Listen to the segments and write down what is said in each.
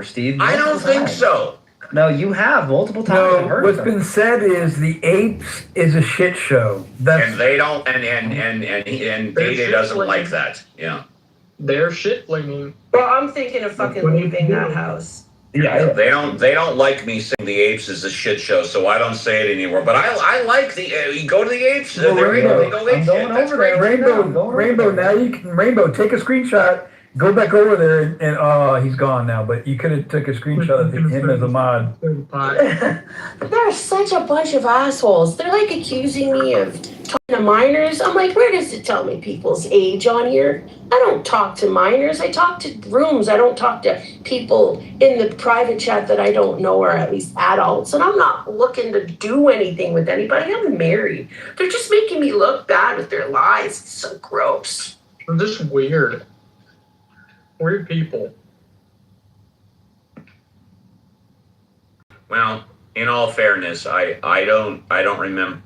Steve. I don't think so. No, you have multiple times. No, what's been said is the Apes is a shit show. And they don't, and Data doesn't like that. Yeah. They're shit flinging. Well, I'm thinking of fucking leaving that house. Yeah, they don't like me saying the Apes is a shit show, so I don't say it anymore. But I like the you go to the Apes. Well, Rainbow, they go ape shit. That's great. Rainbow. Now you can take a screenshot. Go back over there and oh, he's gone now. But you could have took a screenshot of him as a mod. They're such a bunch of assholes. They're like accusing me of talking to minors. I'm like, where does it tell me people's age on here? I don't talk to minors. I talk to rooms. I don't talk to people in the private chat that I don't know are at least adults. And I'm not looking to do anything with anybody. I'm married. They're just making me look bad with their lies. It's so gross. They're just weird. Weird people. Well, in all fairness, I don't remember.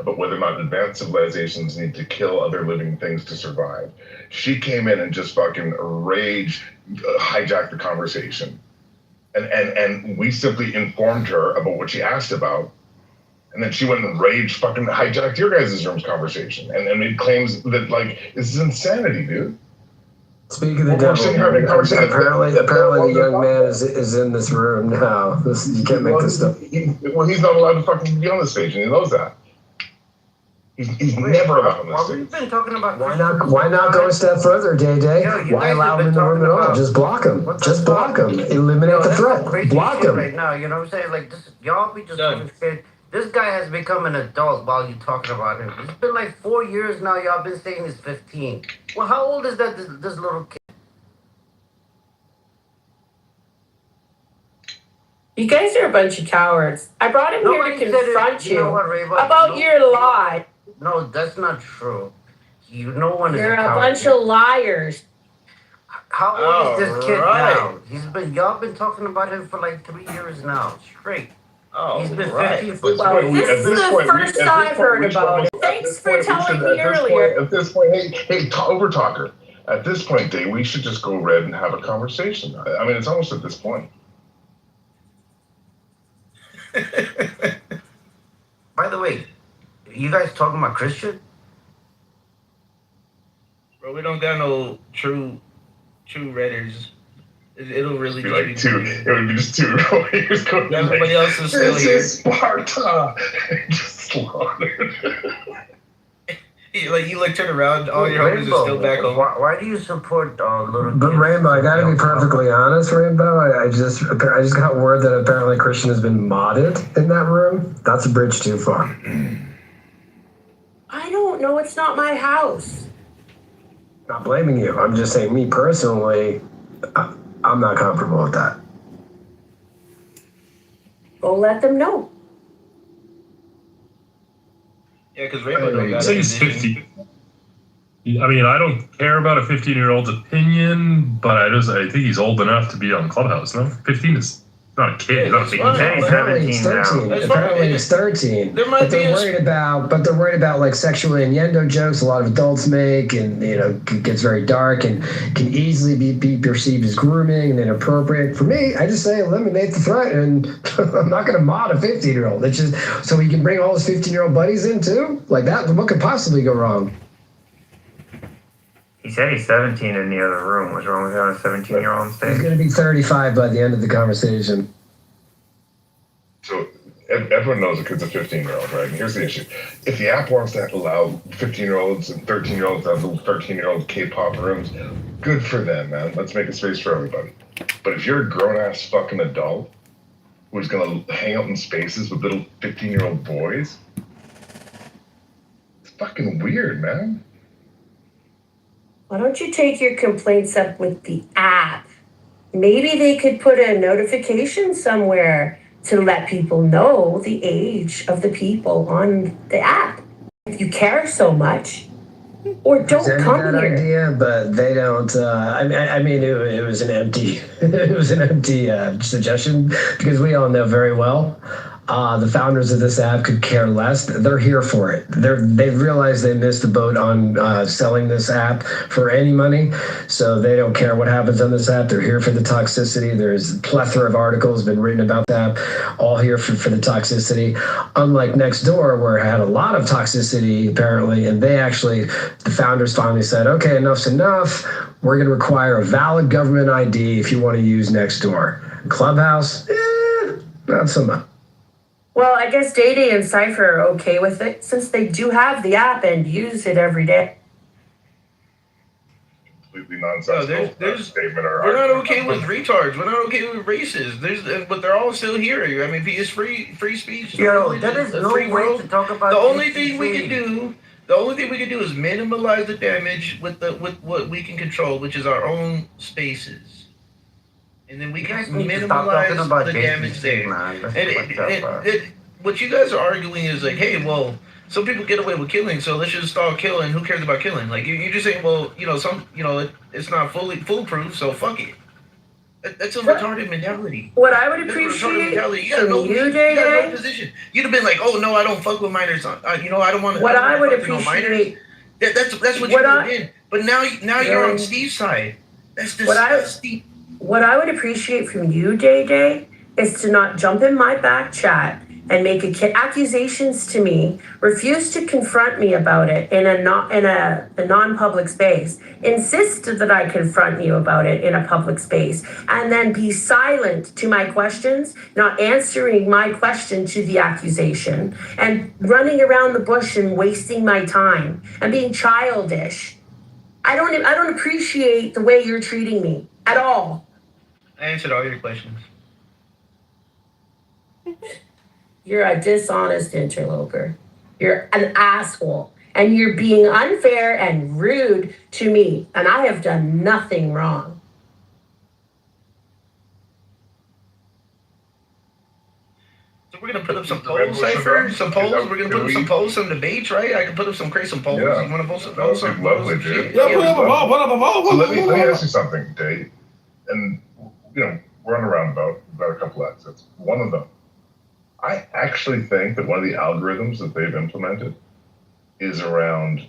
But whether or not advanced civilizations need to kill other living things to survive. She came in and just fucking hijacked the conversation. And we simply informed her about what she asked about. And then she went and fucking hijacked your guys' room's conversation and made claims that, like, this is insanity, dude. Speaking of the devil, apparently the young man is in this room now. You can't make this stuff. He's not allowed to fucking be on the stage, and he knows that. He's never allowed on the stage. We've been talking about Why not go a step further, Day? Yeah, why allow him in the room at all? Just block him. Just block him. Eliminate the threat. Block him. Right now, you know what I'm saying? Like, this, y'all be just fucking scared. This guy has become an adult while you talking about him. It's been like 4 years now. Y'all been saying he's 15. Well, how old is that? This little kid? You guys are a bunch of cowards. I brought him here to confront you about your lie. No, that's not true. No one is. You're a bunch of liars. How old is this kid now? Y'all been talking about him for like 3 years now, straight. Oh, he's been 15 for well, this is the first I've heard about it. Thanks for telling me earlier. At this point, hey, overtalker. At this point, Dave, we should just go red and have a conversation. I mean, it's almost at this point. By the way, you guys talking about Christian? Bro, we don't got no true Redders. It'll really be like two. It would be just two warriors going. Everybody else is still here. This is Sparta. Just slaughtered. You turn around, all your homies are still back home. Why do you support little kids? But Rainbow, I gotta be perfectly honest, Rainbow. I just got word that apparently Christian has been modded in that room. That's a bridge too far. I don't know. It's not my house. Not blaming you. I'm just saying, me personally, I'm not comfortable with that. Go let them know. Yeah, because Rainbow don't got he's 50. I mean, I don't care about a 15-year-old's opinion, but I think he's old enough to be on Clubhouse. No, 15 is not a kid. He's not a baby. He's 17 now. Apparently he's 13. But they're worried about like sexual innuendo jokes a lot of adults make, and it gets very dark and can easily be perceived as grooming and inappropriate. For me, I just say eliminate the threat, and I'm not going to mod a 15-year-old. It's just so he can bring all his 15-year-old buddies in too. Like that, what could possibly go wrong? He said he's 17 in the other room. What's wrong with having a 17-year-old on stage? He's going to be 35 by the end of the conversation. So everyone knows a kid's a 15-year-old, right? And here's the issue. If the app wants to allow 15-year-olds and 13-year-olds to have little 13-year-old K-pop rooms, good for them, man. Let's make a space for everybody. But if you're a grown-ass fucking adult who's going to hang out in spaces with little 15-year-old boys, it's fucking weird, man. Why don't you take your complaints up with the app? Maybe they could put a notification somewhere to let people know the age of the people on the app. If you care so much, or don't come here. Idea, but they don't. I mean, it was an empty, suggestion because we all know very well The founders of this app could care less. They're here for it. They've realized they missed the boat on selling this app for any money, so they don't care what happens on this app. They're here for the toxicity. There's a plethora of articles been written about that, all here for the toxicity. Unlike Nextdoor, where it had a lot of toxicity apparently, and the founders finally said, okay, enough's enough. We're going to require a valid government ID if you want to use Nextdoor. Clubhouse, not so much. Well, I guess Day Day and Cypher are okay with it since they do have the app and use it every day. Completely nonsensical statement. We're not okay with retards. We're not okay with racists. But they're all still here. I mean, it's free speech. Yo, that is no way to talk about. The only thing we can do is minimize the damage with what we can control, which is our own spaces. And then we can minimize the damage there. And what you guys are arguing is like, hey, well, some people get away with killing, so let's just start killing. Who cares about killing? Like you're just saying, well, it's not fully foolproof, so fuck it. That's a retarded mentality. What I would appreciate from you, Day Day, position. You'd have been like, oh no, I don't fuck with minors. I don't want to. What I would appreciate. That's what you would have been. But now you're on Steve's side. That's Steve. What I would appreciate from you, Day Day, is to not jump in my back chat and make accusations to me, refuse to confront me about it in a non-public space, insist that I confront you about it in a public space, and then be silent to my questions, not answering my question to the accusation, and running around the bush and wasting my time and being childish. I don't appreciate the way you're treating me at all. I answered all your questions. You're a dishonest interloper. You're an asshole. And you're being unfair and rude to me. And I have done nothing wrong. So we're going to put up some polls, Cypher? Some polls? We're going to put up some polls, some debates, right? I can put up some polls. Yeah. You want to post some polls? Lovely, dude. Yeah, put up a poll, put up a poll. So let me ask you something, Dave. And, we're on a roundabout, about a couple exits. One of them, I actually think that one of the algorithms that they've implemented is around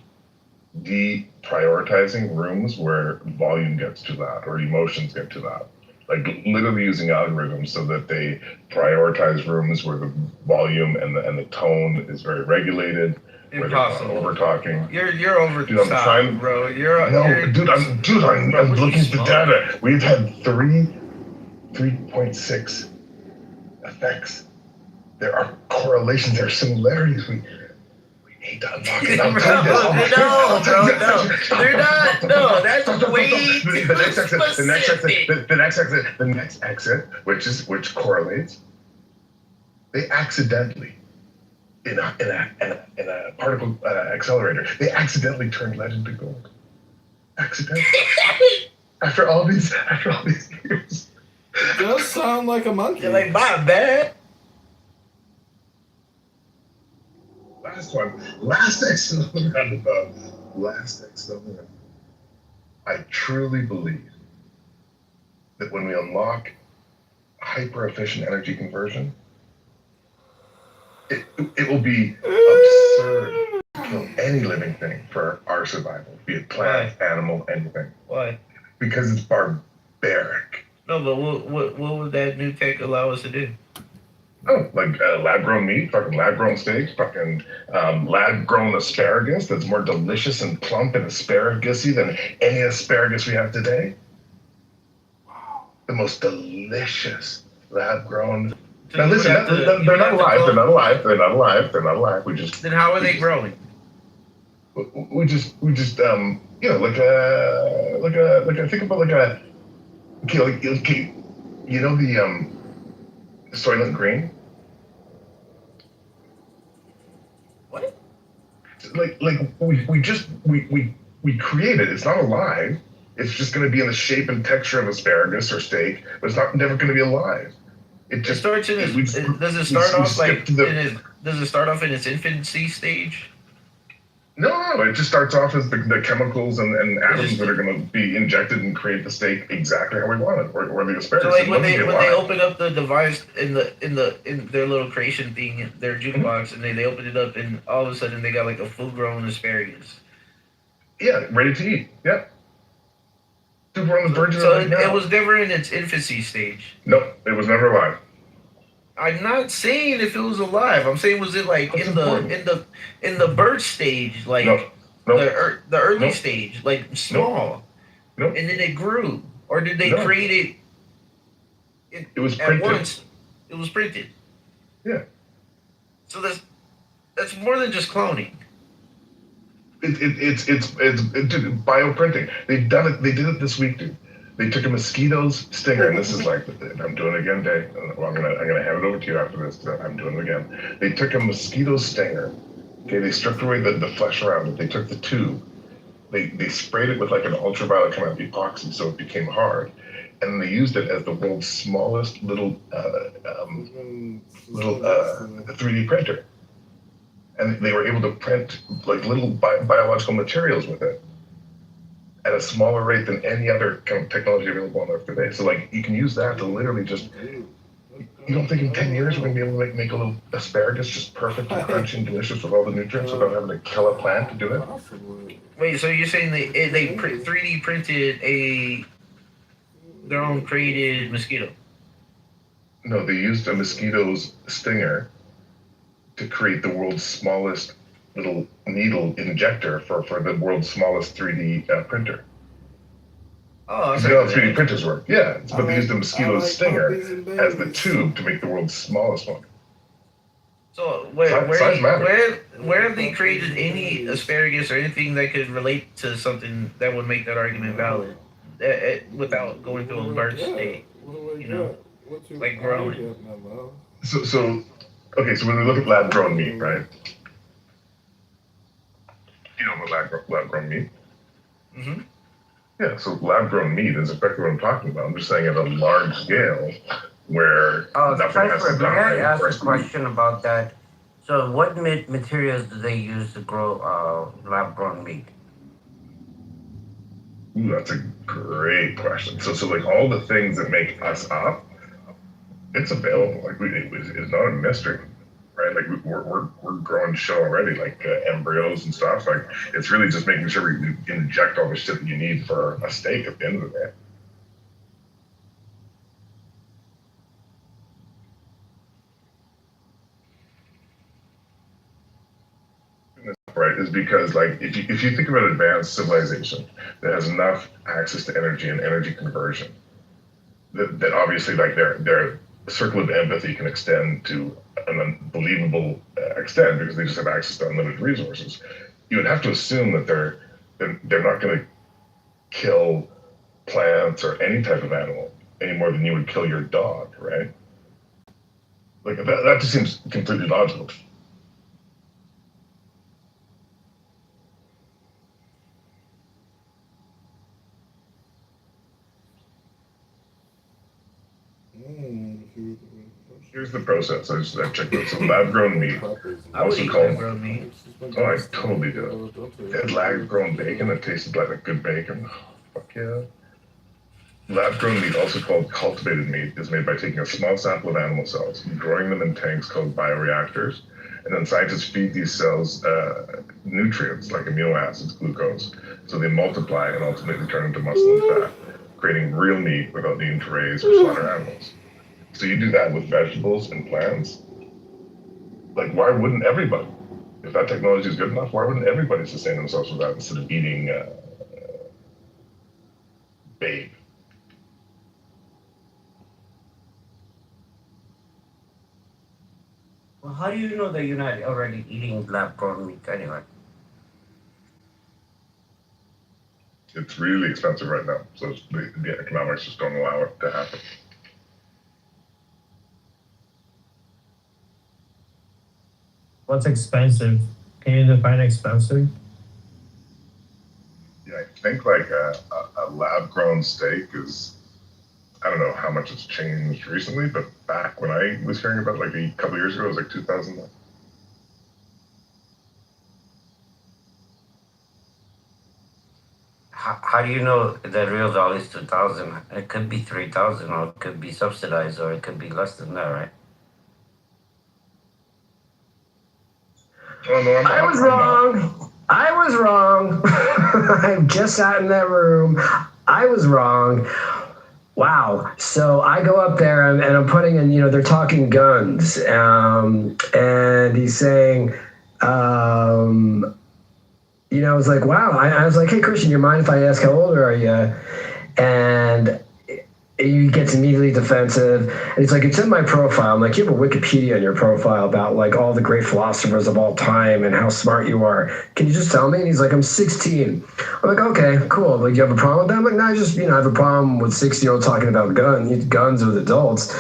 deprioritizing rooms where volume gets to that or emotions get to that. Like literally using algorithms so that they prioritize rooms where the volume and the tone is very regulated. Impossible. Over talking. You're over. Dude, I'm trying, bro. I'm looking at the data. We've had 3.6 effects. There are correlations, there are similarities. We need to unlock it. No, they're not. No, that's way too specific. The next exit, which correlates. They accidentally, in a particle accelerator, they accidentally turned lead into gold. Accidentally. after all these years. It does sound like a monkey. You're like, my bad. Last X on the roundabout. I truly believe that when we unlock hyper-efficient energy conversion, it will be absurd to kill any living thing for our survival, be it plant, animal, anything. Why? Because it's barbaric. No, but what would that new tech allow us to do? Oh, like lab-grown meat, fucking lab-grown steaks, fucking lab-grown asparagus that's more delicious and plump and asparagus-y than any asparagus we have today. Wow. The most delicious lab-grown. Now listen, they're not alive. We just. Then how are they growing? We just think about okay, you know the Soylent Green? What? Like we create it. It's not alive. It's just going to be in the shape and texture of asparagus or steak, but it's never going to be alive. It just starts in its. Does it start off in its infancy stage? No, it just starts off as the chemicals and atoms that are going to be injected and create the steak exactly how we want it, or the asparagus. So like when they open up the device in their little creation thing, their jukebox, and they open it up, and all of a sudden they got like a full grown asparagus. Yeah, ready to eat. Yeah. Super on the verge of So it. it was never in its infancy stage. No, it was never alive. I'm not saying if it was alive. I'm saying was it like in the birth stage, like the early stage, like small, and then it grew, or did they create it? It was printed. At once. It was printed. Yeah. So that's more than just cloning. It's dude, bioprinting. They've done it. They did it this week, dude. They took a mosquito's stinger, and this is like, I'm doing it again, Dave. Well, I'm gonna hand it over to you after this. I'm doing it again. They took a mosquito's stinger. Okay, they stripped away the flesh around it. They took the tube. They sprayed it with like an ultraviolet kind of epoxy, so it became hard, and they used it as the world's smallest little 3D printer. And they were able to print like little biological materials with it at a smaller rate than any other kind of technology available on Earth today. So like you can use that to literally just, you don't think in 10 years we're gonna be able to make a little asparagus just perfect and crunchy and delicious with all the nutrients without having to kill a plant to do it? Wait, so you're saying they 3D printed their own created mosquito? No, they used a mosquito's stinger to create the world's smallest little needle injector for the world's smallest 3D printer. Oh, you know how 3D printers work? Yeah, but they used a mosquito's stinger as the tube to make the world's smallest one. So where have they created any asparagus or anything that could relate to something that would make that argument valid without going through a birth state? You know, like growing. Okay, so when we look at lab-grown meat, right? You know about lab-grown meat? Mm-hmm. Yeah, so lab-grown meat is effectively what I'm talking about. I'm just saying at a large scale where nothing has to die. May I ask a question about that? So what materials do they use to grow lab-grown meat? Ooh, that's a great question. So like all the things that make us up, it's available. Like it's not a mystery, right? Like we're growing shit already, like embryos and stuff. Like it's really just making sure we inject all the shit that you need for a steak at the end of the day. Right, is because like if you think about advanced civilization that has enough access to energy and energy conversion, that obviously like their circle of empathy can extend to an unbelievable extent because they just have access to unlimited resources. You would have to assume that they're not going to kill plants or any type of animal any more than you would kill your dog, right? Like that just seems completely logical. Here's the process. I checked out some lab-grown meat. Also called lab-grown meat. Oh, I totally do. They had lab-grown bacon that tasted like a good bacon. Fuck yeah. Lab-grown meat, also called cultivated meat, is made by taking a small sample of animal cells, growing them in tanks called bioreactors, and then scientists feed these cells nutrients like amino acids, glucose, so they multiply and ultimately turn into muscle and fat, creating real meat without needing to raise or slaughter animals. So you do that with vegetables and plants. Like, why wouldn't everybody? If that technology is good enough, why wouldn't everybody sustain themselves with that instead of eating babe? Well, how do you know that you're not already eating lab-grown meat anyway? It's really expensive right now, so the economics just don't allow it to happen. What's expensive? Can you define expensive? Yeah, I think like a lab-grown steak is, I don't know how much it's changed recently, but back when I was hearing about it, like a couple of years ago, it was like $2,000. how do you know that real value is 2,000? It could be 3,000, or it could be subsidized, or it could be less than that, right? Oh, no, I was wrong. I was wrong. I just sat in that room. I was wrong. Wow. So I go up there and I'm putting in, they're talking guns. And he's saying, I was like, wow. I was like, hey, Christian, you mind if I ask how old are you? And he gets immediately defensive. And he's like, it's in my profile. I'm like, you have a Wikipedia on your profile about like all the great philosophers of all time and how smart you are. Can you just tell me? And he's like, I'm 16. I'm like, okay, cool. Like, you have a problem with that? I'm like, no, I just, I have a problem with 16-year-olds talking about guns with adults.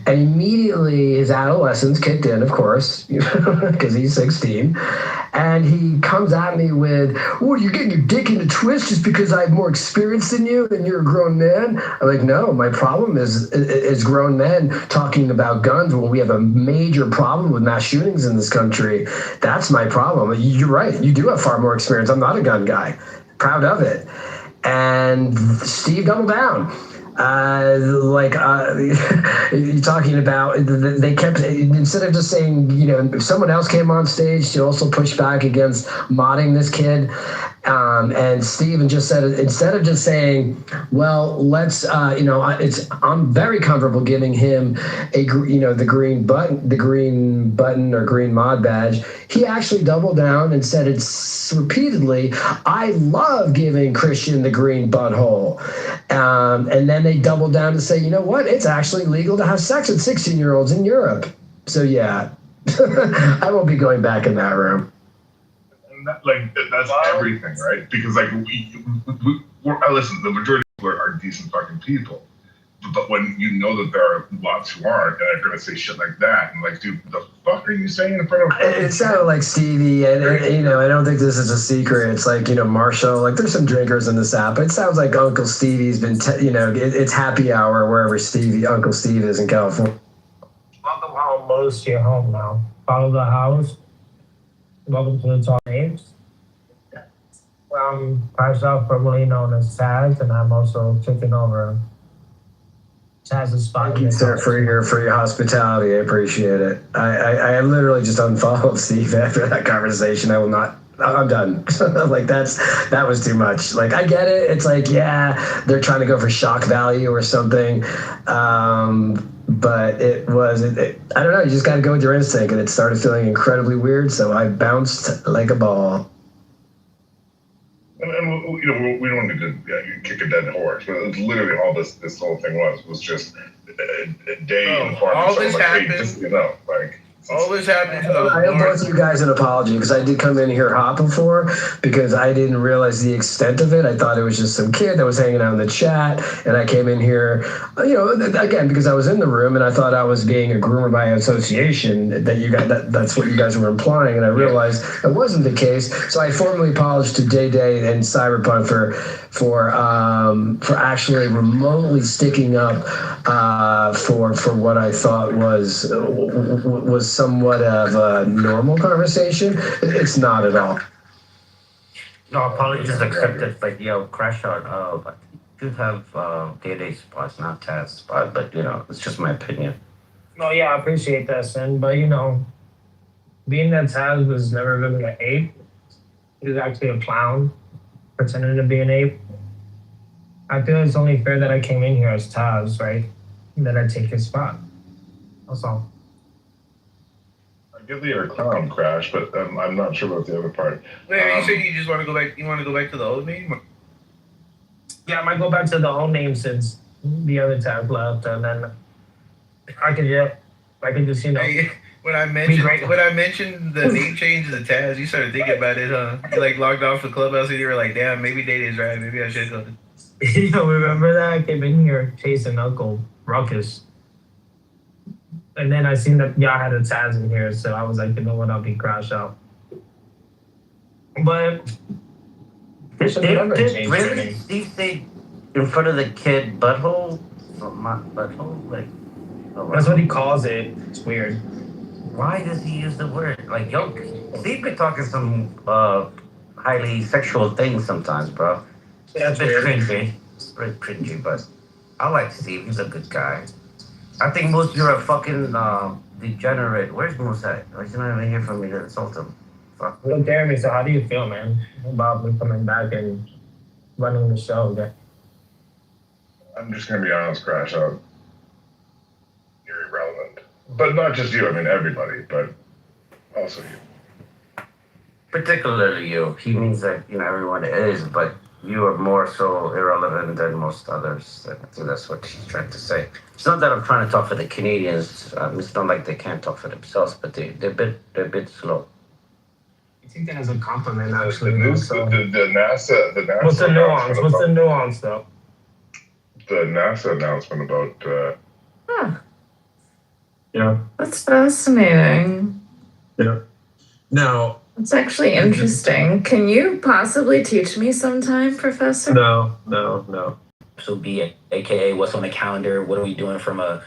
And immediately his adolescence kicked in, of course, because he's 16. And he comes at me with, oh, you're getting your dick in a twist just because I have more experience than you and you're a grown man? I'm like, no, my problem is grown men talking about guns when we have a major problem with mass shootings in this country. That's my problem. You're right. You do have far more experience. I'm not a gun guy. Proud of it. And Steve doubled down. You're talking about, they kept, instead of just saying, if someone else came on stage to also push back against modding this kid, and Steven just said, instead of just saying, well, let's, I'm very comfortable giving him the green button or green mod badge. He actually doubled down and said it repeatedly. I love giving Christian the green butthole. And then they doubled down to say, you know what? It's actually legal to have sex with 16-year-olds in Europe. So yeah, I won't be going back in that room. That's everything, right? Because listen, the majority of people are decent fucking people, but when you know that there are lots who aren't, and are gonna say shit like that, and like, dude, the fuck are you saying in front of? It sounded like Stevie, and I don't think this is a secret. It's like, Marshall. Like, there's some drinkers in this app, but it sounds like Uncle Stevie's been, it's happy hour wherever Uncle Steve is in California. Welcome home, Moose. You're home now. Follow the house. Welcome to the Talk Names. Myself, formerly known as Taz, and I'm also taking over Taz's spot. Thank you, sir, for your hospitality. I appreciate it. I literally just unfollowed Steve after that conversation. I'm done. Like, that was too much. Like, I get it. It's like, yeah, they're trying to go for shock value or something. But I don't know, you just got to go with your instinct, and it started feeling incredibly weird, so I bounced like a ball. And we don't want to kick a dead horse, but it's literally all this whole thing was just a day in the park. All this happened. All this happened. I owe both of you guys an apology, because I did come in here hot before, because I didn't realize the extent of it. I thought it was just some kid that was hanging out in the chat, and I came in here, again, because I was in the room and I thought I was being a groomer by association. That's what you guys were implying, and I realized it wasn't the case. So I formally apologized to Day and Cyberpunk for actually remotely sticking up for what I thought was somewhat of a normal conversation. It's not at all. No, apologies accepted, but crash out. I do have day spots, not Taz spot, but it's just my opinion. No, yeah, I appreciate that, Sin, but being that Taz was never really an ape, he was actually a clown pretending to be an ape. I feel it's only fair that I came in here as Taz, right? That I take his spot. That's all. I give you a clown, Crash, but I'm not sure about the other part. Wait, you said you just want to go back? You want to go back to the old name? Yeah, I might go back to the old name since the other Taz left, and then I can just When I mentioned the name change to Taz, you started thinking about it, huh? You logged off the clubhouse and you were like, damn, maybe Day's right. Maybe I should go. Remember that? I came in here chasing Uncle Ruckus. And then I seen that y'all had a Taz in here, so I was like, you know what, I'll be Crash out. But Did really Steve say in front of the kid butthole? Butthole? That's what he calls it. It's weird. Why does he use the word? Steve be talking some highly sexual things sometimes, bro. It's a bit cringy. It's very cringy, but I like Steve. He's a good guy. I think Moose, you're a fucking degenerate. Where's Moose at? He's not even here for me to insult him. Fuck. So Jeremy, so how do you feel, man, about me coming back and running the show again? I'm just gonna be honest, Crash Out. You're irrelevant. But not just you, I mean everybody, but also you. Particularly you. He means that, everyone is, but you are more so irrelevant than most others. I think that's what she's trying to say. It's not that I'm trying to talk for the Canadians. It's not like they can't talk for themselves, but they're a bit slow. I think that as a compliment, actually. The NASA. What's the nuance? What's the nuance, though? The NASA announcement about. Yeah. That's fascinating. Yeah. Now. It's actually interesting. Can you possibly teach me sometime, Professor? No. So be aka what's on the calendar, what are we doing from a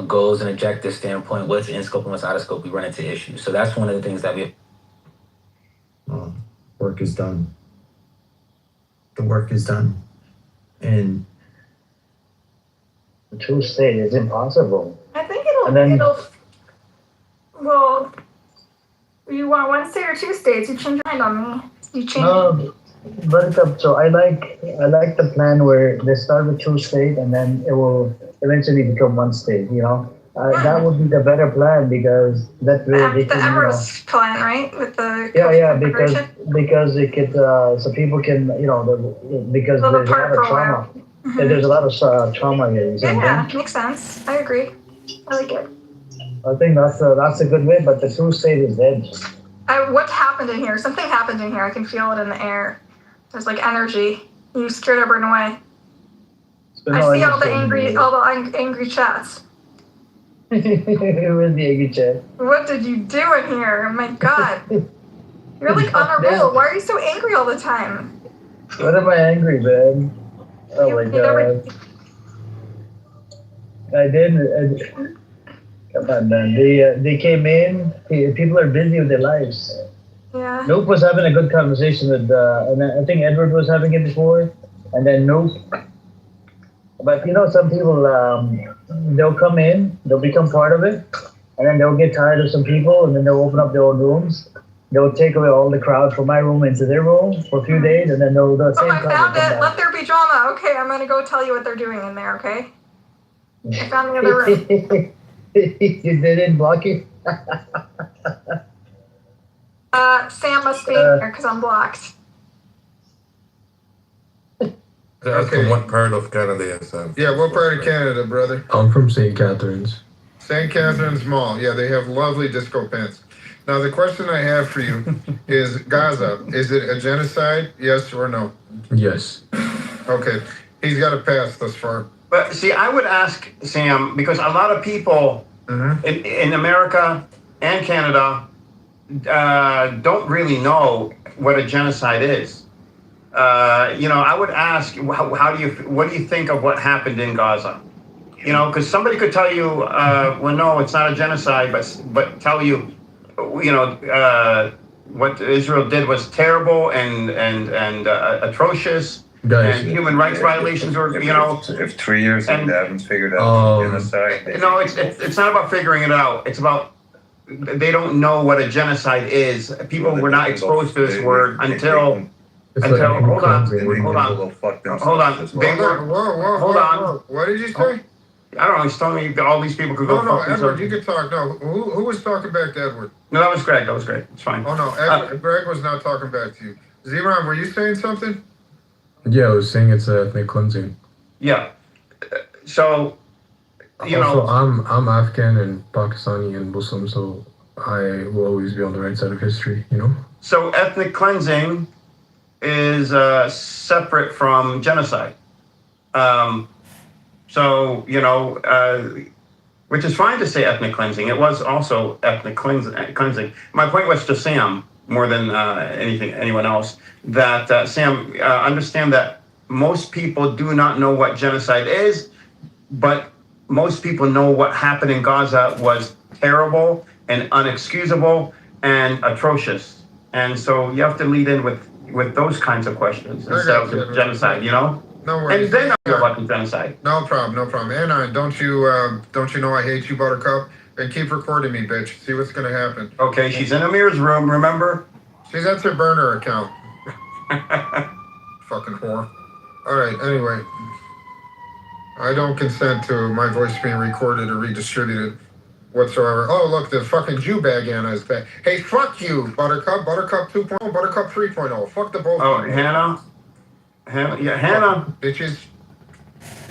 goals and objective standpoint, what's in scope and what's out of scope, we run into issues. So that's one of the things that we work is done. The work is done. And the true state is impossible. I think well, you want one state or two states? You change your mind on me. You change. No, but so I like the plan where they start with two state and then it will eventually become one state. That would be the better plan because that way they the can. Everest plan, right? With the because it could so people can because Live there's a apart lot for of a trauma. while. Yeah, there's a lot of trauma here. Yeah, makes sense. I agree. I like it. I think that's a good way, but the true state is dead. What happened in here? Something happened in here. I can feel it in the air. There's like energy. You scared everyone away. I see all the angry chats. Who is the angry chat? What did you do in here? Oh my God. You're like on a roll. Why are you so angry all the time? What am I angry, man? Oh my God. I did. Come on, man. They came in. People are busy with their lives. Yeah. Nope was having a good conversation with, and I think Edward was having it before, and then Nope. But some people, they'll come in, they'll become part of it, and then they'll get tired of some people, and then they'll open up their own rooms. They'll take away all the crowd from my room into their room for a few days, and then they'll I found it. Let there be drama. Okay, I'm gonna go tell you what they're doing in there. Okay. I found the other room. They didn't block you? Sam must be in there because I'm blocked. Okay. What part of Canada is that? Yeah, what part of Canada, brother? I'm from St. Catharines. St. Catharines Mall. Yeah, they have lovely disco pants. Now, the question I have for you is Gaza, is it a genocide? Yes or no? Yes. Okay. He's got a pass thus far. But see, I would ask Sam, because a lot of people in America and Canada don't really know what a genocide is. I would ask, what do you think of what happened in Gaza? Because somebody could tell you, well, no, it's not a genocide, but tell you, what Israel did was terrible and atrocious. And human rights violations were, If 3 years and they haven't figured out genocide. No, it's not about figuring it out. It's about they don't know what a genocide is. People were not exposed to this word until. Hold on. Whoa. What did you say? I don't know. He's telling me all these people could go. No, Edward, you could talk. No, who was talking back to Edward? No, that was Greg. It's fine. Oh no, Greg was not talking back to you. Zeron, were you saying something? Yeah, I was saying it's ethnic cleansing. Yeah. So, also, I'm Afghan and Pakistani and Muslim, so I will always be on the right side of history, So ethnic cleansing is separate from genocide. Which is fine to say ethnic cleansing. It was also ethnic cleansing. My point was to Sam, more than anyone else, that Sam, understand that most people do not know what genocide is, but most people know what happened in Gaza was terrible and unexcusable and atrocious. And so you have to lead in with with those kinds of questions instead of the genocide, you know? No worries. And then I'll go about the genocide. No problem, no problem. And don't you know I hate you, Buttercup? And keep recording me, bitch. See what's gonna happen. Okay, she's in Amir's room, remember? That's her burner account. Fucking whore. Alright, anyway. I don't consent to my voice being recorded or redistributed whatsoever. Oh, look, the fucking Jew bag Anna is back. Hey, fuck you, Buttercup. Buttercup 2.0, Buttercup 3.0. Fuck the both. Oh, Hannah? Yeah, Hannah. Bitches.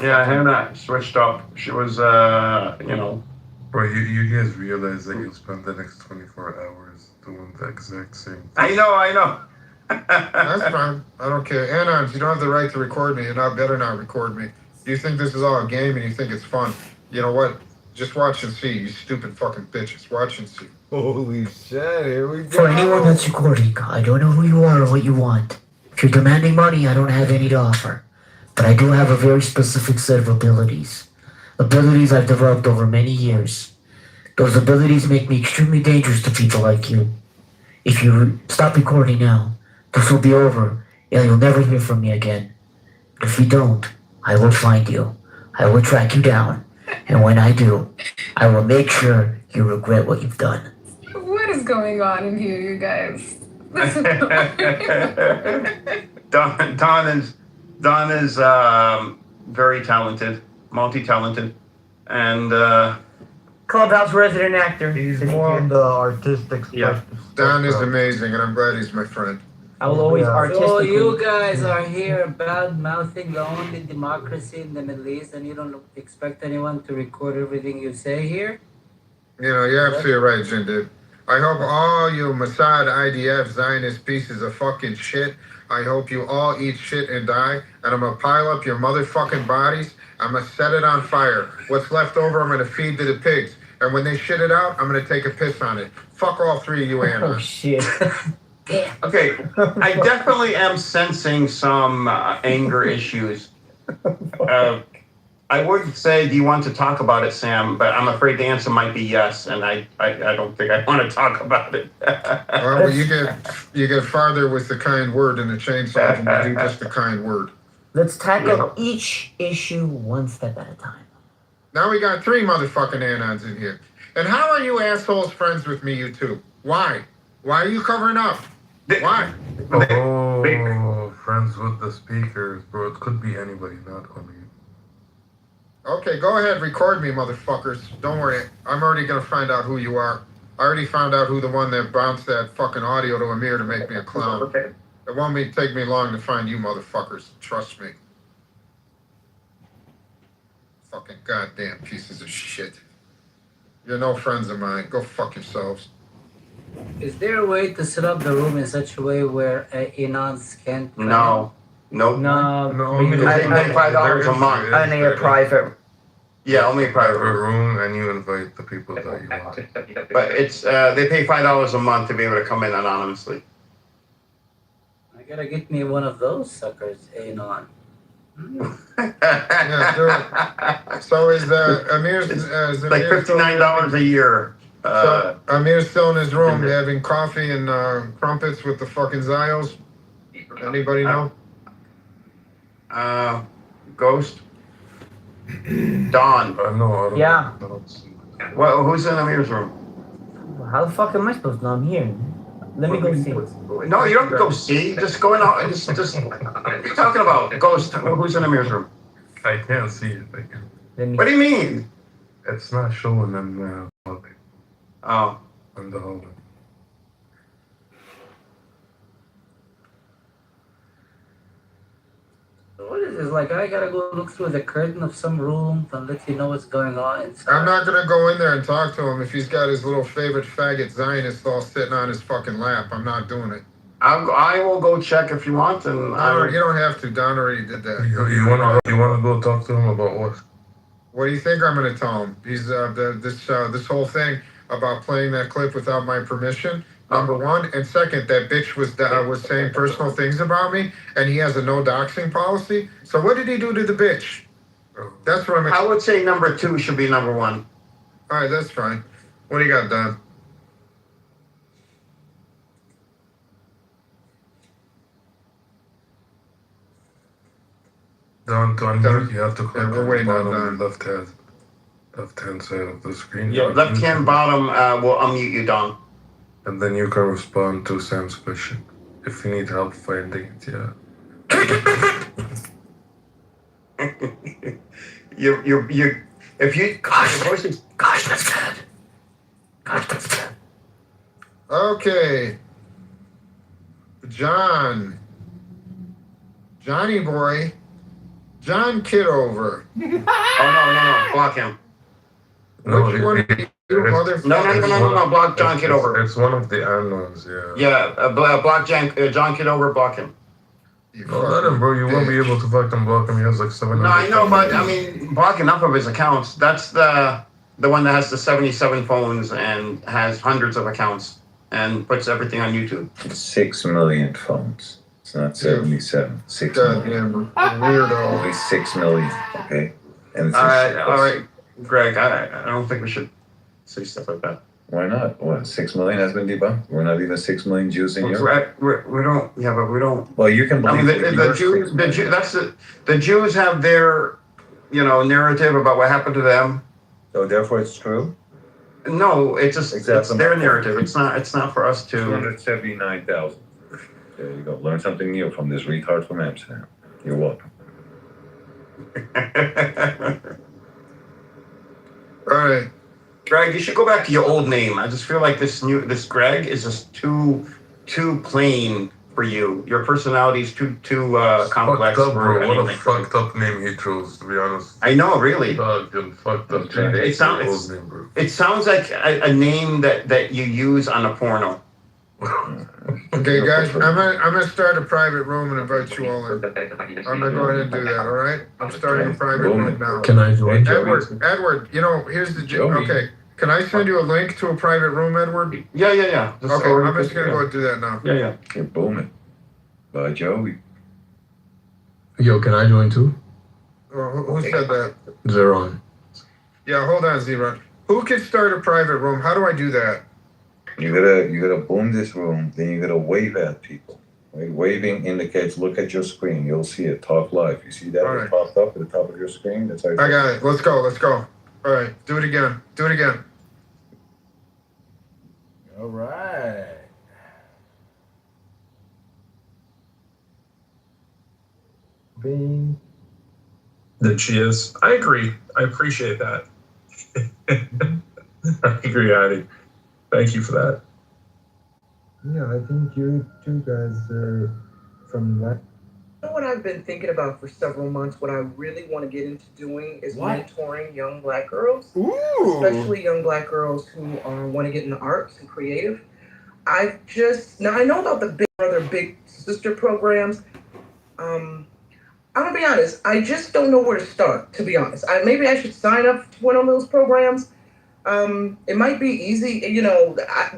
Yeah, Hannah switched up. She was, you know. Bro, you guys realize that you'll spend the next 24 hours doing the exact same thing. I know. That's fine. I don't care. Anna, you don't have the right to record me. Better not record me. You think this is all a game and you think it's fun. You know what? Just watch and see, you stupid fucking bitches. Watch and see. Holy shit, here we go. For anyone that's recording, I don't know who you are or what you want. If you're demanding money, I don't have any to offer. But I do have a very specific set of abilities. Abilities I've developed over many years. Those abilities make me extremely dangerous to people like you. If you stop recording now, this will be over, and you'll never hear from me again. If you don't, I will find you. I will track you down. And when I do, I will make sure you regret what you've done. What is going on in here, you guys? Don is very talented, multi-talented, and Clubhouse resident actor. He's more on the artistic stuff. Yeah. Don is amazing, and I'm glad he's my friend. I will always artistically. So you guys are here bad mouthing the only democracy in the Middle East, and you don't expect anyone to record everything you say here? You know, you're absolutely right, Jindid. I hope all you Mossad, IDF, Zionist pieces of fucking shit, I hope you all eat shit and die, and I'm gonna pile up your motherfucking bodies, I'm gonna set it on fire. What's left over, I'm gonna feed to the pigs. And when they shit it out, I'm gonna take a piss on it. Fuck all three of you animals. Oh, shit. okay, I definitely am sensing some anger issues. I would say, do you want to talk about it, Sam? But I'm afraid the answer might be yes, and I don't think I want to talk about it. Well, you get farther with the kind word in the chainsaw than you do just the kind word. Let's tackle each issue one step at a time. Now we got 3 motherfucking anons in here. And how are you assholes friends with me, you two? Why? Why are you covering up? Why? Oh, friends with the speakers, bro. It could be anybody, not only you. Okay, go ahead, record me, motherfuckers. Don't worry, I'm already gonna find out who you are. I already found out who the one that bounced that fucking audio to Amir to make me a clown. Okay. It won't take me long to find you motherfuckers, trust me. Fucking goddamn pieces of shit. You're no friends of mine, go fuck yourselves. Is there a way to set up the room in such a way where Anons can't? No. You pay $5 a month. Only a private. Yeah, only a private room, and you invite the people that you want. But it's they pay $5 a month to be able to come in anonymously. I gotta get me one of those suckers, Anon. Yeah, do it. So is Amir's like $59 a year. So Amir's still in his room having coffee and crumpets with the fucking Zios. Anybody know? Ghost. Dawn. No, Yeah. Well, who's in Amir's room? How the fuck am I supposed to know? I'm here. Let me go see. No, you don't go see. Just go in. Just what are you talking about? Ghost. Who's in Amir's room? I can't see it. What do you mean? It's not showing them the Oh. in the hallway. What is this? Like, I gotta go look through the curtain of some room to let you know what's going on inside. I'm not gonna go in there and talk to him if he's got his little favorite faggot Zionist all sitting on his fucking lap. I'm not doing it. I will go check if you want, and you don't have to. Don already did that. You wanna go talk to him about what? What do you think I'm gonna tell him? He's this whole thing about playing that clip without my permission. Number one, and second, that bitch was saying personal things about me, and he has a no doxing policy. So what did he do to the bitch? That's what I'm. I would say number 2 should be number 1. All right, that's fine. What do you got, Don? Don, to unmute, you have to click we're on the waiting on bottom Don. left-hand side of the screen. Yeah, left-hand bottom will unmute you, Don. And then you can respond to Sam's question. If you need help finding it, yeah. you if you Gosh, that's bad. Gosh, that's bad. Okay. Johnny boy. John Kitover. Oh no, block him. No, Which one? No, block John Kitover. It's one of the unknowns, yeah. Yeah, block John Kitover, block him. No, let him, bro. You won't be able to fucking block him. He has like 700. No, I know, but I mean, block enough of his accounts. That's the one that has the 77 phones and has hundreds of accounts and puts everything on YouTube. 6 million phones. It's not 77. 6 million. Weirdo. Only 6 million. Okay. And it's All right, Greg. I don't think we should say stuff like that. Why not? What? 6 million has been debunked. We're not even 6 million Jews in Europe. We don't. Yeah, but we don't. Well, you can believe. I mean, the Jews. The Jews have their, narrative about what happened to them. So therefore, it's true. No, it's just it's their narrative. It's not for us to. 279,000. There you go. Learn something new from this retard from Amsterdam. You're welcome. All right. Greg, you should go back to your old name. I just feel like this Greg is just too plain for you. Your personality is too complex. Fucked up, bro. for What a anything. fucked up name he chose, to be honest. I know, really. Fucked up. It sounds like a name that you use on a porno. Okay, guys, I'm gonna start a private room and invite you all in. I'm gonna go ahead and do that. All right, I'm starting a private room now. Can I join? Edward, here's the okay. Can I send you a link to a private room, Edward? Yeah. Okay, I'm just gonna go do that now. Yeah. You're booming. Bye, Joey. Yo, can I join too? Who said that? Zeron. Yeah, hold on, Zeron. Who can start a private room? How do I do that? You gotta boom this room, then you gotta wave at people. Right? Waving indicates look at your screen. You'll see it. Talk live. You see that? All It right. popped up at the top of your screen. That's how you I got it. Let's go. All right, do it again. All right. Bing. That she is. I agree. I appreciate that. I agree, Heidi. Thank you for that. Yeah, I think you two guys are from that. You know what I've been thinking about for several months? What I really want to get into doing is mentoring young Black girls, especially young Black girls who want to get into arts and creative. I know about the Big Brother, Big Sister programs. I'm gonna be honest. I just don't know where to start. To be honest, maybe I should sign up to one of those programs. It might be easy.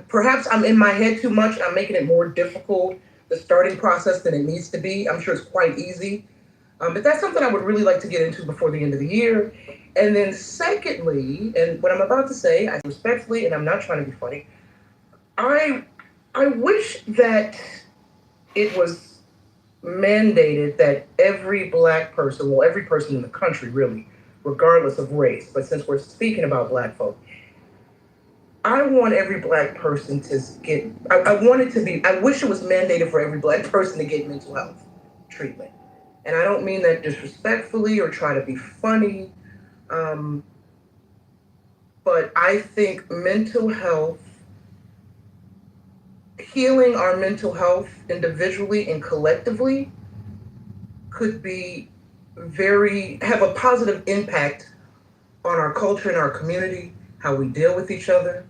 Perhaps I'm in my head too much. I'm making it more difficult, the starting process, than it needs to be. I'm sure it's quite easy. But that's something I would really like to get into before the end of the year. And then secondly, and what I'm about to say, I respectfully, and I'm not trying to be funny, I wish that it was mandated that every Black person, well, every person in the country really, regardless of race, but since we're speaking about Black folk, I want every Black person to get, I wish it was mandated for every Black person to get mental health treatment. And I don't mean that disrespectfully or try to be funny, but I think mental health, healing our mental health individually and collectively could be have a positive impact on our culture and our community, how we deal with each other,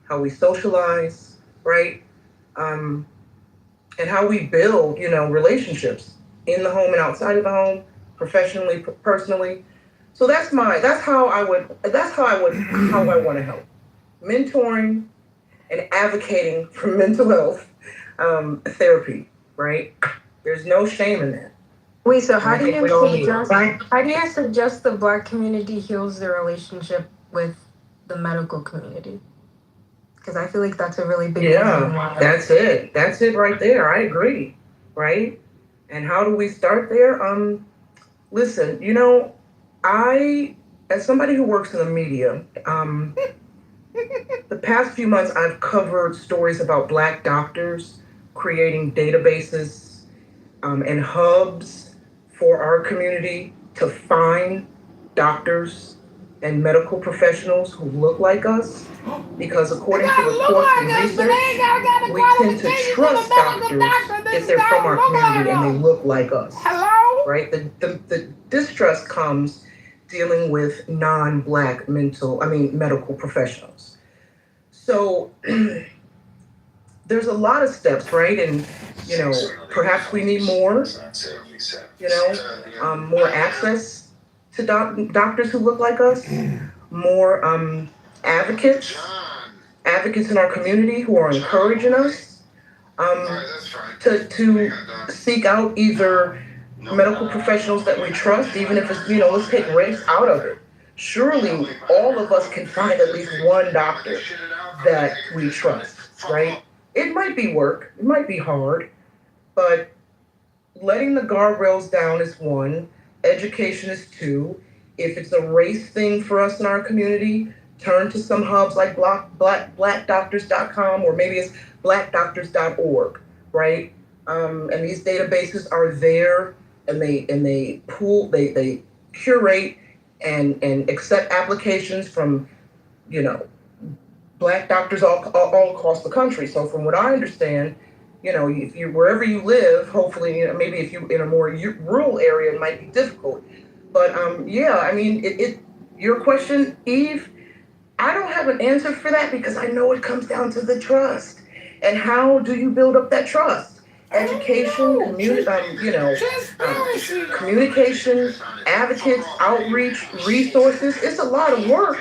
how we socialize, right? And how we build, relationships in the home and outside of the home, professionally, personally. So that's how I want to help. Mentoring and advocating for mental health therapy, right? There's no shame in that. Wait, so how do you Right? suggest the Black community heals their relationship with the medical community? Because I feel like that's a really big Yeah, one. that's it. That's it right there. I agree, right? And how do we start there? Listen, as somebody who works in the media, the past few months I've covered stories about Black doctors creating databases and hubs for our community to find doctors and medical professionals who look like us, because according to reports and research, we tend to trust doctors if they're from our community and they look like us. Right? The distrust comes dealing with non-Black medical professionals. So there's a lot of steps, right? And perhaps we need more, more access to doctors who look like us, more advocates in our community who are encouraging us to seek out either medical professionals that we trust, even if it's, let's take race out of it. Surely all of us can find at least one doctor that we trust, right? It might be work, it might be hard, but letting the guardrails down is one, education is two. If it's a race thing for us in our community, turn to some hubs like blackdoctors.com, or maybe it's blackdoctors.org, right? And these databases are there, and they pool, they curate and accept applications from, Black doctors all across the country. So from what I understand, if you wherever you live, hopefully, maybe if you're in a more rural area, it might be difficult. But your question, Eve, I don't have an answer for that, because I know it comes down to the trust. And how do you build up that trust? Education, communication, advocates, outreach, resources. It's a lot of work.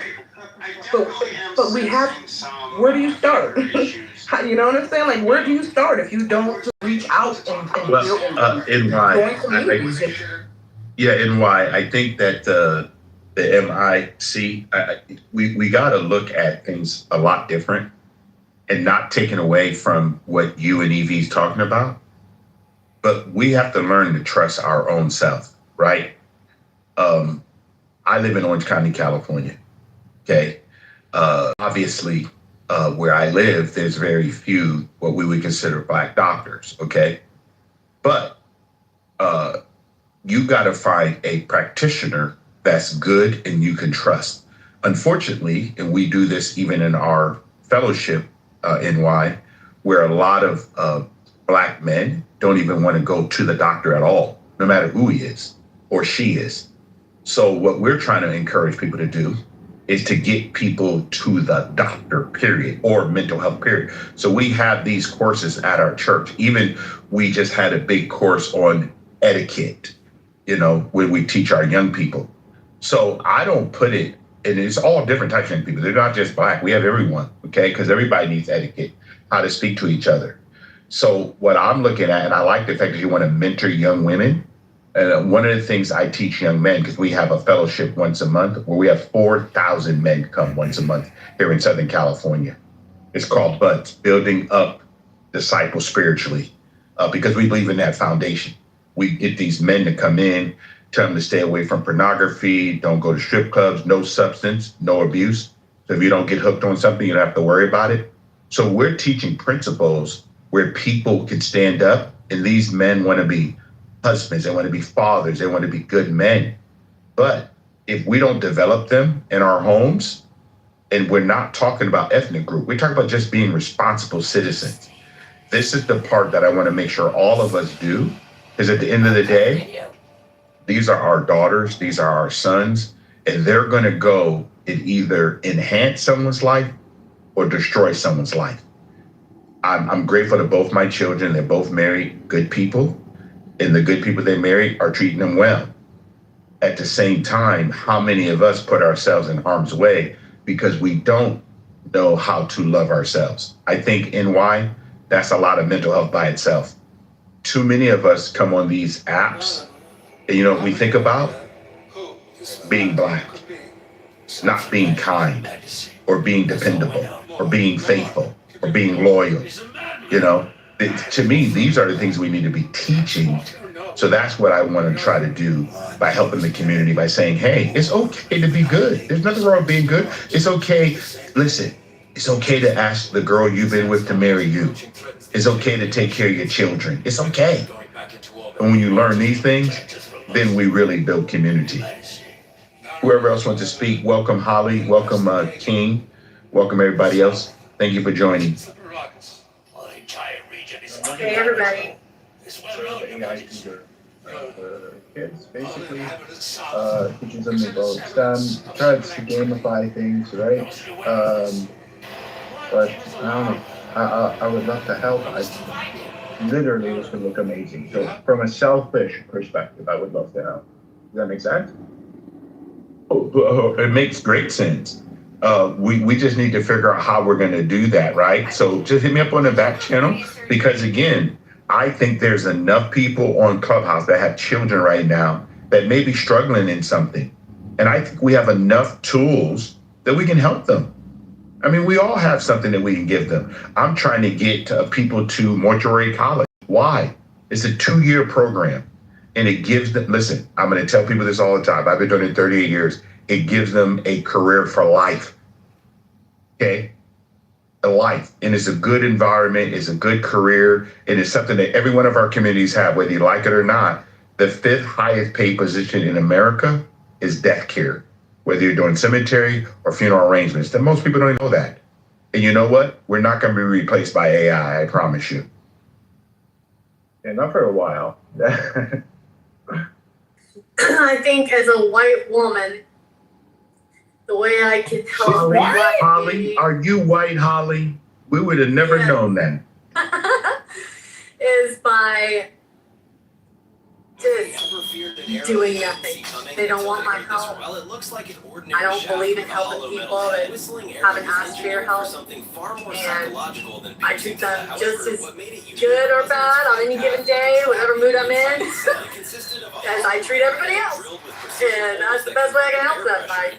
But we have, where do you start? You know what I'm saying? Like, where do you start if you don't reach out and build join communities? And why I think that the MIC, we got to look at things a lot different, and not taken away from what you and Evie's talking about. But we have to learn to trust our own self, right? I live in Orange County, California. Okay. Obviously, where I live, there's very few what we would consider Black doctors. Okay. But you got to find a practitioner that's good and you can trust. Unfortunately, and we do this even in our fellowship, NY, where a lot of Black men don't even want to go to the doctor at all, no matter who he is or she is. So what we're trying to encourage people to do is to get people to the doctor, period, or mental health, period. So we have these courses at our church. Even we just had a big course on etiquette, when we teach our young people. So I don't put it, and it's all different types of young people. They're not just Black. We have everyone, okay? Because everybody needs etiquette, how to speak to each other. So what I'm looking at, and I like the fact that you want to mentor young women. And one of the things I teach young men, because we have a fellowship once a month where we have 4,000 men come once a month here in Southern California. It's called BUDS, Building Up Disciples Spiritually, because we believe in that foundation. We get these men to come in, tell them to stay away from pornography, don't go to strip clubs, no substance, no abuse. So if you don't get hooked on something, you don't have to worry about it. So we're teaching principles where people can stand up, and these men want to be husbands, they want to be fathers, they want to be good men. But if we don't develop them in our homes, and we're not talking about ethnic group, we're talking about just being responsible citizens. This is the part that I want to make sure all of us do, because at the end of the day, these are our daughters, these are our sons, and they're going to go and either enhance someone's life or destroy someone's life. I'm grateful to both my children. They're both married, good people. And the good people they marry are treating them well. At the same time, how many of us put ourselves in harm's way because we don't know how to love ourselves? I think NY, that's a lot of mental health by itself. Too many of us come on these apps, and we think about being Black, not being kind, or being dependable, or being faithful, or being loyal. To me, these are the things we need to be teaching So that's what I want to try to do by helping the community, by saying, hey, it's okay to be good. There's nothing wrong with being good. It's okay. Listen, it's okay to ask the girl you've been with to marry you. It's okay to take care of your children. It's okay. And when you learn these things, then we really build community. Whoever else wants to speak, welcome Holly, welcome King, welcome everybody else. Thank you for joining. Hey everybody. Kids, basically, teaches them about STEM, tries to gamify things, right? But I don't know. I would love to help. Literally, this would look amazing. So, from a selfish perspective, I would love to help. Does that make sense? It makes great sense. We just need to figure out how we're going to do that, right? So just hit me up on the back channel, because again, I think there's enough people on Clubhouse that have children right now that may be struggling in something. And I think we have enough tools that we can help them. I mean, we all have something that we can give them. I'm trying to get people to mortuary college. Why? It's a 2-year program. And it gives them, listen, I'm going to tell people this all the time. I've been doing it 38 years. It gives them a career for life. Okay? A life. And it's a good environment. It's a good career. And it's something that every one of our communities have, whether you like it or not. The 5th highest paid position in America is death care, whether you're doing cemetery or funeral arrangements. That most people don't even know that. And you know what? We're not going to be replaced by AI, I promise you. And not for a while. I think as a white woman, the way I can help Black Holly, are you white, Holly? We would have never known that. is by just doing nothing. They don't want my help. I don't believe in helping people that haven't asked for your help. And I treat them just as good or bad on any given day, whatever mood I'm in, as I treat everybody else. And that's the best way I can help them, by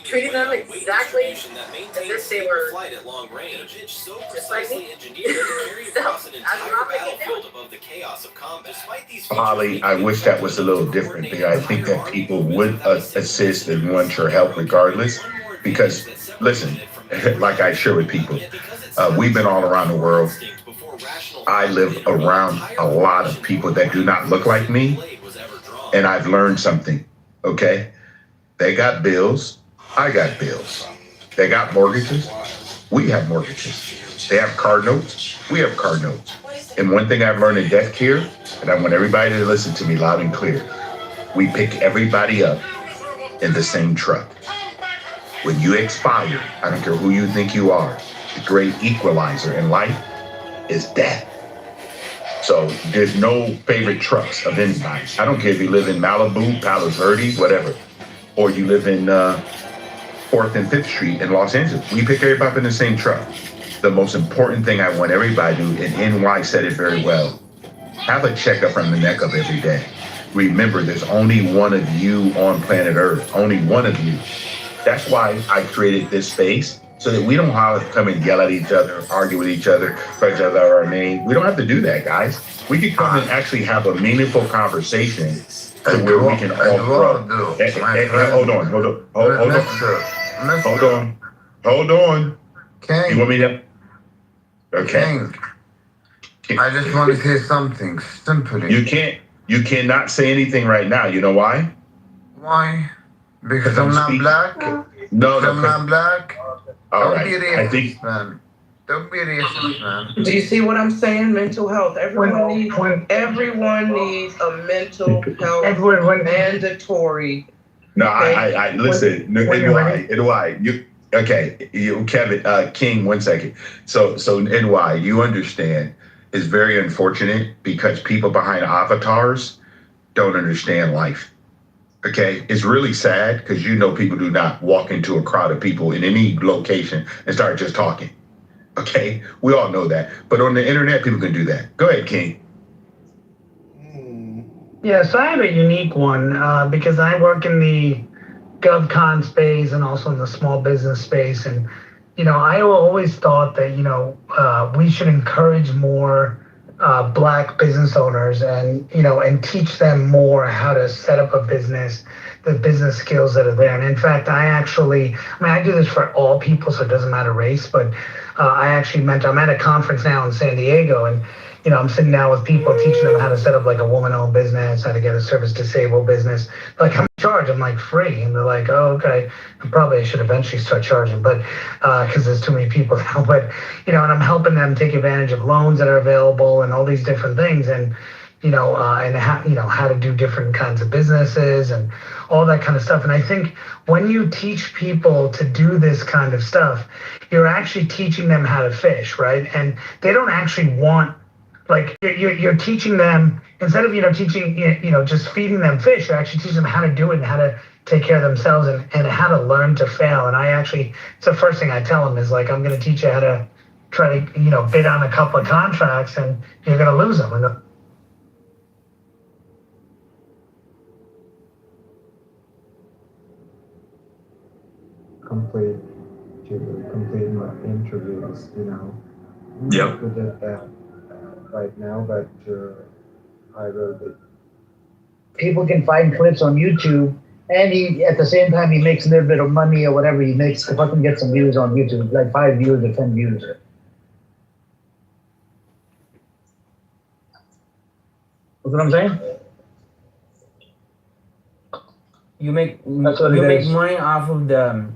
treating them exactly as if they were just like me. So that's what I'm going to do. Holly, I wish that was a little different. Because I think that people would assist and want your help regardless. Because, listen, like I share with people, we've been all around the world. I live around a lot of people that do not look like me. And I've learned something, okay? They got bills. I got bills. They got mortgages. We have mortgages. They have car notes. We have car notes. And one thing I've learned in death care, and I want everybody to listen to me loud and clear, we pick everybody up in the same truck. When you expire, I don't care who you think you are, the great equalizer in life is death. So there's no favorite trucks of anybody. I don't care if you live in Malibu, Palos Verdes, whatever, or you live in 4th and 5th Street in Los Angeles. We pick everybody up in the same truck. The most important thing I want everybody to do, and NY said it very well, have a checkup from the neck up every day. Remember, there's only one of you on planet Earth, only one of you. That's why I created this space, so that we don't have to come and yell at each other, argue with each other, call each other our name. We don't have to do that, guys. We can come and actually have a meaningful conversation to where we can all grow. Hold on. King. You want me to? Okay. King. I just want to say something simply. You cannot say anything right now. You know why? Why? Because I'm not black? No, I'm not black? All Don't be right. racist, I think. man. Don't be racist, man. Do you see what I'm saying? Mental health. Everyone needs a mental health mandatory. No, I listen. Kevin, King, 1 second. So NY, you understand, is very unfortunate because people behind avatars don't understand life. Okay, it's really sad because people do not walk into a crowd of people in any location and start just talking. Okay, we all know that. But on the internet, people can do that. Go ahead, King. Yeah, so I have a unique one because I work in the GovCon space and also in the small business space. And, I always thought that, we should encourage more black business owners and and teach them more how to set up a business, the business skills that are there. And in fact, I do this for all people, so it doesn't matter race, but I'm at a conference now in San Diego, and I'm sitting down with people teaching them how to set up like a woman-owned business, how to get a service disabled business. Like, how much charge? I'm like, free. And they're like, oh, okay. And probably I should eventually start charging, but because there's too many people now. But and I'm helping them take advantage of loans that are available and all these different things, and how to do different kinds of businesses and all that kind of stuff. And I think when you teach people to do this kind of stuff, you're actually teaching them how to fish, right? And they don't actually want, like, you're teaching them, instead of teaching just feeding them fish, you're actually teaching them how to do it and how to take care of themselves and how to learn to fail. And it's the first thing I tell them is, like, I'm going to teach you how to try to bid on a couple of contracts, and you're going to lose them. And complete my interviews, Yep. Good at that right now, but I will be. People can find clips on YouTube, and at the same time he makes a little bit of money or whatever he makes to fucking get some views on YouTube, like 5 views or 10 views. That's what I'm saying? You make That's what you it make is. money off of the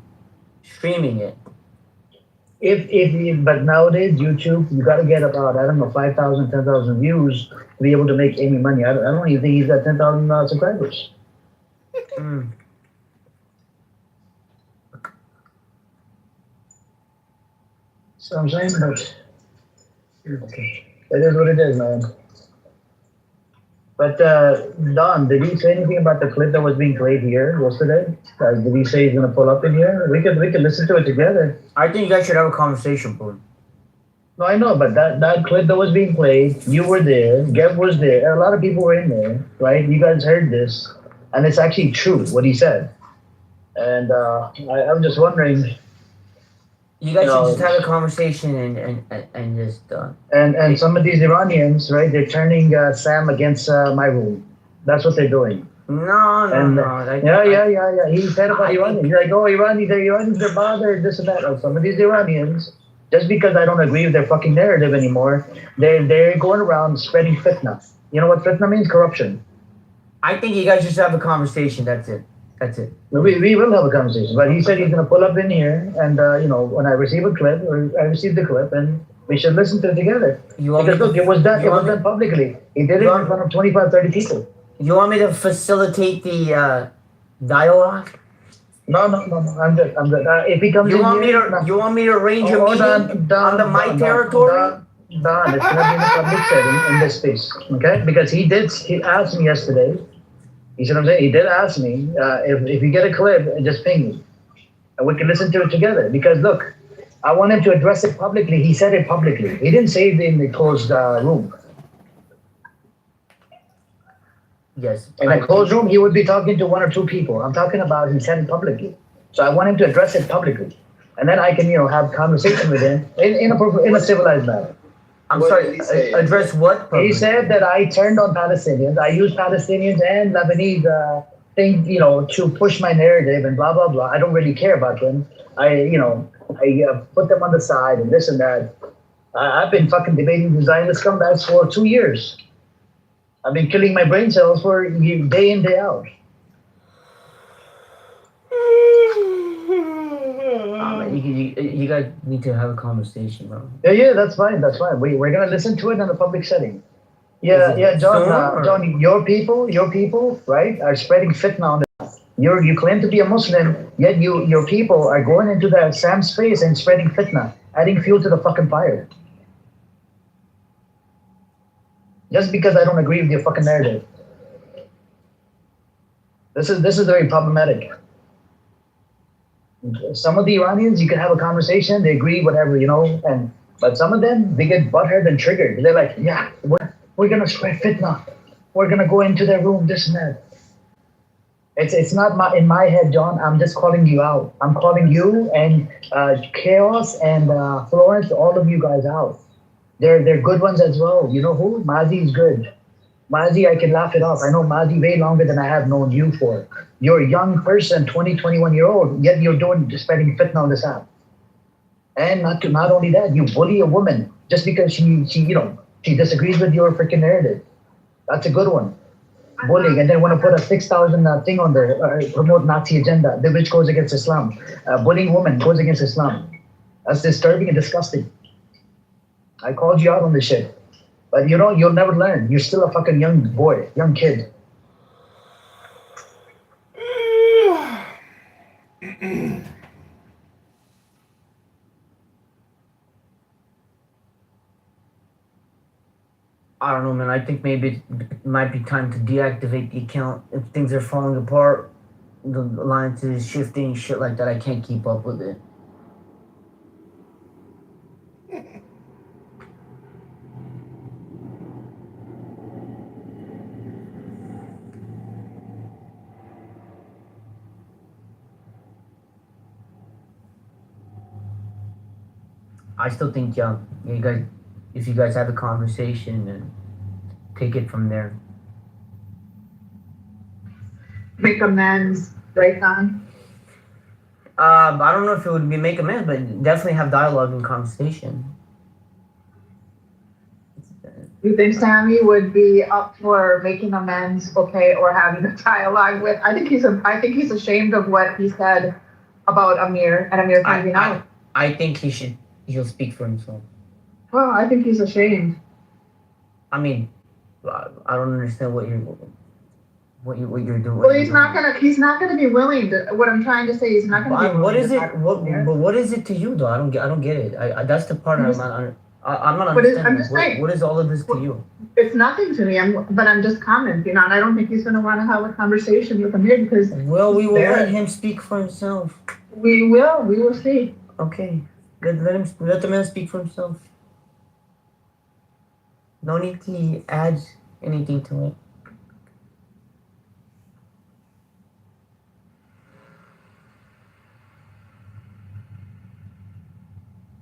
streaming it. But nowadays YouTube, you got to get about 5,000, 10,000 views to be able to make any money. I don't even think he's got 10,000 subscribers. Mm. So I'm saying, but okay, it is what it is, man. But Don, did he say anything about the clip that was being played here yesterday? Did he say he's gonna pull up in here? We could listen to it together. I think you guys should have a conversation, bro. No, I know, but that clip that was being played, you were there, Gev was there, a lot of people were in there, right? You guys heard this, and it's actually true what he said. And I'm just wondering. You guys should just have a conversation and just. And some of these Iranians, right? They're turning Sam against my room. That's what they're doing. No. Yeah. He said about Iranians. He's like, oh, Iranians, they're bothered, this and that. Oh, some of these Iranians, just because I don't agree with their fucking narrative anymore, they're going around spreading fitna. You know what fitna means? Corruption. I think you guys just have a conversation. That's it. We will have a conversation. But he said he's going to pull up in here, and when I receive a clip, or I receive the clip, and we should listen to it together. Because look, it was done publicly. He did it in front of 25, 30 people. You want me to facilitate the dialogue? No. I'm good. If he comes you in want here, me to you want me to arrange a meeting on my territory? Don, it's going to be in a public setting in this space, okay? Because he asked me yesterday. You see what I'm saying? He did ask me if you get a clip, just ping me, and we can listen to it together. Because look, I want him to address it publicly. He said it publicly. He didn't say it in the closed room. Yes. In a closed room, he would be talking to 1 or 2 people. I'm talking about he said it publicly. So I want him to address it publicly, and then I can have conversation with him in a civilized manner. I'm sorry, address what? He said that I turned on Palestinians. I used Palestinians and Lebanese to push my narrative and blah, blah, blah. I don't really care about them. I put them on the side and this and that. I've been fucking debating the Zionist scumbags for 2 years. I've been killing my brain cells for day in, day out. You guys need to have a conversation, bro. Yeah, that's fine. We're gonna listen to it in a public setting. Yeah, John, your people, right, are spreading fitna on the. You claim to be a Muslim, yet your people are going into that Sam's space and spreading fitna, adding fuel to the fucking fire. Just because I don't agree with your fucking narrative. This is very problematic. Some of the Iranians, you can have a conversation, they agree, whatever, but some of them, they get butthurt and triggered. They're like, yeah, we're gonna spread fitna. We're gonna go into their room, this and that. It's not in my head, John. I'm just calling you out. I'm calling you and Chaos and Florence, all of you guys out. They're good ones as well. You know who? Mazi is good. Mazi, I can laugh it off. I know Mazi way longer than I have known you for. You're a young person, 20, 21-year-old, yet you're spreading fitna on this app. And not only that, you bully a woman just because she disagrees with your freaking narrative. That's a good one. Bullying, and then want to put a 6,000 thing on there, promote Nazi agenda, which goes against Islam. Bullying women goes against Islam. That's disturbing and disgusting. I called you out on this shit. But you'll never learn. You're still a fucking young boy, young kid. I don't know, man. I think maybe it might be time to deactivate the account if things are falling apart. The alliance is shifting, shit like that. I can't keep up with it. I still think, if you guys have a conversation and take it from there. Make amends, right, Don? I don't know if it would be make amends, but definitely have dialogue and conversation. You think Sammy would be up for making amends, okay, or having a dialogue with? I think he's ashamed of what he said about Amir and Amir finding out. I think he'll speak for himself. Well, I think he's ashamed. I mean, I don't understand what you're doing. Well, he's not gonna be willing to. What I'm trying to say, he's not gonna be willing. What is it? What is it to you though? I don't get it. That's the part I'm not understanding. I'm just saying. What is all of this to you? It's nothing to me. But I'm just commenting on. I don't think he's gonna want to have a conversation with Amir because. Well, we will let him speak for himself. We will. We will see. Okay. Good. Let the man speak for himself. No need to add anything to it.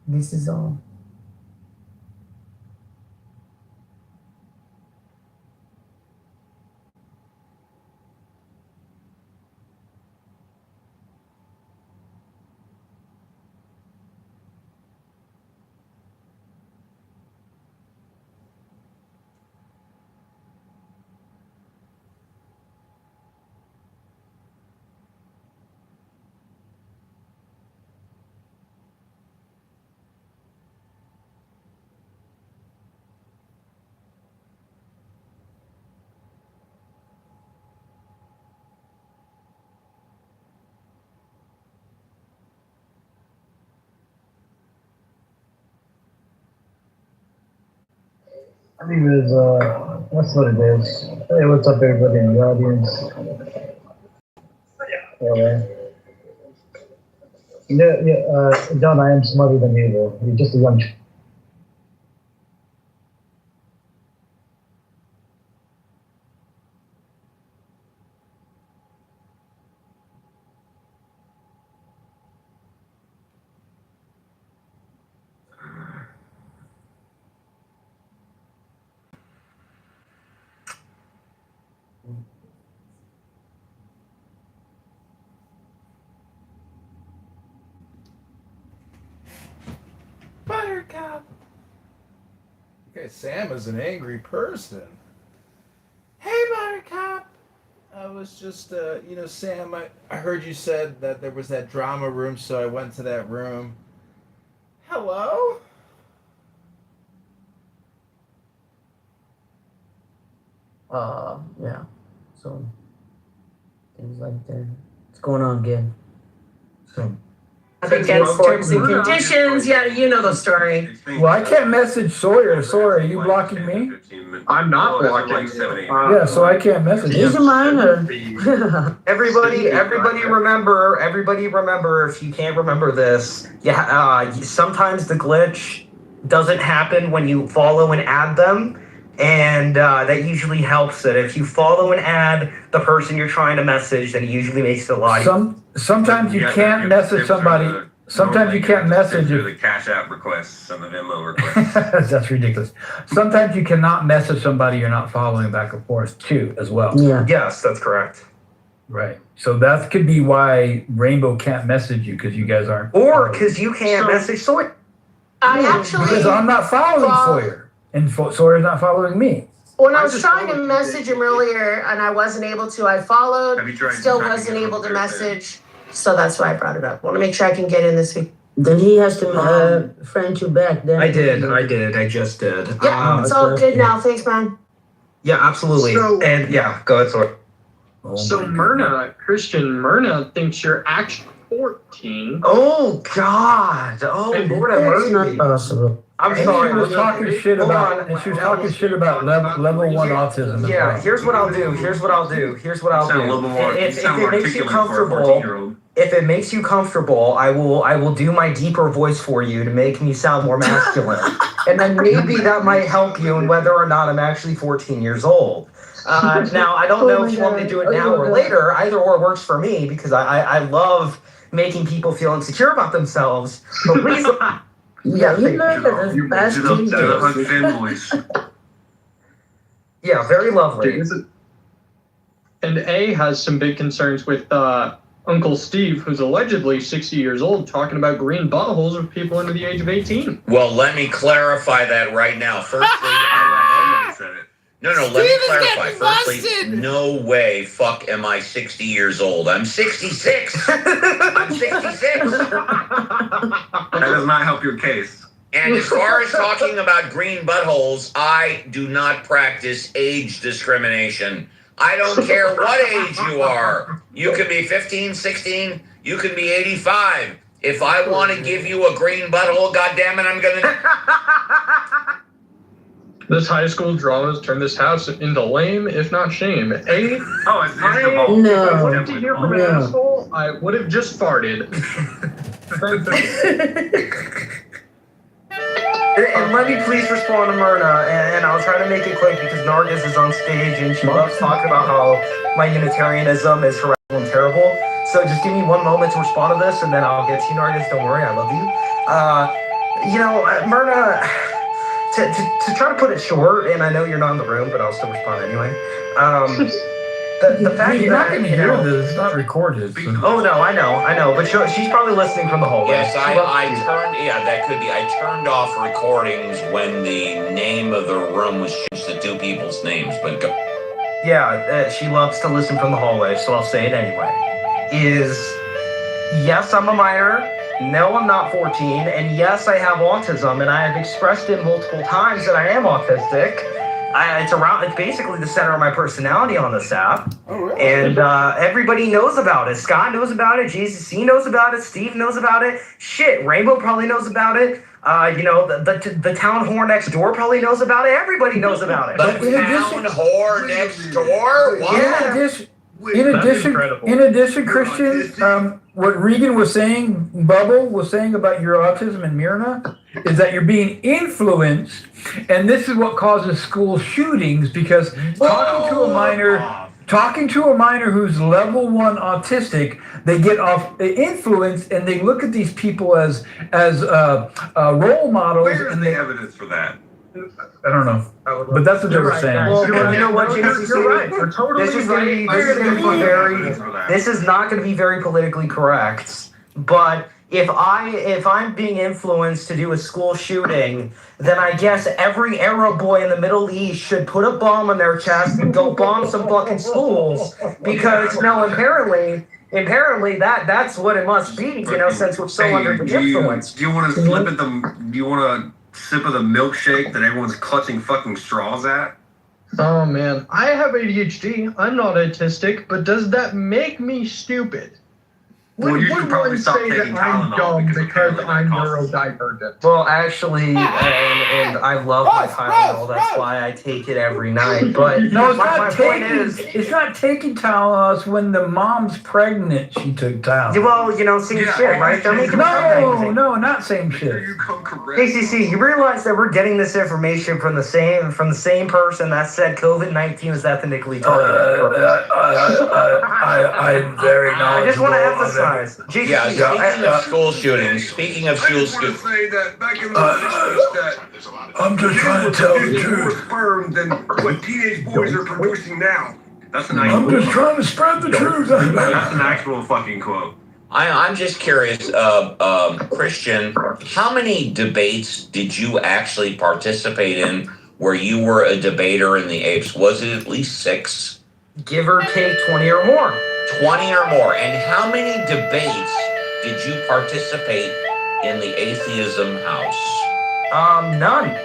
This is all. I mean, that's what it is. Hey, what's up, everybody in the audience? John, I am smarter than you, though. You're just a young. Buttercup. Okay, Sam is an angry person. Hey, Buttercup. I was just, Sam, I heard you said that there was that drama room, so I went to that room. Hello? Yeah. So, things like that. What's going on again? Against terms and conditions. Yeah, you know the story. Well, I can't message Sawyer. Sawyer, are you blocking me? I'm not blocking you. Yeah, so I can't message you. Is it mine or? Everybody remember, if you can't remember this, sometimes the glitch doesn't happen when you follow and add them. And that usually helps it. If you follow and add the person you're trying to message, then it usually makes it a lot easier. Sometimes you can't message somebody Sometimes you can't message through if the Cash App requests and the Venmo requests. that's ridiculous. Sometimes you cannot message somebody you're not following back and forth too, as well. Yeah. Yes, that's correct. Right. So that could be why Rainbow can't message you because you guys aren't. Or because you can't message Sawyer. I actually Because I'm not following Sawyer, and Sawyer's not following me. When I was trying to message him earlier and I wasn't able to, I followed, still wasn't able to message. So that's why I brought it up. Want to make sure I can get in this week. Then he has to friend you back. Then I just did. Yeah, it's all good now. Thanks, man. Yeah, absolutely. So- And yeah, go ahead, Sawyer. So Myrna, Christian Myrna thinks you're actually 14. Oh God! Oh Lord, That's not possible. I'm And sorry. she was talking shit Hold about, on. and she was talking shit about level 1 autism. as Yeah, well. here's what I'll do. Here's what I'll do. Sound a little do. more, If sound it more makes you articulate for a comfortable, 14-year-old. if it makes you comfortable, I will do my deeper voice for you to make me sound more masculine, and then maybe that might help you in whether or not I'm actually 14 years old. Now I don't know if you want me to do it now or later. Either or works for me because I love making people feel insecure about themselves. But please. Yeah, you learned that You as did a teenagers. thin voice. Yeah, very lovely. And A has some big concerns with Uncle Steve, who's allegedly 60 years old, talking about green buttholes with people under the age of 18. Well, let me clarify that right now. Firstly, no, let me clarify. Firstly, no way, fuck, am I 60 years old? I'm 66. I'm 66. That does not help your case. And as far as talking about green buttholes, I do not practice age discrimination. I don't care what age you are. You can be 15, 16, you can be 85. If I want to give you a green butthole, goddammit, I'm gonna. This high school drama has turned this house into lame, if not shame. It's the ball. If I wanted to hear from an asshole, I would have just farted. And let me please respond to Myrna, and I'll try to make it quick because Nargis is on stage and she loves talking about how my Unitarianism is horrible and terrible. So just give me 1 moment to respond to this and then I'll get to you, Nargis. Don't worry, I love you. Myrna, to try to put it short, and I know you're not in the room, but I'll still respond anyway. The fact You're not that, going to hear this. It's not recorded. So. Oh, no, I know. But she's probably listening from the hallway. Yes, that could be. I turned off recordings when the name of the room was changed to 2 people's names, but go. Yeah, she loves to listen from the hallway, so I'll say it anyway. Yes, I'm a minor. No, I'm not 14. And yes, I have autism, and I have expressed it multiple times that I am autistic. It's basically the center of my personality on this app. Oh, really? And everybody knows about it. Scott knows about it. JCC knows about it. Steve knows about it. Shit, Rainbow probably knows about it. The town whore next door probably knows about it. Everybody knows about it. The town whore next door? What? In addition, Christian, what Regan was saying, Bubble was saying about your autism and Myrna, is that you're being influenced, and this is what causes school shootings because talking to a minor who's level 1 autistic, they get off influence and they look at these people as role models. Where's the evidence for that? I don't know, but that's what they were saying. Well, you know what, JCC? You're right. You're totally This is right. This is not going to be very politically correct. But if I'm being influenced to do a school shooting, then I guess every Arab boy in the Middle East should put a bomb on their chest and go bomb some fucking schools because apparently that's what it must be. Since we're so under the influence. Do you want to slip at the? Do you want to sip of the milkshake that everyone's clutching fucking straws at? Oh man, I have ADHD. I'm not autistic, but does that make me stupid? Well, you should probably stop say that taking I'm Tylenol dumb because because apparently I'm that causes- neurodivergent. Well, actually, and I love my Tylenol. That's why I take it every night. But No, it's my not point taking. is, It's not taking Tylenol. It's when the mom's pregnant, she took Tylenol. well, same shit, right? They're making No, not same shit. ACC, you realize that we're getting this information from the same person that said COVID-19 was ethnically targeted. I'm very knowledgeable. I just want to emphasize size. Yeah, speaking of school shootings, Say that back in the that I'm just trying to tell the truth. More sperm than what teenage boys are producing now. That's an I'm just trying to spread the truth. That's an actual fucking quote. I'm just curious, Christian, how many debates did you actually participate in where you were a debater in the apes? Was it at least 6? Give or take 20 or more. 20 or more. And how many debates did you participate in the atheism house? None.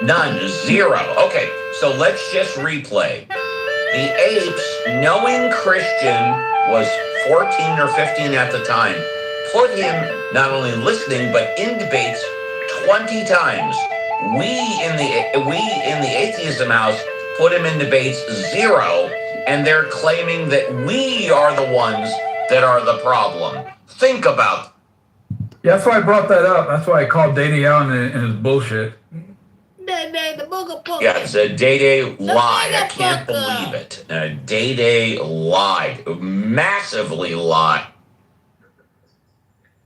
None. 0. Okay, so let's just replay. The apes, knowing Christian was 14 or 15 at the time, put him not only listening but in debates 20 times. We in the atheism house put him in debates 0, and they're claiming that we are the ones that are the problem. Think about. Yeah, that's why I brought that up. That's why I called Daddy out and his bullshit. Yeah, it's a Day lied. I can't believe it. Day lied. Massively lied.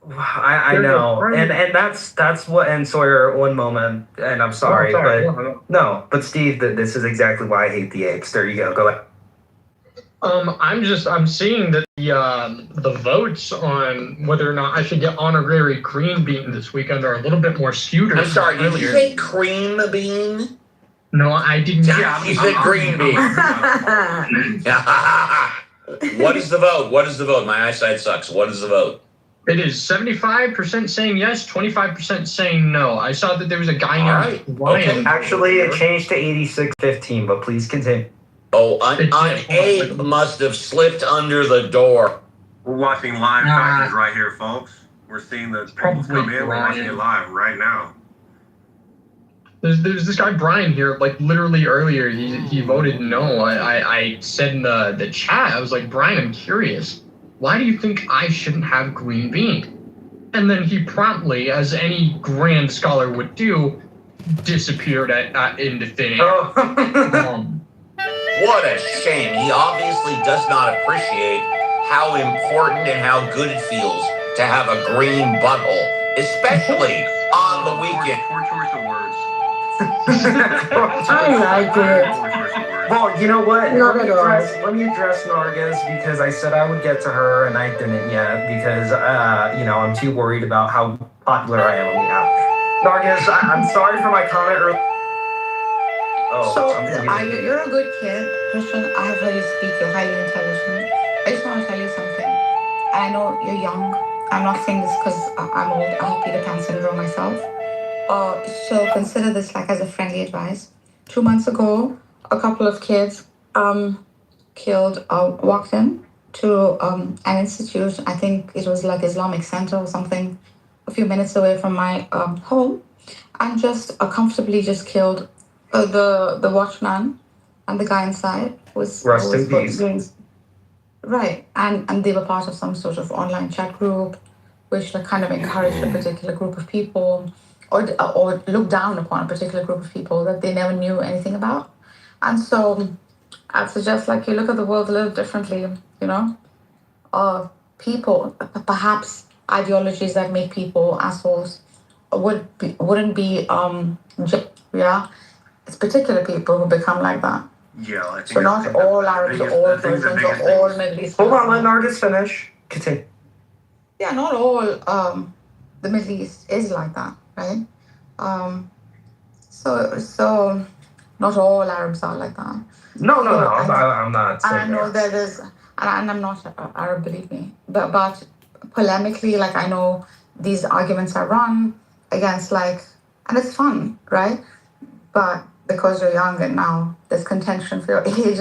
I know, and that's what. And Sawyer, one moment, and I'm sorry, but Steve, this is exactly why I hate the apes. There you go. Go ahead. I'm seeing that the votes on whether or not I should get honorary green bean this weekend are a little bit more skewed. I'm sorry, did you say cream bean? No, I did not. Yeah, he said green bean. What is the vote? What is the vote? My eyesight sucks. What is the vote? It is 75% saying yes, 25% saying no. I saw that there was a guy named Ryan. Okay. Actually, it changed to 86-15, but please continue. Oh, an ape must have slipped under the door. We're watching live factors right here, folks. We're seeing the polls come in. We're watching it live right now. There's this guy Brian here, like literally earlier, he voted no. I said in the chat, I was like, Brian, I'm curious. Why do you think I shouldn't have green bean? And then he promptly, as any grand scholar would do, disappeared into thin air. What a shame. He obviously does not appreciate how important and how good it feels to have a green butthole, especially on the weekend. Poor choice of words. I like it. Well, you know what? Let me address Nargis, because I said I would get to her and I didn't yet because I'm too worried about how popular I am on the app. Nargis, I'm sorry for my comment earlier. You're a good kid, Christian. I have heard you speak. You're highly intelligent. I just want to tell you something. I know you're young. I'm not saying this because I'm old. I have Peter Pan syndrome myself. So consider this like as a friendly advice. 2 months ago, a couple of kids walked in to an institute. I think it was like Islamic Center or something, a few minutes away from my home, and just comfortably just killed the watchman and the guy inside was doing right, and they were part of some sort of online chat group, which like kind of encouraged a particular group of people, or looked down upon a particular group of people that they never knew anything about. And so I'd suggest like you look at the world a little differently, people, perhaps ideologies that make people assholes wouldn't be it's particular people who become like that. Yeah, I think so not all Arabs or all Persians or all Middle East. Hold on, let Nargis finish. Continue. Yeah, not all the Middle East is like that, right? So not all Arabs are like that. No, I'm not saying I know there is, and I'm not Arab, believe me. But polemically, like I know these arguments are run against and it's fun, right? But because you're young and now there's contention for your age.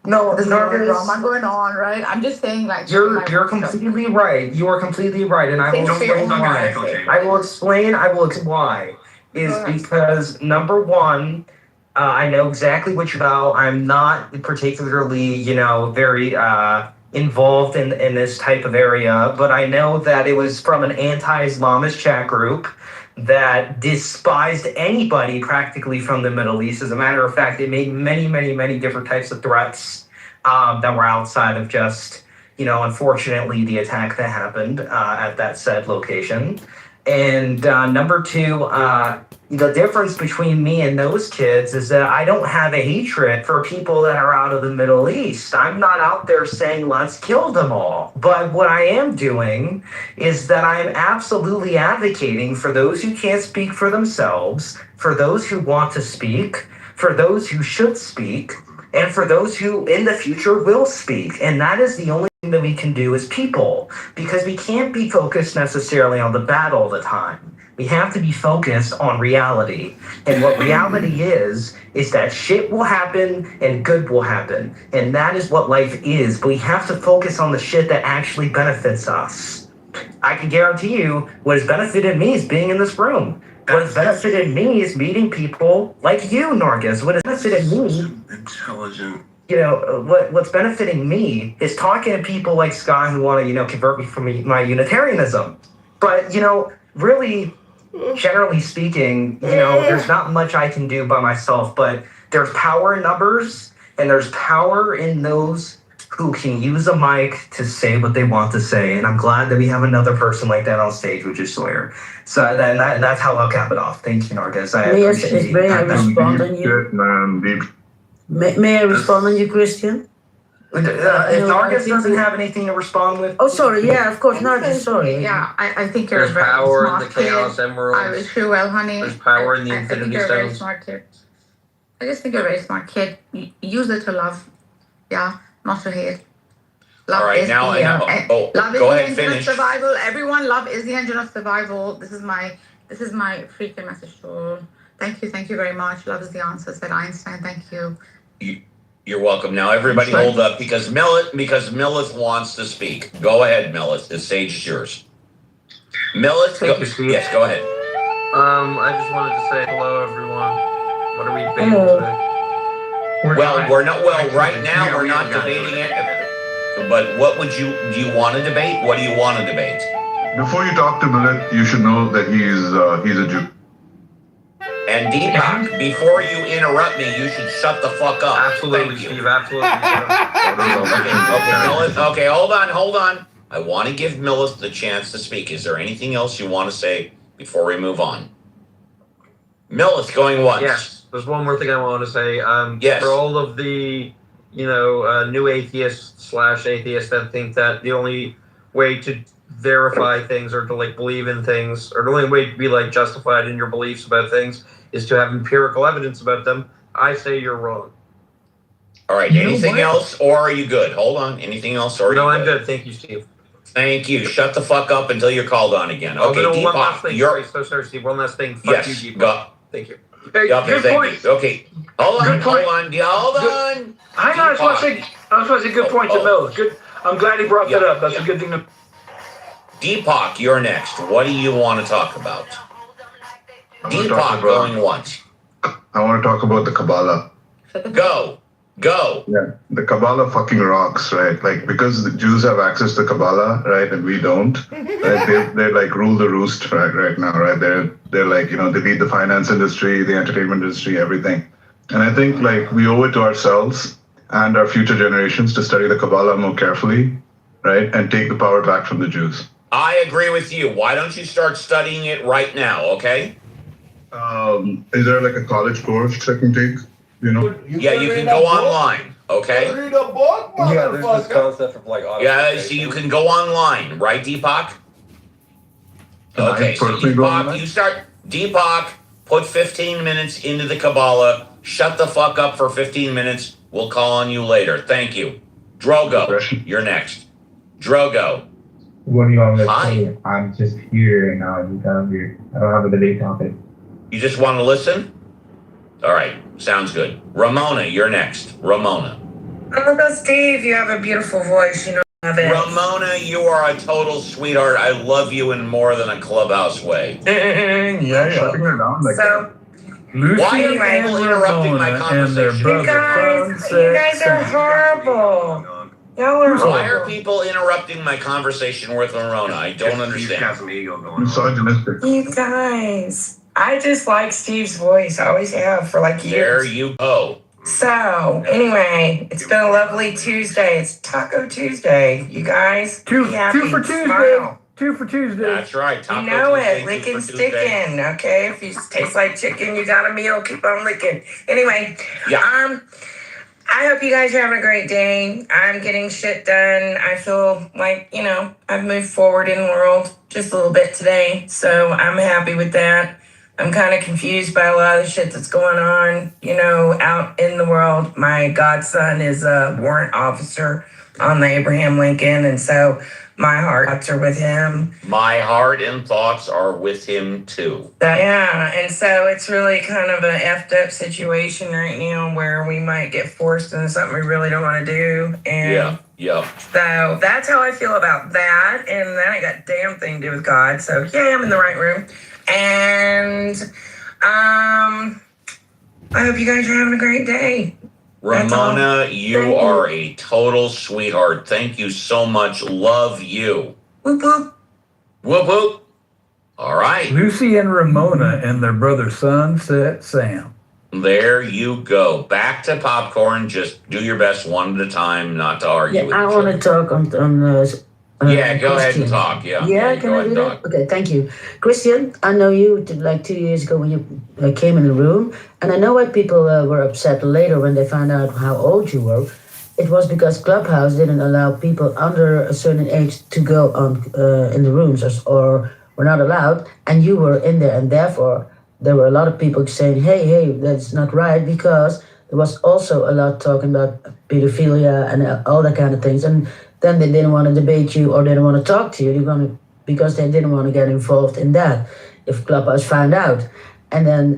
No, there's drama going on, right? I'm just saying, you're completely right. You are completely right, and I will explain why. I will explain why. Because number one, I know exactly what you're about. I'm not particularly, very involved in this type of area, but I know that it was from an anti-Islamist chat group that despised anybody practically from the Middle East. As a matter of fact, it made many, many, many different types of threats that were outside of just, unfortunately, the attack that happened at that said location. And number two, the difference between me and those kids is that I don't have a hatred for people that are out of the Middle East. I'm not out there saying, let's kill them all. But what I am doing is that I'm absolutely advocating for those who can't speak for themselves, for those who want to speak, for those who should speak, and for those who in the future will speak. And that is the only thing that we can do as people, because we can't be focused necessarily on the bad all the time. We have to be focused on reality. And what reality is that shit will happen and good will happen. And that is what life is. But we have to focus on the shit that actually benefits us. I can guarantee you what has benefited me is being in this room. What has benefited me is meeting people like you, Nargis. What has benefited me, intelligent. What's benefiting me is talking to people like Scott who want to, convert me from my Unitarianism. But, really, generally speaking, there's not much I can do by myself, but there's power in numbers and there's power in those who can use a mic to say what they want to say. And I'm glad that we have another person like that on stage, which is Sawyer. So that's how I'll cap it off. Thank you, Nargis. May I respond on you? May I respond on you, Christian? If Nargis doesn't have anything to respond with. Oh, sorry. Yeah, of course. Nargis, sorry. Yeah, I think you're There's a very power smart in the Chaos kid. Emeralds. I wish you well, honey. There's power in the I think Infinity you're a very Stones. smart kid. I just think you're a very smart kid. Use it to love. Yeah, not to hate. Love All right, is now the, love is go the ahead, engine finish. of survival. Everyone, love is the engine of survival. This is my freaking message to all. Thank you very much. Love is the answer, said Einstein. Thank you. You're welcome. Now everybody hold up because Millith wants to speak. Go ahead, Millith. The stage is yours. Millith, Thank you, Steve. Yes, go ahead. I just wanted to say hello, everyone. What are we debating today? Right now we're not debating it. But do you want to debate? What do you want to debate? Before you talk to Millith, you should know that he's a Jew. And Deepak, before you interrupt me, you should shut the fuck up. Absolutely, Steve. Absolutely. Okay, hold on. I want to give Millith the chance to speak. Is there anything else you want to say before we move on? Millith, going once. Yes, there's one more thing I want to say. Yes. For all of the, new atheists / atheists that think that the only way to verify things or to believe in things, or the only way to be justified in your beliefs about things is to have empirical evidence about them, I say you're wrong. All right, anything else, or are you good? Hold on, anything else, or are you good? No, I'm good. Thank you, Steve. Thank you. Shut the fuck up until you're called on again. Okay, Deepak, one last thing. Sorry, Steve. One last thing. Fuck you, Deepak. Go. Thank you. Hey, good point. Okay, hold on. I just want to say good point to Mills. Good. I'm glad he brought that up. That's a good thing to. Deepak, you're next. What do you want to talk about? Deepak, going once. I want to talk about the Kabbalah. Go. Yeah, the Kabbalah fucking rocks, right? Because the Jews have access to Kabbalah, right, and we don't. Right? They rule the roost right now, right? They're they lead the finance industry, the entertainment industry, everything. And I think we owe it to ourselves and our future generations to study the Kabbalah more carefully, right, and take the power back from the Jews. I agree with you. Why don't you start studying it right now? Okay. Is there a college course I can take? Yeah, you can go online. Okay. Read a book, yeah, there's this concept of yeah, so you can go online, right, Deepak? Okay, so Deepak, Deepak, put 15 minutes into the Kabbalah. Shut the fuck up for 15 minutes. We'll call on you later. Thank you. Drogo, you're next. Drogo. What do you want me to say? I'm just here right now. You got here. I don't have a debate topic. You just want to listen? All right, sounds good. Ramona, you're next. Ramona. Uncle Steve, you have a beautiful voice. Have it. Ramona, you are a total sweetheart. I love you in more than a clubhouse way. Shutting her down so, why are people interrupting my conversation? You guys are horrible. Why are people interrupting my conversation with Ramona? I don't understand. You guys, I just like Steve's voice. I always have for years. There you go. So, anyway, it's been a lovely Tuesday. It's Taco Tuesday, you guys. Two Be happy. for Tuesday. Smile. 2 for Tuesday. That's right. Taco You know Tuesday, it. 2 Licking, for Tuesday. sticking. Okay, if you taste like chicken, you got a meal. Keep on licking. Anyway, Yeah. I hope you guys are having a great day. I'm getting shit done. I feel like, I've moved forward in the world just a little bit today. So I'm happy with that. I'm kind of confused by a lot of the shit that's going on, out in the world. My godson is a warrant officer on the Abraham Lincoln. And so my hearts are with him. My heart and thoughts are with him too. Yeah, and so it's really kind of a effed up situation right now where we might get forced into something we really don't want to do. And Yeah. so that's how I feel about that. And that ain't got a damn thing to do with God. So yeah, I'm in the right room. And I hope you guys are having a great day. Ramona, you are a total sweetheart. Thank you so much. Love you. Whoop whoop. Whoop whoop. All right. Lucy and Ramona and their brother Sunset Sam. There you go. Back to popcorn. Just do your best one at a time, not to argue with I each want other. to talk on Yeah, go ahead and Christian. talk. Yeah, Yeah, go can I ahead do and that? talk. Okay, thank you. Christian, I know you like 2 years ago when you came in the room, and I know why people were upset later when they found out how old you were. It was because Clubhouse didn't allow people under a certain age to go on in the rooms or were not allowed, and you were in there, and therefore there were a lot of people saying, hey, that's not right, because there was also a lot talking about pedophilia and all that kind of things, and then they didn't want to debate you or they didn't want to talk to you because they didn't want to get involved in that if Clubhouse found out. And then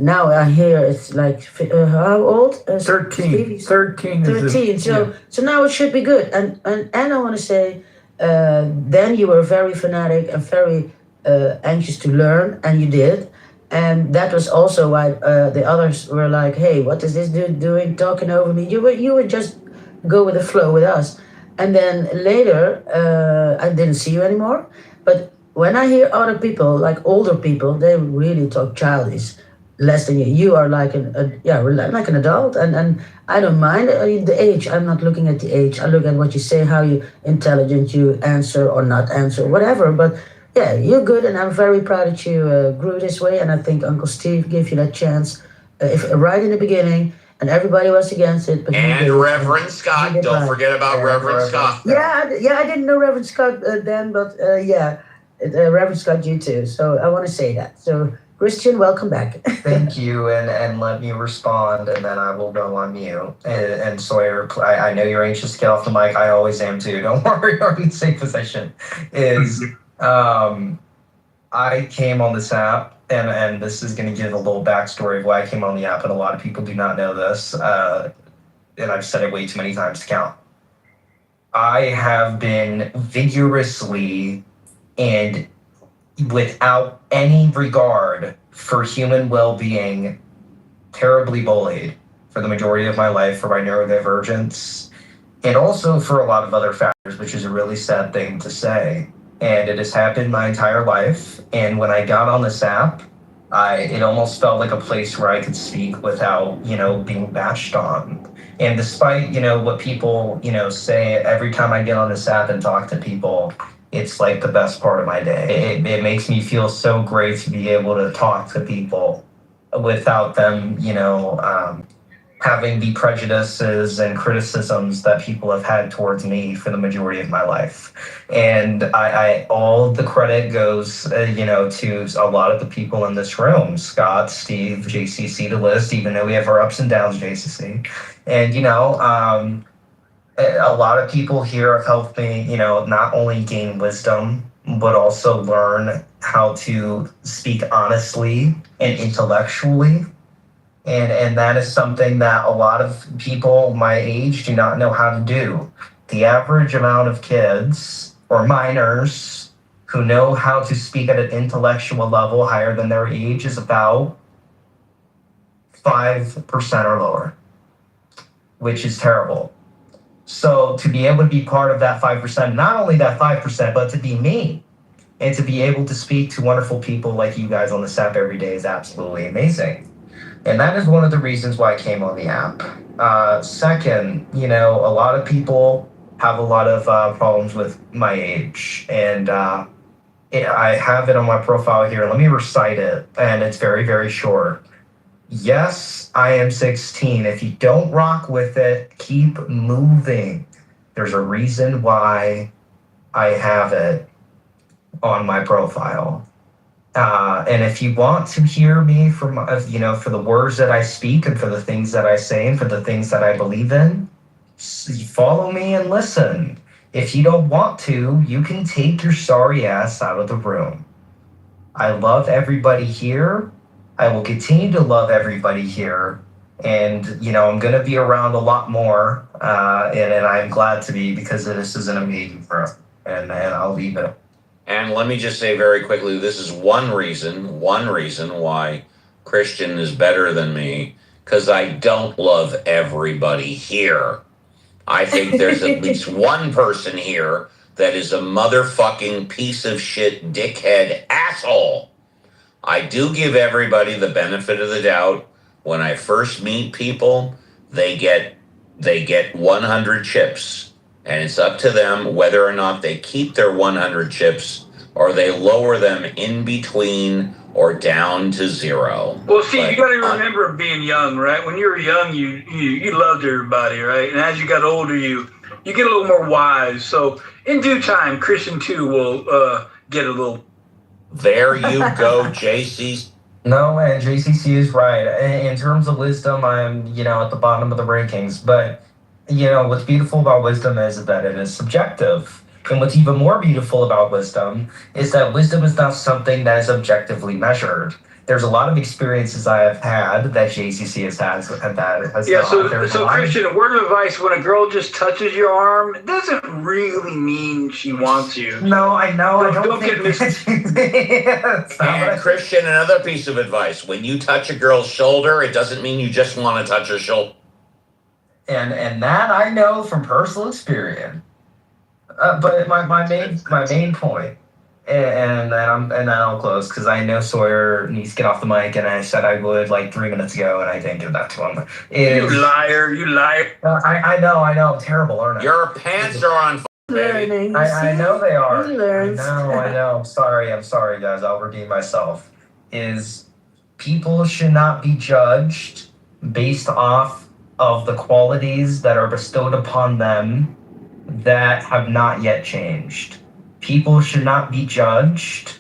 now I hear it's like, how old? 13. 13 is 13. So now it should be good. And I want to say, then you were very fanatic and very anxious to learn, and you did. And that was also why the others were like, hey, what is this dude doing, talking over me? You were just go with the flow with us. And then later, I didn't see you anymore. But when I hear other people, like older people, they really talk childish, less than you. You are like like an adult, and I don't mind the age. I'm not looking at the age. I look at what you say, how you intelligent you answer or not answer, whatever. But yeah, you're good, and I'm very proud that you grew this way. And I think Uncle Steve gave you that chance, right in the beginning. And everybody was against it. But And Reverend Scott. Don't forget about Reverend Scott. Yeah, I didn't know Reverend Scott then, but Reverend Scott, you too. So I want to say that. So Christian, welcome back. Thank you, and let me respond, and then I will go on mute. And Sawyer, I know you're anxious to get off the mic. I always am too. Don't worry, you're in the same position. I came on this app, and this is going to give a little backstory of why I came on the app, and a lot of people do not know this, and I've said it way too many times to count. I have been vigorously and without any regard for human well-being, terribly bullied for the majority of my life for my neurodivergence, and also for a lot of other factors, which is a really sad thing to say. And it has happened my entire life. And when I got on this app, it almost felt like a place where I could speak without, being bashed on. And despite, what people, say, every time I get on this app and talk to people, it's like the best part of my day. It makes me feel so great to be able to talk to people without them, having the prejudices and criticisms that people have had towards me for the majority of my life. And I all the credit goes, to a lot of the people in this room, Scott, Steve, JCC, the list, even though we have our ups and downs, JCC. And, a lot of people here have helped me, not only gain wisdom, but also learn how to speak honestly and intellectually. And that is something that a lot of people my age do not know how to do. The average amount of kids or minors who know how to speak at an intellectual level higher than their age is about 5% or lower, which is terrible. So to be able to be part of that 5%, not only that 5%, but to be me, and to be able to speak to wonderful people like you guys on this app every day is absolutely amazing. And that is one of the reasons why I came on the app. Second, a lot of people have a lot of problems with my age. And I have it on my profile here. Let me recite it. And it's very, very short. Yes, I am 16. If you don't rock with it, keep moving. There's a reason why I have it on my profile. And if you want to hear me for the words that I speak and for the things that I say and for the things that I believe in, follow me and listen. If you don't want to, you can take your sorry ass out of the room. I love everybody here. I will continue to love everybody here. And, I'm going to be around a lot more. And I'm glad to be, because this is an amazing firm. And I'll leave it. And let me just say very quickly, this is one reason why Christian is better than me, because I don't love everybody here. I think there's at least one person here that is a motherfucking piece of shit, dickhead, asshole. I do give everybody the benefit of the doubt. When I first meet people, they get 100 chips. And it's up to them whether or not they keep their 100 chips or they lower them in between or down to 0. Well, see, you got to remember being young, right? When you were young, you loved everybody, right? And as you got older, you get a little more wise. So in due time, Christian too will get a little. There you go, JC. No, and JCC is right. In terms of wisdom, I'm, at the bottom of the rankings. But, what's beautiful about wisdom is that it is subjective. And what's even more beautiful about wisdom is that wisdom is not something that is objectively measured. There's a lot of experiences I have had that JCC has had that has Yeah, not. so Christian, a word of advice: when a girl just touches your arm, it doesn't really mean she wants you. No, I know. I Don't get And Christian, another piece of advice: when you touch a girl's shoulder, it doesn't mean you just want to touch her shoulder. And that I know from personal experience. But my main point, and then I'll close because I know Sawyer needs to get off the mic, and I said I would like 3 minutes ago, and I didn't give that to him. You liar! I know, I'm terrible, aren't I? Your pants are on fire, baby. I know they are. I know. I'm sorry, guys. I'll redeem myself. People should not be judged based off of the qualities that are bestowed upon them that have not yet changed. People should not be judged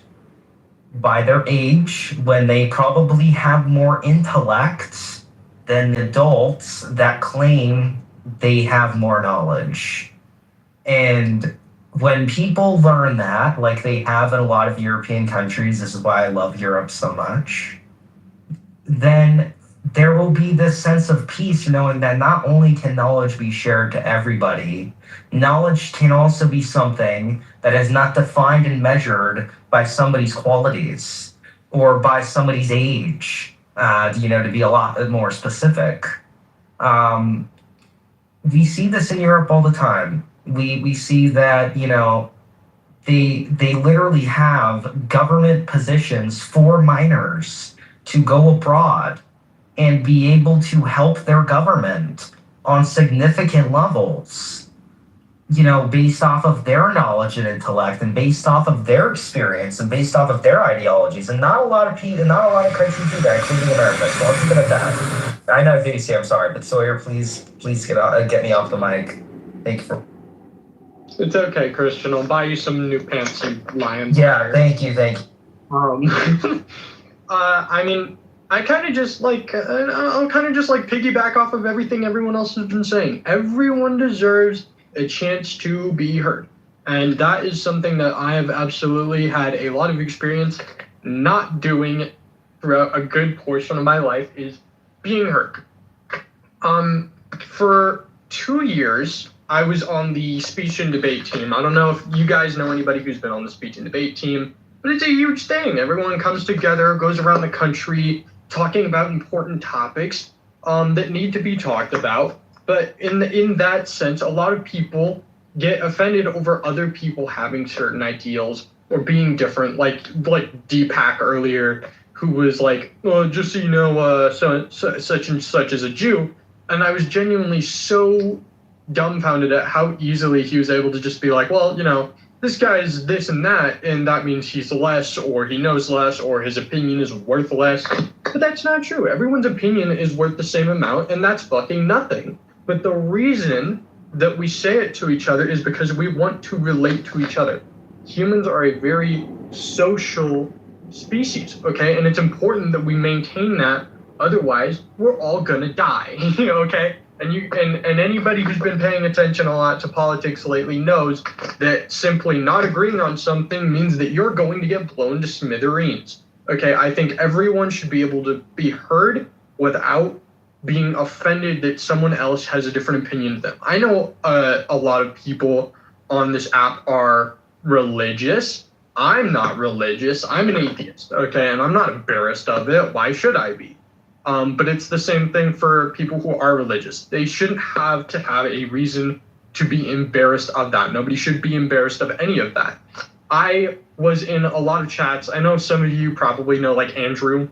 by their age when they probably have more intellect than adults that claim they have more knowledge. And when people learn that, like they have in a lot of European countries, this is why I love Europe so much, then there will be this sense of peace knowing that not only can knowledge be shared to everybody, knowledge can also be something that is not defined and measured by somebody's qualities or by somebody's age, to be a lot more specific. We see this in Europe all the time. We see that, they literally have government positions for minors to go abroad and be able to help their government on significant levels, based off of their knowledge and intellect and based off of their experience and based off of their ideologies. And not a lot of people, not a lot of countries do that, including America. So I'll keep it at that. I know, JC, I'm sorry, but Sawyer, please get me off the mic. Thank you for... It's okay, Christian. I'll buy you some new pants, you lions. Yeah, thank you. I mean, I kind of just I'll kind of just piggyback off of everything everyone else has been saying. Everyone deserves a chance to be heard. And that is something that I have absolutely had a lot of experience not doing throughout a good portion of my life, is being heard. For 2 years, I was on the speech and debate team. I don't know if you guys know anybody who's been on the speech and debate team, but it's a huge thing. Everyone comes together, goes around the country, talking about important topics that need to be talked about. But in that sense, a lot of people get offended over other people having certain ideals or being different, like Deepak earlier, who was like, well, just so you know, such and such is a Jew. And I was genuinely so dumbfounded at how easily he was able to just be like, well, you know, this guy is this and that means he's less, or he knows less, or his opinion is worth less. But that's not true. Everyone's opinion is worth the same amount, and that's fucking nothing. But the reason that we say it to each other is because we want to relate to each other. Humans are a very social species, okay? And it's important that we maintain that. Otherwise, we're all gonna die, okay? And anybody who's been paying attention a lot to politics lately knows that simply not agreeing on something means that you're going to get blown to smithereens. Okay, I think everyone should be able to be heard without being offended that someone else has a different opinion than them. I know a lot of people on this app are religious. I'm not religious. I'm an atheist, okay? And I'm not embarrassed of it. Why should I be? But it's the same thing for people who are religious. They shouldn't have to have a reason to be embarrassed of that. Nobody should be embarrassed of any of that. I was in a lot of chats. I know some of you probably know, like Andrew.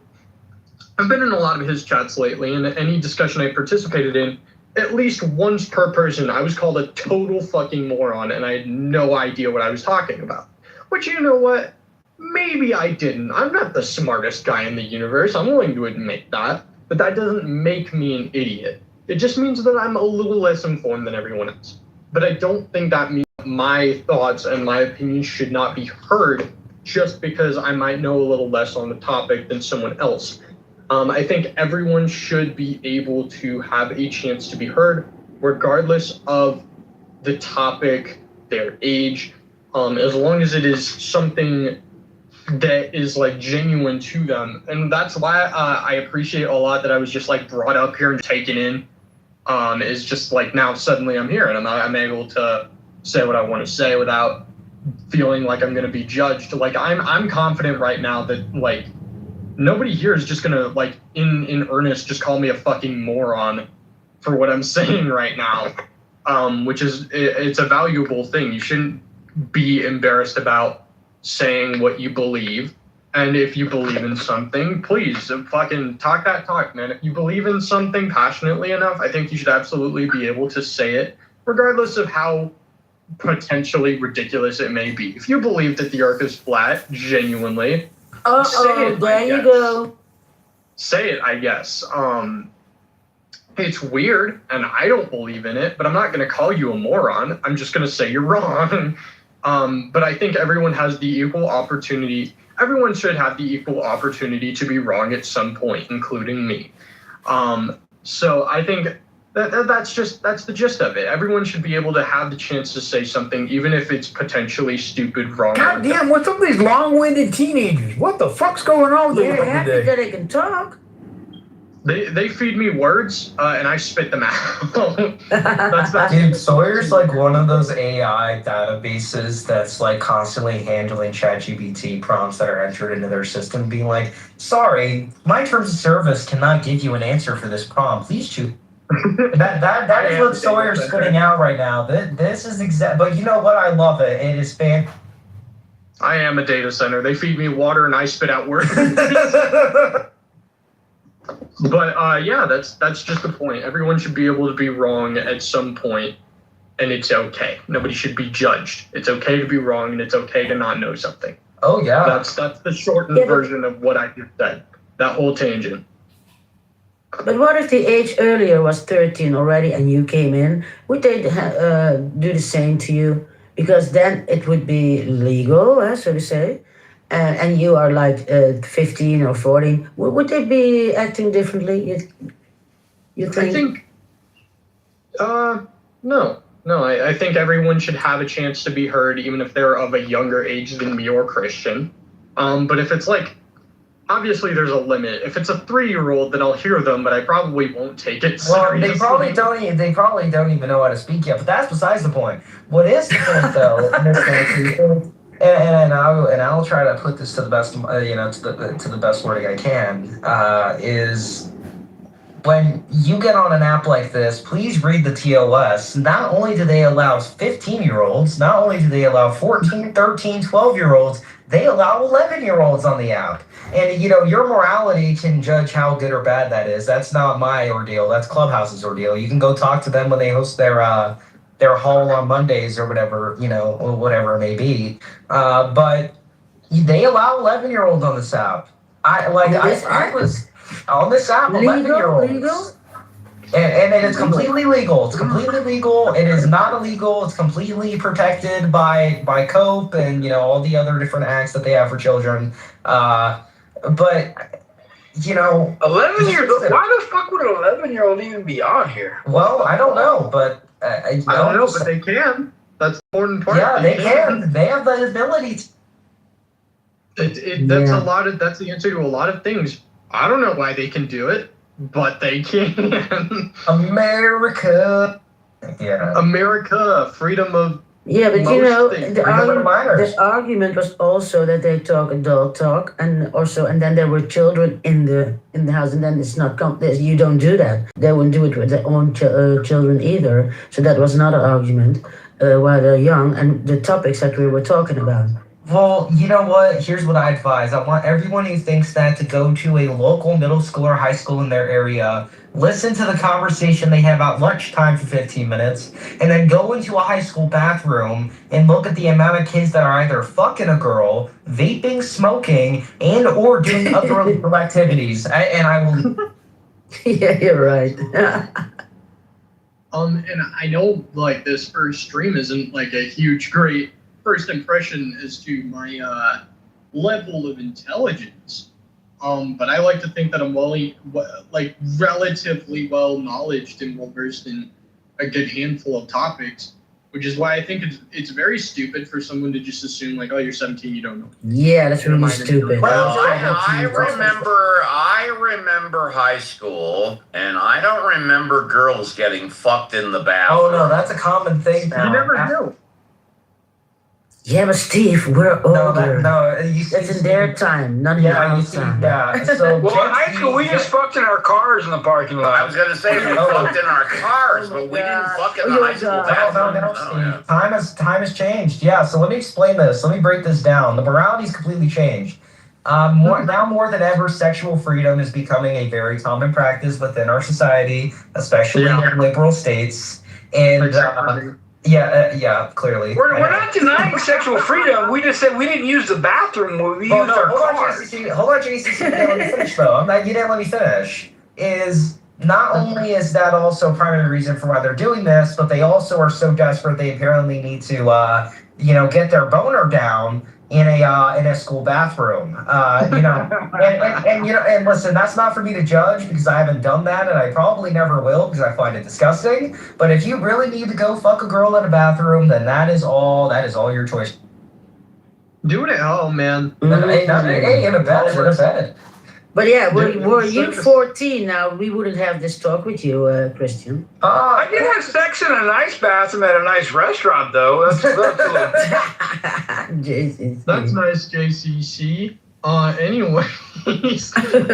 I've been in a lot of his chats lately, and any discussion I participated in, at least once per person, I was called a total fucking moron, and I had no idea what I was talking about. Which, you know what? Maybe I didn't. I'm not the smartest guy in the universe. I'm willing to admit that. But that doesn't make me an idiot. It just means that I'm a little less informed than everyone else. But I don't think that means my thoughts and my opinions should not be heard just because I might know a little less on the topic than someone else. I think everyone should be able to have a chance to be heard, regardless of the topic, their age, as long as it is something that is like genuine to them. And that's why I appreciate a lot that I was just like brought up here and taken in. Is just like now suddenly I'm here and I'm able to say what I want to say without feeling like I'm going to be judged. Like I'm confident right now that like nobody here is just gonna like in earnest just call me a fucking moron for what I'm saying right now, which is it's a valuable thing. You shouldn't be embarrassed about saying what you believe, and if you believe in something, please fucking talk that talk, man. If you believe in something passionately enough, I think you should absolutely be able to say it, regardless of how potentially ridiculous it may be. If you believe that the earth is flat, genuinely, say it. There you go. Say it, I guess. It's weird, and I don't believe in it, but I'm not going to call you a moron. I'm just going to say you're wrong. But I think everyone has the equal opportunity. Everyone should have the equal opportunity to be wrong at some point, including me. So I think that's the gist of it. Everyone should be able to have the chance to say something, even if it's potentially stupid, wrong. God damn, what's up with these long-winded teenagers? What the fuck's going on with them happy today? that they can talk. They feed me words, and I spit them out. that's Dude, Sawyer's like one of those AI databases that's like constantly handling ChatGPT prompts that are entered into their system, being like, sorry, my terms of service cannot give you an answer for this prompt. Please choose. That is what Sawyer's spitting out right now. This is exact. But you know what? I love it. It is fan. I am a data center. They feed me water, and I spit out words. But yeah, that's just the point. Everyone should be able to be wrong at some point, and it's okay. Nobody should be judged. It's okay to be wrong, and it's okay to not know something. Oh yeah. That's the shortened version of what I just said. That whole tangent. But what if the age earlier was 13 already and you came in? Would they do the same to you? Because then it would be legal, so to say. And you are like 15 or 14. Would they be acting differently? You think? I think, no. I think everyone should have a chance to be heard, even if they're of a younger age than me or Christian. But if it's like, obviously there's a limit. If it's a 3-year-old, then I'll hear them, but I probably won't take it seriously. Well, they probably don't even know how to speak yet. But that's besides the point. What is the point, though? And I'll try to put this to the best, to the best wording I can. Is when you get on an app like this, please read the TOS. Not only do they allow 15-year-olds, not only do they allow 14, 13, 12-year-olds they allow 11-year-olds on the app. And, your morality can judge how good or bad that is. That's not my ordeal. That's Clubhouse's ordeal. You can go talk to them when they host their haul on Mondays or whatever, whatever it may be. But they allow 11-year-olds on this app. I was on this app, 11-year-olds. Legal? And it's completely legal. It's completely legal. It is not illegal. It's completely protected by COPE and all the other different acts that they have for children. But 11 years old. Why the fuck would an 11-year-old even be on here? Well, I don't know, but I don't know, but they can. That's the important part. Yeah, they can. They have the ability to. That's the answer to a lot of things. I don't know why they can do it, but they can. America. Yeah. America, freedom of. Yeah, but things. the argument was also that they talk adult talk, and then there were children in the house, and then it's not you don't do that. They wouldn't do it with their own children either. So that was not an argument while they're young, and the topics that we were talking about. Well, you know what? Here's what I advise. I want everyone who thinks that to go to a local middle school or high school in their area, listen to the conversation they have at lunchtime for 15 minutes, and then go into a high school bathroom and look at the amount of kids that are either fucking a girl, vaping, smoking, and or doing other illegal activities. I will... Yeah, you're right. And I know, this first stream isn't, a huge, great first impression as to my level of intelligence. But I like to think that I'm relatively well knowledged and well versed in a good handful of topics, which is why I think it's very stupid for someone to just assume oh, you're 17, you don't know. Yeah, that's really stupid. Well, I remember high school, and I don't remember girls getting fucked in the bathroom. Oh no, that's a common thing now. You never knew. Yeah, but Steve, we're older. It's in their time, not in our time. Yeah. So well, in high school, we just fucked in our cars in the parking lot. I was gonna say we fucked in our cars, but we didn't fuck in the high school bathroom. Time has changed. Yeah. So let me explain this. Let me break this down. The morality's completely changed. More than ever, sexual freedom is becoming a very common practice within our society, especially in liberal states. And clearly. We're not denying sexual freedom. We just said we didn't use the bathroom when we used our cars. Hold on, JCC. You didn't let me finish, though. You didn't let me finish. Not only is that also a primary reason for why they're doing this, but they also are so desperate they apparently need to, get their boner down in a school bathroom, and listen, that's not for me to judge because I haven't done that and I probably never will because I find it disgusting. But if you really need to go fuck a girl in a bathroom, then that is all your choice. Do it at home, man. Hey, in a bed. But yeah, were you 14 now, we wouldn't have this talk with you, Christian. I did have sex in a nice bathroom at a nice restaurant, though. That's That's nice, JCC. Anyways, nice. I think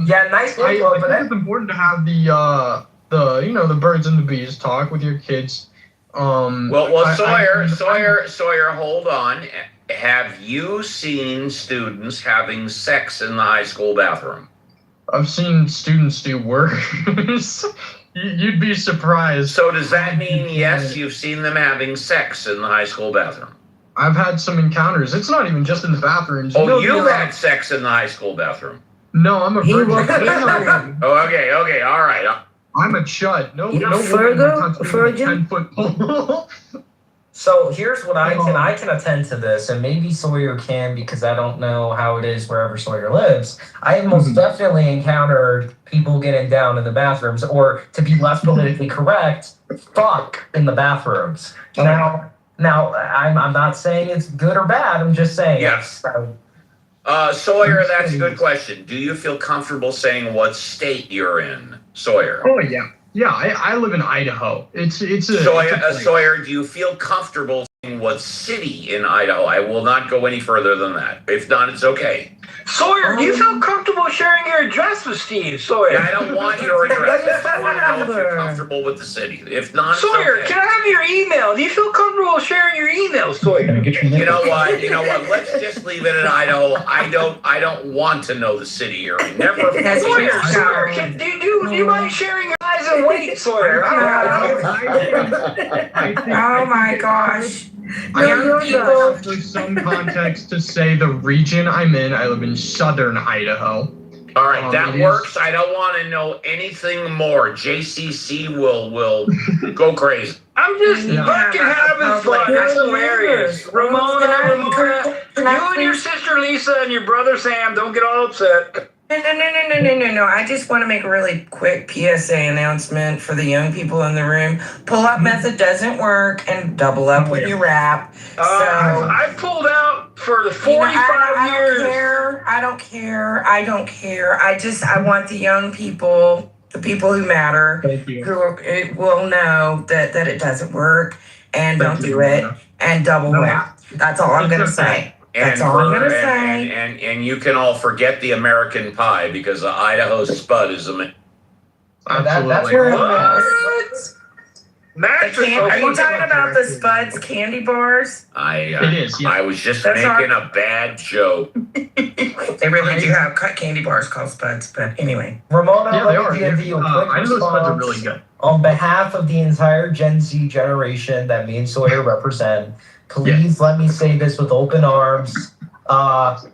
it's important to have the birds and the bees talk with your kids. Sawyer, hold on. Have you seen students having sex in the high school bathroom? I've seen students do worse. You'd be surprised. So does that mean, yes, you've seen them having sex in the high school bathroom? I've had some encounters. It's not even just in the bathrooms. You've had sex in the high school bathroom? No, I'm a virgin. Okay, all right. I'm a chud. No virgin? 10-foot pole. So here's what I can attend to this, and maybe Sawyer can because I don't know how it is wherever Sawyer lives. I have most definitely encountered people getting down in the bathrooms, or to be less politically correct, fuck in the bathrooms. Now I'm not saying it's good or bad. I'm just saying. Yes. Sawyer, that's a good question. Do you feel comfortable saying what state you're in, Sawyer? Oh yeah. Yeah, I live in Idaho. It's Sawyer, do you feel comfortable what city in Idaho. I will not go any further than that. If not, it's okay. Sawyer, do you feel comfortable sharing your address with Steve? Sawyer. Yeah, I don't want your address. I want to know if you're comfortable with the city. If not, it's Sawyer, okay. can I have your email? Do you feel comfortable sharing your email, Sawyer? You know what? Let's just leave it in Idaho. I don't want to know the city you're in. Never. Sawyer, do you mind sharing your eyes and wait, Sawyer? Oh my gosh. For some context to say the region I'm in, I live in southern Idaho. All right, that works. I don't want to know anything more. JCC will go crazy. I'm just fucking having fun. That's hilarious. Ramona, you and your sister Lisa and your brother Sam, don't get all upset. No. I just want to make a really quick PSA announcement for the young people in the room. Pull-up method doesn't work, and double up when you rap. So I pulled out for the 45 years. I don't care. I want the young people, the people who matter, who will know that it doesn't work, and don't do it, and double rap. That's all I'm going to say. That's all I'm gonna say. And you can all forget the American pie because the Idaho Spud is amazing. That's where are you talking about the Spuds candy bars? I was just making a bad joke. They really do have candy bars called Spuds, but anyway. Ramona, let me give you a quick response are really good. On behalf of the entire Gen Z generation that me and Sawyer represent. Please let me say this with open arms. Half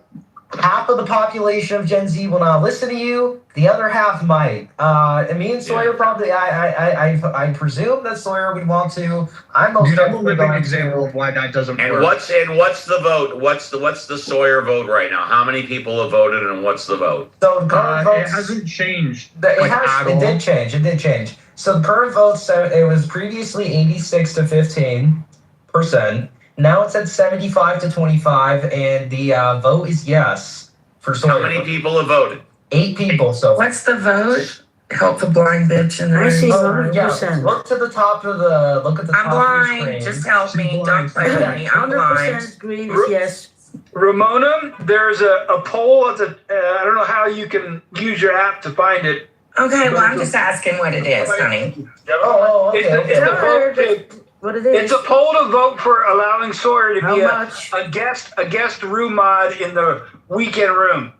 of the population of Gen Z will not listen to you. The other half might. And me and Sawyer probably. I presume that Sawyer would want to. I'm most I'm a living example of why that doesn't And work. what's the vote? What's the Sawyer vote right now? How many people have voted, and what's the vote? So the current votes, it hasn't changed. It did change. So the current votes. It was previously 86 to 15%. Now it's at 75 to 25, and the vote is yes for Sawyer. How many people have voted? 8 people so far. What's the vote? Help the blind bitch in I see there. 100%. Look to the top of the. Look at the top I'm blind. of your screen. Just help me. Don't play with me. I'm blind. 100% green is yes. Ramona, there's a poll at the. I don't know how you can use your app to find it. Okay, well, I'm just asking what it is, honey. Okay. What it is? It's a poll to vote for allowing Sawyer to How be much? a guest room mod in the weekend room.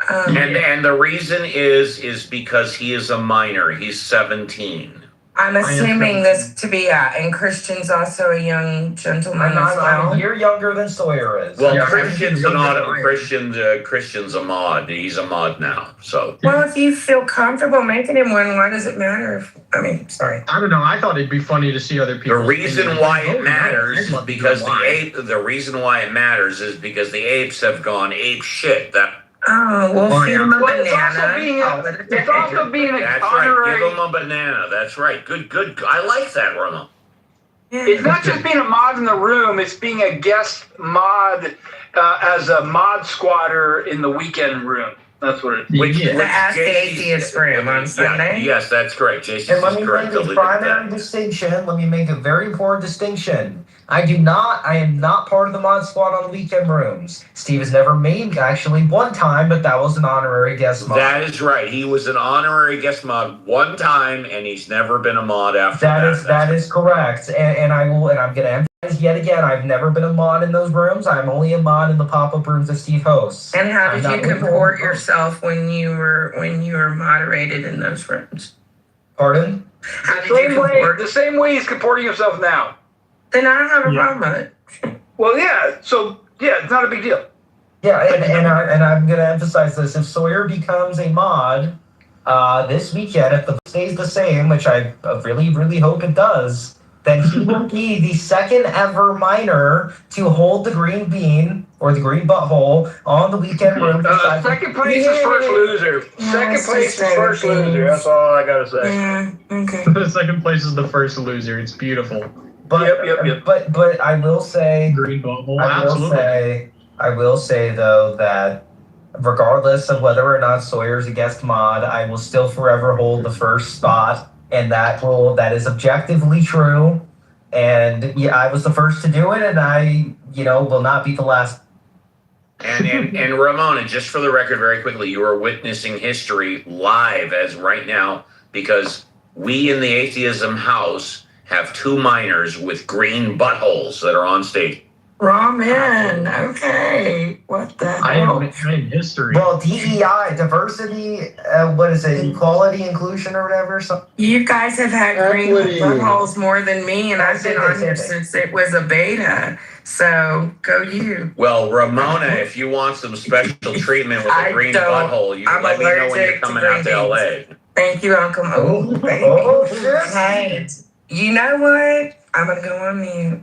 And the reason is because he is a minor. He's 17. I'm assuming this to be, and Christian's also a young gentleman as well. I'm a year younger than Sawyer is. Well, Christian's a mod. He's a mod now. So. Well, if you feel comfortable making him one, why does it matter? Sorry. I don't know. I thought it'd be funny to see other people. The reason why it matters is because the reason why it matters is because the apes have gone ape shit. We'll feed him a banana. It's also being an That's honorary. right. Give him a banana. That's right. Good. I like that, Roma. It's not just being a mod in the room; it's being a guest mod as a mod squatter in the weekend room. That's what it is. The Ask the Atheist room on Sunday. Yes, that's correct. Jason And let is me correct. make a primary distinction. Let me make a very important distinction. I am not part of the mod squad on the weekend rooms. Steve has never made, actually one time, but that was an honorary guest mod. That is right. He was an honorary guest mod one time, and he's never been a mod after that. That is correct. And I'm going to emphasize yet again, I've never been a mod in those rooms. I'm only a mod in the pop-up rooms that Steve hosts. And how did you comport yourself when you were moderated in those rooms? Pardon? How did you comport? The same way he's comporting himself now. Then I don't have a problem with it. Well, yeah. So yeah, it's not a big deal. Yeah, and I'm going to emphasize this. If Sawyer becomes a mod this weekend, if the vote stays the same, which I really, really hope it does, then he will be the second ever minor to hold the green bean or the green butthole on the weekend room. Second place is first loser. Second place is first loser. That's all I gotta say. Yeah. Okay. The second place is the first loser. It's beautiful. But but I will say green butthole. I will say though that regardless of whether or not Sawyer's a guest mod, I will still forever hold the first spot, and that is objectively true. And yeah, I was the first to do it, and I, will not be the last. And Ramona, just for the record, very quickly, you are witnessing history live as right now because we in the Atheism House have 2 minors with green buttholes that are on stage. Ramen. Okay. What the hell? I am in history. Well, DEI, diversity, what is it, equality, inclusion, or whatever? So You guys have had green buttholes more than me, and I've been on here since it was a beta. So go you. Well, Ramona, if you want some special treatment with a green butthole, you let me know when you're coming out to LA. Thank you, Uncle. Oh, baby. Oh, shit. Hey, you know what? I'm gonna go on mute.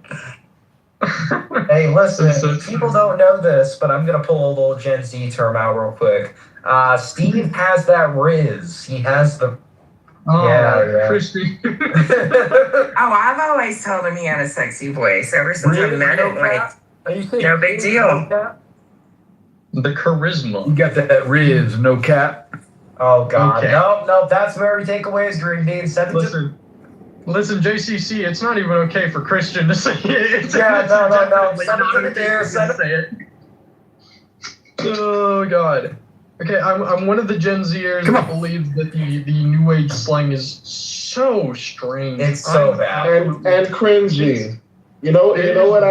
Hey, listen, people don't know this, but I'm going to pull a little Gen Z term out real quick. Steve has that Riz. He has the... Oh, yeah. Christy. Oh, I've always told him he had a sexy voice ever since I met him. Like, no big deal. The charisma. You got that Riz, no cap. Oh, God. Okay. No, that's where we take away his green bean. Listen, JCC, it's not even okay for Christian to say it. Yeah, no. Send it to the deer. Say it. Oh, God. Okay, I'm one of the Gen Zers that believes that the New Age slang is so strange. It's so bad. And cringy. You know what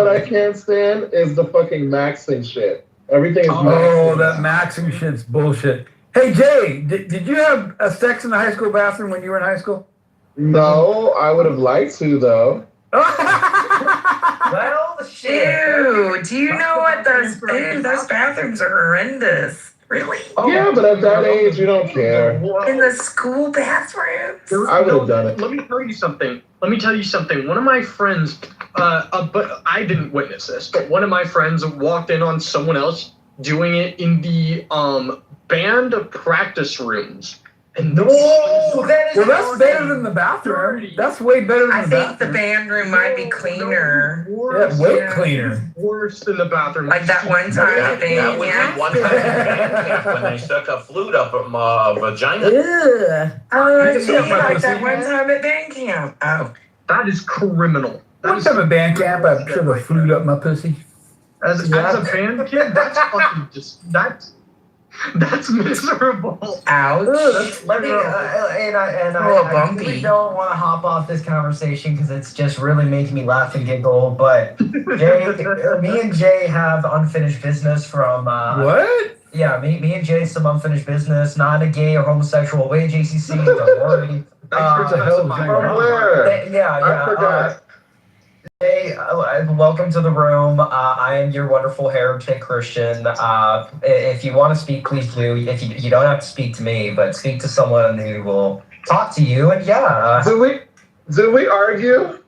I can't stand is the fucking maxing shit. Everything is maxing. That maxing shit's bullshit. Hey Jay, did you have a sex in the high school bathroom when you were in high school? No, I would have liked to though. Well, Dude, do you know what those bathrooms are horrendous. Really? Yeah, but at that age, you don't care. In the school bathrooms? I would have done it. Let me tell you something. One of my friends, but I didn't witness this, but one of my friends walked in on someone else doing it in the band practice rooms. And that's better than the bathroom. That's way better than the bathroom. I think the band room might be cleaner. Yeah, way cleaner. Worse than the bathroom. Like that one time at band camp. One time at band camp when they stuck a flute up my vagina. Ugh. Oh, yeah, like that one time at band camp. Oh. That is criminal. One time at band camp, I shoved a flute up my pussy. As a band kid, that's fucking that's miserable. Ouch. Let me, I really don't want to hop off this conversation because it's just really making me laugh and giggle. But Jay, me and Jay have unfinished business from. What? Yeah, me and Jay some unfinished business. Not in a gay or homosexual way, JCC. Don't worry. Where? I forgot. Hey, welcome to the room. I am your wonderful heretic Christian. If you want to speak, please do. If you don't have to speak to me, but speak to someone who will talk to you. And do we argue?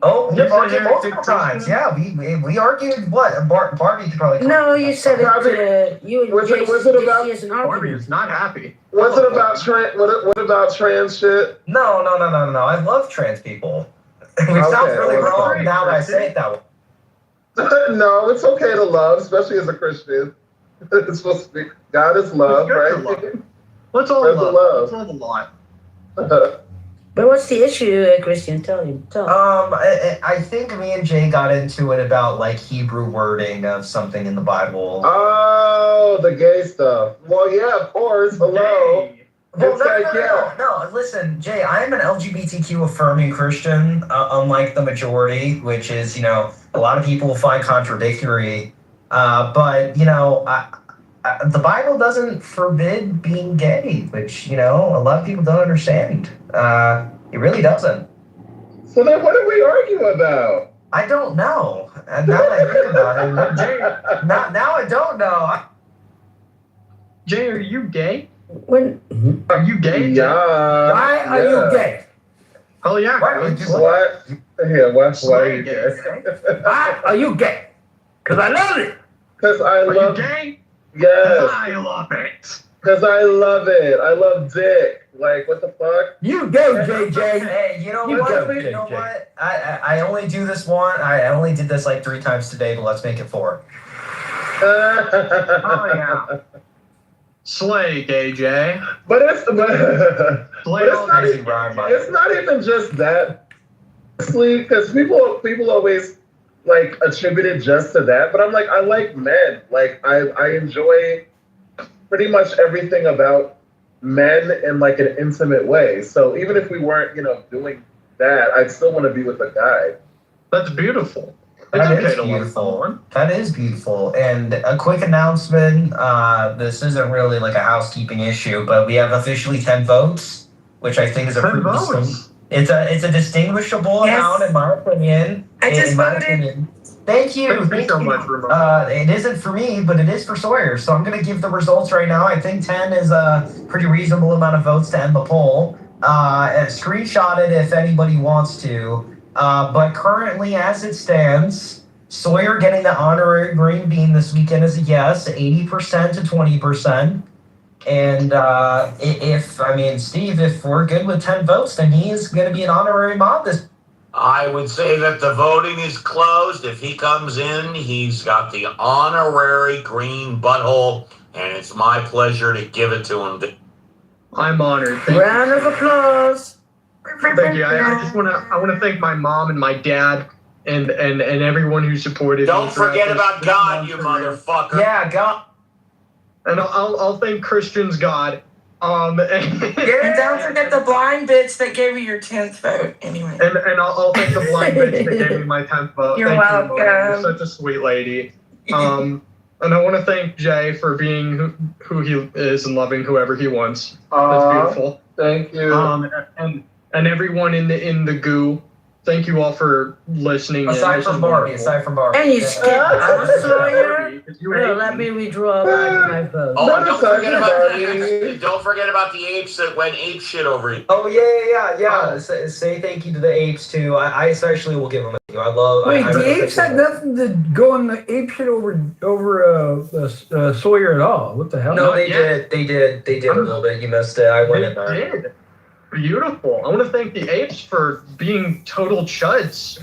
Oh, we've argued multiple times. Yeah, we argued. What? Barbie could probably. No, you said it. You and Was it about? as an argument. Barbie is not happy. Was it about what about trans shit? No. I love trans people. Which sounds really wrong now that I say it that way. No, it's okay to love, especially as a Christian. It's supposed to be God is love, right? Let's all love. Let's love a lot. But what's the issue, Christian? Tell him. I think me and Jay got into it about like Hebrew wording of something in the Bible. Oh, the gay stuff. Well, yeah, of course. Hello. Well, no. Listen, Jay, I am an LGBTQ affirming Christian, unlike the majority, which is, a lot of people find contradictory. But, the Bible doesn't forbid being gay, which, a lot of people don't understand. It really doesn't. So then what do we argue about? I don't know. Now that I think about it, Jay, now I don't know. Jay, are you gay? Are you gay? Yeah. Why are you gay? Oh yeah. What? Yeah, why are you gay? Why are you gay? Because I love it. Because I love it. Gay? Yes. I love it. Because I love it. I love dick. Like, what the fuck? You go, JJ. Hey, you know what? I only do this one. I only did this like 3 times today, but let's make it 4. Oh yeah. Slay, AJ. But it's not even just that. Honestly, because people always like attribute it just to that, but I'm like, I like men. Like I enjoy pretty much everything about men in like an intimate way. So even if we weren't, doing that, I'd still want to be with a guy. That's beautiful. That is beautiful. That is beautiful. And a quick announcement. This isn't really like a housekeeping issue, but we have officially 10 votes, which I think is a 10 pretty votes? It's a distinguishable amount in my opinion. I just in my voted. opinion. Thank you. Thank you so much, Ramon. It isn't for me, but it is for Sawyer. So I'm going to give the results right now. I think 10 is a pretty reasonable amount of votes to end the poll. Screenshot it if anybody wants to. But currently, as it stands, Sawyer getting the honorary green bean this weekend is a yes, 80% to 20%. And Steve, if we're good with 10 votes, then he is going to be an honorary mod this. I would say that the voting is closed. If he comes in, he's got the honorary green butthole, and it's my pleasure to give it to him. I'm honored. Thank Round you. of applause. Thank you. I just want to thank my mom and my dad and everyone who supported. Don't me throughout forget this about God, long you career. motherfucker. Yeah, God. And I'll thank Christian's God. And don't forget the blind bitch that gave you your 10th vote. Anyway. And I'll thank the blind bitch that gave me my 10th vote. You're Thank welcome. You, You're such a sweet lady. And I want to thank Jay for being who he is and loving whoever he wants. That's beautiful. Thank you. And everyone in the goo. Thank you all for listening. Aside from Barbie. And you skipped out, Sawyer. Well, let me withdraw my vote. Oh, and don't forget about the apes that went ape shit over it. Oh yeah. Say thank you to the apes too. I especially will give them a thank you. I love. Wait, I the apes had nothing to go on the ape shit over Sawyer at all. What the hell? No, they did. They did a little bit. You missed it. I went in there. They did. Beautiful. I want to thank the apes for being total chuds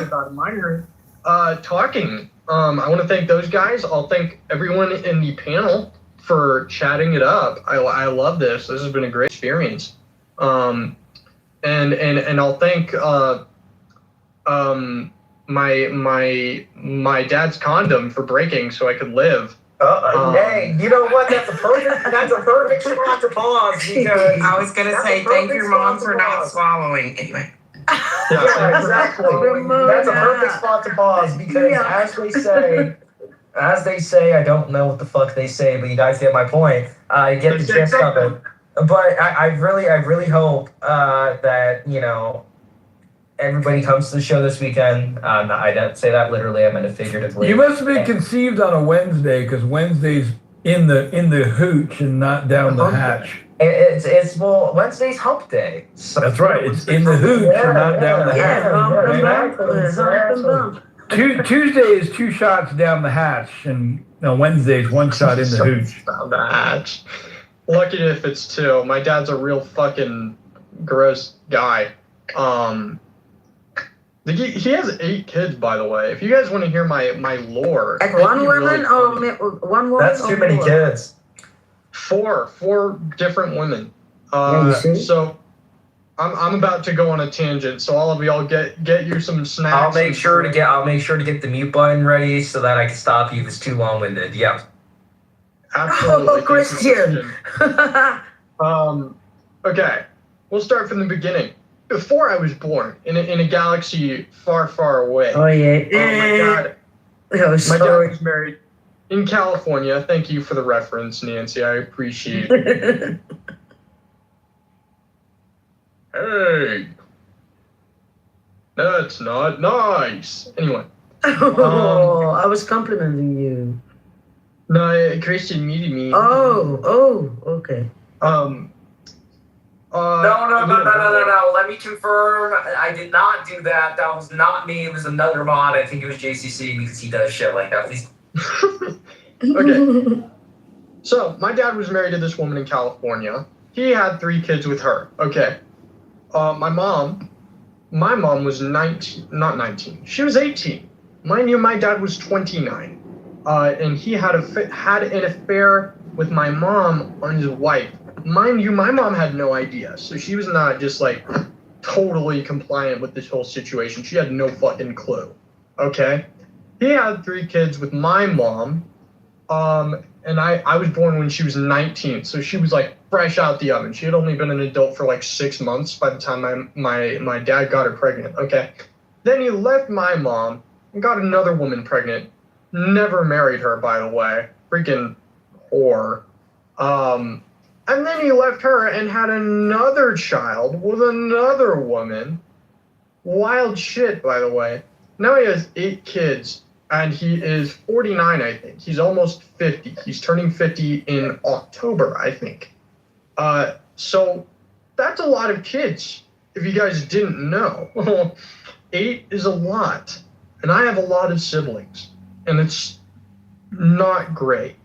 about minor talking. I want to thank those guys. I'll thank everyone in the panel for chatting it up. I love this. This has been a great experience. And I'll thank my dad's condom for breaking so I could live. Hey, you know what? That's a perfect spot to pause because I was gonna say thank your mom for not swallowing. Anyway. Yeah, exactly. That's a perfect spot to pause because as they say, I don't know what the fuck they say, but you guys get my point. I get the gist of it. But I really hope that everybody comes to the show this weekend. I don't say that literally. I meant it figuratively. You must have been conceived on a Wednesday because Wednesday's in the hooch and not down the hatch. It's Wednesday's hump day. So that's right. It's in the hooch and not down the hatch. Tuesday is 2 shots down the hatch, and Wednesday's 1 shot in the hooch. Down the hatch. Lucky if it's 2. My dad's a real fucking gross guy. He has 8 kids, by the way. If you guys want to hear my lore, at one woman or one woman? That's too many kids. 4 different women. So I'm about to go on a tangent. So all of y'all get you some snacks. I'll make sure to get the mute button ready so that I can stop you if it's too long-winded. Yeah. Absolutely. Oh, Christian. Okay, we'll start from the beginning. Before I was born, in a galaxy far, far away. Oh yeah. My dad was married in California. Thank you for the reference, Nancy. I appreciate it. Hey, that's not nice. Anyway. I was complimenting you. No, Christian muted me. Oh, okay. No. Let me confirm. I did not do that. That was not me. It was another mod. I think it was JCC because he does shit like that. Okay. So, my dad was married to this woman in California. He had 3 kids with her. Okay. My mom was 19, not 19. She was 18. Mind you, my dad was 29. And he had an affair with my mom on his wife. Mind you, my mom had no idea. So she was not just like totally compliant with this whole situation. She had no fucking clue. Okay? He had 3 kids with my mom. And I was born when she was 19, so she was like fresh out the oven. She had only been an adult for like 6 months by the time my dad got her pregnant. Okay. Then he left my mom and got another woman pregnant. Never married her, by the way. Freaking whore. And then he left her and had another child with another woman. Wild shit, by the way. Now he has 8 kids, and he is 49, I think. He's almost 50. He's turning 50 in October, I think. So that's a lot of kids, if you guys didn't know. 8 is a lot. And I have a lot of siblings, and it's not great.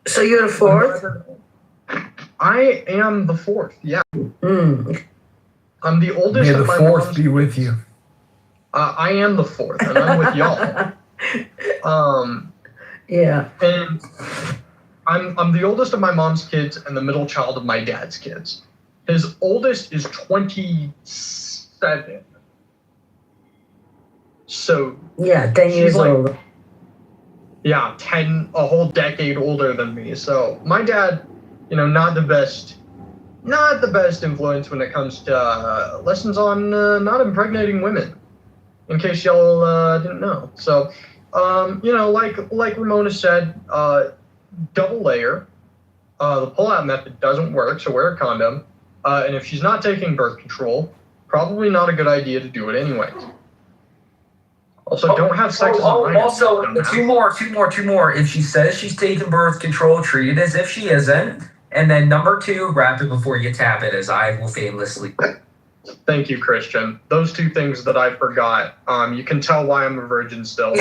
So you're the 4th? I am the 4th, yeah. Mm. I'm the oldest May the of my 4th mom's be with you. I am the 4th, and I'm with y'all. Yeah. And I'm the oldest of my mom's kids and the middle child of my dad's kids. His oldest is 27. So yeah, 10 years like, old. Yeah, a whole decade older than me. So my dad, not the best influence when it comes to lessons on not impregnating women, in case y'all didn't know. So, like Ramona said, double layer. The pull-out method doesn't work, so wear a condom. And if she's not taking birth control, probably not a good idea to do it anyway. Also, don't have sex as a minor. Also, two more. If she says she's taking birth control, treat it as if she isn't. And then number 2, wrap it before you tap it, as I will famously. Thank you, Christian. Those 2 things that I forgot. You can tell why I'm a virgin still.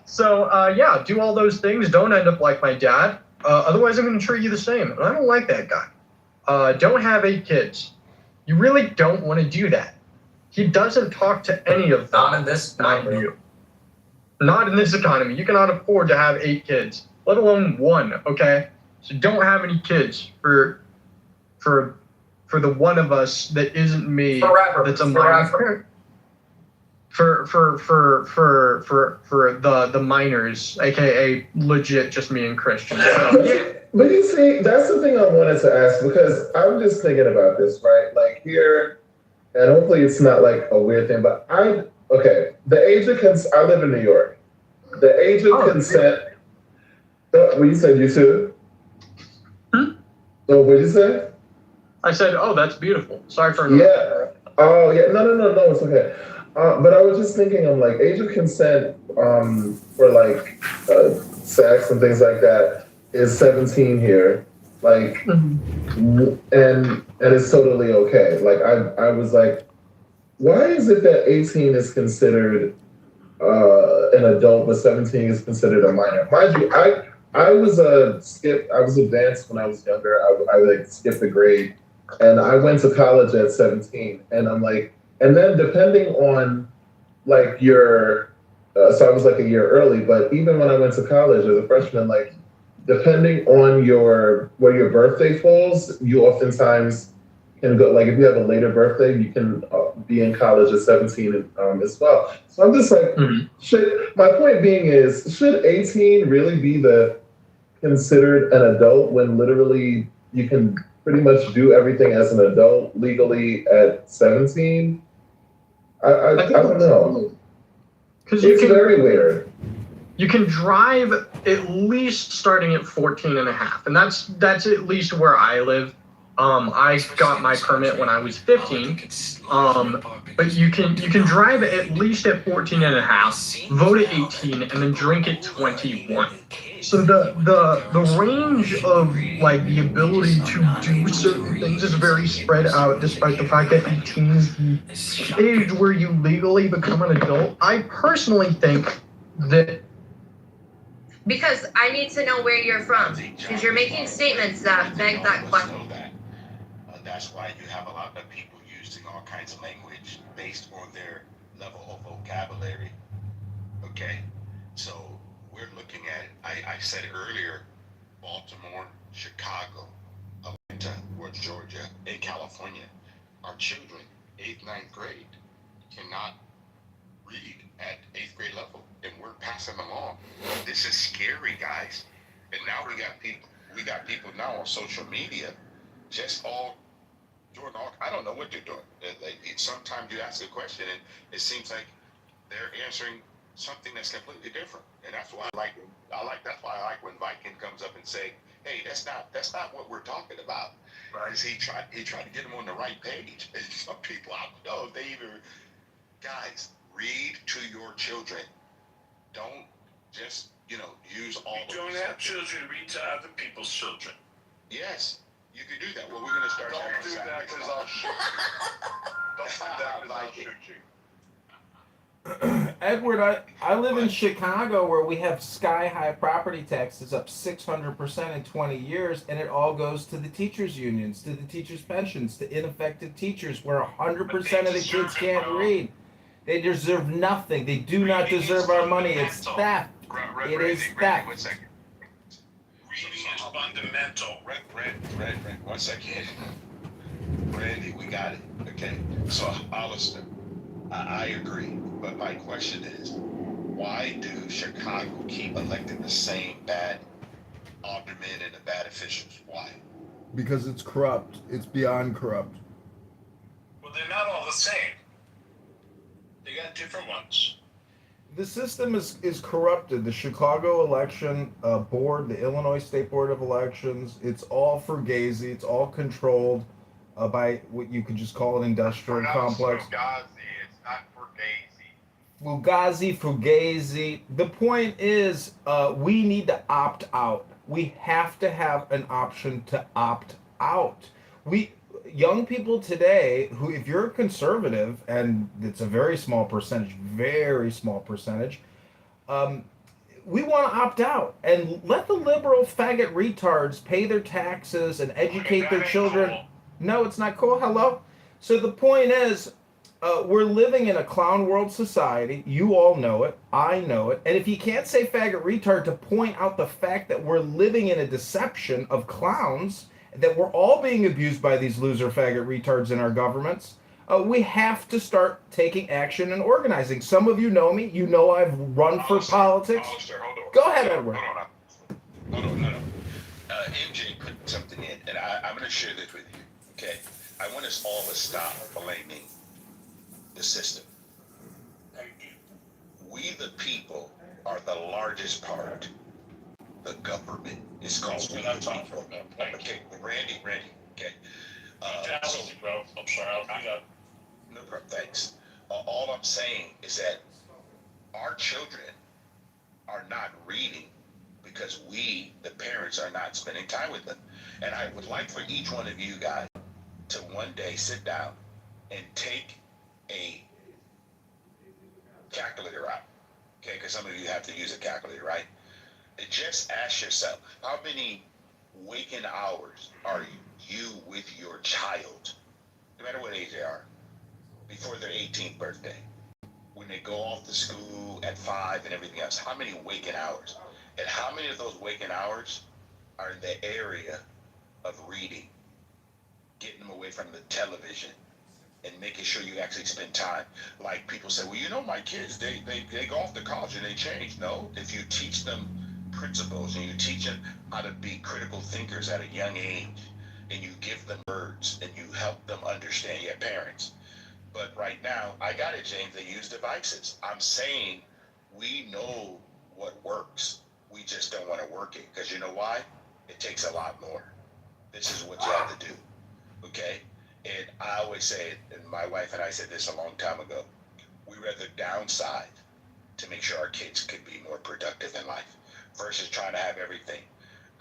So, do all those things. Don't end up like my dad. Otherwise, I'm going to treat you the same. And I don't like that guy. Don't have 8 kids. You really don't want to do that. He doesn't talk to any of them. Not in this economy. Not in this economy. You cannot afford to have 8 kids, let alone 1. Okay, so don't have any kids for the one of us that isn't me. Forever. That's a minor. For the minors, aka legit just me and Christian. So. But you see, that's the thing I wanted to ask, because I'm just thinking about this, right? Like here, and hopefully it's not like a weird thing, but the age of consent, I live in New York. The age of consent, what you said, you too? So what did you say? I said, oh, that's beautiful. Sorry for Oh, yeah. No, it's okay. But I was just thinking, I'm like, age of consent for like sex and things like that is 17 here. Like, and it's totally okay. Like, I was like, why is it that 18 is considered an adult, but 17 is considered a minor? Mind you, I was advanced when I was younger. I like skipped a grade, and I went to college at 17. And I'm like, and then depending on like your, so I was like a year early. But even when I went to college as a freshman, like, depending on where your birthday falls, you oftentimes can go, like if you have a later birthday, you can be in college at 17 as well. So I'm just like, my point being is, should 18 really be considered an adult when literally you can pretty much do everything as an adult legally at 17? I don't know. It's very weird. You can drive at least starting at 14 and a half. And that's at least where I live. I got my permit when I was 15. But you can drive at least at 14 and a half, vote at 18, and then drink at 21. So the range of like the ability to do certain things is very spread out, despite the fact that 18 is the age where you legally become an adult. I personally think that. Because I need to know where you're from, because you're making statements that beg that question. That's why you have a lot of people using all kinds of language based on their level of vocabulary. Okay, so we're looking at. I said earlier, Baltimore, Chicago, Atlanta, or Georgia, and California, our children, 8th, 9th grade, cannot read at 8th grade level, and we're passing them on. This is scary, guys. And now we got people now on social media, just all doing all. I don't know what they're doing. Sometimes you ask a question, and it seems like they're answering something that's completely different. And that's why that's why I like when Viking comes up and say, "Hey, that's not what we're talking about." Right? He tried to get them on the right page. And some people, I don't know if they even guys read to your children. Don't just use all. You don't have children read to other people's children. Yes, you can do that. Well, we're gonna start. Don't do that because I'll shoot you. Don't do that because I'll shoot you. Edward, I live in Chicago where we have sky-high property taxes up 600% in 20 years, and it all goes to the teachers' unions, to the teachers' pensions, to ineffective teachers where 100% of the kids can't read. They deserve nothing. They do not deserve our money. It's theft. It is theft. Reading is fundamental. Red, 1 second. Randy, we got it. Okay. So, Alistair, I agree. But my question is, why do Chicago keep electing the same bad aldermen and the bad officials? Why? Because it's corrupt. It's beyond corrupt. Well, they're not all the same. They got different ones. The system is corrupted. The Chicago election board, the Illinois State Board of Elections, it's all fugazi. It's all controlled by what you could just call an industrial complex. Fugazi, it's not Fugazi. The point is, we need to opt out. We have to have an option to opt out. Young people today, who, if you're a conservative, and it's a very small percentage, we want to opt out and let the liberal faggot retards pay their taxes and educate their children. Cool. No, it's not cool. Hello? So the point is, we're living in a clown world society. You all know it. I know it. And if you can't say faggot retard to point out the fact that we're living in a deception of clowns, that we're all being abused by these loser faggot retards in our governments, we have to start taking action and organizing. Some of you know me. You know I've run for politics. Go ahead, Edward. Hold on. MJ put something in, and I'm going to share this with you. Okay? I want us all to stop blaming the system. We, the people, are the largest part. The government is called we the people. Okay, Randy. Okay. I'm sorry. No problem. Thanks. All I'm saying is that our children are not reading because we, the parents, are not spending time with them. And I would like for each one of you guys to one day sit down and take a calculator out. Okay, because some of you have to use a calculator, right? And just ask yourself, how many waking hours are you with your child, no matter what age they are, before their 18th birthday? When they go off to school at 5 and everything else, how many waking hours? And how many of those waking hours are in the area of reading, getting them away from the television, and making sure you actually spend time? Like people say, well, my kids, they go off to college and they change. No, if you teach them principles and you teach them how to be critical thinkers at a young age, and you give them words and you help them understand, your parents. But right now, I got it, James, they use devices. I'm saying we know what works. We just don't want to work it. Because you know why? It takes a lot more. This is what you have to do. Okay? And I always say it, and my wife and I said this a long time ago, we rather downside to make sure our kids could be more productive in life versus trying to have everything.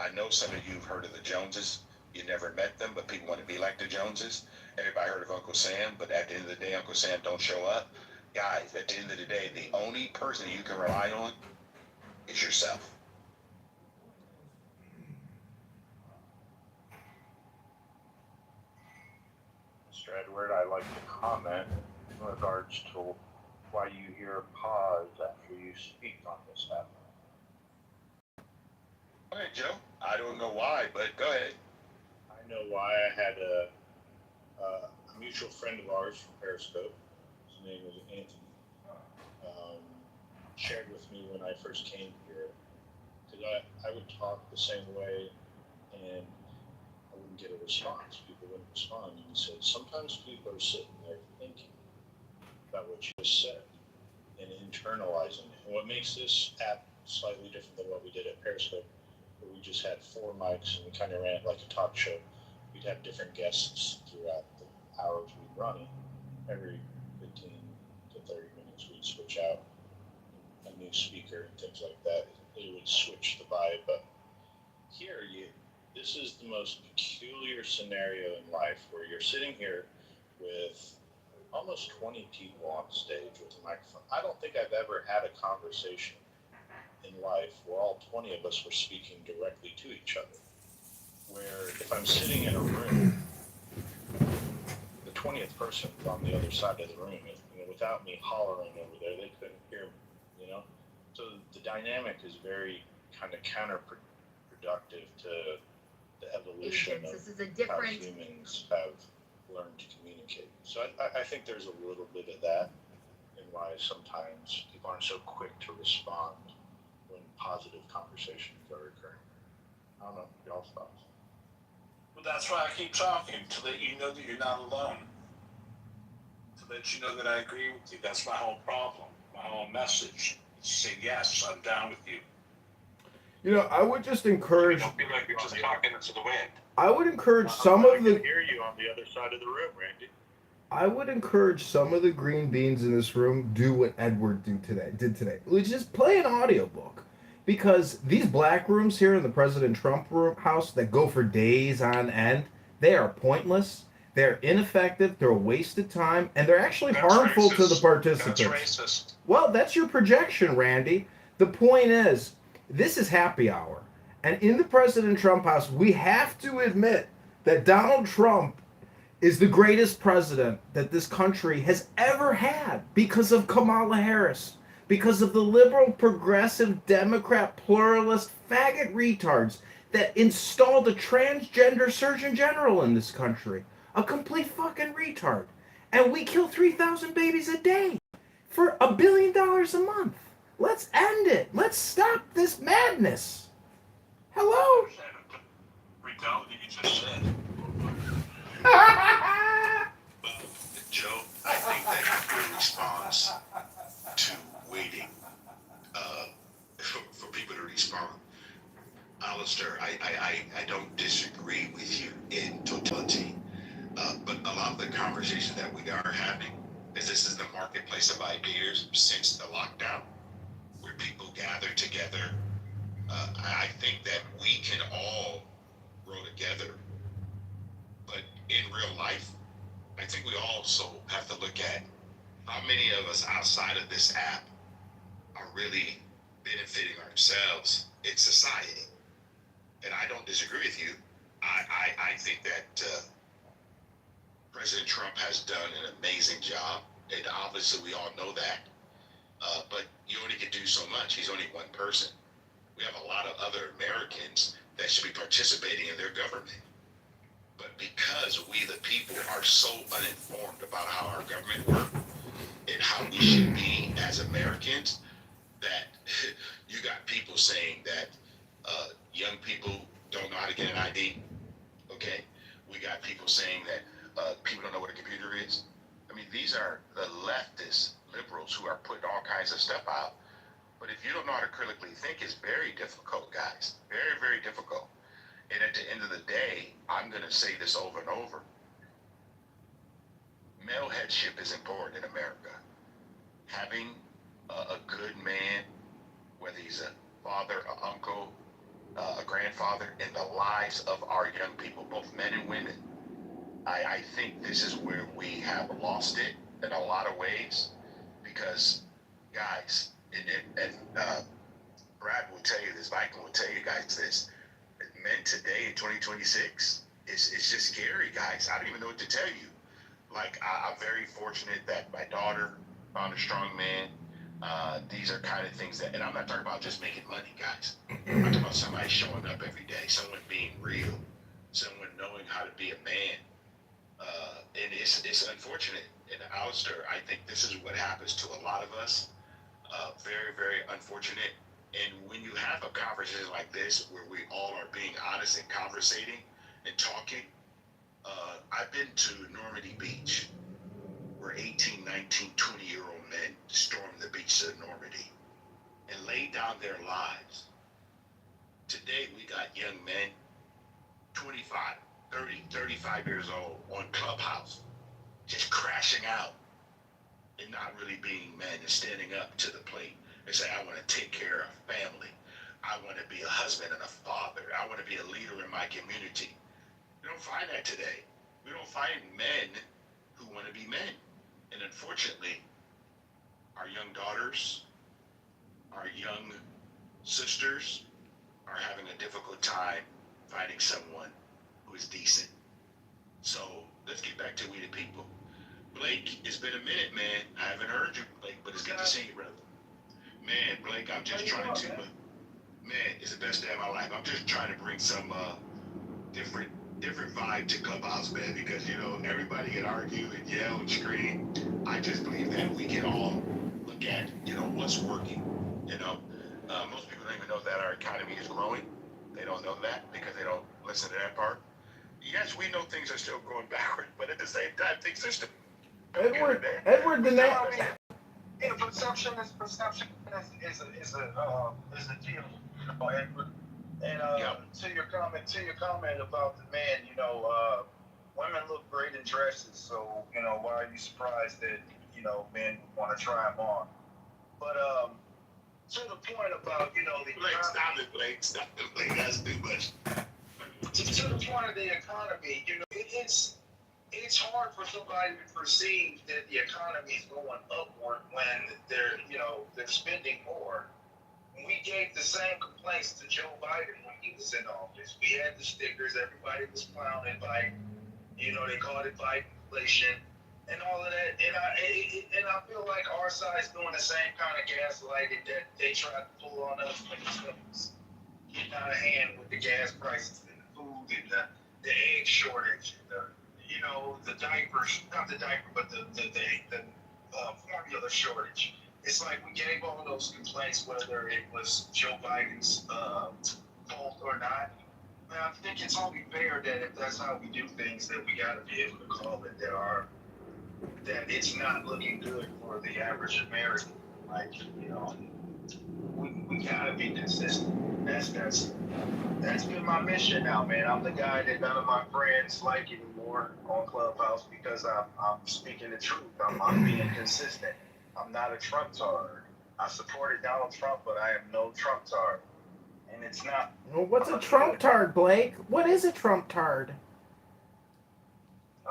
I know some of you have heard of the Joneses. You never met them, but people want to be like the Joneses. Everybody heard of Uncle Sam, but at the end of the day, Uncle Sam don't show up. Guys, at the end of the day, the only person you can rely on is yourself. Mr. Edward, I'd like to comment in regards to why you hear a pause after you speak on this topic. Go ahead, Joe. I don't know why, but go ahead. I know why. I had a mutual friend of ours from Periscope. His name was Anthony. Um, Shared with me when I first came here because I would talk the same way and I wouldn't get a response. People wouldn't respond. And he said sometimes people are sitting there thinking about what you just said and internalizing it. And what makes this app slightly different than what we did at Periscope, where we just had 4 mics and we kind of ran it like a talk show. We'd have different guests throughout the hours we'd run it. Every 15 to 30 minutes, we'd switch out a new speaker and things like that. It would switch the vibe. But here, this is the most peculiar scenario in life where you're sitting here with almost 20 people on stage with a microphone. I don't think I've ever had a conversation in life where all 20 of us were speaking directly to each other. Where if I'm sitting in a room, the 20th person is on the other side of the room. And without me hollering over there, they couldn't hear me, So the dynamic is very kind of counterproductive to the evolution Agents. of This is a different. how humans have learned to communicate. So I think there's a little bit of that and why sometimes people aren't so quick to respond when positive conversations are occurring. I don't know, y'all's thoughts. Well, that's why I keep talking, to let you know that you're not alone. To let you know that I agree with you. That's my whole problem, my whole message. Say, yes, I'm down with you. I would just encourage. Don't feel like you're just talking into the wind. I would encourage some of the. I can hear you on the other side of the room, Randy. I would encourage some of the green beans in this room do what Edward did today. Which is play an audiobook. Because these black rooms here in the President Trump house that go for days on end, they are pointless, they're ineffective, they're a waste of time, and they're actually harmful to the participants. That's racist. Well, that's your projection, Randy. The point is, this is happy hour. And in the President Trump house, we have to admit that Donald Trump is the greatest president that this country has ever had because of Kamala Harris. Because of the liberal, progressive, Democrat, pluralist, faggot retards that installed a transgender surgeon general in this country. A complete fucking retard. And we kill 3,000 babies a day for $1 billion a month. Let's end it. Let's stop this madness. Hello? Redoubt what you just said. Joe, I think that your response to waiting for people to respond. Alistair, I don't disagree with you in totality, but a lot of the conversation that we are having is this is the marketplace of ideas since the lockdown, where people gather together. I think that we can all grow together, but in real life, I think we also have to look at how many of us outside of this app are really benefiting ourselves in society. And I don't disagree with you. I think that President Trump has done an amazing job, and obviously we all know that. But you only can do so much. He's only one person. We have a lot of other Americans that should be participating in their government. But because we, the people, are so uninformed about how our government works and how we should be as Americans, that you got people saying that young people don't know how to get an ID. Okay, we got people saying that people don't know what a computer is. I mean, these are the leftist liberals who are putting all kinds of stuff out. But if you don't know how to critically think, it's very difficult, guys. Very, very difficult. And at the end of the day, I'm going to say this over and over. Male headship is important in America. Having a good man, whether he's a father, an uncle, a grandfather, in the lives of our young people, both men and women. I think this is where we have lost it in a lot of ways because, guys, and Brad will tell you this, Michael will tell you guys this, men today in 2026, it's just scary, guys. I don't even know what to tell you. Like, I'm very fortunate that my daughter found a strong man. These are kind of things that, and I'm not talking about just making money, guys. I'm talking about about somebody showing up every day, someone being real, someone knowing how to be a man. And it's unfortunate. And Alistair, I think this is what happens to a lot of us. Very, very unfortunate. And when you have a conversation like this, where we all are being honest and conversating and talking, I've been to Normandy Beach, where 18, 19, 20-year-old men stormed the beaches of Normandy and laid down their lives. Today, we got young men, 25, 30, 35 years old, on Clubhouse, just crashing out and not really being men and standing up to the plate and say, I want to take care of family. I want to be a husband and a father. I want to be a leader in my community. We don't find that today. We don't find men who want to be men. And unfortunately, our young daughters, our young sisters are having a difficult time finding someone who is decent. So let's get back to we the people. Blake, it's been a minute, man. I haven't heard you, Blake, but it's good to see you, brother. Man, Blake, I'm just trying to, man, it's the best day of my life. I'm just trying to bring some different vibe to Clubhouse, man, because, you know, everybody can argue and yell and scream. I just believe that we can all look at, you know, what's working, you know. Most people don't even know that our economy is growing. They don't know that because they don't listen to that part. Yes, we know things are still going backward, but at the same time, things are still Edward, the name. Yeah, perception is a deal, you know, Edward. And to your comment about the men, you know, women look great in dresses, so you know, why are you surprised that you know men want to try them on? But to the point about you know the Blake, stop it, Blake. Stop it, Blake. That's too much. To the point of the economy, you know, it's hard for somebody to perceive that the economy is going upward when they're spending more. We gave the same complaints to Joe Biden when he was in office. We had the stickers, everybody was clowning Biden. You know, they called it Bidenflation and all of that. And I feel like our side's doing the same kind of gaslighting that they tried to pull on us when it was getting out of hand with the gas prices and the food and the egg shortage and the diapers, not the diaper, but the formula shortage. It's like we gave all those complaints, whether it was Joe Biden's fault or not. And I think it's only fair that if that's how we do things, that we got to be able to call it that it's not looking good for the average American. Like, you know, we got to be consistent. That's been my mission now, man. I'm the guy that none of my friends like anymore on Clubhouse because I'm speaking the truth. I'm being consistent. I'm not a Trump-tard. I supported Donald Trump, but I am no Trump-tard. And it's not... Well, what's a Trump-tard, Blake? What is a Trump-tard?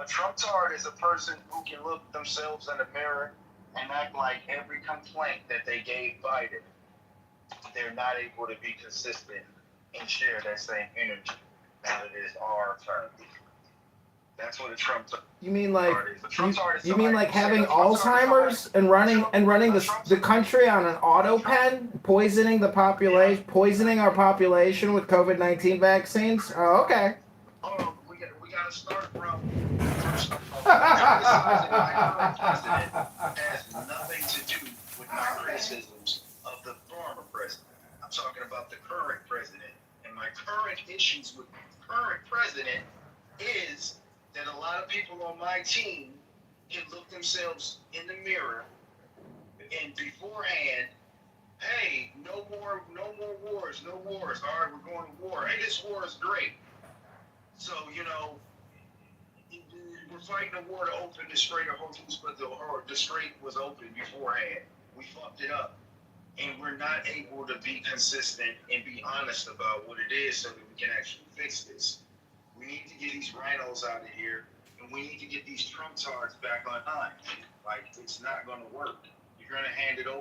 A Trump-tard is a person who can look themselves in the mirror and act like every complaint that they gave Biden, they're not able to be consistent and share that same energy. Now it is our turn. That's what a Trump-tard is. You mean like you mean like having Alzheimer's and running the country on an auto pen, poisoning the population, poisoning our population with COVID-19 vaccines? Oh, okay. We got to start from first of all. My president has nothing to do with my criticisms of the former president. I'm talking about the current president, and my current issues with the current president is that a lot of people on my team can look themselves in the mirror and beforehand, hey, no more wars, no wars. All right, we're going to war. Hey, this war is great. So, you know, we're fighting a war to open the Strait of Hormuz, but the strait was open beforehand. We fucked it up. And we're not able to be consistent and be honest about what it is so that we can actually fix this. We need to get these rhinos out of here, and we need to get these Trump-tards back online. Like, it's not going to work. You're going to hand it right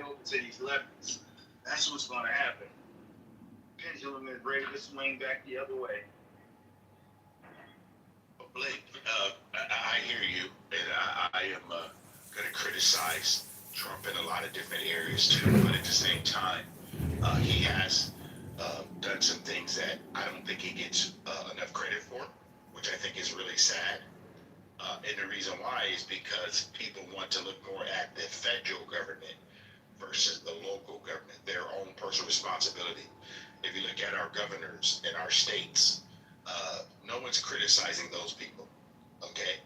over to these leftists. That's what's going to happen. Pendulum is ready to swing back the other way. Blake, I hear you, and I am going to criticize Trump in a lot of different areas too, but at the same time, He has done some things that I don't think he gets enough credit for, which I think is really sad. And the reason why is because people want to look more at the federal government versus the local government, their own personal responsibility. If you look at our governors in our states, no one's criticizing those people. Okay,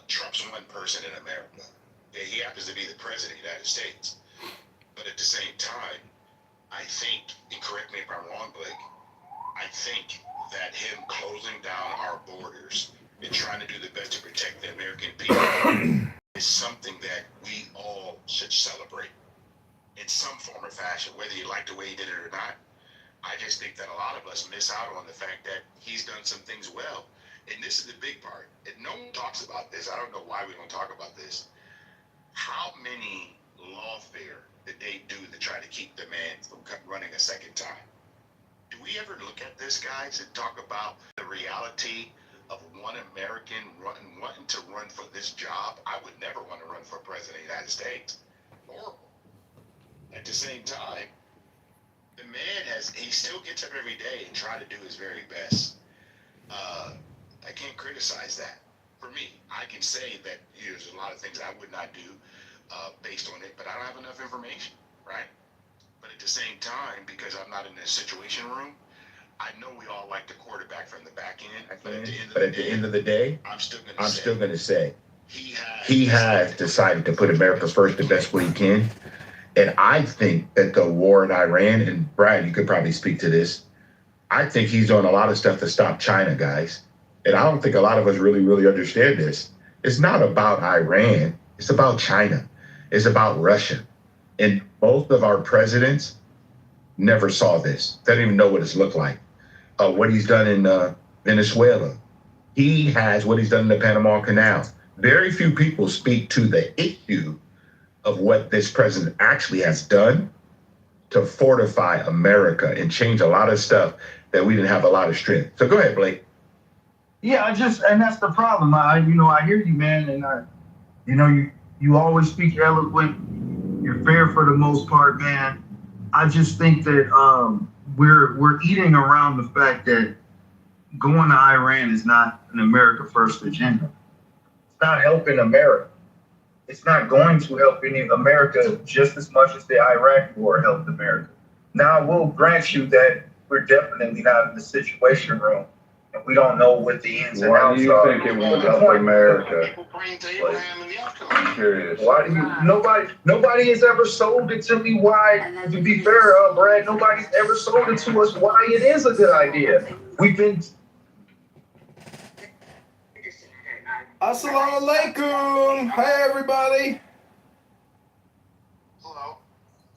Trump's one person in America. Yeah, he happens to be the president of the United States. But at the same time, I think, and correct me if I'm wrong, Blake, I think that him closing down our borders and trying to do the best to protect the American people is something that we all should celebrate in some form or fashion, whether you like the way he did it or not. I just think that a lot of us miss out on the fact that he's done some things well. And this is the big part. And no one talks about this. I don't know why we don't talk about this. How many lawfare did they do to try to keep the man from running a second time? Do we ever look at this, guys, and talk about the reality of one American wanting to run for this job? I would never want to run for president of the United States. Horrible. At the same time, the man he still gets up every day and try to do his very best. I can't criticize that. For me, I can say that there's a lot of things I would not do based on it, but I don't have enough information, right? But at the same time, because I'm not in the situation room, I know we all like the quarterback from the back end. But at the end of the day, I'm still going to say he has decided to put America first the best way he can. And I think that the war in Iran, and Brian, you could probably speak to this, I think he's doing a lot of stuff to stop China, guys. And I don't think a lot of us really understand this. It's not about Iran. It's about China. It's about Russia. And both of our presidents never saw this. They don't even know what it's looked like. What he's done in Venezuela. He has what he's done in the Panama Canal. Very few people speak to the issue of what this president actually has done to fortify America and change a lot of stuff that we didn't have a lot of strength. So go ahead, Blake. Yeah, and that's the problem. I hear you, man, and you always speak eloquent. You're fair for the most part, man. I just think that we're eating around the fact that going to Iran is not an America First agenda. It's not helping America. It's not going to help any America just as much as the Iraq War helped America. Now, I will grant you that we're definitely not in the situation room, and we don't know what the ins and outs are. Why do you think it won't help America? I'm curious. Why do you? Nobody has ever sold it to me. Why? To be fair, Brad, nobody's ever sold it to us. Why it is a good idea? We've been. Assalamu alaikum. Hey, everybody. Hello.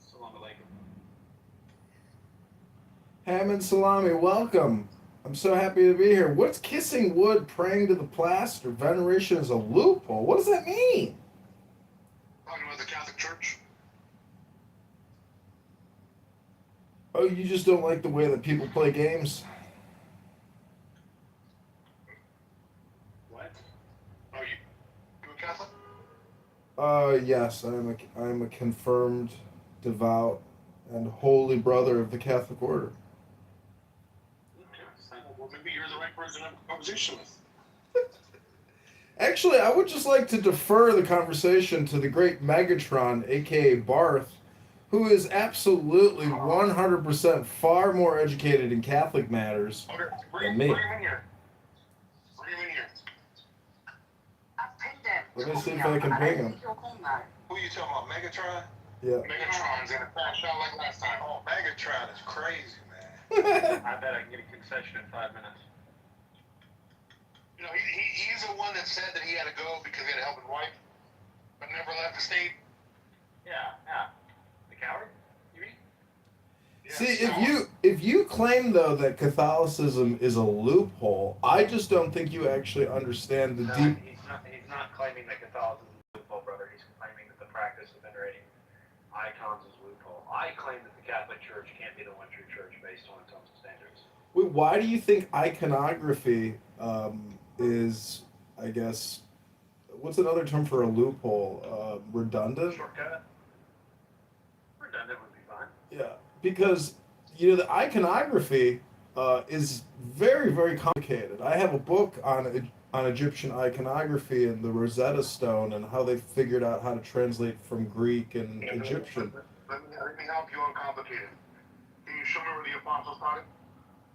Assalamu alaikum. Hammond Salami, welcome. I'm so happy to be here. What's kissing wood, praying to the plaster, veneration is a loophole? What does that mean? Talking about the Catholic Church. Oh, you just don't like the way that people play games? What? Oh, you a Catholic? Yes, I am a confirmed, devout, and holy brother of the Catholic Order. Well, maybe you're the right person to have a conversation with. Actually, I would just like to defer the conversation to the great Megatron, aka Barth, who is absolutely 100% far more educated in Catholic matters than me. Bring him in here. Bring him in here. Let me see if I can ping him. Who you talking about, Megatron? Yeah. Megatron's in a crash out like last time. Oh, Megatron is crazy, man. I bet I can get a concession in 5 minutes. You know, he's the one that said that he had to go because he had a helping wife, but never left the state. Yeah. The coward? You mean? Yeah, See, if you claim though that Catholicism is a loophole, I just don't think you actually understand the deep. He's not claiming that Catholicism is a loophole, brother. He's claiming that the practice of venerating icons is a loophole. I claim that the Catholic Church can't be the one true church based on its own standards. Wait, why do you think iconography is, I guess, what's another term for a loophole? Redundant? Shortcut? Redundant would be fine. Yeah, because the iconography is very, very complicated. I have a book on Egyptian iconography and the Rosetta Stone and how they figured out how to translate from Greek and Egyptian. Let me help you uncomplicate it. Can you show me where the apostles taught it?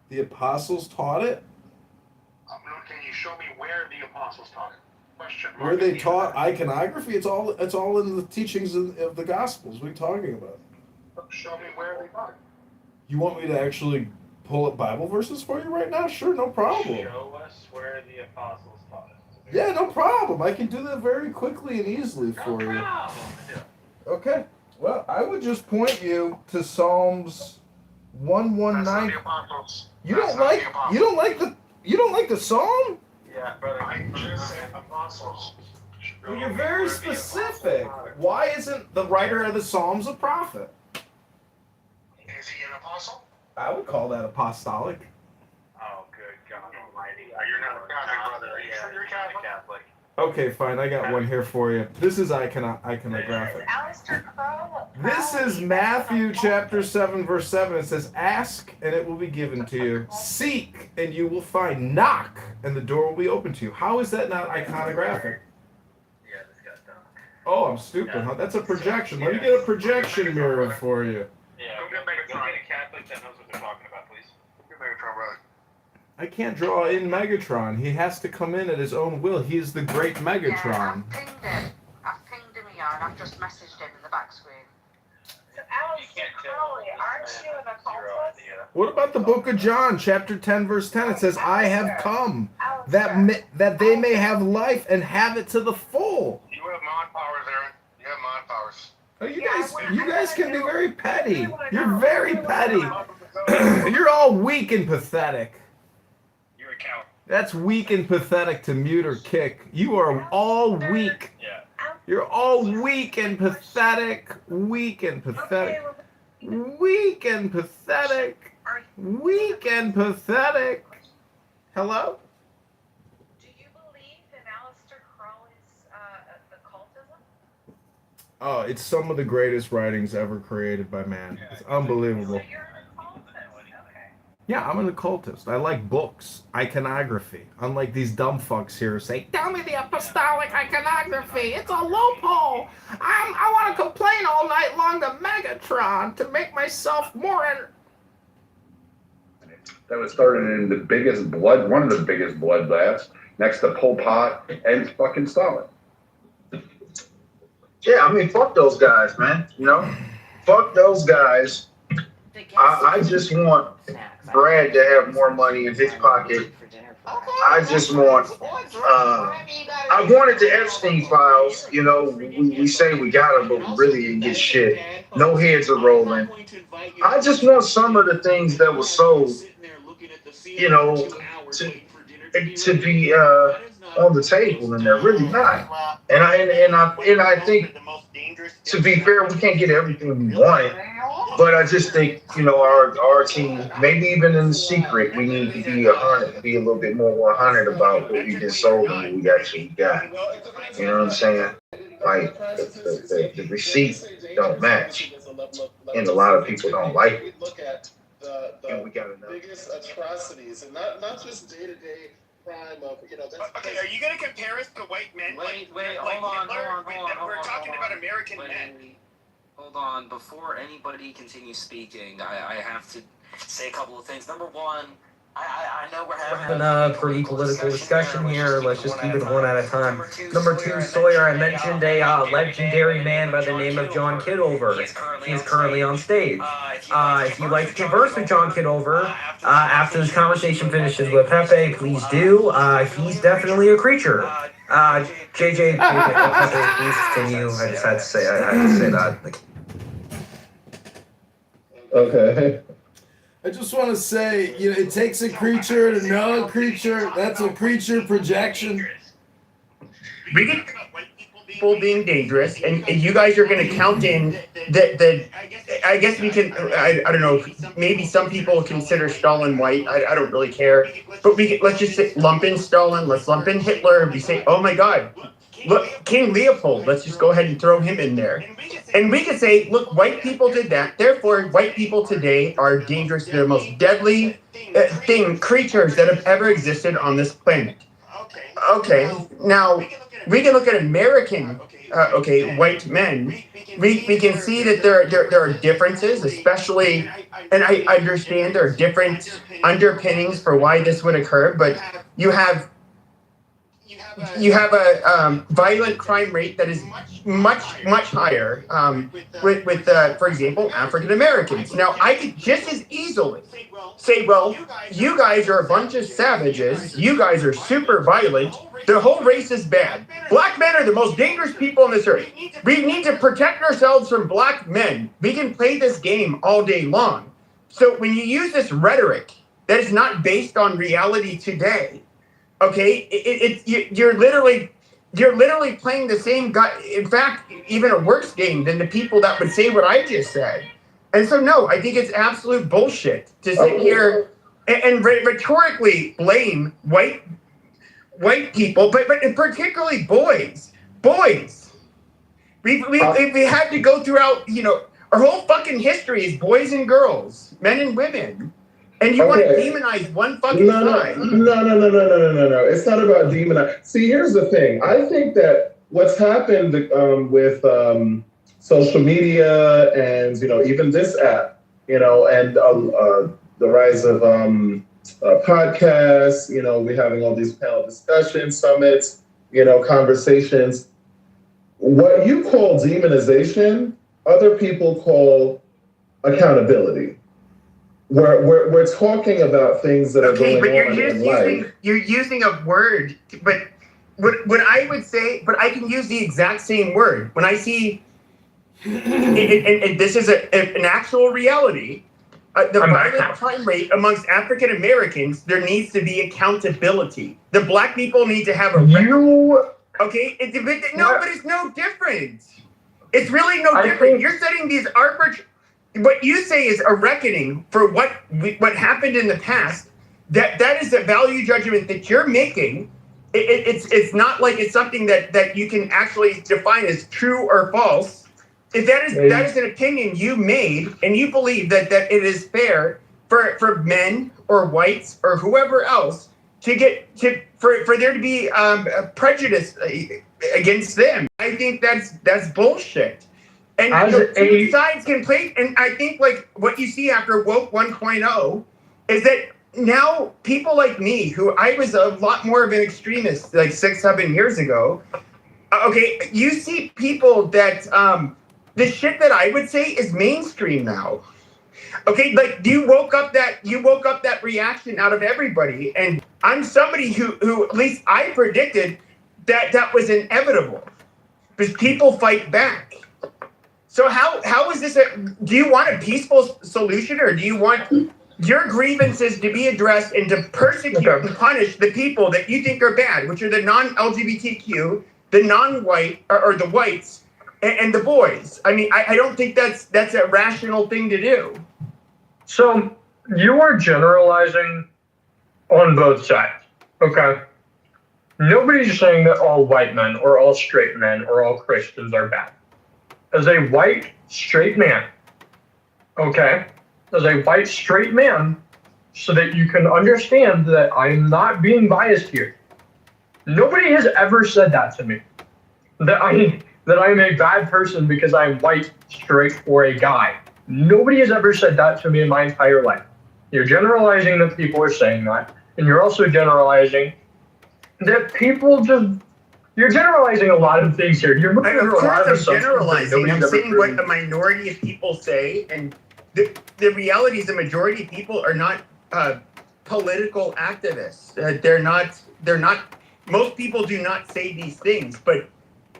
The apostles taught it? Can you show me where the apostles taught it? Question. Where they taught iconography? It's all in the teachings of the Gospels. What are you talking about? Show me where they taught it. You want me to actually pull up Bible verses for you right now? Sure, no problem. Show us where the apostles taught it. Yeah, no problem. I can do that very quickly and easily for you. Okay. Well, I would just point you to Psalms 119. You don't like the psalm? Yeah, brother. I just said apostles. Well, you're very specific. Why isn't the writer of the Psalms a prophet? Is he an apostle? I would call that apostolic. Oh, good God Almighty! You're not a Catholic, brother. Are you sure you're Catholic? Okay, fine. I got one here for you. This is iconographic. This is Matthew chapter 7, verse 7. It says, "Ask, and it will be given to you. Seek, and you will find. Knock, and the door will be open to you." How is that not iconographic? Yeah, this guy's dumb. Oh, I'm stupid, huh? That's a projection. Let me get a projection mirror for you. Yeah, go get a Catholic that knows what they're talking about, please. Get Megatron, brother. I can't draw in Megatron. He has to come in at his own will. He is the great Megatron. I've pinged him here and I've just messaged him in the back screen. So, Alistair Crowley, aren't you an occultist? What about the book of John, chapter 10, verse 10? It says, "I have come that they may have life and have it to the full." You have mod powers, Aaron. You have mod powers. Oh, you guys can be very petty. You're very petty. You're all weak and pathetic. You're a coward. That's weak and pathetic to mute or kick. You are all weak. Yeah. You're all weak and pathetic. Weak and pathetic. Weak and pathetic. Weak and pathetic. Hello? Do you believe in Aleister Crowley's occultism? Oh, it's some of the greatest writings ever created by man. It's unbelievable. So you're an occultist, okay. Yeah, I'm an occultist. I like books, iconography. Unlike these dumb fucks here who say, "Tell me the apostolic iconography. It's a loophole. I want to complain all night long to Megatron to make myself more." That was started in one of the biggest bloodbaths next to Pol Pot and fucking Stalin. Yeah, I mean, fuck those guys, man. Fuck those guys. I just want Brad to have more money in his pocket. I just want, I wanted the Epstein files. We say we got them, but really didn't get shit. No heads are rolling. I just want some of the things that were sold, to be on the table, and they're really not. And I think, to be fair, we can't get everything we want. But I just think, our team, maybe even in the secret, we need to be be a little bit more 100 about what we just sold and what we actually got. You know what I'm saying? Like, the receipts don't match. And a lot of people don't like it. And we got enough. Biggest atrocities, and not just day-to-day crime of, that's... Okay, are you going to compare us to white men? Wait, hold on. We're talking about American men. Hold on, before anybody continues speaking, I have to say a couple of things. Number one, I know we're having a pretty political discussion here. Let's just keep it one at a time. Number two, Sawyer, I mentioned a legendary man by the name of John Kitover. He is currently on stage. If you'd like to converse with John Kitover after this conversation finishes with Pepe, please do. He's definitely a creature. JJ, Pepe, please continue. I just had to say that. Okay. I just want to say, it takes a creature to know a creature. That's a creature projection. We get people being dangerous, and you guys are going to count in the. I guess we can. I don't know. Maybe some people consider Stalin white. I don't really care. But let's just say lump in Stalin. Let's lump in Hitler. We say, oh my God, look, King Leopold, let's just go ahead and throw him in there. And we could say, look, white people did that. Therefore, white people today are dangerous. They're the most deadly creatures that have ever existed on this planet. Okay, now we can look at American, white men. We can see that there are differences, especially, and I understand there are different underpinnings for why this would occur, but you have a violent crime rate that is much higher with for example, African Americans. Now, I could just as easily say, well, you guys are a bunch of savages. You guys are super violent. The whole race is bad. Black men are the most dangerous people on this earth. We need to protect ourselves from black men. We can play this game all day long. So when you use this rhetoric that is not based on reality today, okay, you're literally playing the same guy. In fact, even a worse game than the people that would say what I just said. And so, no, I think it's absolute bullshit to sit here and rhetorically blame white people, but particularly boys. We had to go throughout, our whole fucking history is boys and girls, men and women. And you want to demonize one fucking side. No. It's not about demonize. See, here's the thing. I think that what's happened with social media and, even this app, and the rise of podcasts, we're having all these panel discussions, summits, conversations. What you call demonization, other people call accountability. We're talking about things that are going on in life. You're using a word, but what I would say, but I can use the exact same word. When I see, and this is an actual reality, the violent crime rate amongst African Americans, there needs to be accountability. The black people need to have a okay, but it's no different. It's really no different. You're setting these arbitrary. What you say is a reckoning for what happened in the past. That is a value judgment that you're making. It's not like it's something that you can actually define as true or false. If that is an opinion you made and you believe that it is fair for men or whites or whoever else for there to be prejudice against them, I think that's bullshit. And two sides can play, and I think like what you see after Woke 1.0 is that now people like me, who I was a lot more of an extremist like 6-7 years ago, okay, you see people that the shit that I would say is mainstream now. Okay, like you woke up that reaction out of everybody, and I'm somebody who at least I predicted that was inevitable because people fight back. So how is this do you want a peaceful solution, or do you want your grievances to be addressed and to persecute and punish the people that you think are bad, which are the non-LGBTQ, the non-white, or the whites, and the boys? I mean, I don't think that's a rational thing to do. So you are generalizing on both sides, okay? Nobody's saying that all white men or all straight men or all Christians are bad. As a white straight man, okay? As a white straight man, so that you can understand that I'm not being biased here. Nobody has ever said that to me. That I'm a bad person because I'm white, straight, or a guy. Nobody has ever said that to me in my entire life. You're generalizing that people are saying that, and you're also generalizing that people just. You're generalizing a lot of things here. You're moving through a lot of I'm generalizing. I'm saying what the minority of people say, and the reality is the majority of people are not political activists. They're not. Most people do not say these things, but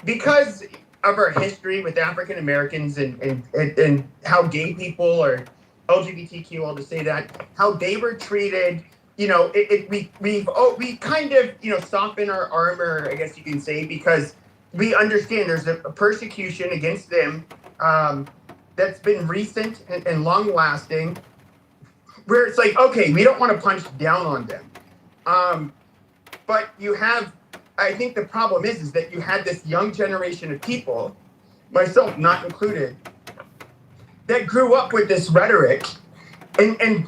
because of our history with African Americans and how gay people or LGBTQ, I'll just say that, how they were treated. We kind of, soften our armor, I guess you can say, because we understand there's a persecution against them that's been recent and long lasting, where it's like, okay, we don't want to punch down on them. But you have I think the problem is that you had this young generation of people, myself not included, that grew up with this rhetoric, and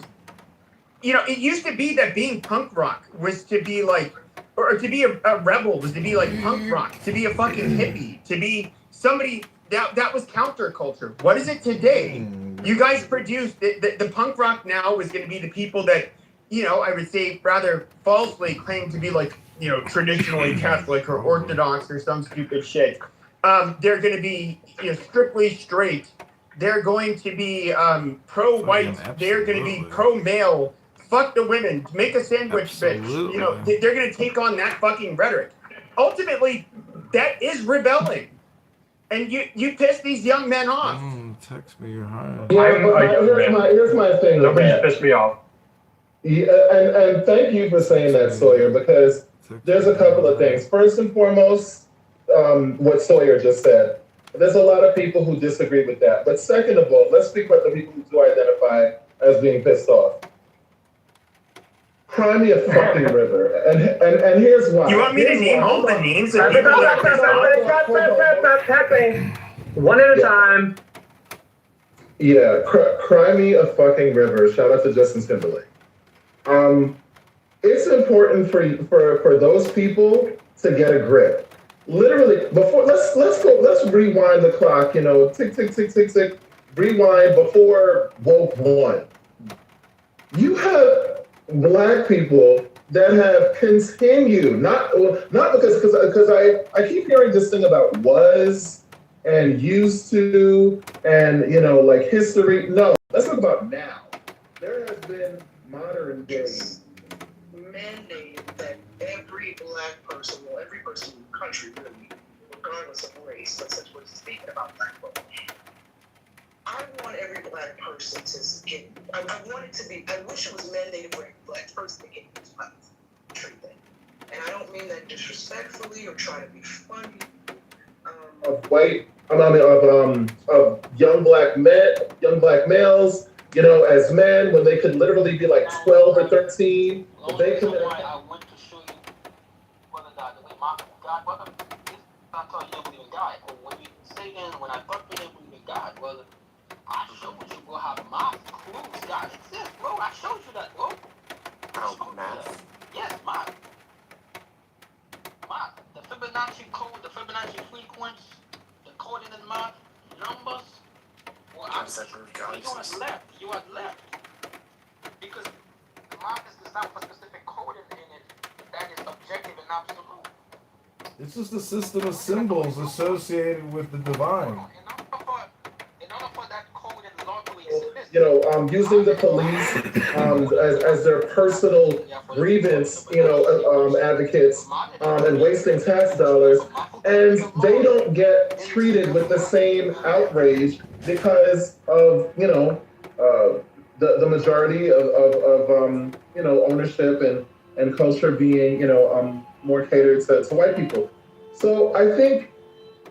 you know, it used to be that being punk rock was to be like, or to be a rebel was to be like punk rock, to be a fucking hippie, to be somebody that was counterculture. What is it today? You guys produced the punk rock now is going to be the people that, you know, I would say rather falsely claim to be like, you know, traditionally Catholic or Orthodox or some stupid shit. They're going to be, you know, strictly straight. They're going to be pro-white. They're going to be pro-male. Fuck the women. Make a sandwich, bitch. You know, they're going to take on that fucking rhetoric. Ultimately, that is rebelling. And you piss these young men off. Text me your heart. Yeah, but here's my thing. Nobody just pissed me off. Yeah, and thank you for saying that, Sawyer, because there's a couple of things. First and foremost, what Sawyer just said. There's a lot of people who disagree with that. But second of all, let's speak about the people who do identify as being pissed off. Cry me a fucking river. And here's why. You want me to name all the names of people that are pissed off? One at a time. Yeah, cry me a fucking river. Shout out to Justin Timberlake. It's important for those people to get a grip. Literally, before let's rewind the clock. You know, tick tick tick tick tick. Rewind before woke one. You have Black people that have continued not because I keep hearing this thing about was and used to and, you know, like history. No, let's talk about now. There has been modern day Mandated that every Black person, well, every person in the country, really, regardless of race, since we're speaking about Black folk, I want every Black person to get. I want it to be. I wish it was mandated for every Black person to get this treatment. And I don't mean that disrespectfully or trying to be funny. Of young Black men, young Black males, you know, as men, when they could literally be like 12 or 13, they could. I went to show you whether God, the way God, whether I thought you didn't believe in God. Or when you say then, when I thought you didn't believe in God, well, I showed you, bro, how math proves God exists, bro. I showed you that, bro. Math? Yes, math. Math. The Fibonacci code, the Fibonacci sequence, the coding in math, numbers. Well, you had left. Because math is designed for specific coding in it that is objective and absolute. This is the system of symbols associated with the divine. You know, using the police as their personal grievance, you know, advocates, and wasting tax dollars, and they don't get treated with the same outrage because of, you know, the majority of you know, ownership and culture being, you know, more catered to white people. So I think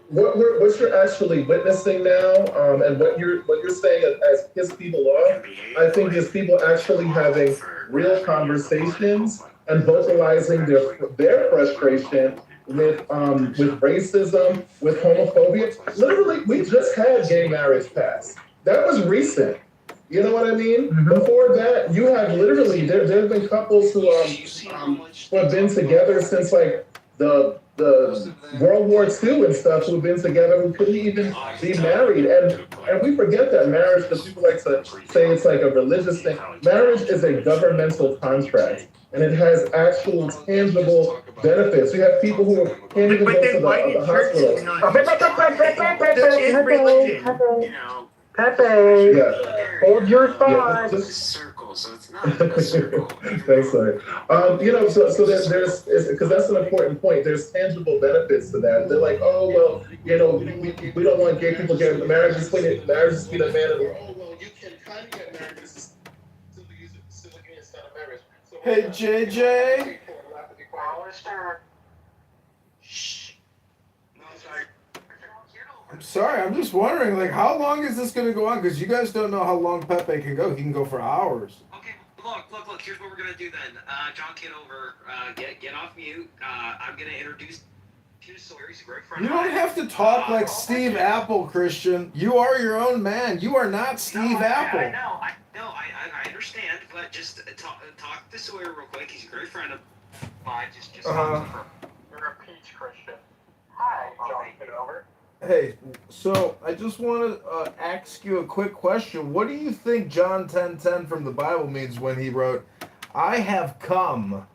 what you're actually witnessing now, and what you're saying as his people are, I think is people actually having real conversations and vocalizing their frustration with racism, with homophobia. Literally, we just had gay marriage pass. That was recent. You know what I mean? Mm-hmm. Before that, you have literally there have been couples who have been together since like the World War II and stuff, who've been together who couldn't even be married. And we forget that marriage, because people like to say it's like a religious thing. Marriage is a governmental contract, and it has actual tangible benefits. You have people who can't even go to the hospital. Pepe, hold your thought. Circle, so it's not a circle. Thanks, sorry. You know, so there's because that's an important point. There's tangible benefits to that. They're like, oh well, you know, we don't want gay people getting married. Between a man and oh well, you can kind of get married. This is still against marriage. So hey JJ. I'm sorry, I'm just wondering, like, how long is this going to go on? Because you guys don't know how long Pepe can go. He can go for hours. Okay, Look. Here's what we're gonna do then. John Kitover, get off mute. I'm gonna introduce you to Sawyer. He's a great friend. You don't have to talk like Steve Apple, Christian. You are your own man. You are not Steve Apple. I understand, but just talk to Sawyer real quick. He's a great friend of mine. Just You're a peach, Christian. Hi, John Kitover. Hey, so I just want to ask you a quick question. What do you think John 10:10 from the Bible means when he wrote, "I have come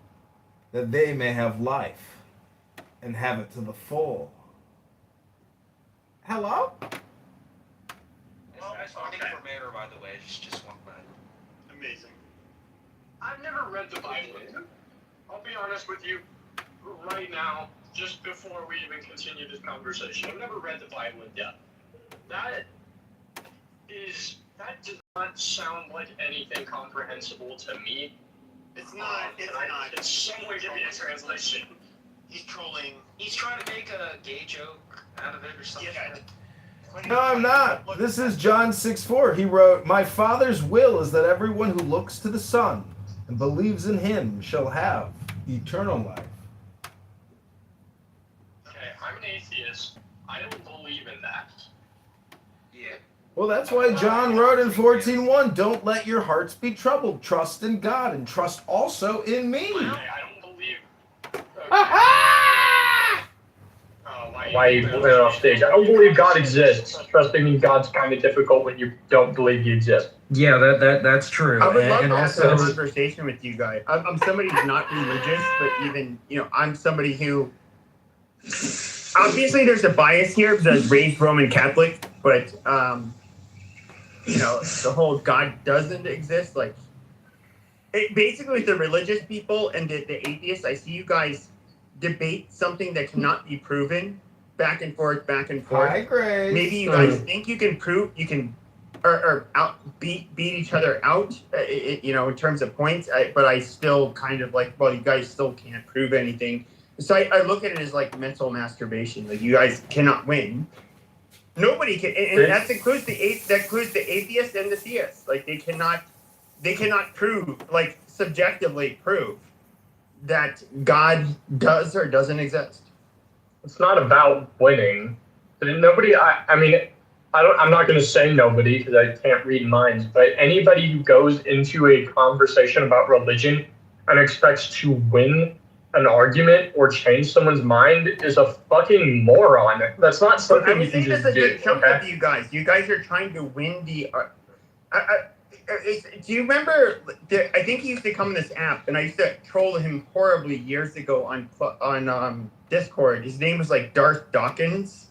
that they may have life and have it to the full"? Hello? Nice running for mayor, by the way. Just one minute. Amazing. I've never read the Bible. I'll be honest with you right now, just before we even continue this conversation. I've never read the Bible in depth. That does not sound like anything comprehensible to me. It's not. It's someone give me a translation. He's trolling. He's trying to make a gay joke out of it or something. No, I'm not. This is John 6:4. He wrote, "My Father's will is that everyone who looks to the Son and believes in him shall have eternal life." Okay, I'm an atheist. I don't believe in that. Yeah. Well, that's why John wrote in 14:1, "Don't let your hearts be troubled. Trust in God and trust also in me." I don't believe. Why are you putting it off stage? I don't believe God exists. Trusting in God's kind of difficult when you don't believe He exists. Yeah, that's true. I would love and to also, have a conversation with you guys. I'm somebody who's not religious, but even, I'm somebody who, obviously there's a bias here because I was raised Roman Catholic, but, the whole God doesn't exist. Like, basically the religious people and the atheists, I see you guys debate something that cannot be proven back and forth. Hi, Grace. Maybe you guys think you can or beat each other out, in terms of points. But I still kind of like, well, you guys still can't prove anything. So I look at it as like mental masturbation. Like, you guys cannot win. Nobody can, and that includes the atheist and the theist. Like, they cannot prove, like, subjectively prove that God does or doesn't exist. It's not about winning. Nobody. I'm not going to say nobody because I can't read minds. But anybody who goes into a conversation about religion and expects to win an argument or change someone's mind is a fucking moron. That's not something you can just do. I would say that's a good chunk of you guys. You guys are trying to win the. Do you remember? I think he used to come in this app, and I used to troll him horribly years ago on Discord. His name was like Darth Dawkins.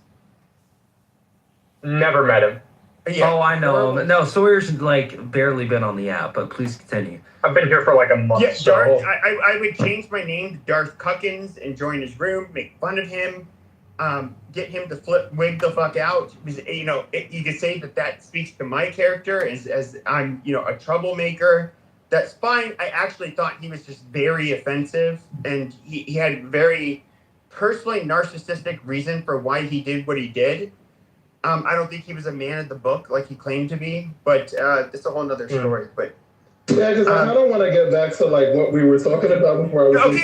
Never met him. Yeah. Oh, I know him. No, Sawyer's like barely been on the app, but please continue. I've been here for like a month. Yeah, so. Darth. I would change my name to Darth Cuckins and join his room, make fun of him, get him to wig the fuck out. Because, you could say that speaks to my character as I'm, a troublemaker. That's fine. I actually thought he was just very offensive, and he had very personally narcissistic reason for why he did what he did. I don't think he was a man of the book like he claimed to be, but it's a whole nother story. But yeah, because I don't want to get back to like what we were talking about before I was.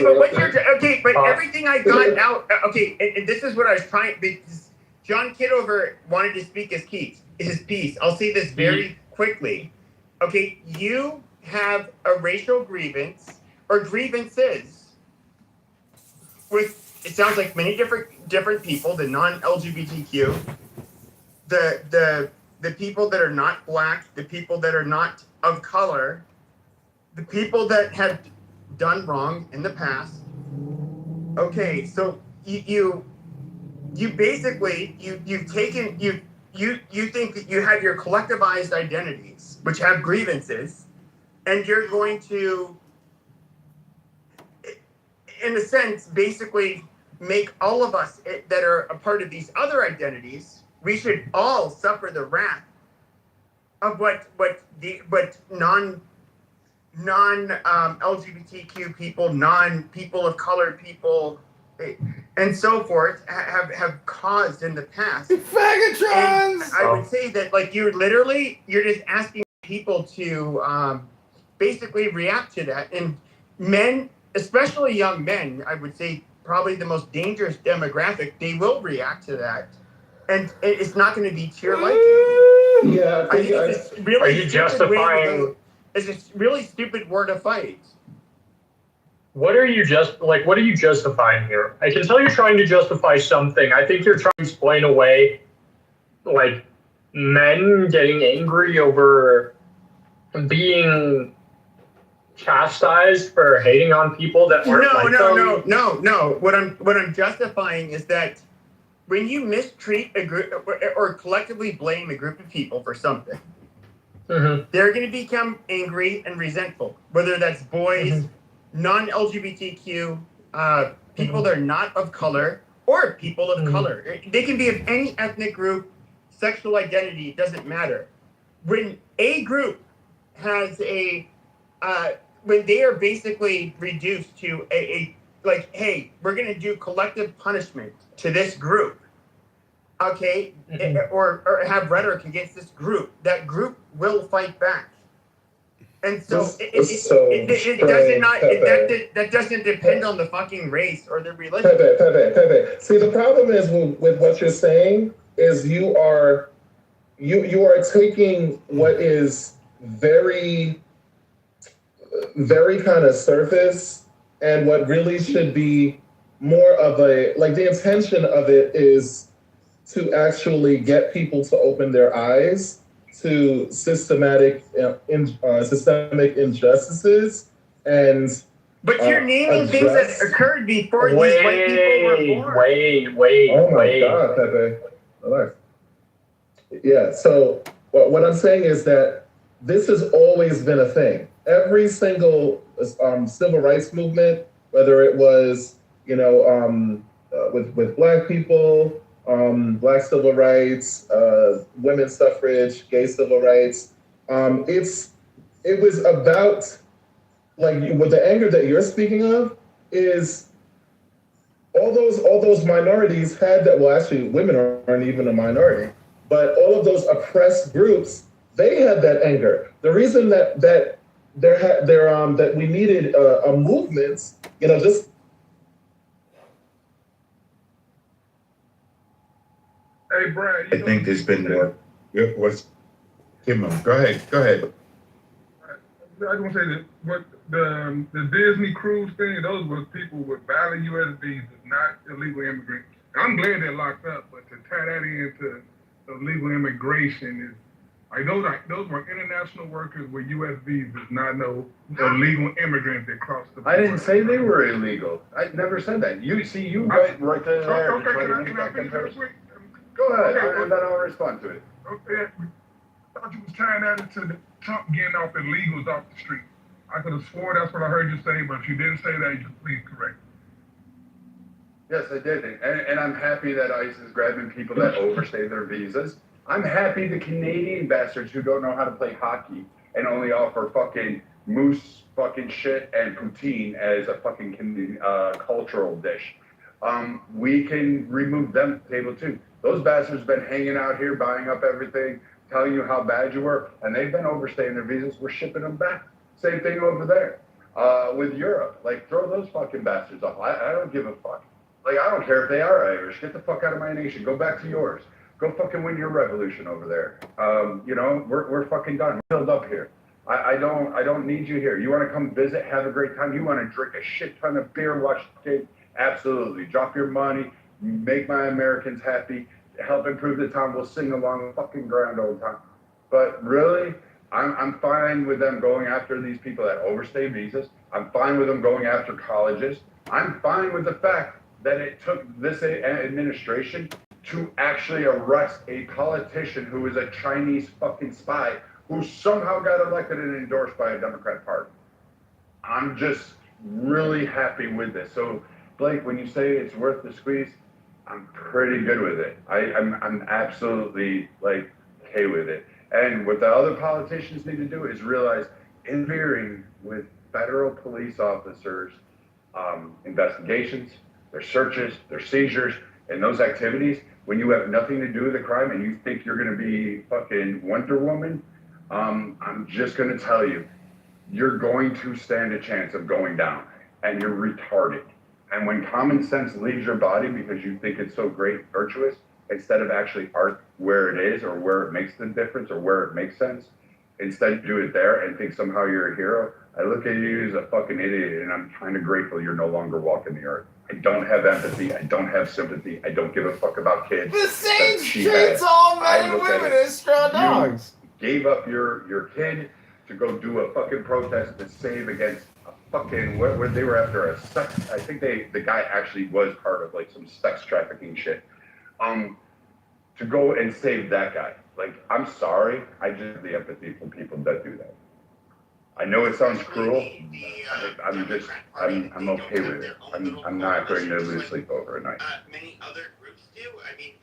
But everything I got out. Okay, and this is what I was trying. Because John Kitover wanted to speak his piece. I'll say this very quickly. Okay, you have a racial grievance or grievances with. It sounds like many different people, the non-LGBTQ, the people that are not black, the people that are not of color, the people that have done wrong in the past. Okay, so you basically you've taken you think that you have your collectivized identities, which have grievances, and you're going to, in a sense, basically make all of us that are a part of these other identities, we should all suffer the wrath of what non LGBTQ people, non-people of color people, and so forth have caused in the past. Faggotrons! I would say that, like, you're just asking people to basically react to that. And men, especially young men, I would say probably the most dangerous demographic, they will react to that. And it's not going to be to your liking. Yeah, I think it's a really Are you justifying? It's a really stupid word to fight. What are you justifying here? I can tell you're trying to justify something. I think you're trying to explain away, like, men getting angry over being chastised for hating on people that aren't No. What I'm justifying is that when you mistreat a group or collectively blame a group of people for something, they're going to become angry and resentful. Whether that's boys, non-LGBTQ, people that are not of color, or people of color. They can be of any ethnic group, sexual identity, it doesn't matter. When a group has when they are basically reduced to like, hey, we're going to do collective punishment to this group, okay, or have rhetoric against this group, that group will fight back. And so that doesn't depend on the fucking race or the religion. Pepe. See, the problem is with what you're saying is you are taking what is very, very kind of surface, and what really should be more of a, like, the intention of it is to actually get people to open their eyes to systemic injustices, and but you're naming things that occurred before these white people were born. Oh my God, Pepe, relax. Yeah. So what I'm saying is that this has always been a thing. Every single civil rights movement, whether it was with Black people, Black civil rights, women's suffrage, gay civil rights. It was about, like, with the anger that you're speaking of is all those minorities had that. Well, actually, women aren't even a minority, but all of those oppressed groups, they had that anger. The reason that we needed a movement, just. Hey, Brad. I think there's been more. What's Kim? Go ahead. I just want to say that what the Disney cruise thing, those were people with valid U.S. visas, not illegal immigrants. I'm glad they're locked up, but to tie that into illegal immigration is like those were international workers with U.S. visas, not no illegal immigrants that crossed the border. I didn't say they were illegal. I never said that. You went right there. Okay, can I finish real quick? Go ahead, and then I'll respond to it. Okay. I thought you was tying that into Trump getting off illegals off the street. I could have swore that's what I heard you say, but if you didn't say that, you can please correct. Yes, I did. And I'm happy that ICE is grabbing people that overstay their visas. I'm happy the Canadian bastards who don't know how to play hockey and only offer fucking moose fucking shit and poutine as a fucking cultural dish. We can remove them from the table too. Those bastards have been hanging out here, buying up everything, telling you how bad you were, and they've been overstaying their visas. We're shipping them back. Same thing over there with Europe. Like, throw those fucking bastards off. I don't give a fuck. Like, I don't care if they are Irish. Get the fuck out of my nation. Go back to yours. Go fucking win your revolution over there. We're fucking done. We're filled up here. I don't need you here. You want to come visit, have a great time. You want to drink a shit ton of beer, watch the game. Absolutely. Drop your money. Make my Americans happy. Help improve the town. We'll sing along the fucking grand old time. But really, I'm fine with them going after these people that overstay visas. I'm fine with them going after colleges. I'm fine with the fact that it took this administration to actually arrest a politician who is a Chinese fucking spy who somehow got elected and endorsed by a Democrat party. I'm just really happy with this. So, Blake, when you say it's worth the squeeze, I'm pretty good with it. I'm absolutely, like, okay with it. And what the other politicians need to do is realize interfering with federal police officers' investigations, their searches, their seizures, and those activities, when you have nothing to do with the crime and you think you're going to be fucking Wonder Woman, I'm just going to tell you, you're going to stand a chance of going down, and you're retarded. And when common sense leaves your body because you think it's so great, virtuous, instead of actually art where it is or where it makes the difference or where it makes sense, instead do it there and think somehow you're a hero. I look at you as a fucking idiot, and I'm kind of grateful you're no longer walking the earth. I don't have empathy. I don't have sympathy. I don't give a fuck about kids. The same that she treats had. all I men and look at women it, as straw you dogs. Gave up your kid to go do a fucking protest to save against a fucking where they were after a sex. I think the guy actually was part of like some sex trafficking shit. To go and save that guy. Like, I'm sorry. I just have the empathy for people that do that. I know it sounds cruel. I'm okay with it. I'm not going to lose sleep over at night. Many other groups do. I mean,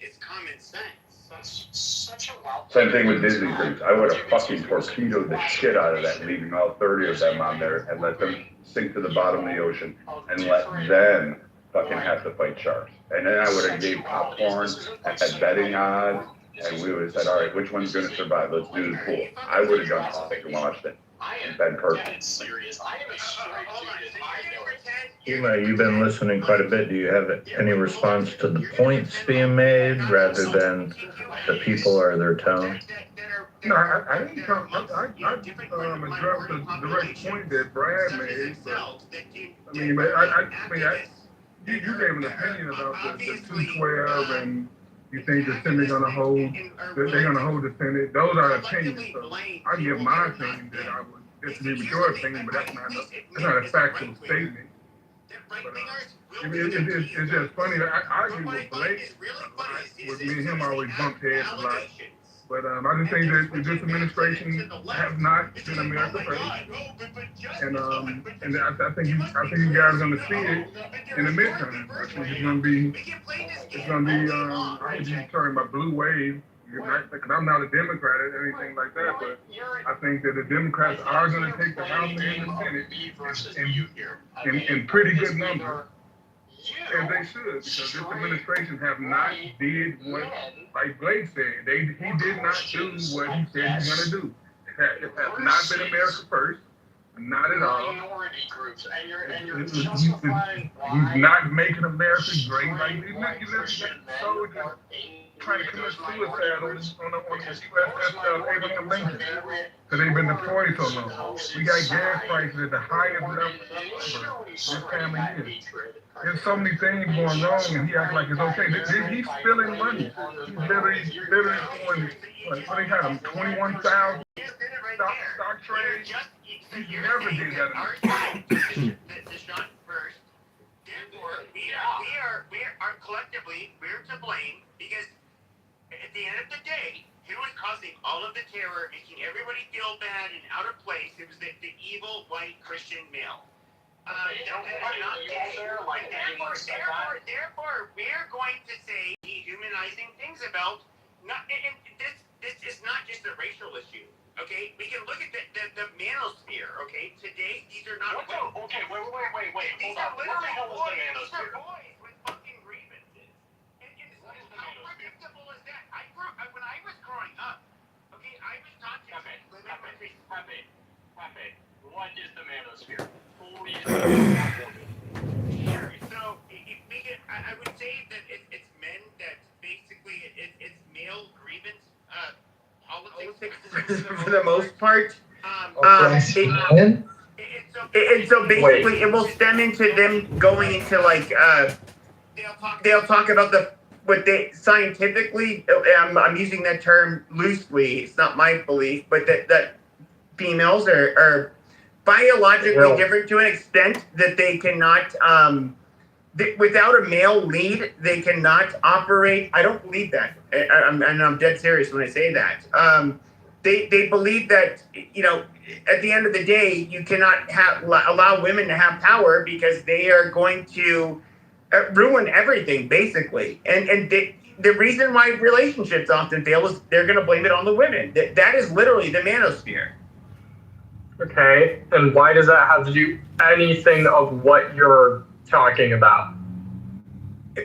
it's common sense. That's such a wild. Same thing with Disney groups. I would have fucking torpedoed the shit out of that, leaving all 30 of them on there and let them sink to the bottom of the ocean and let them fucking have to fight sharks. And then I would have gave popcorn and had betting odds, and we would have said, all right, which one's going to survive? Let's do the pool. I would have done all and watched it. And been perfect. Serious. I am a straight dude. Ema, you've been listening quite a bit. Do you have any response to the points being made rather than the people or their tone? No, I didn't come. I addressed the direct point that Brad made. But, I mean, you gave an opinion about the 212, and you think the Senate gonna hold. They're gonna hold the Senate. Those are opinions. So I give my opinion that I would disagree with your opinion, but that's not a factual statement. But it's just funny. I argue with Blake. With me and him, I always bump heads a lot. But I just think that this administration has not been America first, and I think you guys are going to see it in the midterm. I think it's going to be. I think you're talking about blue wave. Because I'm not a Democrat or anything like that, but I think that the Democrats are going to take the House and the Senate in pretty good numbers. And they should, because this administration have not did what, like Blake said, he did not do what he said he's going to do. It has not been America first, not at all. Minority groups, and you're He's not making America great. Like, you listen to soldiers trying to commit suicide on the USS Abraham Lincoln, because they've been deployed so long. We got gas prices at the highest level ever this time of year. There's so many things going wrong, and he acts like it's okay. He's spilling money. He's literally doing, what they got him, 21,000 stock trades. He never did that. First, therefore, we are collectively, we're to blame, because at the end of the day, who was causing all of the terror, making everybody feel bad and out of place? It was the evil white Christian male. Therefore, we're going to say dehumanizing things about this is not just a racial issue. Okay, we can look at the manosphere. Okay, today these are not. Okay, wait. These are literally boys. These are boys with fucking grievances. How predictable is that? When I was growing up, okay, I was taught to What is the manosphere? So I would say that it's men that basically it's male grievance politics For the most part. And so basically it will stem into them going into like they'll talk about what they scientifically, I'm using that term loosely, it's not my belief, but that females are biologically different to an extent that they cannot without a male lead, they cannot operate. I don't believe that, and I'm dead serious when I say that. They believe that, at the end of the day, you cannot allow women to have power because they are going to ruin everything, basically. And the reason why relationships often fail is they're going to blame it on the women. That is literally the manosphere. Okay, and why does that have to do anything of what you're talking about?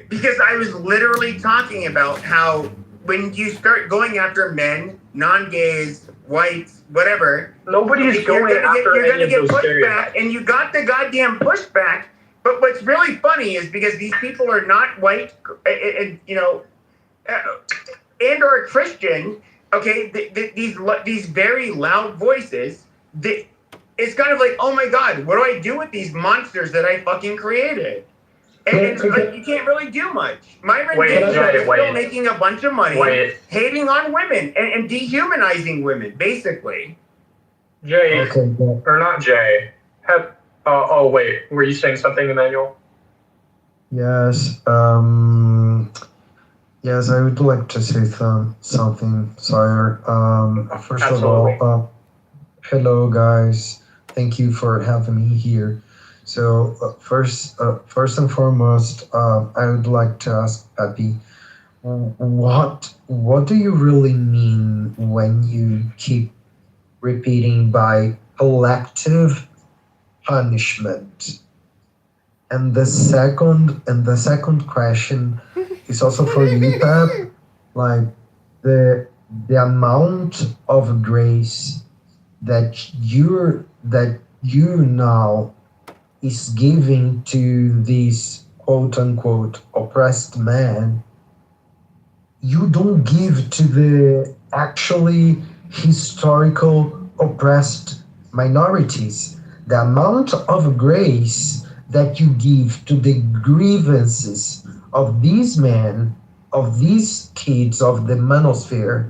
Because I was literally talking about how when you start going after men, non-gays, white, whatever. Nobody's going after you're any gonna of get those pushback, stereotypes. and you got the goddamn pushback. But what's really funny is because these people are not white, and and or Christian. Okay, these very loud voices. It's kind of like, oh my god, what do I do with these monsters that I fucking created? And like, you can't really do much. Myron Davis is still making a bunch of money, hating on women and dehumanizing women, basically. Jay, or not Jay. Wait, were you saying something, Emmanuel? Yes. Yes, I would like to say something, Sire. First Absolutely. of all, hello guys. Thank you for having me here. So first and foremost, I would like to ask Pepe, what do you really mean when you keep repeating by collective punishment? And the second question is also for you, Pep. Like the amount of grace that you now is giving to this quote unquote oppressed man, you don't give to the actually historical oppressed minorities. The amount of grace that you give to the grievances of these men, of these kids of the manosphere,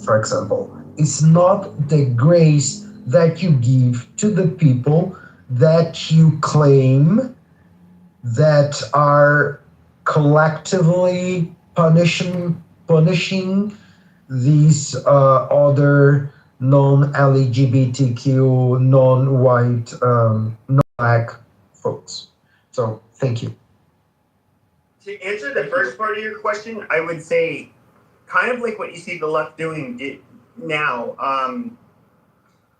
for example, is not the grace that you give to the people that you claim that are collectively punishing these other non-LGBTQ, non-white, non-black folks. So thank you. To answer the first part of your question, I would say kind of like what you see the left doing now,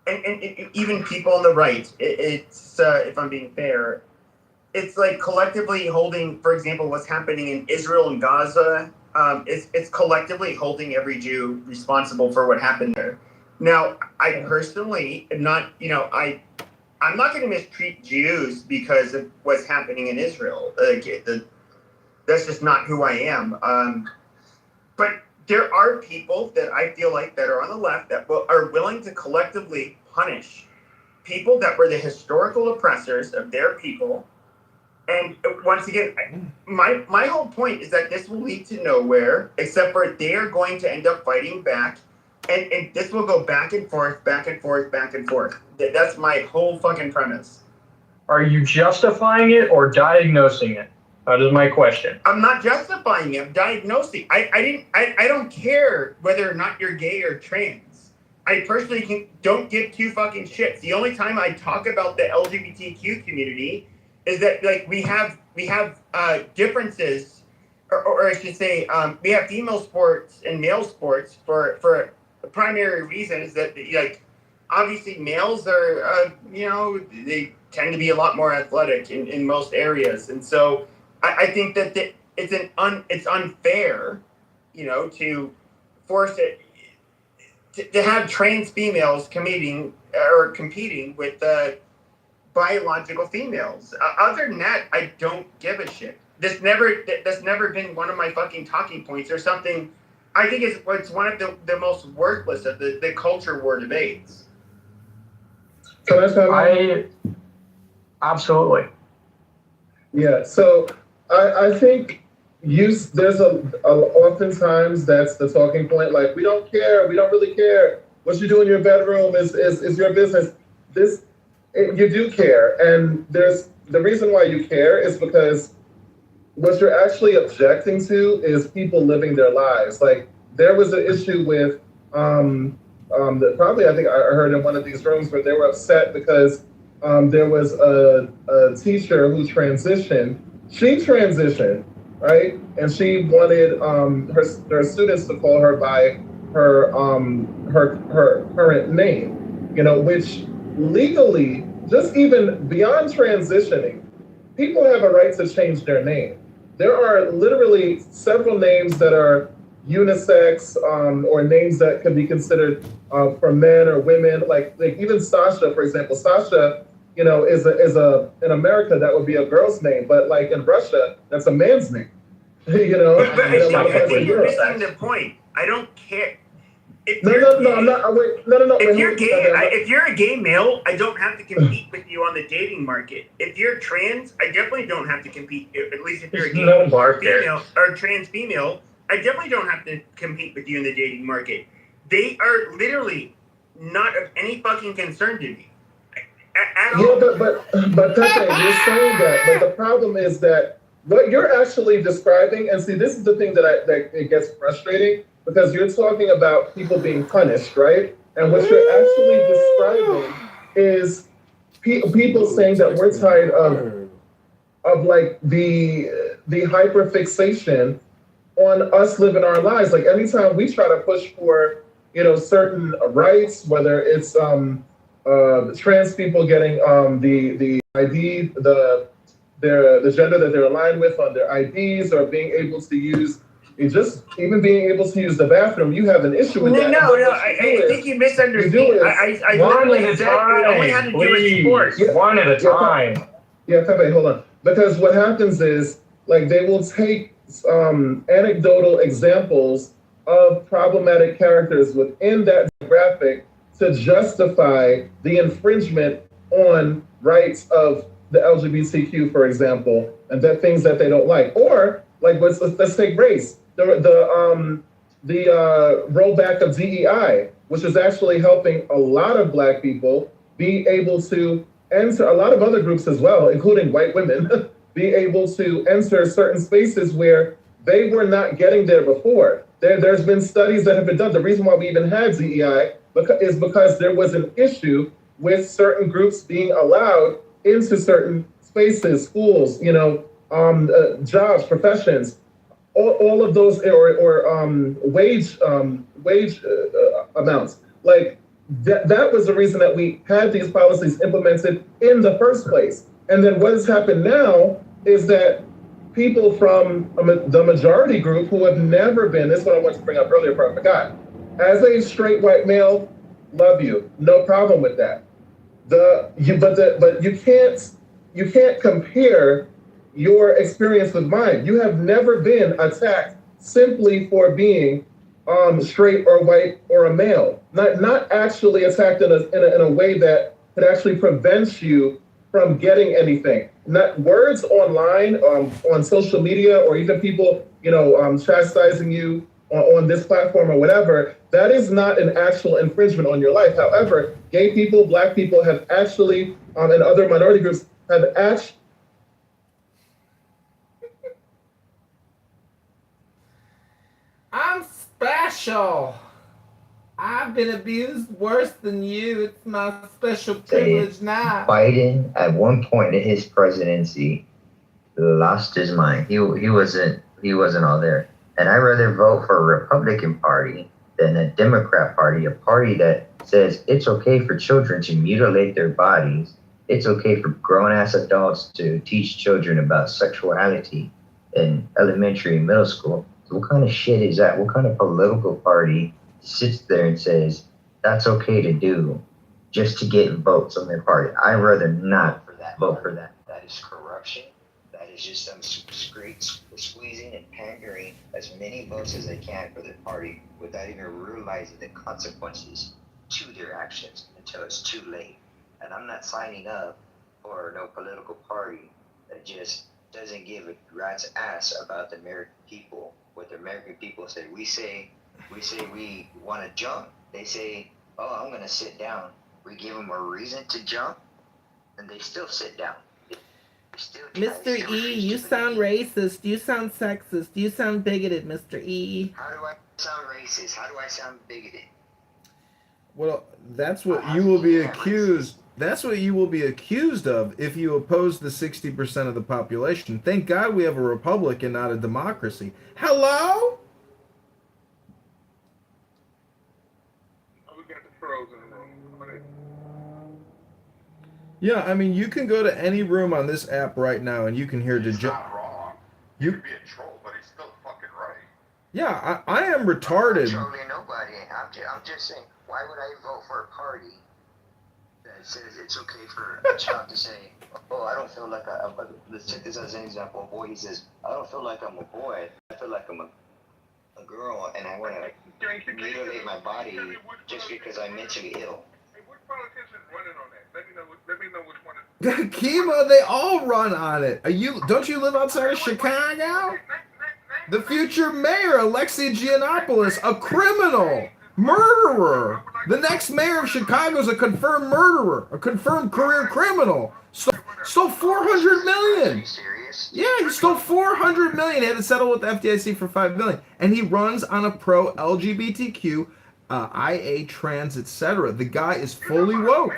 and even people on the right. It's if I'm being fair, it's like collectively holding, for example, what's happening in Israel and Gaza. It's collectively holding every Jew responsible for what happened there. Now, I personally am not, I'm not going to mistreat Jews because of what's happening in Israel. That's just not who I am. But there are people that I feel like that are on the left that are willing to collectively punish people that were the historical oppressors of their people. And once again, my whole point is that this will lead to nowhere, except for they are going to end up fighting back. And this will go back and forth, back and forth, back and forth. That's my whole fucking premise. Are you justifying it or diagnosing it? That is my question. I'm not justifying it. I'm diagnosing. I don't care whether or not you're gay or trans. I personally don't give two fucking shits. The only time I talk about the LGBTQ community is that like we have differences, or I should say, we have female sports and male sports for the primary reason is that like obviously males are they tend to be a lot more athletic in most areas, and so I think that it's unfair, to force it to have trans females competing with biological females. Other than that, I don't give a shit. That's never been one of my fucking talking points or something. I think it's one of the most worthless of the culture war debates. Can I say absolutely. Yeah, so I think there's oftentimes that's the talking point, like we don't really care. What you do in your bedroom is your business. You do care, and there's the reason why you care is because what you're actually objecting to is people living their lives. Like there was an issue with probably I think I heard in one of these rooms where they were upset because there was a teacher who transitioned. She transitioned, right? And she wanted her students to call her by her current name, which legally, just even beyond transitioning, people have a right to change their name. There are literally several names that are unisex or names that could be considered for men or women. Like even Sasha, for example, Sasha, you know, is a in America that would be a girl's name, but like in Russia, that's a man's name. You know, But in a lot of I parts think of you're Europe. missing the point. I don't care. If No, you're no, gay, no, I'm not. Wait, no, no, no. if Wait, you're hold gay, on, if you're a gay male, I don't have to compete with you on the dating market. If you're trans, I definitely don't have to compete. At least if you're a There's gay no bar there. female or trans female, I definitely don't have to compete with you in the dating market. They are literally not of any fucking concern to me at all. Yeah, but Pepe, you're saying that, but the problem is that what you're actually describing, and see, this is the thing that it gets frustrating because you're talking about people being punished, right? And what you're actually describing is people saying that we're tired of like the hyperfixation on us living our lives. Like anytime we try to push for, you know, certain rights, whether it's trans people getting the ID, the gender that they're aligned with on their IDs, or being able to use just even being able to use the bathroom, you have an issue with that. No, I think you misunderstand. I One literally at a said it only had time, to do with please. sports. One at a time. Yeah, Pepe, hold on. Because what happens is, like, they will take anecdotal examples of problematic characters within that graphic to justify the infringement on rights of the LGBTQ, for example, and that things that they don't like. Or, like, let's take race. The rollback of DEI, which is actually helping a lot of Black people be able to enter, a lot of other groups as well, including white women, be able to enter certain spaces where they were not getting there before. There's been studies that have been done. The reason why we even had DEI is because there was an issue with certain groups being allowed into certain spaces, schools, you know, jobs, professions, all of those, or wage amounts. Like that was the reason that we had these policies implemented in the first place. And then what has happened now is that people from the majority group who have never been, this is what I wanted to bring up earlier, but I forgot. As a straight white male, love you, no problem with that. But you can't compare your experience with mine. You have never been attacked simply for being straight or white or a male. Not actually attacked in a way that could actually prevent you from getting anything. Not words online, on social media, or even people, you know, chastising you on this platform or whatever. That is not an actual infringement on your life. However, gay people, Black people have actually, and other minority groups have actually. I'm special. I've been abused worse than you. It's my special privilege now. Biden, at one point in his presidency, lost his mind. He wasn't all there. And I'd rather vote for a Republican Party than a Democrat Party, a party that says it's okay for children to mutilate their bodies. It's okay for grown-ass adults to teach children about sexuality in elementary and middle school. So what kind of shit is that? What kind of political party sits there and says that's okay to do just to get votes on their party? I'd rather not vote for that. That is corruption. That is just them squeezing and pandering as many votes as they can for their party without even realizing the consequences to their actions until it's too late. And I'm not signing up for no political party that just doesn't give a rat's ass about the American people. What the American people say. We say we want to jump. They say, oh, I'm going to sit down. We give them a reason to jump, and they still sit down. Mr. E, you sound racist. You sound sexist. You sound bigoted, Mr. E. How do I sound racist? How do I sound bigoted? Well, that's what you will be accused. That's what you will be accused of if you oppose the 60% of the population. Thank God we have a republic and not a democracy. Hello? Yeah, I mean, you can go to any room on this app right now and you can hear It's not wrong. You could be a troll, but he's still fucking right. Yeah, I am I'm not retarded. trolling nobody. I'm just saying, why would I vote for a party that says it's okay for a child to say, oh, I don't feel like let's take this as an example. A boy, he says, I don't feel like I'm a boy. I feel like I'm a girl, and I want to mutilate my body just because I'm mentally ill. Hey, what politicians running on that? Let me know which one. Kima, they all run on it. Don't you live outside of Chicago? The future mayor, Alexei Giannopoulos, a criminal, murderer. The next mayor of Chicago is a confirmed murderer, a confirmed career criminal. Stole 400 million. Yeah, he stole 400 million. He had to settle with the FDIC for 5 million, and he runs on a pro LGBTQ, IA, trans, etc. The guy is fully woke.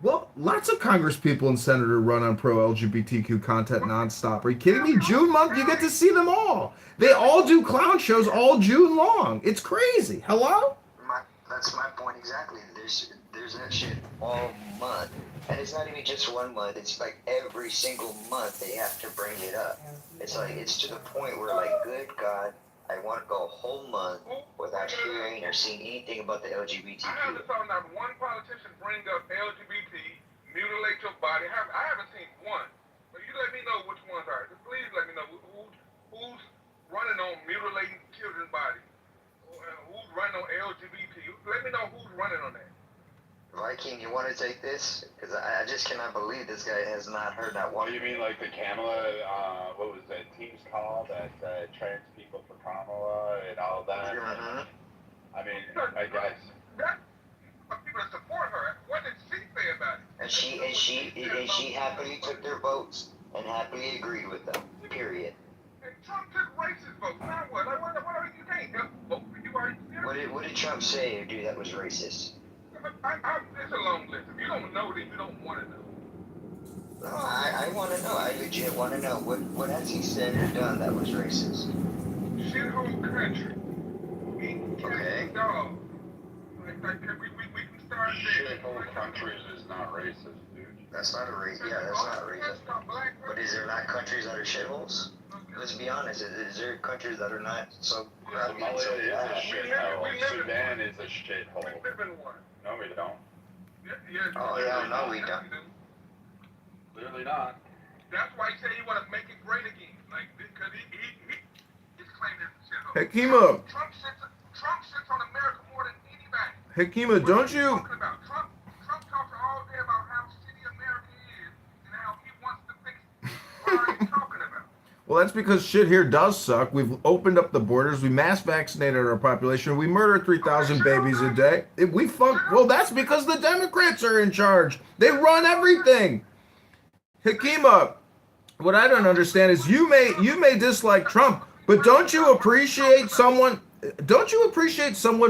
Well, lots of Congress people and senators run on pro LGBTQ content nonstop. Are you kidding me? June month, you get to see them all. They all do clown shows all June long. It's crazy. Hello? That's my point exactly. There's that shit all month, and it's not even just 1 month. It's like every single month they have to bring it up. It's like it's to the point where like, good God, I want to go a whole month without hearing or seeing anything about the LGBTQ. I haven't saw not one politician bring up LGBT, mutilate your body. I haven't seen one. But you let me know which ones are. Just please let me know who's running on mutilating children's bodies. Who's running on LGBT? Let me know who's running on that. Viking, you want to take this? Because I just cannot believe this guy has not heard that one. What do you mean, like the Kamala, what was that team's called, that trans people for Kamala and all that? Mm-hmm. I mean, I guess. People that support her, what did she say about it? And she happily took their votes and happily agreed with them. Period. And Trump took racist votes. Now what? Like, what you can't vote for you? Are you serious? What did Trump say or do that was racist? It's a long list. If you don't know, then you don't want to know. No, I want to know. I legit want to know. What has he said or done that was racist? Shithole country. Okay. Dog. We can start there. Shithole countries is not racist, dude. That's not a race. Yeah, that's not racist. But is there not countries that are shitholes? Let's be honest. Is there countries that are not so crappy and so Somalia is bad? a shithole. Sudan is a shithole. We live in one. No, we don't. Oh, yeah, no, we don't. Clearly not. That's why he said he want to make it great again. Like, because he's claiming it's a shithole. Hey, Kima. Trump sits on America more than anybody. Hey, Kima, don't you... Trump talks all day about how shitty America is and how he wants to fix it. What are you talking about? Well, that's because shit here does suck. We've opened up the borders. We mass vaccinated our population. We murder 3,000 babies a day. Well, that's because the Democrats are in charge. They run everything. Hakima, what I don't understand is you may dislike Trump, but don't you appreciate someone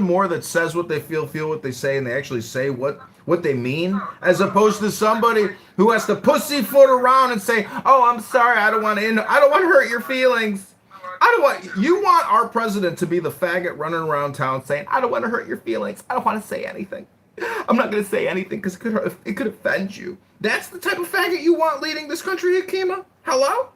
more that says what they feel what they say, and they actually say what they mean, as opposed to somebody who has to pussyfoot around and say, "Oh, I'm sorry, I don't want to hurt your feelings." You want our president to be the faggot running around town saying, "I don't want to hurt your feelings. I don't want to say anything. I'm not going to say anything because it could offend you." That's the type of faggot you want leading this country, Akima? Hello?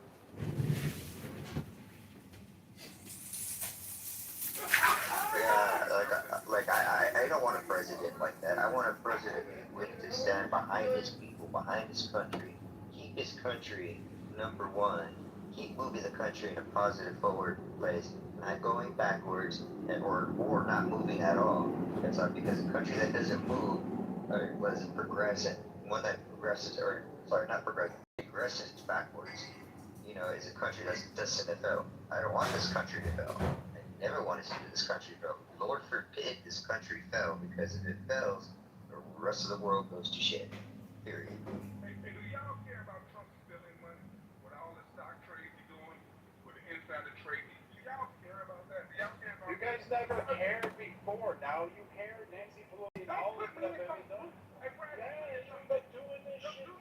I don't want a president like that. I want a president with to stand behind his people, behind his country. Keep his country number one. Keep moving the country in a positive forward place, not going backwards or not moving at all. That's not because a country that doesn't move or doesn't progress, and one that progresses progresses backwards, is a country that's destined to fail. I don't want this country to fail. I never want to see this country fail. Lord forbid this country fail, because if it fails, the rest of the world goes to shit. Period. Hey, do y'all care about Trump spending money with all the stock trade he's doing, with the insider trading? Do y'all care about that? Do y'all care about You guys never cared before. Now you care. Nancy Pelosi and all of them have been done. Yeah, you've been doing this shit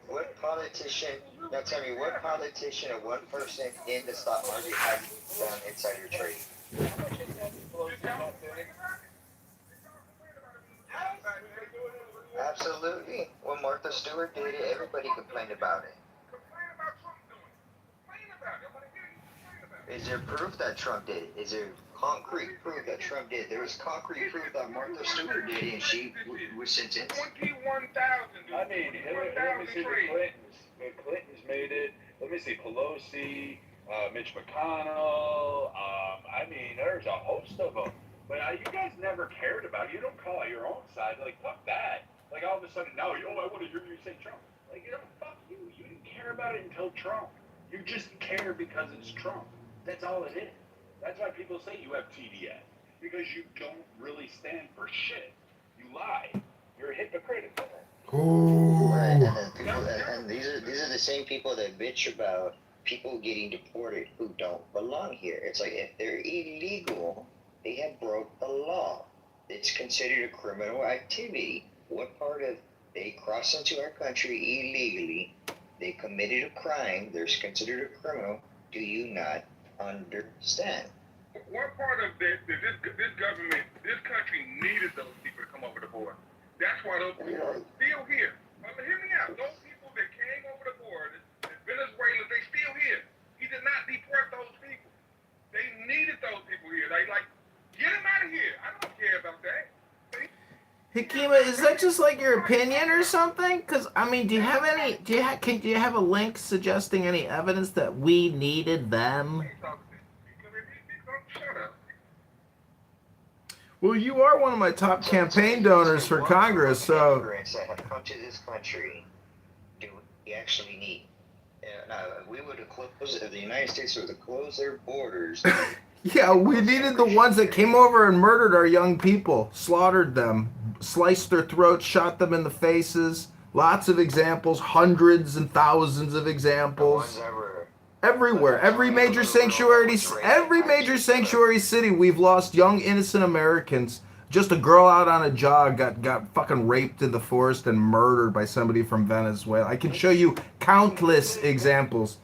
What politician, now tell me, what politician or one person in the stock market has done insider trading? Absolutely. When Martha Stewart did it, everybody complained about it. Is there proof that Trump did it? Is there concrete proof that Trump did it? There was concrete proof that Martha Stewart did it, and she was sentenced. 21,000. I mean, let me see the Clintons. The Clintons made it. Let me see Pelosi, Mitch McConnell. I mean, there's a host of them. But you guys never cared about it. You don't call out your own side. Like, fuck that. Like, all of a sudden, now, I want to hear you say Trump. Like, fuck you. You didn't care about it until Trump. You just care because it's Trump. That's all it is. That's why people say you have TDS. Because you don't really stand for shit. You lie. You're a hypocrite. Right, and then people, and these are the same people that bitch about people getting deported who don't belong here. It's like if they're illegal, they have broke the law. It's considered a criminal activity. What part of they crossed into our country illegally, they committed a crime, they're considered a criminal, do you not understand? What part of this government, this country needed those people to come over the border? That's why those people are still here. Hear me out. Those people that came over the border, the Venezuelans, they still here. He did not deport those people. They needed those people here. They get them out of here. I don't care about that. Hikima, is that just like your opinion or something? Because I mean, do you have a link suggesting any evidence that we needed them? Well, you are one of my top campaign donors for Congress, so. Immigrants that have come to this country, do we actually need? Now, we would have closed. If the United States would have closed their borders. Yeah, we needed the ones that came over and murdered our young people, slaughtered them, sliced their throats, shot them in the faces. Lots of examples, hundreds and thousands of examples. Everywhere, every major sanctuary city, we've lost young innocent Americans. Just a girl out on a jog got fucking raped in the forest and murdered by somebody from Venezuela. I can show you countless examples.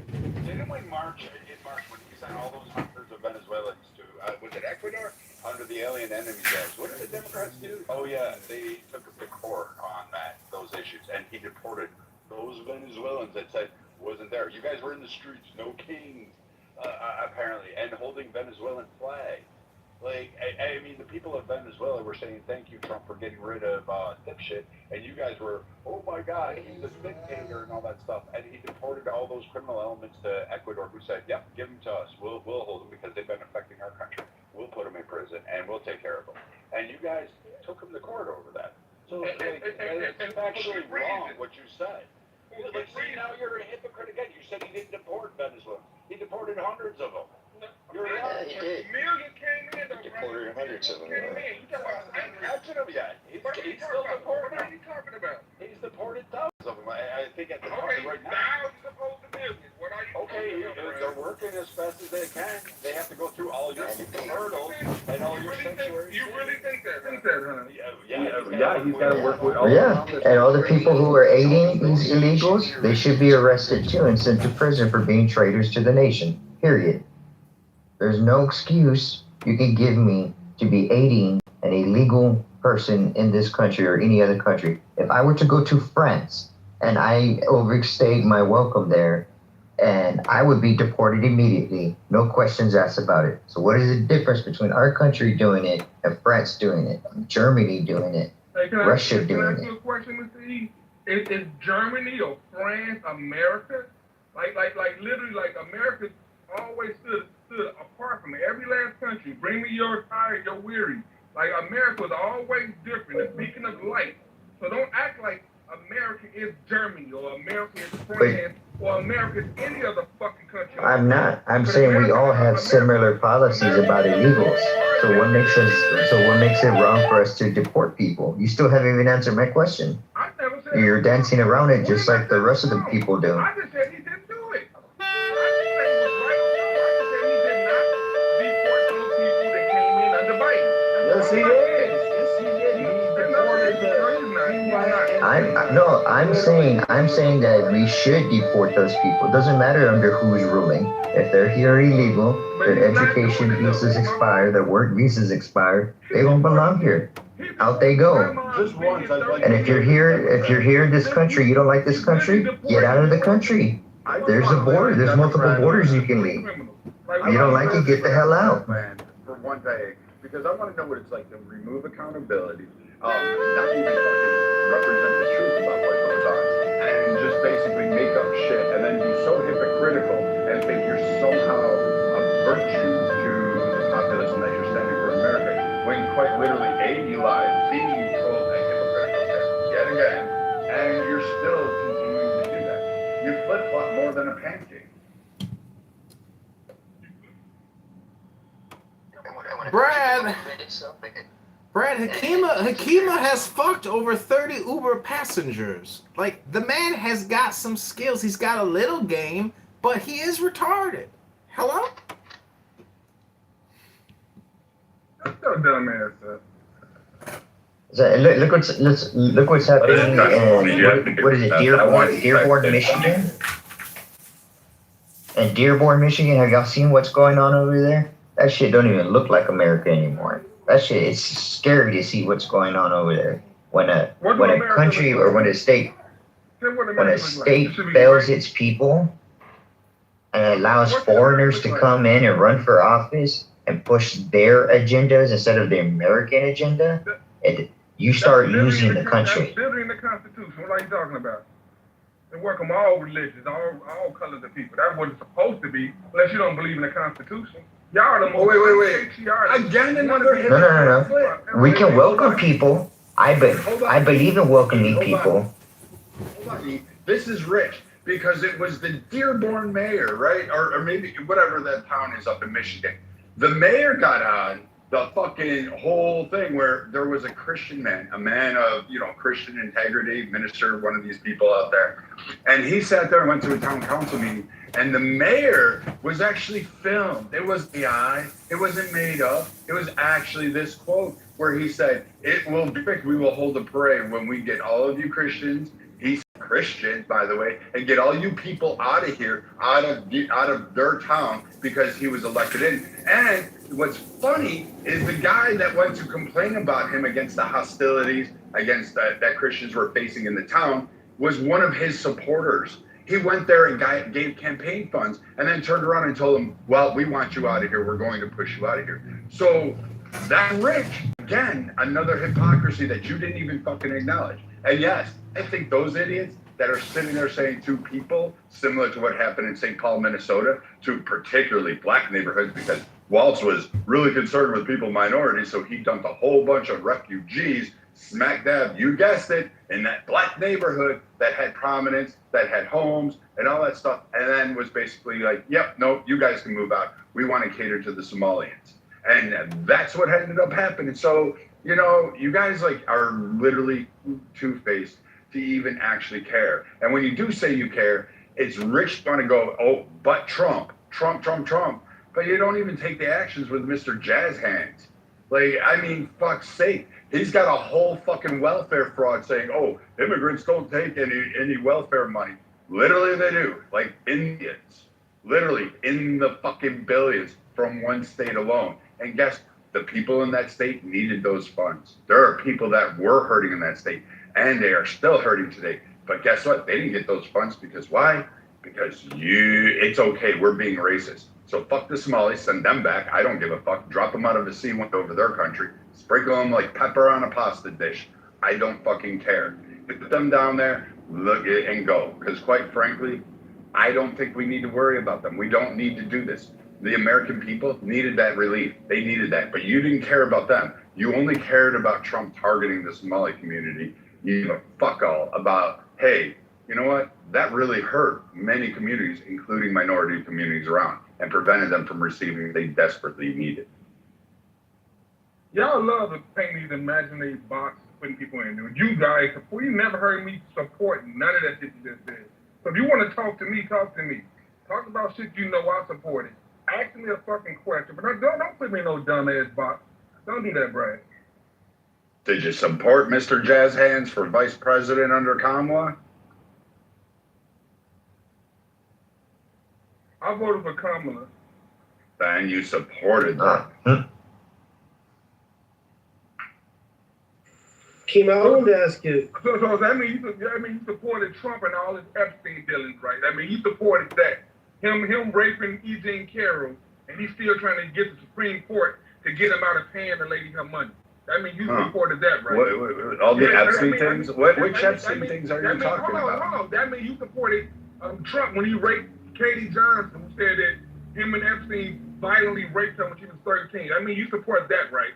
Didn't we march in March when he sent all those hundreds of Venezuelans to, was it Ecuador? Under the Alien Enemies Act. What did the Democrats do? Oh yeah, they took the court on those issues, and he deported those Venezuelans that said wasn't there. You guys were in the streets, no kings, apparently, and holding Venezuelan flags. Like, I mean, the people of Venezuela were saying, thank you, Trump, for getting rid of dipshit, and you guys were, oh my God, he's a dictator and all that stuff. And he deported all those criminal elements to Ecuador who said, yep, give them to us. We'll hold them because they've been affecting our country. We'll put them in prison, and we'll take care of them. And you guys took them to court over that. So it's actually wrong what you said. Like, see, now you're a hypocrite again. You said he didn't deport Venezuela. He deported hundreds of them. You're Yeah, he did. Millions came in. He deported hundreds of them. Yeah. He's still deported. What are you talking about? He's deported thousands of them. I think at the time right now. Thousands opposed to millions. What are you talking about? They're working as fast as they can. They have to go through all your hurdles and all your sanctuaries. You really think that? Yeah, he's got to work with all and all the people who are aiding these illegals, they should be arrested too and sent to prison for being traitors to the nation. Period. There's no excuse you can give me to be aiding an illegal person in this country or any other country. If I were to go to France and I overstayed my welcome there, and I would be deported immediately, no questions asked about it. So what is the difference between our country doing it and France doing it, Germany doing it, Russia doing it? Can I ask you a question, Mr. E? Is Germany or France America? Like literally, like America always stood apart from every last country. Bring me your tired, your weary. Like America was always different. And speaking of light, so don't act like America is Germany or America is France or America is any other fucking country. I'm not. I'm saying we all have similar policies about illegals. So what makes it wrong for us to deport people? You still haven't even answered my question. You're dancing around it just like the rest of the people do. I just said he didn't do it. I just said he was right. I just said he did not deport those people that came in under Biden. Yes, he did. Yes, he did. He deported I'm saying that we should deport those people. It doesn't matter under who's ruling. If they're here illegal, their education visas expire, their work visas expire, they don't belong here. He out they go. Just once, I'd like. And if you're here in this country, you don't like this country, get out of the country. There's a border. There's multiple borders you can leave. You don't like it, get the hell out. For one day, because I want to know what it's like to remove accountability, not even fucking represent the truth about what goes on, and just basically make up shit, and then be so hypocritical and think you're somehow a virtue to the populace and that you're standing for America, when quite literally A, you lied, B, you told a hypocritical tale yet again, and you're still continuing to do that. You flip-flop more than a pancake. Brad, Hakima has fucked over 30 Uber passengers. Like, the man has got some skills. He's got a little game, but he is retarded. Hello? That's so dumbass stuff. So, look what's happening in what is it, Dearborn, Michigan? In Dearborn, Michigan, have y'all seen what's going on over there? That shit don't even look like America anymore. That shit, it's scary to see what's going on over there. When a country or when a state fails its people and allows foreigners to come in and run for office and push their agendas instead of the American agenda, you start losing the country. That's building the Constitution. What are you talking about? They welcome all religions, all colors of people. That's what it's supposed to be, unless you don't believe in the Constitution. Y'all are the most wait. Again, another hit. No. We can welcome people. I believe in welcoming people. Hold on. This is rich because it was the Dearborn mayor, right? Or maybe whatever that town is up in Michigan. The mayor got on the fucking whole thing where there was a Christian man, a man of, Christian integrity, minister, one of these people out there. And he sat there and went to a town council meeting. And the mayor was actually filmed. It was AI. It wasn't made up. It was actually this quote where he said, "It will be quick. We will hold a parade when we get all of you Christians." He's Christian, by the way, and get all you people out of here, out of their town, because he was elected in. And what's funny is the guy that went to complain about him against the hostilities against that Christians were facing in the town was one of his supporters. He went there and gave campaign funds and then turned around and told them, "Well, we want you out of here. We're going to push you out of here." So that rich, again, another hypocrisy that you didn't even fucking acknowledge. And yes, I think those idiots that are sitting there saying to people, similar to what happened in St. Paul, Minnesota, to particularly black neighborhoods, because Waltz was really concerned with people minorities, so he dumped a whole bunch of refugees smack dab, you guessed it, in that black neighborhood that had prominence, that had homes and all that stuff, and then was basically like, "Yep, no, you guys can move out. We want to cater to the Somalians." And that's what ended up happening. So, you guys are literally two-faced to even actually care. And when you do say you care, it's rich going to go, "Oh, but Trump, but you don't even take the actions with Mr. Jazz Hands. Fuck's sake. He's got a whole fucking welfare fraud saying, "Oh, immigrants don't take any welfare money." Literally they do. Like Indians. Literally in the fucking billions from one state alone. And guess the people in that state needed those funds. There are people that were hurting in that state, and they are still hurting today. But guess what? They didn't get those funds because why? Because it's okay. We're being racist. So fuck the Somalis, send them back. I don't give a fuck. Drop them out of the sea, went over their country. Sprinkle them like pepper on a pasta dish. I don't fucking care. Put them down there, look it and go. Because quite frankly, I don't think we need to worry about them. We don't need to do this. The American people needed that relief. They needed that. But you didn't care about them. You only cared about Trump targeting the Somali community. You know, fuck all about, hey, you know what? That really hurt many communities, including minority communities around, and prevented them from receiving what they desperately needed. Y'all love to paint these imaginary boxes, putting people in there. You guys, you never heard me support none of that shit you just did. So if you want to talk to me, talk to me. Talk about shit you know I support it. Ask me a fucking question, but don't put me in no dumbass box. Don't do that, Brad. Did you support Mr. Jazz Hands for vice president under Kamala? I voted for Kamala. Then you supported that. Kima, I wanted to ask you. So that means you supported Trump and all his Epstein dealings, right? I mean, you supported that. Him raping E. Jean Carroll, and he's still trying to get the Supreme Court to get him out of paying the lady her money. I mean, you supported that, right? All the Epstein things? Which Epstein things are you talking about? Hold on. That means you supported Trump when he raped Katie Johnson, who said that him and Epstein violently raped her when she was 13. I mean, you support that, right?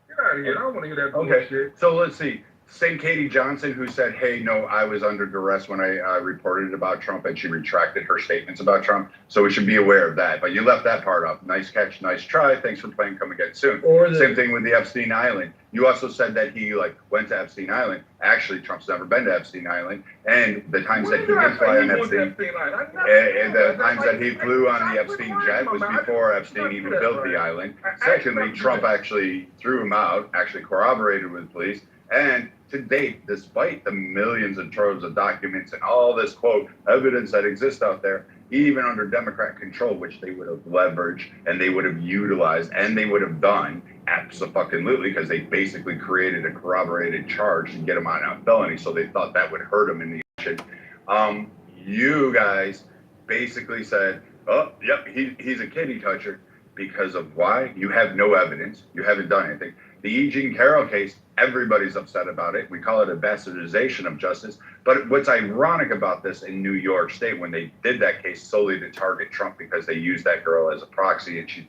Get out of here. I don't want to hear that bullshit. Okay, so let's see. Same Katie Johnson who said, hey, no, I was under duress when I reported about Trump, and she retracted her statements about Trump. So we should be aware of that. But you left that part up. Nice catch, nice try. Thanks for playing. Come again soon. Same thing with the Epstein Island. You also said that he went to Epstein Island. Actually, Trump's never been to Epstein Island. And the times that he did fly on Epstein, and the times that he flew on the Epstein jet was before Epstein even built the island. Secondly, Trump actually threw him out, actually corroborated with police. And to date, despite the millions and troves of documents and all this, quote, evidence that exists out there, even under Democrat control, which they would have leveraged and they would have utilized and they would have done abso-fucking-lutely, because they basically created a corroborated charge to get him on a felony, so they thought that would hurt him in the election. You guys basically said, oh, yep, he's a kitty toucher. Because of why? You have no evidence. You haven't done anything. The E. Jean Carroll case, everybody's upset about it. We call it a bastardization of justice. But what's ironic about this in New York State, when they did that case solely to target Trump because they used that girl as a proxy and she's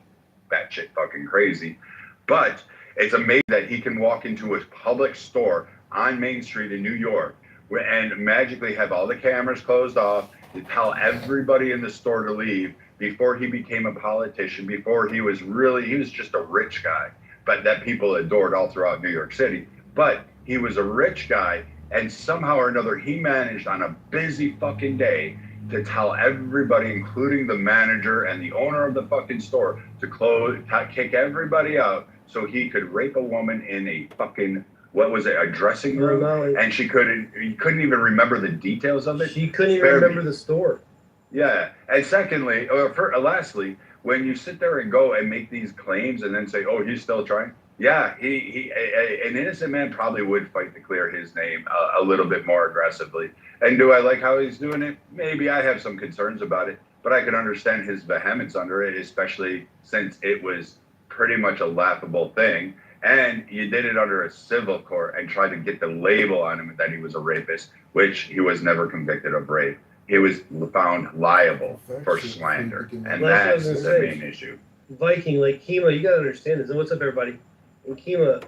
batshit fucking crazy. But it's amazing that he can walk into a public store on Main Street in New York and magically have all the cameras closed off, to tell everybody in the store to leave before he became a politician, before he was just a rich guy, but that people adored all throughout New York City. But he was a rich guy, and somehow or another, he managed on a busy fucking day to tell everybody, including the manager and the owner of the fucking store, to kick everybody out so he could rape a woman in a fucking, what was it, a dressing room? No. And he couldn't even remember the details of it. She couldn't even remember the store. Yeah. And secondly, lastly, when you sit there and go and make these claims and then say, oh, he's still trying. Yeah, an innocent man probably would fight to clear his name a little bit more aggressively. And do I like how he's doing it? Maybe. I have some concerns about it, but I can understand his vehemence under it, especially since it was pretty much a laughable thing. And you did it under a civil court and tried to get the label on him that he was a rapist, which he was never convicted of rape. He was found liable for slander, and that's the main issue. Viking, like Kima, you gotta understand this. And what's up, everybody? And Kima,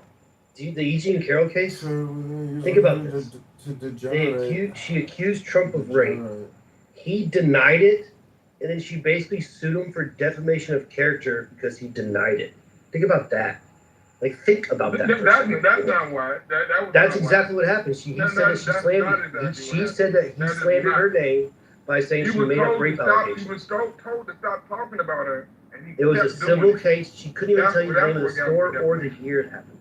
the E. Jean Carroll case. Think about this. She accused Trump of rape. He denied it, and then she basically sued him for defamation of character because he denied it. Think about that. Like, think about that. That's not why. That's exactly what happened. She said that he slandered her name by saying she made up rape allegations. He was told to stop talking about her. It was a civil case. She couldn't even tell you the name of the store or the year it happened.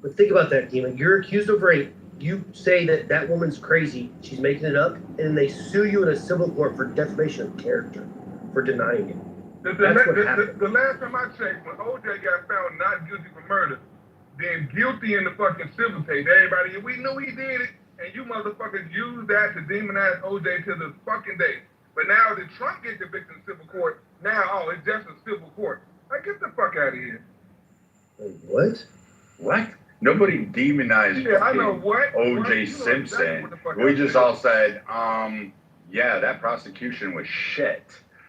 But think about that, Demon. You're accused of rape. You say that woman's crazy. She's making it up. And they sue you in a civil court for defamation of character for denying it. The last time I checked, when OJ got found not guilty for murder, then guilty in the fucking civil case, everybody, we knew he did it, and you motherfuckers used that to demonize OJ to the fucking day. But now that Trump gets convicted in civil court, now, it's just a civil court. Like, get the fuck out of here. What? What? Nobody demonized I know what OJ Simpson. We just all said, yeah, that prosecution was shit.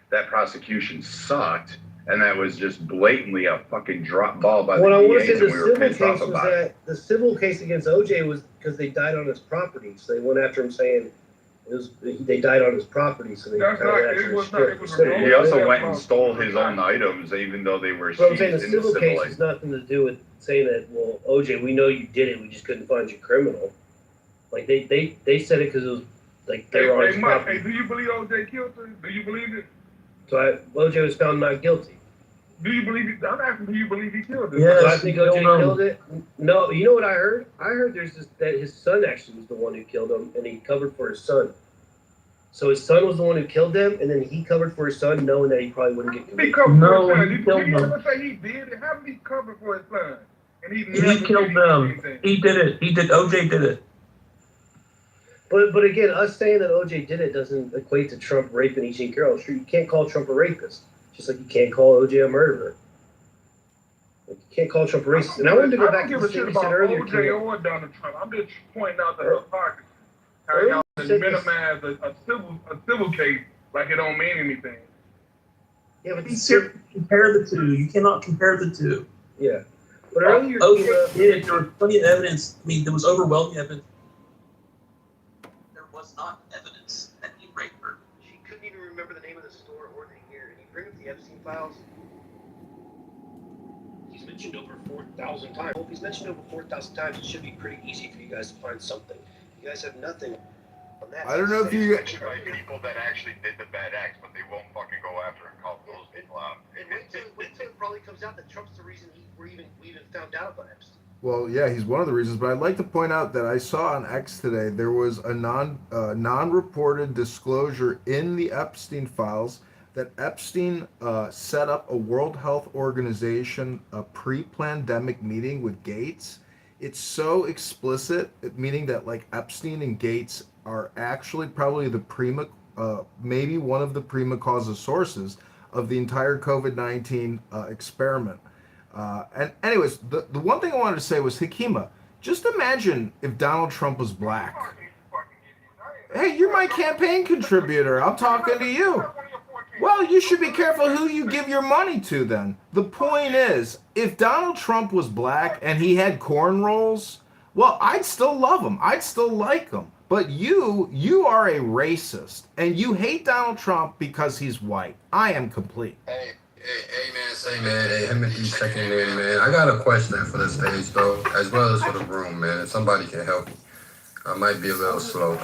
That prosecution sucked, and that was just blatantly a fucking drop ball by the DAs, and we were pissed off about it. The civil case against OJ was because they died on his property, so they went after him saying they died on his property, so they He also went and stole his own items, even though they were seized in the civil case has nothing to do with saying that, well, OJ, we know you did it, we just couldn't find you criminal. Like, they said it because it was, like, they were on his property. Hey, do you believe OJ killed him? Do you believe it? So OJ was found not guilty. Do you believe it? I'm asking, do you believe he killed it? Yes, I think OJ killed it. No, you know what I heard? I heard that his son actually was the one who killed him, and he covered for his son. So his son was the one who killed him, and then he covered for his son, knowing that he probably wouldn't get convicted. He covered for his son. Did he ever say he did it? How did he cover for his son? And he killed them. He did it. OJ did it. But again, us saying that OJ did it doesn't equate to Trump raping E. Jean Carroll. Sure, you can't call Trump a rapist, just like you can't call OJ a murderer. Like, you can't call Trump a racist. And I wanted to go back to the thing you said earlier. OJ or Donald Trump. I'm just pointing out the hypocrisy. How y'all minimize a civil case like it don't mean anything. Yeah, but compare the two. You cannot compare the two. Yeah. But earlier, OJ did. There was plenty of evidence. I mean, there was overwhelming evidence. There was not evidence that he raped her. She couldn't even remember the name of the store or the year. And you bring up the Epstein files. He's mentioned over 4,000 times. Well, if he's mentioned over 4,000 times, it should be pretty easy for you guys to find something. You guys have nothing on that. I don't know if you. Mentioned by people that actually did the bad acts, but they won't fucking go after and call those people out. And wait till it probably comes out that Trump's the reason we even found out about Epstein. Well, yeah, he's one of the reasons. But I'd like to point out that I saw on X today there was a non-reported disclosure in the Epstein files that Epstein set up a World Health Organization a pre-pandemic meeting with Gates. It's so explicit, meaning that like Epstein and Gates are actually probably maybe one of the prima causa sources of the entire COVID-19 experiment. And anyways, the one thing I wanted to say was, Hakima, just imagine if Donald Trump was black. Hey, you're my campaign contributor. I'm talking to you. Well, you should be careful who you give your money to then. The point is, if Donald Trump was black and he had cornrows, well, I'd still love him. I'd still like him. But you are a racist, and you hate Donald Trump because he's white. I am complete. Hey man, hey, Timothy checking in, man. I got a question for the stage though, as well as for the room, man. If somebody can help me. I might be a little slow.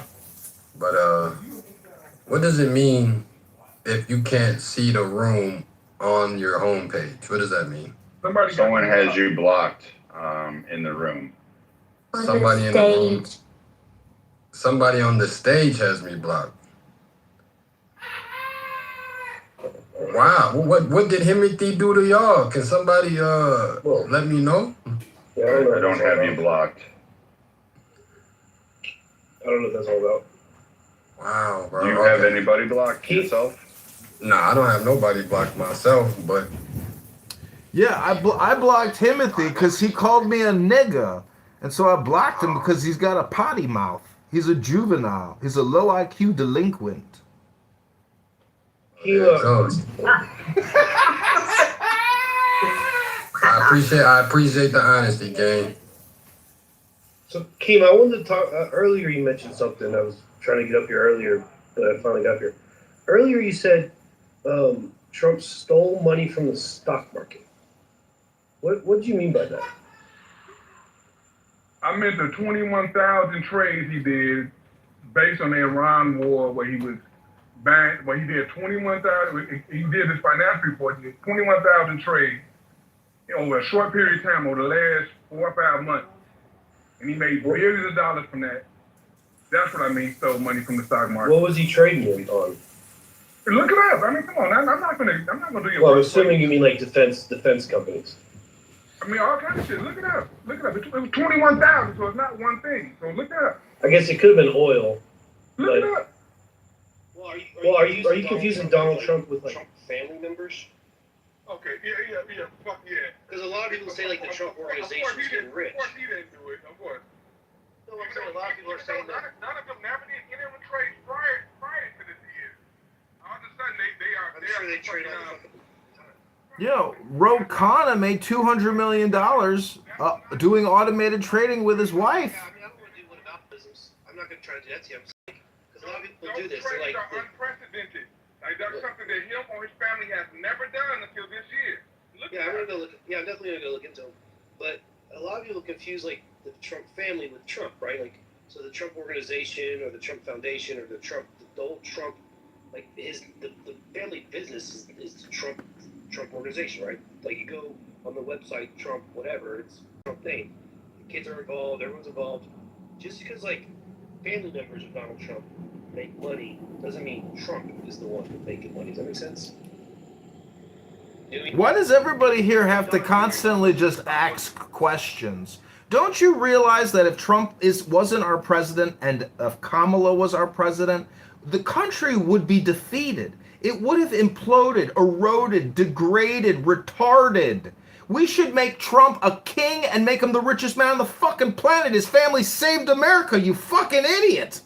But what does it mean if you can't see the room on your homepage? What does that mean? Someone has you blocked in the room. Somebody in the room. Somebody on the stage has me blocked. Wow, what did Timothy do to y'all? Can somebody let me know? Yeah, I don't have you blocked. I don't know what that's all about. Wow, bro. Do you have anybody blocked yourself? Nah, I don't have nobody blocked myself, but... Yeah, I blocked Timothy because he called me a nigga. And so I blocked him because he's got a potty mouth. He's a juvenile. He's a low IQ delinquent. I appreciate the honesty, gang. So, Keem, I wanted to talk earlier. You mentioned something. I was trying to get up here earlier, but I finally got here. Earlier, you said Trump stole money from the stock market. What do you mean by that? I meant the 21,000 trades he did based on the Iran war, where he was banned, where he did 21,000. He did his financial report. He did 21,000 trades over a short period of time, over the last 4 or 5 months, and he made billions of dollars from that. That's what I mean. Stole money from the stock market. What was he trading it on? Look it up. I mean, come on. I'm not gonna do your. Well, I'm assuming you mean like defense companies. I mean, all kinds of shit. Look it up. It was 21,000, so it's not one thing. So look it up. I guess it could have been oil. Look it up. Well, are you confusing Donald Trump with like Trump family members? Okay, yeah, fuck yeah. Because a lot of people say like the Trump organization is getting rich. Of course he didn't do it, of course. No, I'm saying a lot of people are saying that. None of them never did any of the trades prior to this year. All of a sudden they are. I'm sure they trade on. Yo, Ro Khanna made $200 million doing automated trading with his wife. I mean, I don't want to do what about business. I'm not going to try to do that to you. I'm saying because a lot of people do this. They're like, are unprecedented. Like that's something that him or his family has never done until this year. I'm gonna go look. Yeah, I'm definitely gonna go look into them. But a lot of people confuse like the Trump family with Trump, right? Like, so the Trump organization or the Trump Foundation or the old Trump, like the family business is the Trump organization, right? Like you go on the website, Trump whatever, it's Trump name. The kids are involved, everyone's involved. Just because like family members of Donald Trump make money doesn't mean Trump is the one making money. Does that make sense? Why does everybody here have to constantly just ask questions? Don't you realize that if Trump wasn't our president and if Kamala was our president, the country would be defeated. It would have imploded, eroded, degraded, retarded. We should make Trump a king and make him the richest man on the fucking planet. His family saved America, you fucking idiot.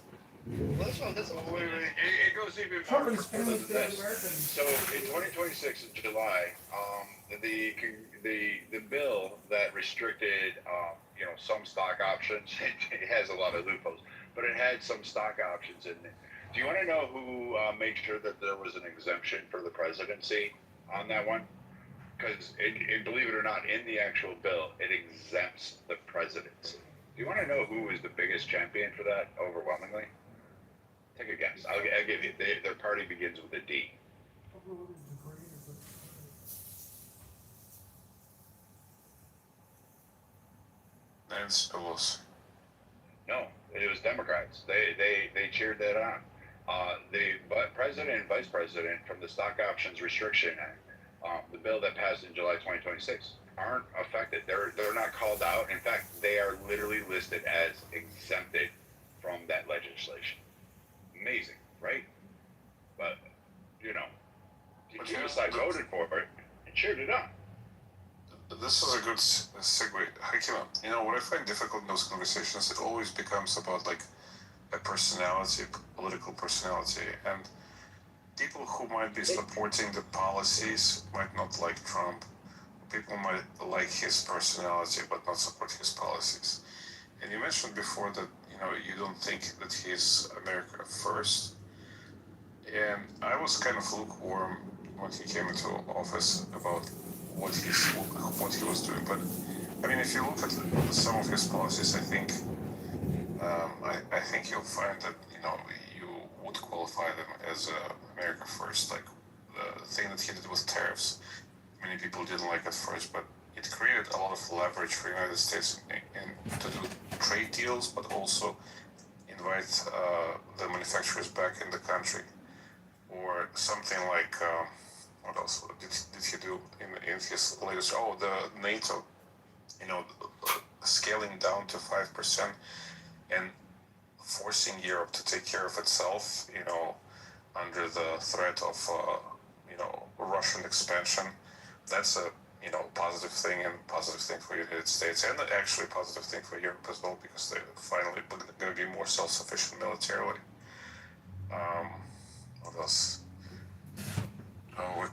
It goes even further than this. So in 2026 in July, the bill that restricted some stock options, it has a lot of loopholes, but it had some stock options in it. Do you want to know who made sure that there was an exemption for the presidency on that one? Because, believe it or not, in the actual bill, it exempts the presidency. Do you want to know who is the biggest champion for that overwhelmingly? Take a guess. I'll give you. Their party begins with a D. Nancy Pelosi. No, it was Democrats. They cheered that on. The president and vice president from the Stock Options Restriction Act, the bill that passed in July 2026, aren't affected. They're not called out. In fact, they are literally listed as exempted from that legislation. Amazing, right? But the other side voted for it and cheered it on. This is a good segue. Hakima, what I find difficult in those conversations, it always becomes about like a personality, political personality, and people who might be supporting the policies might not like Trump. People might like his personality but not support his policies. And you mentioned before that you don't think that he's America first. And I was kind of lukewarm when he came into office about what he was doing. But I mean, if you look at some of his policies, I think you'll find that you would qualify them as America first. Like the thing that he did with tariffs, many people didn't like at first, but it created a lot of leverage for the United States to do trade deals, but also invite the manufacturers back in the country. Or something like, what else did he do in his latest? Oh, the NATO, scaling down to 5% and forcing Europe to take care of itself, under the threat of, Russian expansion. That's a positive thing, and positive thing for the United States, and actually a positive thing for Europe as well, because they're finally going to be more self-sufficient militarily. What else?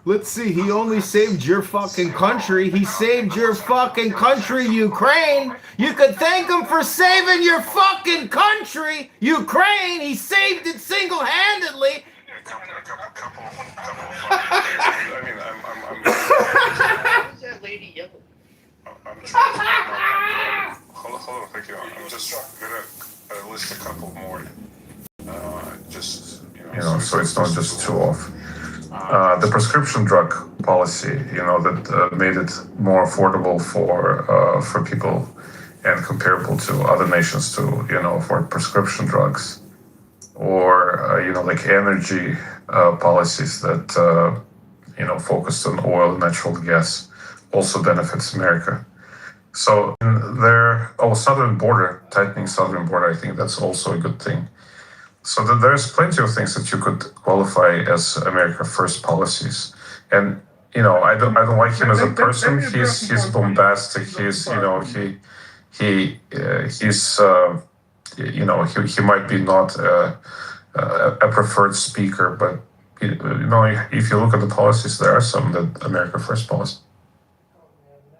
Let's see, he only saved your fucking country. He saved your fucking country, Ukraine. You could thank him for saving your fucking country, Ukraine. He saved it single-handedly. I mean, Who's that lady yelling? I'm trying to hold on, thank you. I'm just gonna list a couple more. So it's not just too off. The prescription drug policy, that made it more affordable for people and comparable to other nations to, for prescription drugs, or like energy policies that focused on oil and natural gas also benefits America. So tightening southern border, I think that's also a good thing. So there's plenty of things that you could qualify as America First policies. And I don't like him as a person. He's bombastic. He's he might be not a preferred speaker, but if you look at the policies, there are some that America First policies.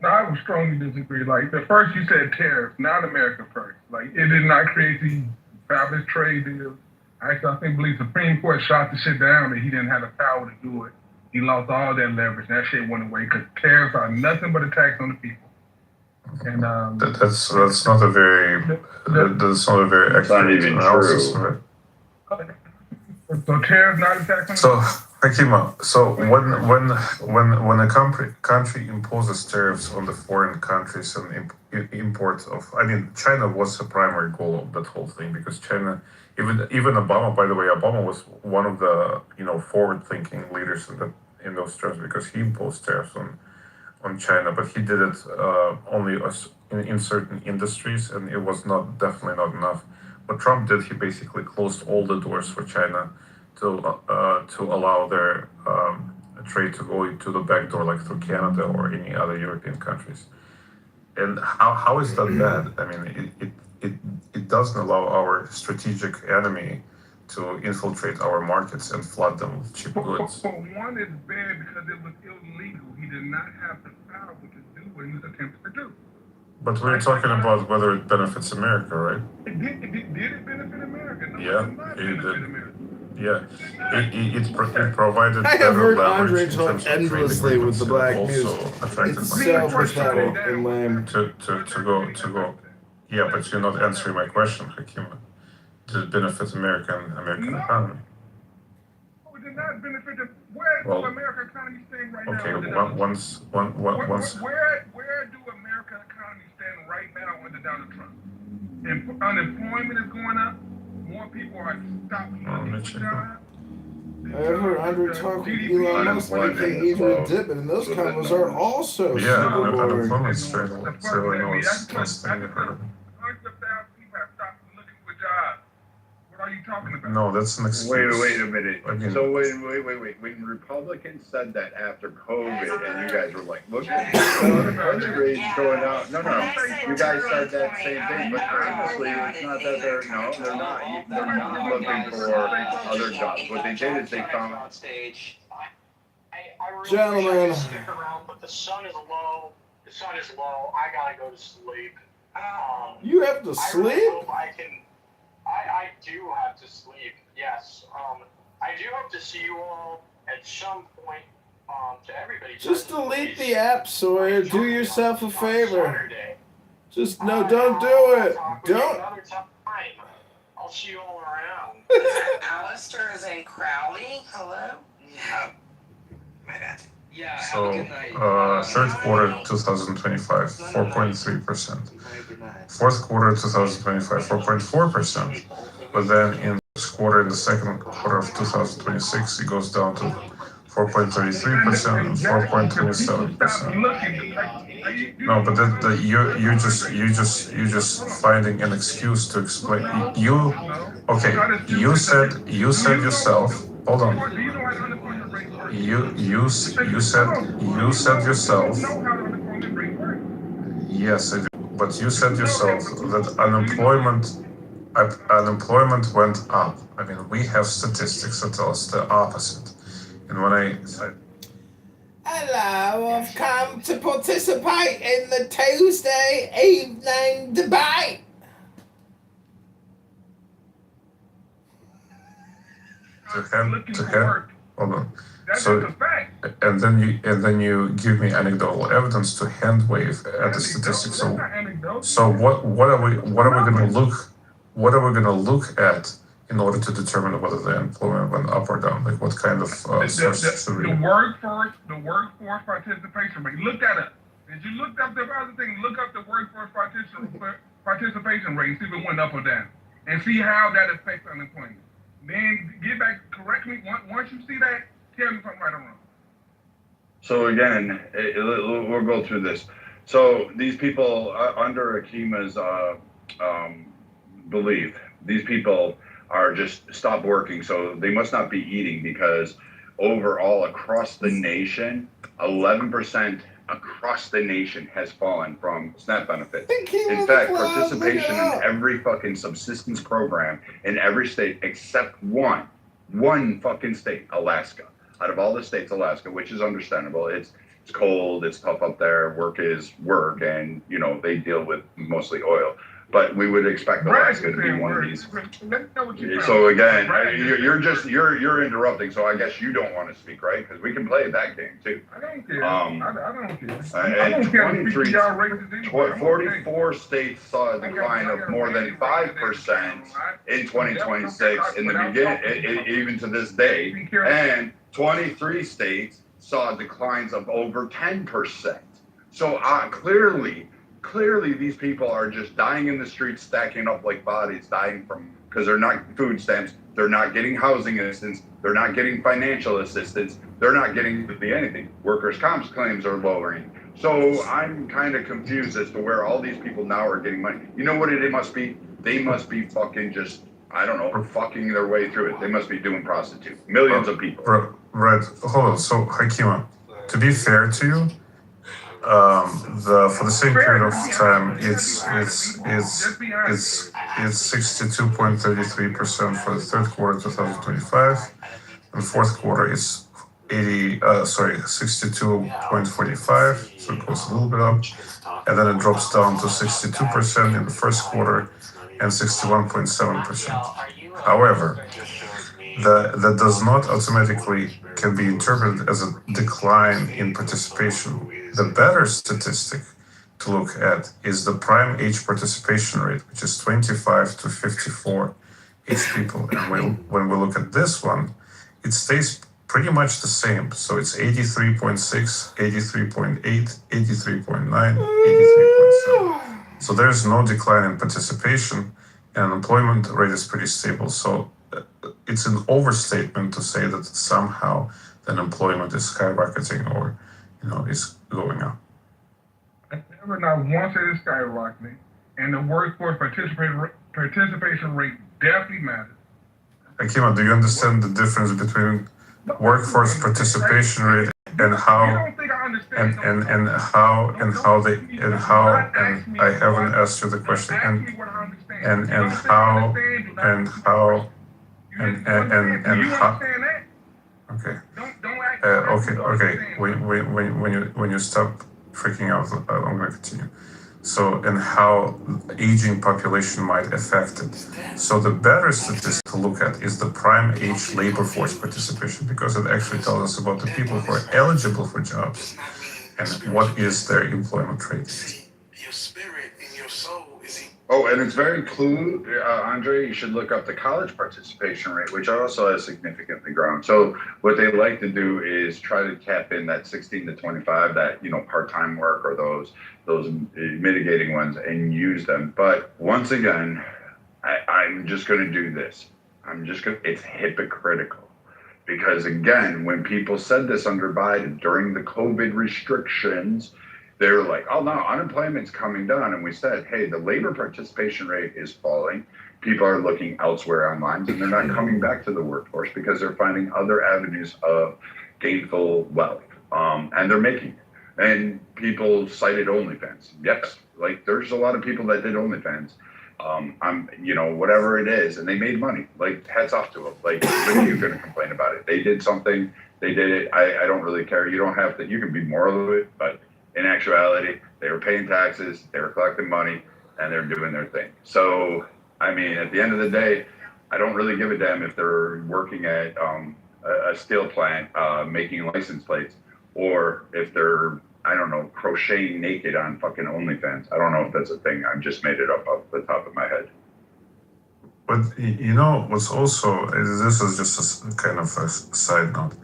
No, I would strongly disagree. Like, the first you said tariffs, not America first. Like, it did not create these fabulous trade deals. Actually, I believe Supreme Court shot the shit down that he didn't have the power to do it. He lost all that leverage. That shit went away because tariffs are nothing but a tax on the people. And that's not a very accurate analysis of it. So tariffs not a tax on the So Hakima, when a country imposes tariffs on the foreign countries and import of, China was the primary goal of that whole thing, because China, even Obama, by the way, Obama was one of the forward-thinking leaders in those terms because he imposed tariffs on China, but he did it only in certain industries, and it was definitely not enough. What Trump did, he basically closed all the doors for China to allow their trade to go to the back door, like through Canada or any other European countries. And how is that bad? I mean, it doesn't allow our strategic enemy to infiltrate our markets and flood them with cheap goods. For one, it's bad because it was illegal. He did not have the power to do what he was attempting to do. But we're talking about whether it benefits America, right? Did it benefit America? No, Yeah, it did not it benefit did. America. Yeah, it provided I have better heard leverage Andre in talk terms of trade endlessly with agreements, the and black also news. attracted It's money so pathetic and lame. to go. Yeah, but you're not answering my question, Hakim. Did it benefit American economy? It did not benefit the. Where is the American economy stand right now? Okay, Where do American economy stand right now under Donald Trump? Unemployment is going up. More people are stopping looking for jobs. I heard Andre talk with Elon Musk, aka Adrian Dippin, and those combos are also super boring. Unemployment's fairly low. It's constantly high. Hundreds of thousands of people have stopped looking for jobs. What are you talking about? No, that's an excuse. Wait a minute. Again. So wait. When Republicans said that after COVID, and you guys were like, look at the unemployment rate going up. No. You guys said that same thing, but honestly, it's not that they're not. They're not looking for other jobs. What they did is they found. I really Gentlemen. wish I could stick around, but the sun is low. The sun is low. I gotta go to sleep. You have to I really sleep? hope I can. I do have to sleep. Yes. I do hope to see you all at some point. To everybody. Just delete the app, Sawyer. Do yourself a favor. Just no, don't do it. Don't. Another time. I'll see you all around. Alistair is in Crowley. Hello? Yeah. My bad. Yeah, So, third quarter 2025, 4.3%. Fourth quarter 2025, 4.4%. But then in the second quarter of 2026, it goes down to 4.33% and 4.27%. No, but you're just finding an excuse to explain. You said yourself. Hold on. You said yourself. Yes, I do. But you said yourself that unemployment went up. I mean, we have statistics that tell us the opposite. And when I said, Hello, I've come to participate in the Tuesday evening debate. hold on. So, and then you give me anecdotal evidence to hand wave at the statistics. So what are we going to look at in order to determine whether the employment went up or down? Like what kind of sources should we? The workforce participation rate. Look that up. If you looked up the other thing, look up the workforce participation rate and see if it went up or down, and see how that affects unemployment. Then get back, correct me once you see that. Tell me something right or wrong. So again, we'll go through this. So these people under Akima's belief, these people are just stopped working. So they must not be eating because overall across the nation, 11% across the nation has fallen from SNAP benefits. In fact, participation in every fucking subsistence program in every state except one fucking state, Alaska. Out of all the states, Alaska, which is understandable. It's cold, it's tough up there, work is work, and they deal with mostly oil. But we would expect Alaska to be one of these. So again, you're interrupting. So I guess you don't want to speak, right? Because we can play that game too. I don't care. I don't care. 44 states saw a decline of more than 5% in 2026 in the beginning, even to this day, and 23 states saw declines of over 10%. So clearly these people are just dying in the streets, stacking up like bodies, dying because they're not food stamps, they're not getting housing assistance, they're not getting financial assistance, they're not getting anything. Workers' comp claims are lowering. So I'm kind of confused as to where all these people now are getting money. You know what it must be? They must be fucking just, I don't know, fucking their way through it. They must be doing prostitute. Millions of people. Right. Hold on. So, Hakima, to be fair to you, for the same period of time, it's 62.33% for the third quarter 2025, and fourth quarter is 62.45, so it goes a little bit up, and then it drops down to 62% in the first quarter and 61.7%. However, that does not automatically can be interpreted as a decline in participation. The better statistic to look at is the prime age participation rate, which is 25 to 54 age people. And when we look at this one, it stays pretty much the same. So it's 83.6, 83.8, 83.9, 83.7. So there's no decline in participation, and unemployment rate is pretty stable. So it's an overstatement to say that somehow the unemployment is skyrocketing or, is going up. I never not once it is skyrocketing, and the workforce participation rate definitely matters. Akima, do you understand the difference between workforce participation rate and how and I haven't asked you the question and how okay. When you stop freaking out, I'm going to continue. So, and how aging population might affect it. So the better statistic to look at is the prime age labor force participation, because it actually tells us about the people who are eligible for jobs and what is their employment rate. Your spirit and your soul is. Oh, and it's very clue, Andre, you should look up the college participation rate, which also has significantly grown. So what they like to do is try to cap in that 16 to 25, that, part-time work or those mitigating ones, and use them. But once again, I'm just going to do this. It's hypocritical. Because again, when people said this under Biden during the COVID restrictions, they were like, oh no, unemployment's coming down. And we said, hey, the labor participation rate is falling. People are looking elsewhere online, and they're not coming back to the workforce because they're finding other avenues of gainful wealth. And they're making it. And people cited OnlyFans. Yes, like there's a lot of people that did OnlyFans. Whatever it is, and they made money. Like, hats off to them. Like, when are you going to complain about it? They did something. They did it. I don't really care. You don't have to. You can be moral of it, but in actuality, they were paying taxes, they were collecting money, and they're doing their thing. So, at the end of the day, I don't really give a damn if they're working at a steel plant making license plates, or if they're, crocheting naked on fucking OnlyFans. I don't know if that's a thing. I've just made it up off the top of my head. But, what's also, this is just a kind of a side note.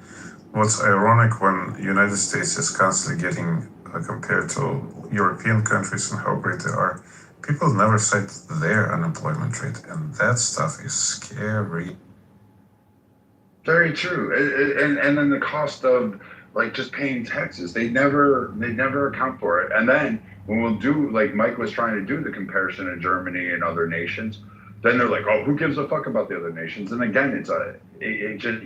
What's ironic when the United States is constantly getting compared to European countries and how great they are, people never cite their unemployment rate, and that stuff is scary. Very true. And then the cost of just paying taxes, they never account for it. And then when we'll do, like Mike was trying to do the comparison in Germany and other nations, then they're like, oh, who gives a fuck about the other nations? And again, it just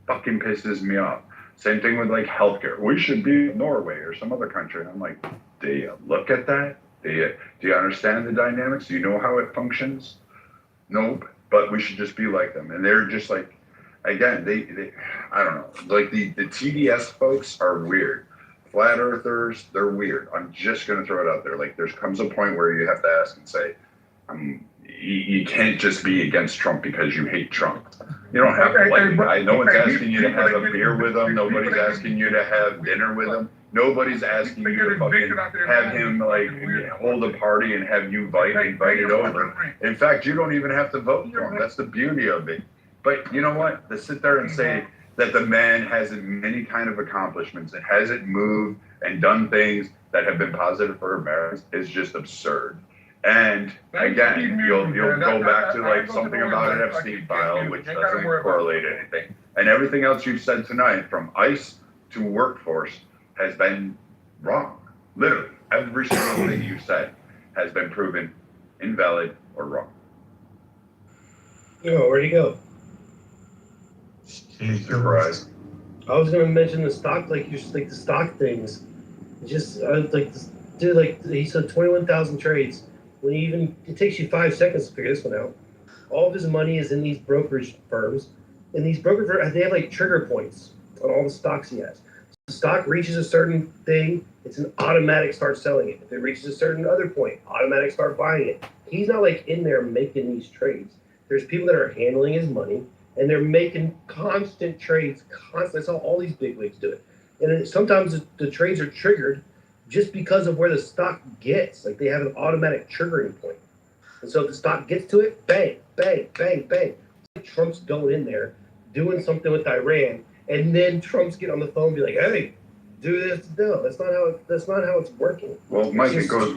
fucking pisses me off. Same thing with healthcare. We should be Norway or some other country. And I'm like, do you look at that? Do you understand the dynamics? Do you know how it functions? Nope. But we should just be like them. And they're just again, they I don't know. The TDS folks are weird. Flat earthers, they're weird. I'm just gonna throw it out there. There comes a point where you have to ask and say, you can't just be against Trump because you hate Trump. You don't have to like the guy. No one's asking you to have a beer with him. Nobody's asking you to have dinner with him. Nobody's asking you to fucking have him hold a party and have you invited over. In fact, you don't even have to vote for him. That's the beauty of it. But you know what? To sit there and say that the man hasn't many kind of accomplishments and hasn't moved and done things that have been positive for Americans is just absurd. And again, you'll go back to something about an Epstein file, which doesn't correlate anything. And everything else you've said tonight, from ICE to workforce, has been wrong. Literally, every single thing you said has been proven invalid or wrong. Where'd he go? Surprise. I was gonna mention the stock, like the stock things. Just like this dude, like he said, 21,000 trades. When it takes you 5 seconds to figure this one out. All of his money is in these brokerage firms, and these broker firms, they have like trigger points on all the stocks he has. So the stock reaches a certain thing, it's an automatic start selling it. If it reaches a certain other point, automatic start buying it. He's not like in there making these trades. There's people that are handling his money, and they're making constant trades. That's how all these big wigs do it. And then sometimes the trades are triggered just because of where the stock gets. Like they have an automatic triggering point. And so if the stock gets to it, bang, bang, bang, bang. Trump's going in there, doing something with Iran, and then Trump's getting on the phone and be like, hey, do this. No, that's not how it's working. Well, Mike, it goes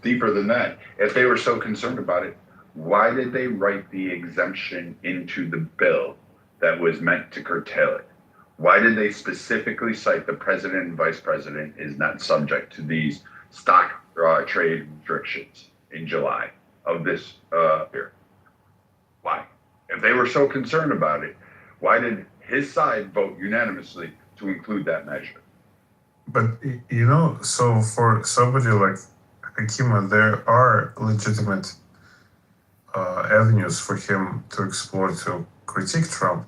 deeper than that. If they were so concerned about it, why did they write the exemption into the bill that was meant to curtail it? Why did they specifically cite the president and vice president is not subject to these stock trade restrictions in July of this year? Why? If they were so concerned about it, why did his side vote unanimously to include that measure? But, so for somebody like Hakima, there are legitimate avenues for him to explore to critique Trump,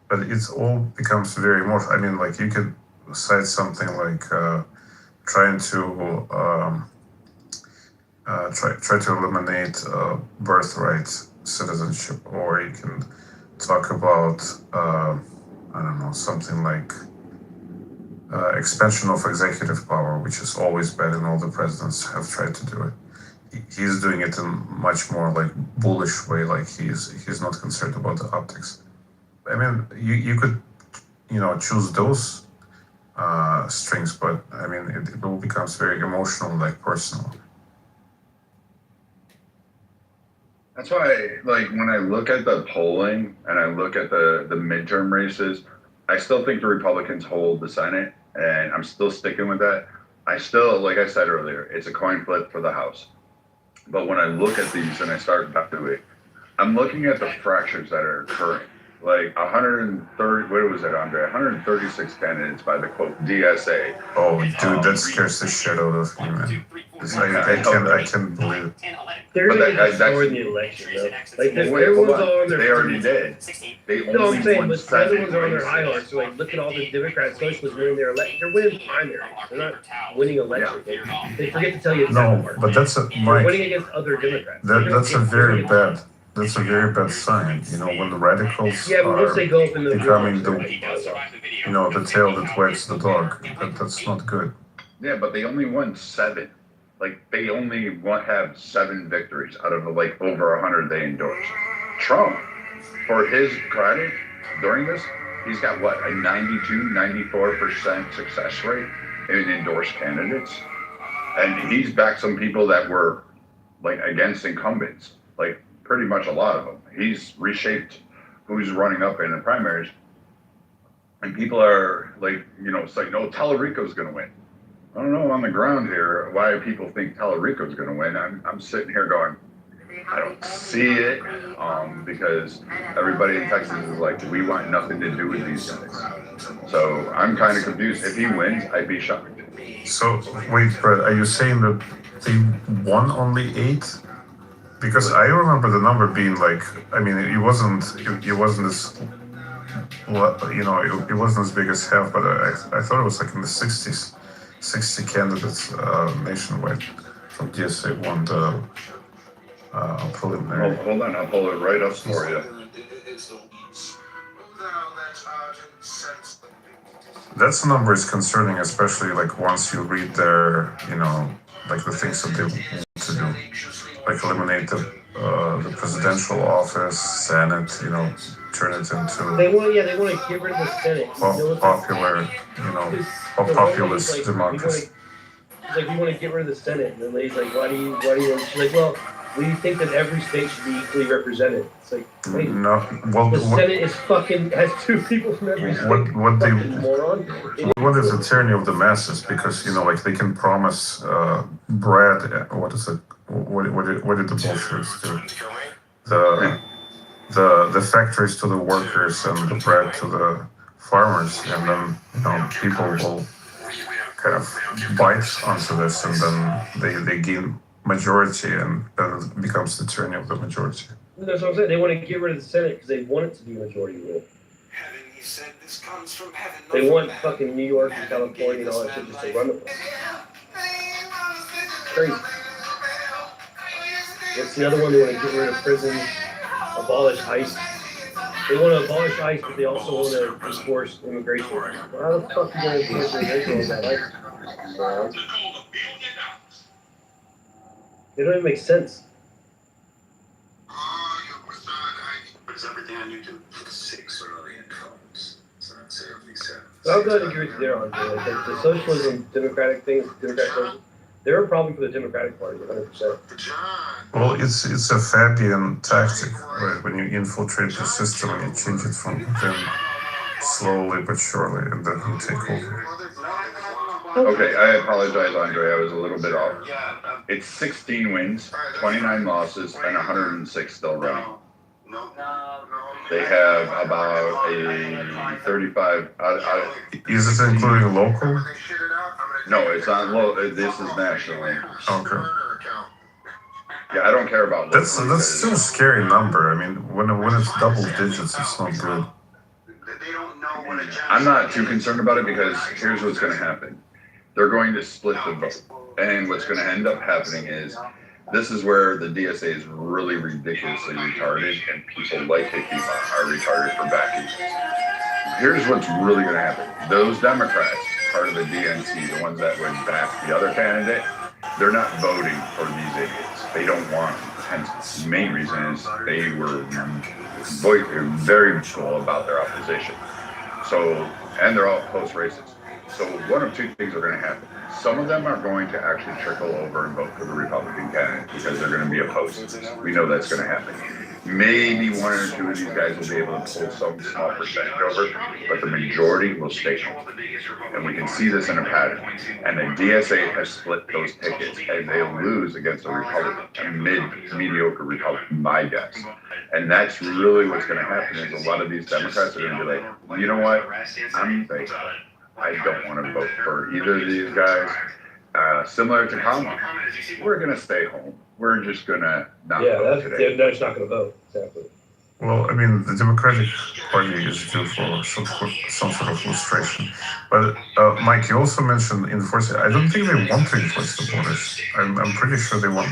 but it all becomes very emotional. I mean, like you could cite something like trying to try to eliminate birthright citizenship, or you can talk about I don't know, something like expansion of executive power, which is always bad, and all the presidents have tried to do it. He's doing it in much more like bullish way, like he's not concerned about the optics. I mean, you could choose those strings, but I mean it all becomes very emotional, like personal. That's why, like, when I look at the polling and I look at the midterm races, I still think the Republicans hold the Senate, and I'm still sticking with that. I still, like I said earlier, it's a coin flip for the House. But when I look at these and I start back to it, I'm looking at the fractures that are occurring. Like 130, what was it, Andre? 136 candidates by the quote DSA. Oh, dude, that scares the shit out of me, man. I can't believe it. They're gonna get destroyed in the election, though. Like everyone's all on their. They already did. They No, only I'm saying, won but the other 7 ones are on their high races. horse. So like, look at all the Democrat socialists winning their election. They're winning primaries. They're not winning elections. They forget to tell you the second No, part. but that's a They're Mike. winning against other Democrats. That's a very bad. That's a very bad sign. When the radicals Yeah, but once are they go up in the becoming the tail that wags the dog, that's not good. Yeah, but they only won 7. Like, they only have 7 victories out of the, like, over 100 they endorsed. Trump, for his credit, during this, he's got, what, a 94% success rate in endorsed candidates? And he's backed some people that were, like, against incumbents. Like, pretty much a lot of them. He's reshaped who's running up in the primaries. And people are, like, it's like, no, Tallarico's going to win. I don't know on the ground here why people think Tallarico's going to win. I'm sitting here going, I don't see it, because everybody in Texas is like, we want nothing to do with these guys. So I'm kind of confused. If he wins, I'd be shocked. So wait, Brett, are you saying that they won only 8? Because I remember the number being like, I mean, it wasn't as, it wasn't as big as half, but I thought it was like in the 60s. 60 candidates nationwide from DSA won the preliminary. Oh, hold on, I'll pull it right up for you. That number is concerning, especially like once you read their, like the things that they want to do, like eliminate the presidential office, Senate, turn it into They want to get rid of the Senate. popular, populist democracy. She's like, we want to get rid of the Senate. And the lady's like, why do you want? She's like, well, We think that every state should be equally represented. It's like, hey, No, well, the Senate is fucking has 2 people from every state. what they Moron. what is the tyranny of the masses? Because like they can promise bread. What is it? What did the Bolsheviks do? The factories to the workers and the bread to the farmers, and then people will kind of bite onto this, and then they gain majority, and then it becomes the tyranny of the majority. That's what I'm saying. They want to get rid of the Senate because they want it to be majority rule. They want fucking New York and California and all that shit just to run the place. Crazy. What's the other one? They want to get rid of prisons, abolish ICE. They want to abolish ICE, but they also want to enforce immigration. Well, how the fuck are you going to enforce immigration without ICE? They don't even make sense. Everything I knew to 6 million phones. So that's every 7. I'll go ahead and agree with you there, Andre. Like the socialism, democratic things, democratic socialism, they're a problem for the Democratic Party, 100%. Well, it's a Fabian tactic, right? When you infiltrate the system and you change it from within, slowly but surely, and then you take over. Okay, I apologize, Andre. I was a little bit off. It's 16 wins, 29 losses, and 106 still running. They have about a 35. Is it including local? No, it's not local. This is national. Okay. Yeah, I don't care about. That's still a scary number. I mean, when it's double digits, it's not good. I'm not too concerned about it because here's what's going to happen. They're going to split the vote, and what's going to end up happening is. This is where the DSA is really ridiculously retarded, and people like Kitover are retarded for backing. Here's what's really going to happen. Those Democrats, part of the DNC, the ones that would back the other candidate, they're not voting for these idiots. They don't want them. And the main reason is they were very vocal about their opposition. And they're all close races. So one of 2 things are going to happen. Some of them are going to actually trickle over and vote for the Republican candidate because they're going to be opposed to this. We know that's going to happen. Maybe 1 or 2 of these guys will be able to pull some small percentage over, but the majority will stay home. And we can see this in a pattern. And the DSA has split those tickets, and they'll lose against a Republican, a mediocre Republican, my guess. And that's really what's going to happen is a lot of these Democrats are going to be like, you know what, I'm thankful. I don't want to vote for either of these guys. Similar to Kamala, we're going to stay home. We're just going to not vote today. They're just not going to vote. Exactly. Well, I mean, the Democratic Party is due for some sort of frustration. But, Mike, you also mentioned enforcing. I don't think they want to enforce the borders. I'm pretty sure they want,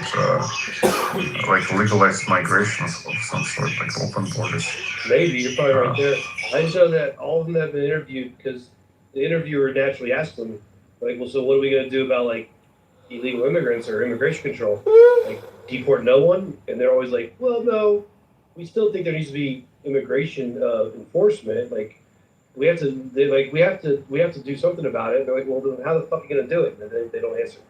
like, legalized migration of some sort, like open borders. Maybe. You're probably right there. I just know that all of them have been interviewed because the interviewer naturally asked them, like, well, so what are we going to do about, like, illegal immigrants or immigration control? Like, deport no one? And they're always like, well, no, we still think there needs to be immigration enforcement. Like, we have to do something about it. And they're like, well, then how the fuck are you going to do it? And they don't answer.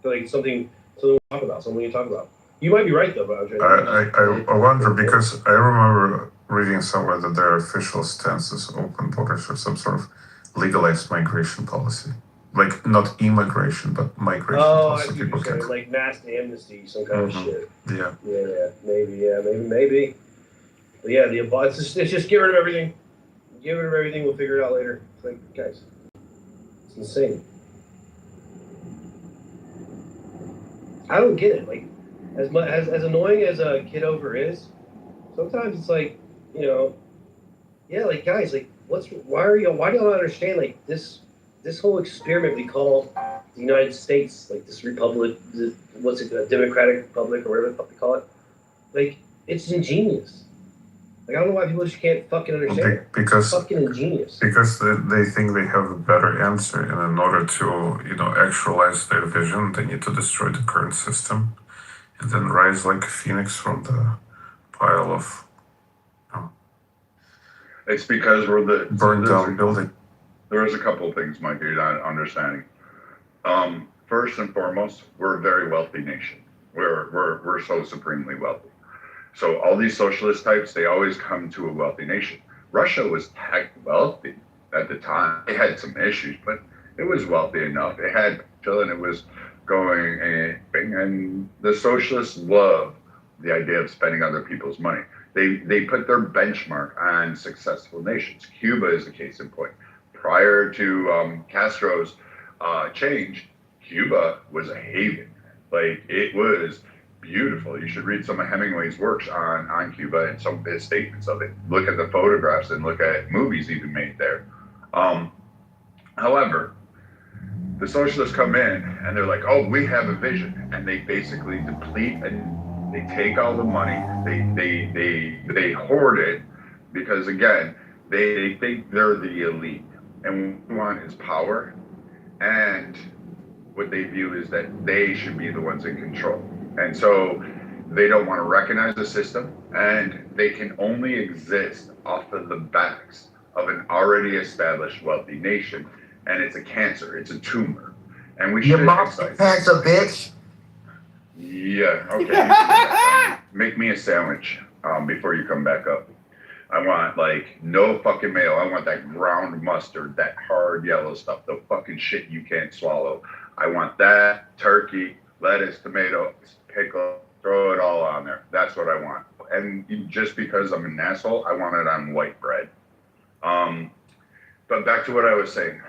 They're like, something we talk about, something you talk about. You might be right, though, but I wonder, because I remember reading somewhere that their official stance is open borders or some sort of legalized migration policy. Like, not immigration, but migration policy. I see what you're saying. Like mass amnesty, some kind of shit. Yeah, maybe. But yeah, it's just get rid of everything. Get rid of everything, we'll figure it out later. It's like, guys, it's insane. I don't get it. Like, as annoying as Kitover is, sometimes it's like, like, guys, like, why do y'all not understand, like, this whole experiment we call the United States, like this republic, a Democratic Republic or whatever the fuck they call it, like, it's ingenious. Like, I don't know why people just can't fucking understand it. Because it's fucking ingenious. Because they think they have a better answer, and in order to, actualize their vision, they need to destroy the current system and then rise like a phoenix from the pile of It's because we're the burned down building. There's a couple of things, Mike, you're not understanding. First and foremost, we're a very wealthy nation. We're so supremely wealthy. So all these socialist types, they always come to a wealthy nation. Russia was tech wealthy at the time. It had some issues, but it was wealthy enough. It had chilling. It was going, and the socialists love the idea of spending other people's money. They put their benchmark on successful nations. Cuba is the case in point. Prior to Castro's change, Cuba was a haven. Like, it was beautiful. You should read some of Hemingway's works on Cuba and some of his statements of it. Look at the photographs and look at movies even made there. However, the socialists come in and they're like, oh, we have a vision. And they basically deplete and they take all the money. They hoard it because, again, they think they're the elite. And what we want is power. And what they view is that they should be the ones in control. And so they don't want to recognize the system, and they can only exist off of the backs of an already established wealthy nation. And it's a cancer, it's a tumor. And we should excise cancer, bitch. Yeah, okay. Make me a sandwich before you come back up. I want, like, no fucking mayo. I want that ground mustard, that hard yellow stuff, the fucking shit you can't swallow. I want that, turkey, lettuce, tomatoes, pickle, throw it all on there. That's what I want. And just because I'm an asshole, I want it on white bread. But back to what I was saying.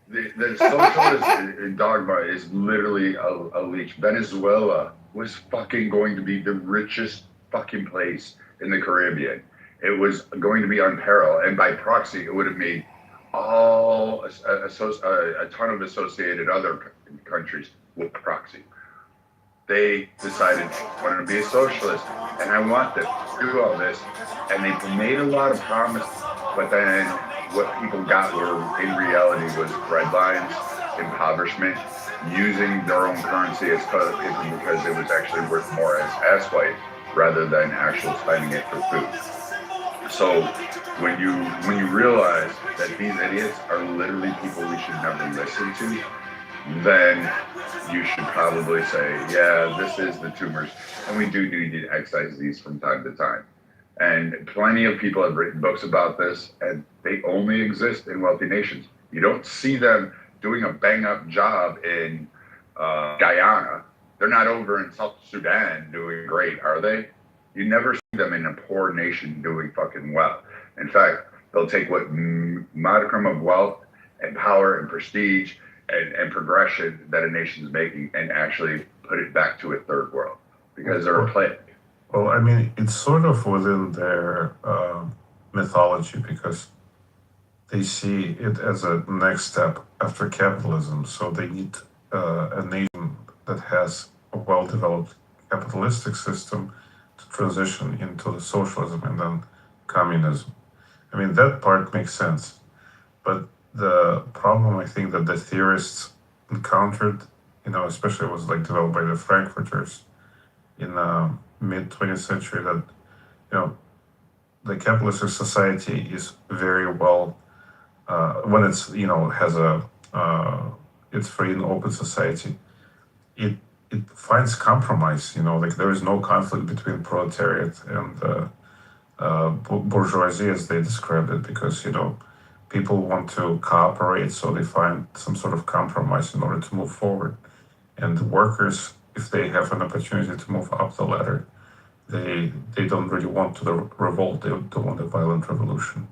The socialist dogma is literally a leech. Venezuela was fucking going to be the richest fucking place in the Caribbean. It was going to be unparalleled, and by proxy, it would have made all a ton of associated other countries with proxy. They decided, I want to be a socialist, and I want to do all this, and they made a lot of promises, but then what people got were, in reality, was breadlines, impoverishment, using their own currency as toilet paper because it was actually worth more as asswipe rather than actual spending it for food. So when you realize that these idiots are literally people we should never listen to, then you should probably say, yeah, this is the tumors, and we do need to excise these from time to time. And plenty of people have written books about this, and they only exist in wealthy nations. You don't see them doing a bang-up job in Guyana. They're not over in South Sudan doing great, are they? You never see them in a poor nation doing fucking well. In fact, they'll take what modicum of wealth and power and prestige and progression that a nation's making and actually put it back to a third world because they're a plague. Well, I mean, it's sort of within their mythology because they see it as a next step after capitalism. So they need a nation that has a well-developed capitalistic system to transition into the socialism and then communism. I mean, that part makes sense. But the problem, I think, that the theorists encountered, especially was like developed by the Frankfurters in mid 20th century, that the capitalist society is very well when it's has it's free and open society. It finds compromise. Like there is no conflict between proletariat and bourgeoisie, as they described it, because people want to cooperate, so they find some sort of compromise in order to move forward. And the workers, if they have an opportunity to move up the ladder, they don't really want to revolt. They want a violent revolution.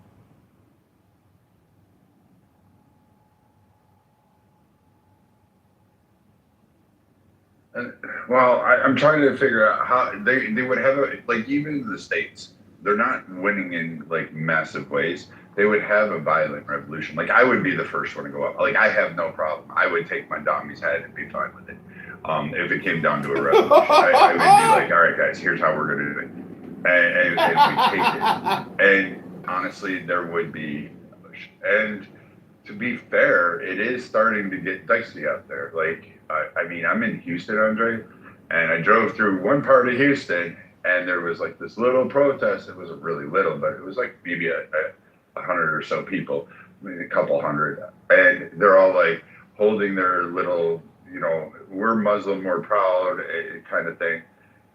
Well, I'm trying to figure out how they would have even in the States, they're not winning in like massive ways. They would have a violent revolution. Like I would be the first one to go up. Like I have no problem. I would take my dommy's head and be fine with it. If it came down to a revolution, I would be like, all right, guys, here's how we're gonna do it, and we take it. And honestly, there would be, and to be fair, it is starting to get dicey out there. Like, I mean, I'm in Houston, Andre, and I drove through one part of Houston, and there was like this little protest. It wasn't really little, but it was like maybe a 100 or so people, maybe a couple hundred, and they're all like holding their little, we're Muslim, we're proud, kind of thing.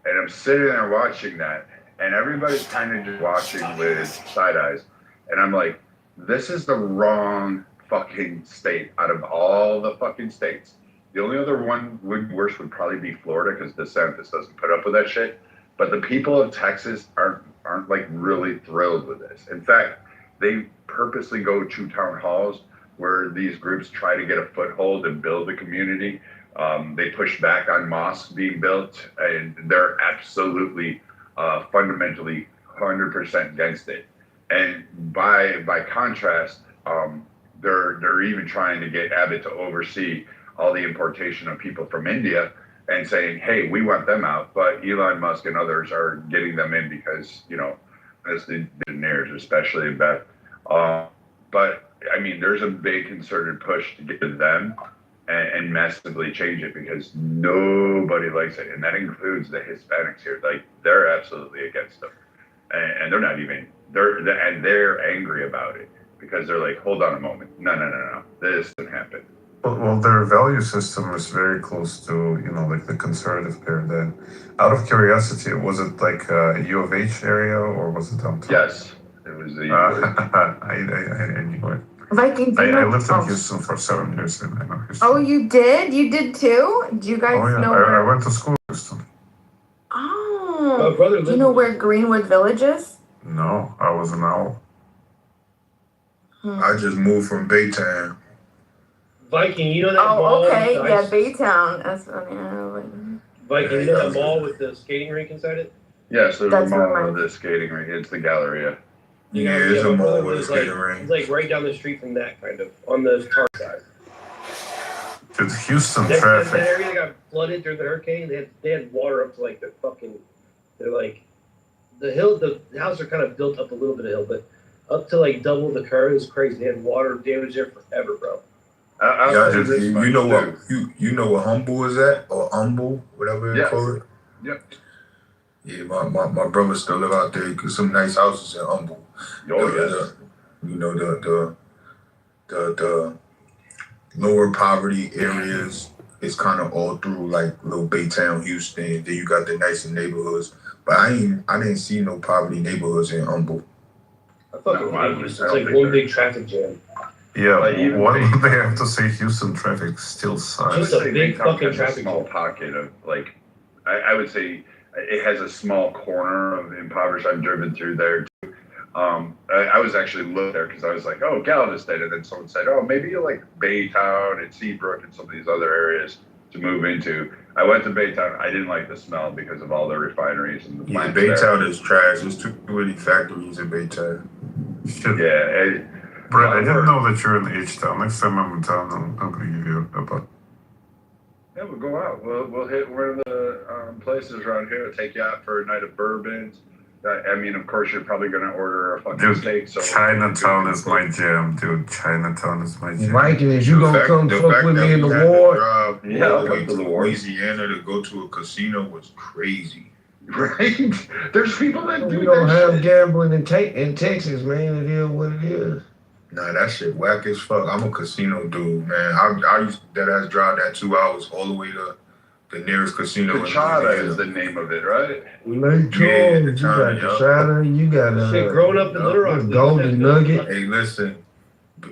And I'm sitting there watching that, and everybody's kind of just watching with side eyes. And I'm like, this is the wrong fucking state out of all the fucking states. The only other one worse would probably be Florida, because DeSantis doesn't put up with that shit. But the people of Texas aren't like really thrilled with this. In fact, they purposely go to town halls where these groups try to get a foothold and build a community. They push back on mosques being built, and they're absolutely fundamentally 100% against it. And by contrast, they're even trying to get Abbott to oversee all the importation of people from India and saying, hey, we want them out, but Elon Musk and others are getting them in because, as the engineers, especially in Beth. But I mean, there's a big concerted push to get to them and massively change it, because nobody likes it. And that includes the Hispanics here. Like, they're absolutely against them. And they're not even, they're angry about it, because they're like, hold on a moment. No. This didn't happen. Well, their value system is very close to, like the conservative paradigm. Out of curiosity, was it like a U of H area, or was it downtown? Yes, it was the I knew it. Vikings. I lived in Houston for 7 years, and I know Houston. Oh, you did? You did too? Do you guys know I where? went to school in Houston. Oh, do you know where Greenwood Village is? No, I was an owl. I just moved from Baytown. Viking, you know that mall? Oh, okay. with the Yeah, ice- Baytown. That's funny. Viking, you know that mall with the skating rink inside it? Yes, there's That's a mall where with the skating rink. It's the Galleria. Yeah, it's a my mall brother with a lives, skating like, rink. It's like right down the street from that, kind of, on the car side. Dude, Houston That traffic. area that got flooded during the hurricane, they had water up to like the they're like, the houses are kind of built up a little bit of hill, but up to like double the curve. It was crazy. They had water damage there forever, bro. You know what? You know what Humble is at, or Humble, whatever you call it. Yep. Yeah, my brother still live out there. Cause some nice houses in Humble. The lower poverty areas is kind of all through like little Baytown, Houston. Then you got the nicer neighborhoods. But I didn't see no poverty neighborhoods in Humble. I fucking hate Houston. It's like one big traffic jam. Yeah, Like, even one Baytown. thing I have to say, Houston traffic still sucks. Just a big Baytown fucking has a traffic small jam. pocket of like, I would say it has a small corner of impoverished. I've driven through there too. I was actually looking there because I was like, oh, Galveston, and then someone said, oh, maybe you like Baytown and Seabrook and some of these other areas to move into. I went to Baytown. I didn't like the smell because of all the refineries and the Yeah, plants Baytown there. is trash. There's too many factories in Baytown. Shit. Yeah. Brett, I didn't know that you're in H-Town. Next time I'm in town, I'm going to give you a buck. Yeah, we'll go out. We'll hit one of the places around here. Take you out for a night of bourbons. I mean, of course, you're probably gonna order a fucking Dude, steak. So Chinatown is my jam, dude. Chinatown is my jam. Vikings, you gonna come fuck with me in the war? Yeah, I'll come to the war. Louisiana to go to a casino was crazy. Right? There's people that do We don't that have shit. gambling in Texas, man. It is what it is. Nah, that shit whack as fuck. I'm a casino dude, man. I used to deadass drive that 2 hours all the way to the nearest casino. Cachada is the name of it, right? Lake Charles, you got the Shadow, you got Shit, growing up in Little Rock, Golden Nugget. Hey, listen,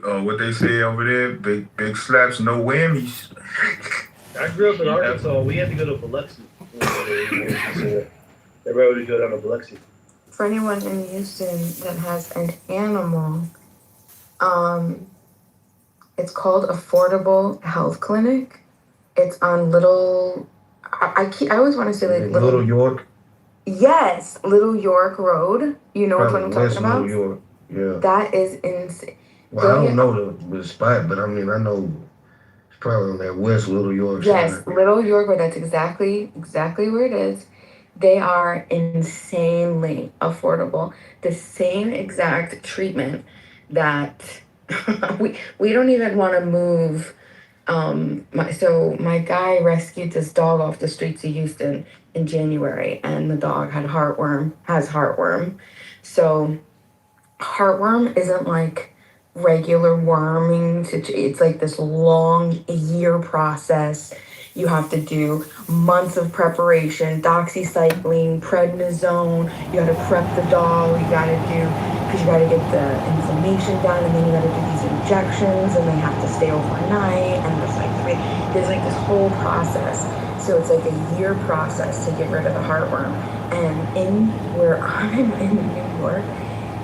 what they say over there, big slaps, no whammies. I grew up in Arkansas. We had to go to Biloxi. Everybody would go down to Biloxi. For anyone in Houston that has an animal, it's called Affordable Health Clinic. It's on Little. I always want to say like Little York. Yes, Little York Road. You know which one I'm talking West about? Little York. Yeah. That is insane. Well, I don't know the spot, but I mean, I know it's probably on that West Little York Yes, side. Little York Road. That's exactly where it is. They are insanely affordable. The same exact treatment that we don't even want to move. My guy rescued this dog off the streets of Houston in January, and the dog has heartworm. So heartworm isn't like regular worming. It's like this long year process. You have to do months of preparation, doxycycline, prednisone. You got to prep the dog. You got to do, because you got to get the inflammation down, and then you got to do these injections, and they have to stay overnight. And there's like this whole process. So it's like a year process to get rid of the heartworm. And in where I'm in New York,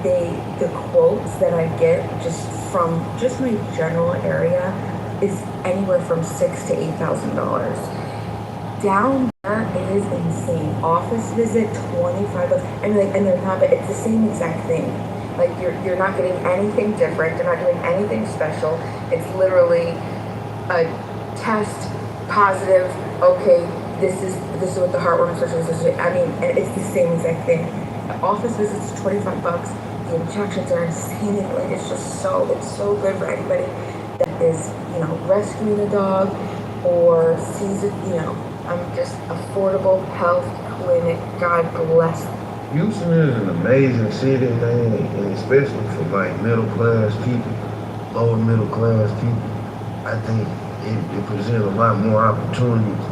the quotes that I get just from just my general area is anywhere from $6,000 to $8,000. Down there, it is insane. Office visit, $25, and they're not. But it's the same exact thing. Like you're not getting anything different. You're not doing anything special. It's literally a test, positive. Okay, this is what the heartworm specialist is. I mean, and it's the same exact thing. The office visits, $25. The injections are insane. Like it's so good for anybody that is, rescuing a dog or sees it, I'm just affordable health clinic. God bless. Houston is an amazing city, man, and especially for like middle class people, lower middle class people. I think it presents a lot more opportunities,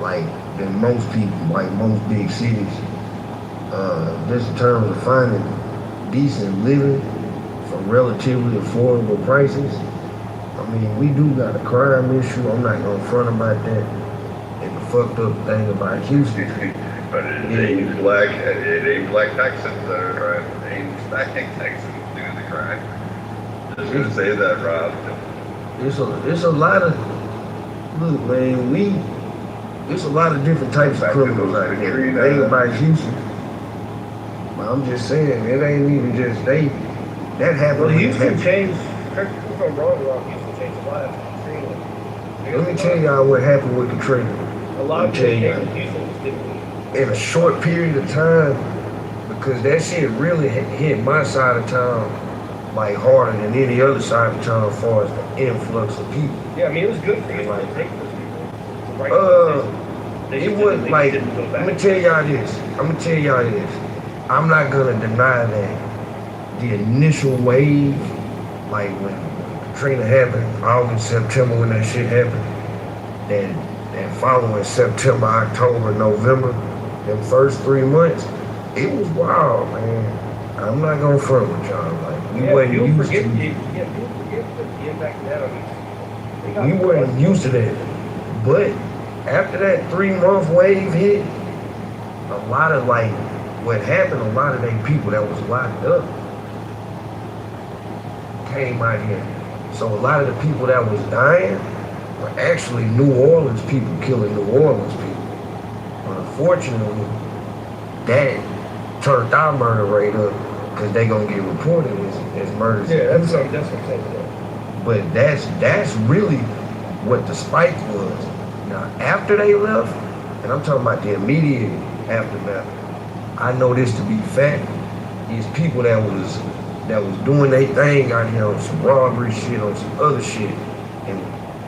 like than most people, like most big cities. Just in terms of finding decent living for relatively affordable prices. I mean, we do got a crime issue. I'm not gonna front about that. And the fucked up thing about Houston. But it ain't black Texans that are driving. It ain't Hispanic Texans doing the crime. Just gonna say that, Rob. It's a lot of, look, man, it's a lot of different types of criminals out here. It ain't about Houston. But I'm just saying, it ain't even just that happened. Well, Houston changed. Correct me if I'm wrong, Rob. Houston changed a lot after Katrina. Let me tell y'all what happened with Katrina. A lot of people came to Houston just didn't leave. In a short period of time, because that shit really hit my side of town like harder than any other side of town as far as the influx of people. Yeah, I mean, it was good for you to take those people. It was like, I'm gonna tell y'all this. I'm not gonna deny that the initial wave, like when Katrina happened, August, September, when that shit happened, that following September, October, November, them first 3 months, it was wild, man. I'm not gonna front with y'all. Like, we wasn't used to it. People forget the impact of that on you. We weren't used to that. But after that 3-month wave hit, a lot of what happened, a lot of them people that was locked up came out here. So a lot of the people that was dying were actually New Orleans people killing New Orleans people. But unfortunately, that turned our murder rate up because they gonna get reported as murders. Yeah, that's what I'm saying. But that's really what the spike was. Now after they left, and I'm talking about the immediate aftermath, I know this to be fact, is people that was doing their thing out here on some robbery shit, on some other shit, and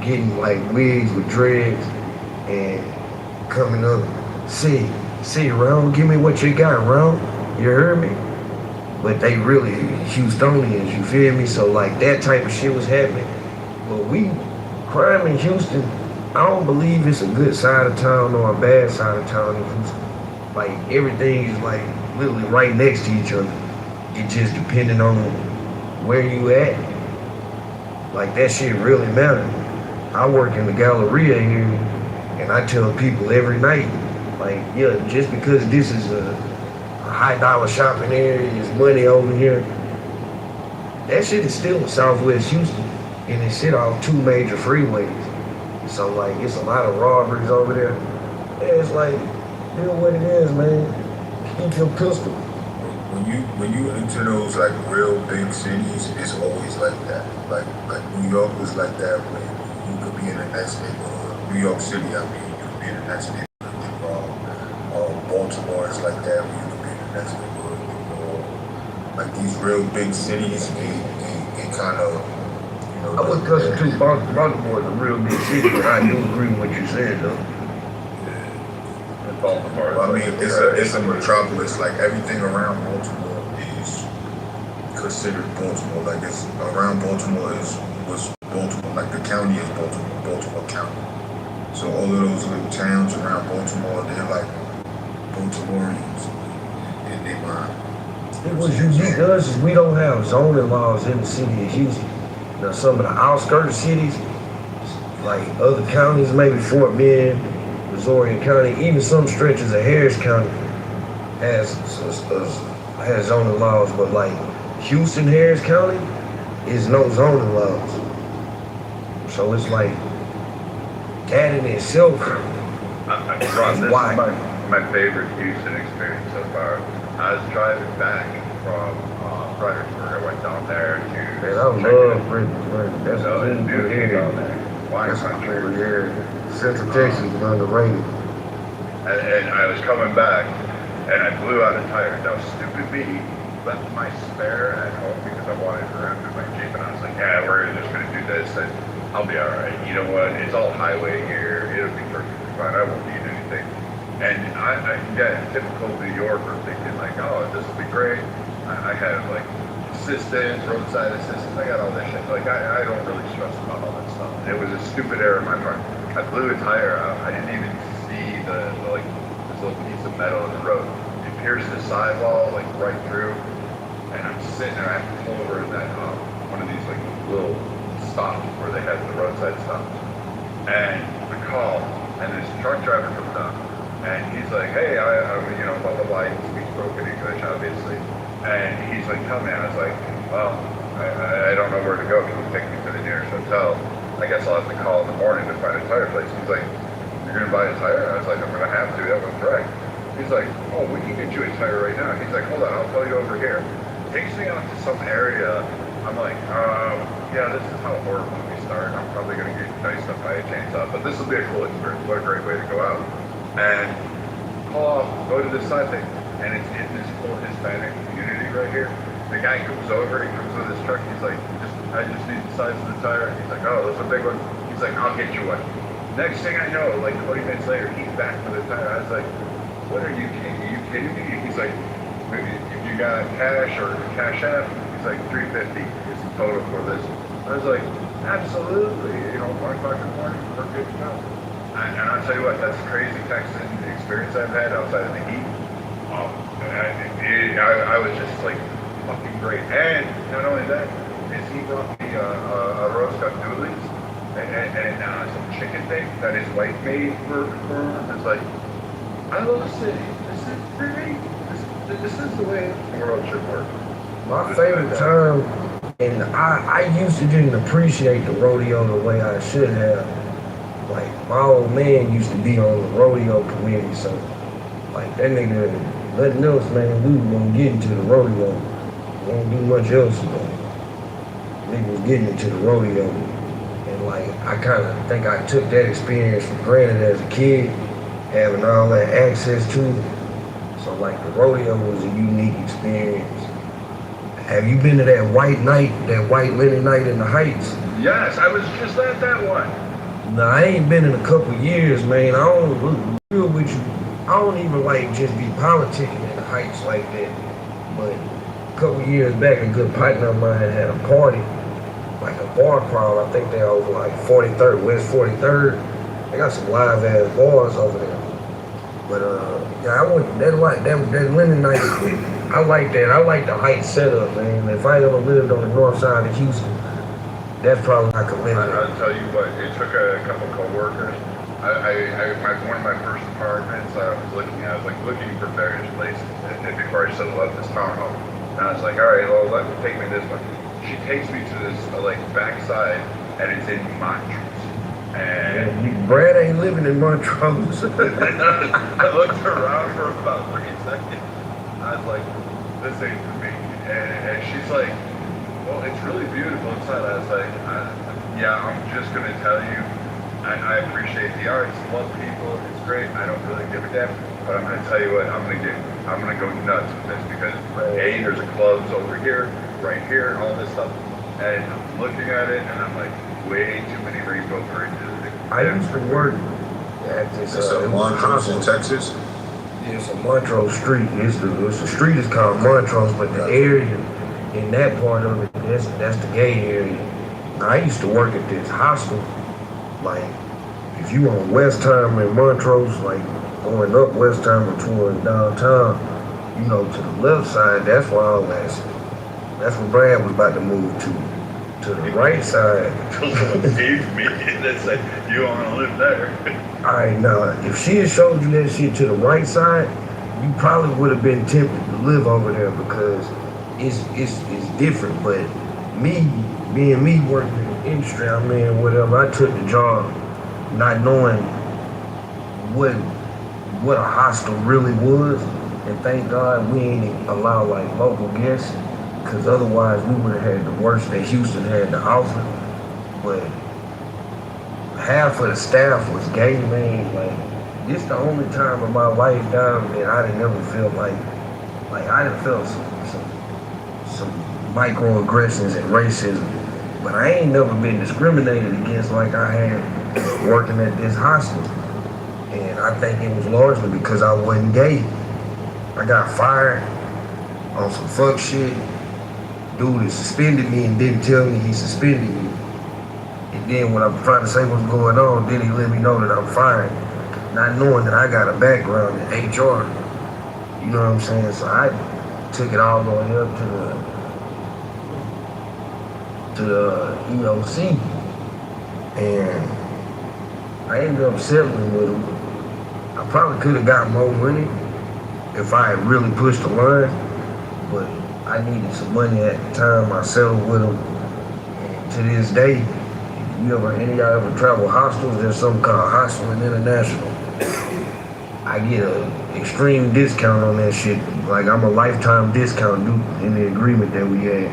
getting like wigs with dreads and coming up, see, Ron, give me what you got, Ron. You heard me? But they really Houstonians, you feel me? So like that type of shit was happening. But crime in Houston, I don't believe it's a good side of town or a bad side of town in Houston. Like everything is like literally right next to each other. It just depending on where you at. Like that shit really matters. I work in the Galleria here, and I tell people every night, like, yeah, just because this is a high dollar shopping area, there's money over here, that shit is still in Southwest Houston, and it's shit off 2 major freeways. So like, it's a lot of robberies over there. And it's like, do what it is, man. Keep your pistol. When you enter those like real big cities, it's always like that. Like New York was like that when you could be in the next neighborhood. New York City, I mean, you could be in the next neighborhood. Baltimore is like that when you could be in the next neighborhood. Like these real big cities, it kind of, I would constitute Baltimore as a real big city, but I do agree with what you said, though. Baltimore. I mean, it's a metropolis. Like everything around Baltimore is considered Baltimore. Like it's around Baltimore was Baltimore. Like the county is Baltimore County. So all of those little towns around Baltimore, they're like Baltimoreans in their mind. What's unique to us is we don't have zoning laws in the city of Houston. Now some of the outskirts cities, like other counties, maybe Fort Bend, Missouri County, even some stretches of Harris County has zoning laws, but like Houston, Harris County is no zoning laws. So it's like that in itself Ron, this is my favorite Houston experience so far. I was driving back from Fredericksburg. I went down there to. Man, I love Fredericksburg. That's so it's beautiful down there. Wine country. Yeah, Central Texas is underrated. And I was coming back, and I blew out a tire. Now, stupid me left my spare at home because I wanted to run through my Jeep, and I was like, yeah, we're just going to do this, and I'll be all right. You know what? It's all highway here. It'll be perfectly fine. I won't need anything. And typical New Yorker thinking like, oh, this will be great. I have like assistance, roadside assistance. I got all this shit. Like I don't really stress about all that stuff. It was a stupid error on my part. I blew a tire out. I didn't even see the like this little piece of metal in the road. It pierced the sidewall like right through. And I'm sitting there. I have to pull over in that one of these like little stops where they have the roadside stops. And the call, and this truck driver comes up. And he's like, hey, I'm blah, blah, blah. He speaks broken English, obviously. And he's like, tell me. I was like, well, I don't know where to go. Can you take me to the nearest hotel? I guess I'll have to call in the morning to find a tire place. He's like, you're going to buy a tire? I was like, I'm going to have to. That was correct. He's like, oh, we can get you a tire right now. He's like, hold on, I'll tell you over here. Takes me out to some area. I'm like, yeah, this is how horror movies start. I'm probably going to get diced up by a chainsaw. But this will be a cool experience. What a great way to go out. And pull off, go to this side thing, and it's in this whole Hispanic community right here. The guy comes over, he comes with his truck, he's like, I just need the size of the tire. He's like, oh, that's a big one. He's like, I'll get you one. Next thing I know, like 20 minutes later, he's back with a tire. I was like, what are you kidding me? He's like, if you got cash or cash app, he's like, $350 is the total for this. I was like, absolutely, 1 o'clock in the morning, we're good to go. And I'll tell you what, that's a crazy Texan experience I've had outside of the heat. I was just like fucking great. And not only that, is he brought me a roast cut noodles and some chicken thing that his wife made for him. It's like, I love the city. This is great. This is the way the world should work. My favorite time, and I used to didn't appreciate the rodeo the way I should have. Like, my old man used to be on the rodeo committee, so, like, that nigga, nothing else, man, we were gonna get into the rodeo. We won't do much else, but nigga was getting into the rodeo. And, like, I kind of think I took that experience for granted as a kid, having all that access to it. So, like, the rodeo was a unique experience. Have you been to that white night, that white linen night in the Heights? Yes, I was just at that one. Nah, I ain't been in a couple years, man. I don't look real with you. I don't even like just be politicking in the Heights like that. But a couple years back, a good partner of mine had a party, like a bar crawl. I think they're over like 43rd, West 43rd. They got some live ass bars over there. But yeah, I went that linen night. I like that. I like the Heights setup, man. If I ever lived on the north side of Houston, that's probably I could live in. I'll tell you what, it took a couple co-workers. One of my first apartments, I was looking for various places before I settled up this townhome. And I was like, all right, well, take me this one. She takes me to this backside, and it's in Montrose. And Brad ain't living in Montrose. I looked around for about 3 seconds. I was like, this ain't for me. And she's like, well, it's really beautiful inside. I was like, yeah, I'm just going to tell you, I appreciate the arts, love people, it's great. I don't really give a damn, but I'm going to tell you what, I'm going to go nuts with this because A, there's a clubs over here, right here, all this stuff. And I'm looking at it and I'm like, way too many rainbow bridges. I used to work at this. Montrose in Texas. Yeah, it's a Montrose Street. The street is called Montrose, but the area in that part of it, that's the gay area. Now, I used to work at this hostel, like if you on West Time in Montrose, like going up West Time towards downtown, you know, to the left side, that's where all that's where Brad was about to move to. To the right side. Someone saved me. That's like, you want to live there. Alright, now, if she had showed you that shit to the right side, you probably would have been tempted to live over there because it's different. But being me working in the industry I'm in, whatever, I took the job not knowing what a hostel really was. And thank God we ain't allow like local guests, because otherwise we would have had the worst that Houston had to offer. But half of the staff was gay, man. Like, this the only time in my life down that I didn't ever feel like I done felt some microaggressions and racism. But I ain't never been discriminated against like I had working at this hostel. And I think it was largely because I wasn't gay. I got fired on some fuck shit. Dude that suspended me and didn't tell me he suspended me. And then when I'm trying to say what's going on, then he let me know that I'm fired. Not knowing that I got a background in HR. You know what I'm saying? So I took it all the way up to the EOC. And I ended up settling with him. I probably could have got more money if I had really pushed the line. But I needed some money at the time. I settled with him. And to this day, any of y'all ever travel hostels, there's something called Hostel and International. I get an extreme discount on that shit. Like, I'm a lifetime discount due in the agreement that we had.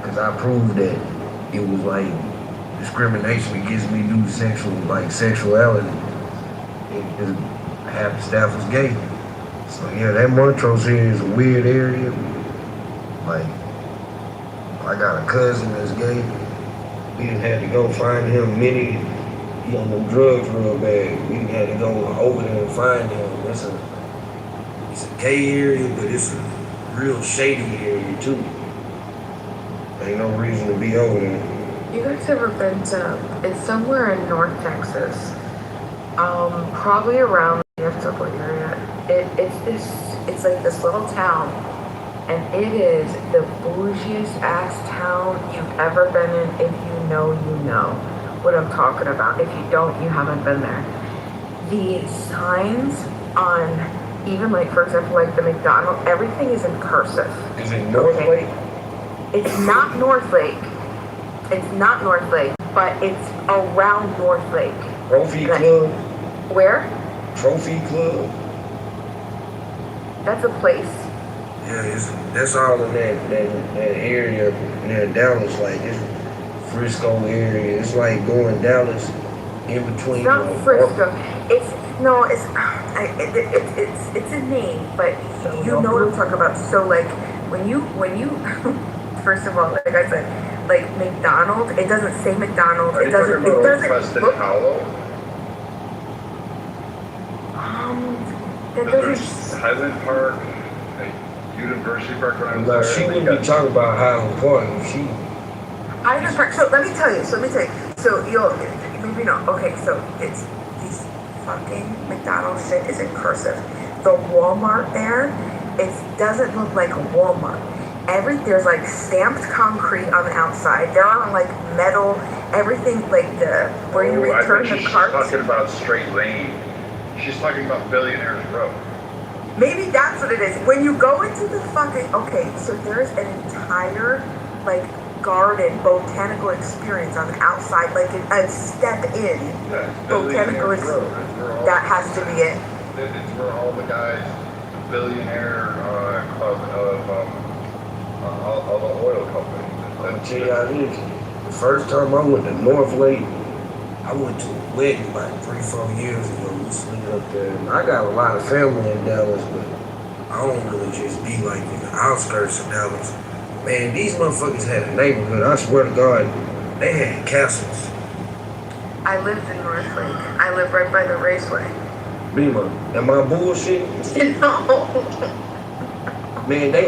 Because I proved that it was like discrimination against me due to sexuality. And half the staff was gay. So yeah, that Montrose here is a weird area. Like, I got a cousin that's gay. We didn't have to go find him. He on them drugs real bad. We didn't have to go over there and find him. It's a gay area, but it's a real shady area too. Ain't no reason to be over there. You guys ever been to, it's somewhere in North Texas, probably around the Kitover area. It's like this little town, and it is the bougiest ass town you've ever been in. If you know what I'm talking about. If you don't, you haven't been there. The signs on, even like, for example, like the McDonald's, everything is in cursive. Is it North Lake? It's not North Lake. It's not North Lake, but it's around North Lake. Trophy Club? Where? Trophy Club? That's a place. Yeah, that's all in that area near Dallas, like it's Frisco area. It's like going Dallas in between. It's not Frisco. It's a name, but you know what I'm talking about. So like when you first of all, like I said, like McDonald's, it doesn't say McDonald's. It doesn't look. There's Highland Park, University Park when I was there. She wouldn't be talking about Highland Park. Highland Park. So let me tell you. So you'll maybe not. Okay, so it's these fucking McDonald's shit is in cursive. The Walmart there, it doesn't look like a Walmart. There's like stamped concrete on the outside. There are like metal, everything like where you return the carts. She's talking about Straight Lane. She's talking about Billionaire's Row. Maybe that's what it is. When you go into the fucking, okay, so there's an entire like garden botanical experience on the outside, like a step in botanical experience. That has to be it. It's where all the guys, the billionaire club of all the oil companies. I'm tell y'all this. The first time I went to North Lake, I went to a wedding about 3-4 years ago. We slid up there. And I got a lot of family in Dallas, but I don't really just be like in the outskirts of Dallas. Man, these motherfuckers had a neighborhood. I swear to God, they had castles. I lived in North Lake. I live right by the raceway. Bima, am I bullshit? No. Man, they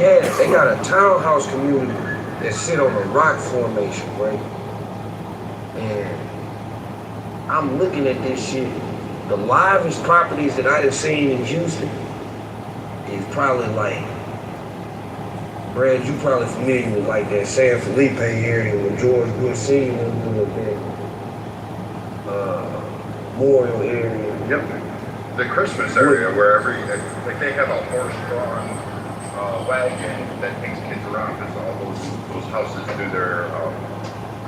got a townhouse community that sit on a rock formation, right? And I'm looking at this shit. The livest properties that I have seen in Houston is probably like, Brad, you probably familiar with like that San Felipe area where George Bush Sr. lived there. Memorial area. Yep. The Christmas area where like they have a horse-drawn wagon that takes kids around because all those houses do their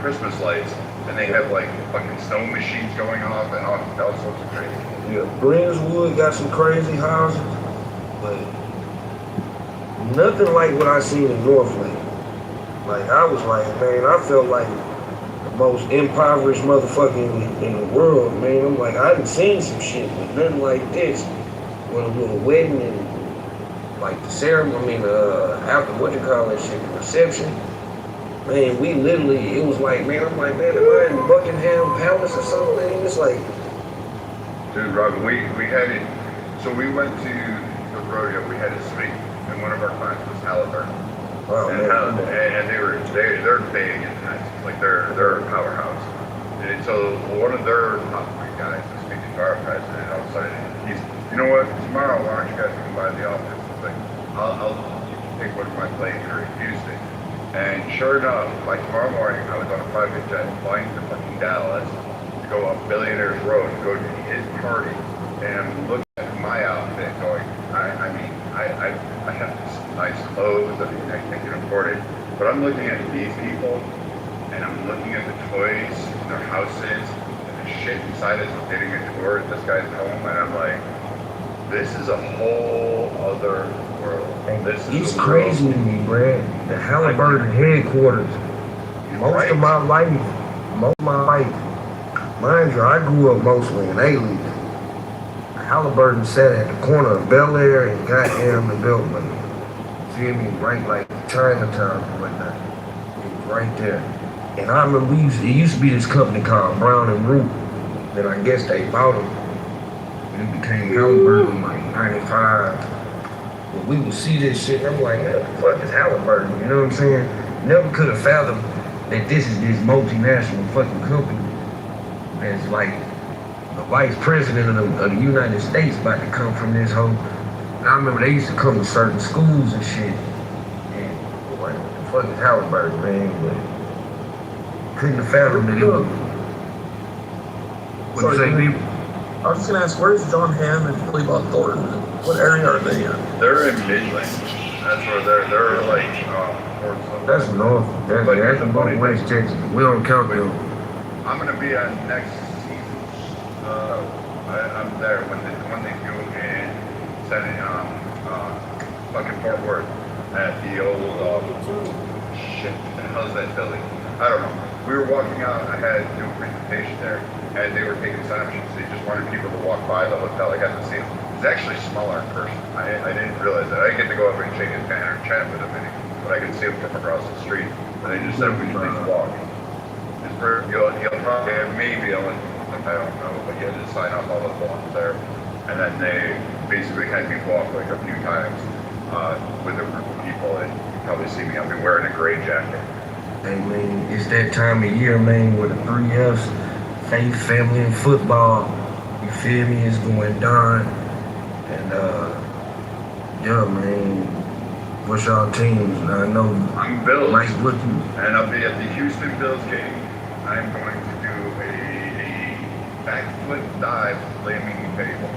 Christmas lights, and they have like fucking snow machines going off and all sorts of crazy. Yeah, Gleenswood got some crazy houses, but nothing like what I seen in Northland. Like I was like, man, I felt like the most impoverished motherfucker in the world, man. I'm like, I done seen some shit, but nothing like this. With a little wedding and like the ceremony, after what you call that shit, the reception. Man, we literally, it was like, man, I'm like, man, am I in Buckingham Palace or something? It's like, dude, Robin, we had it. So we went to the rodeo. We had a suite, and one of our clients was Halliburton. Wow, and they're big and like they're a powerhouse. And so one of their top 3 guys is speaking to our president. All of a sudden, he's, you know what? Tomorrow, why don't you guys come by the office? It's like, I'll take one of my planes here in Houston. And sure enough, like tomorrow morning, I was on a private jet flying to fucking Dallas to go up Billionaires Road to go to his party. And I'm looking at my outfit going, I mean, I have this nice clothes, I mean, I can afford it. But I'm looking at these people, and I'm looking at the toys, their houses, and the shit inside us, getting a tour at this guy's home, and I'm like, this is a whole other world. it's crazy to me, Brad. The Halliburton headquarters. Most of my life, mind you, I grew up mostly in A-League. Halliburton sat at the corner of Bel Air and goddamn the Beltman. Feel me? Right like Chinatown and whatnot. It was right there. And I remember it used to be this company called Brown and Root that I guess they bought them. And it became Halliburton in like 95. But we would see this shit and I'm like, what the fuck is Halliburton? You know what I'm saying? Never could have fathomed that this is this multinational fucking company that's like the vice president of the United States about to come from this whole. I remember they used to come to certain schools and shit. And like, what the fuck is Halliburton, man? But couldn't have fathomed that it was. What'd you say, people? I was just gonna ask, where's John Hamm and Billy Bob Thornton? What area are they in? They're in Midland. That's where they're like That's north. That's northwest Texas. We don't count them. I'm gonna be on next season. I'm there when they do in fucking Fort Worth at the old shit. What the hell is that building? I don't know. We were walking out. I had to do a presentation there, and they were taking sandwiches. They just wanted people to walk by the hotel. I got to see them. It's actually smaller in person. I didn't realize that. I didn't get to go over and shake his hand or chat with him, but I could see him from across the street. And they just said we should please walk. It's for you'll probably maybe I don't know, but you had to sign off all the forms there. And then they basically had me walk like a few times with a group of people, and you probably see me. I'll be wearing a gray jacket. Hey man, it's that time of year, man, with the 3 F's, faith, family, and football. You feel me? It's going down. And yeah, man. What's y'all teams? I know I'm Bills, Mike, and I'll be at the Houston Bills game. I'm going to do a backflip dive flaming table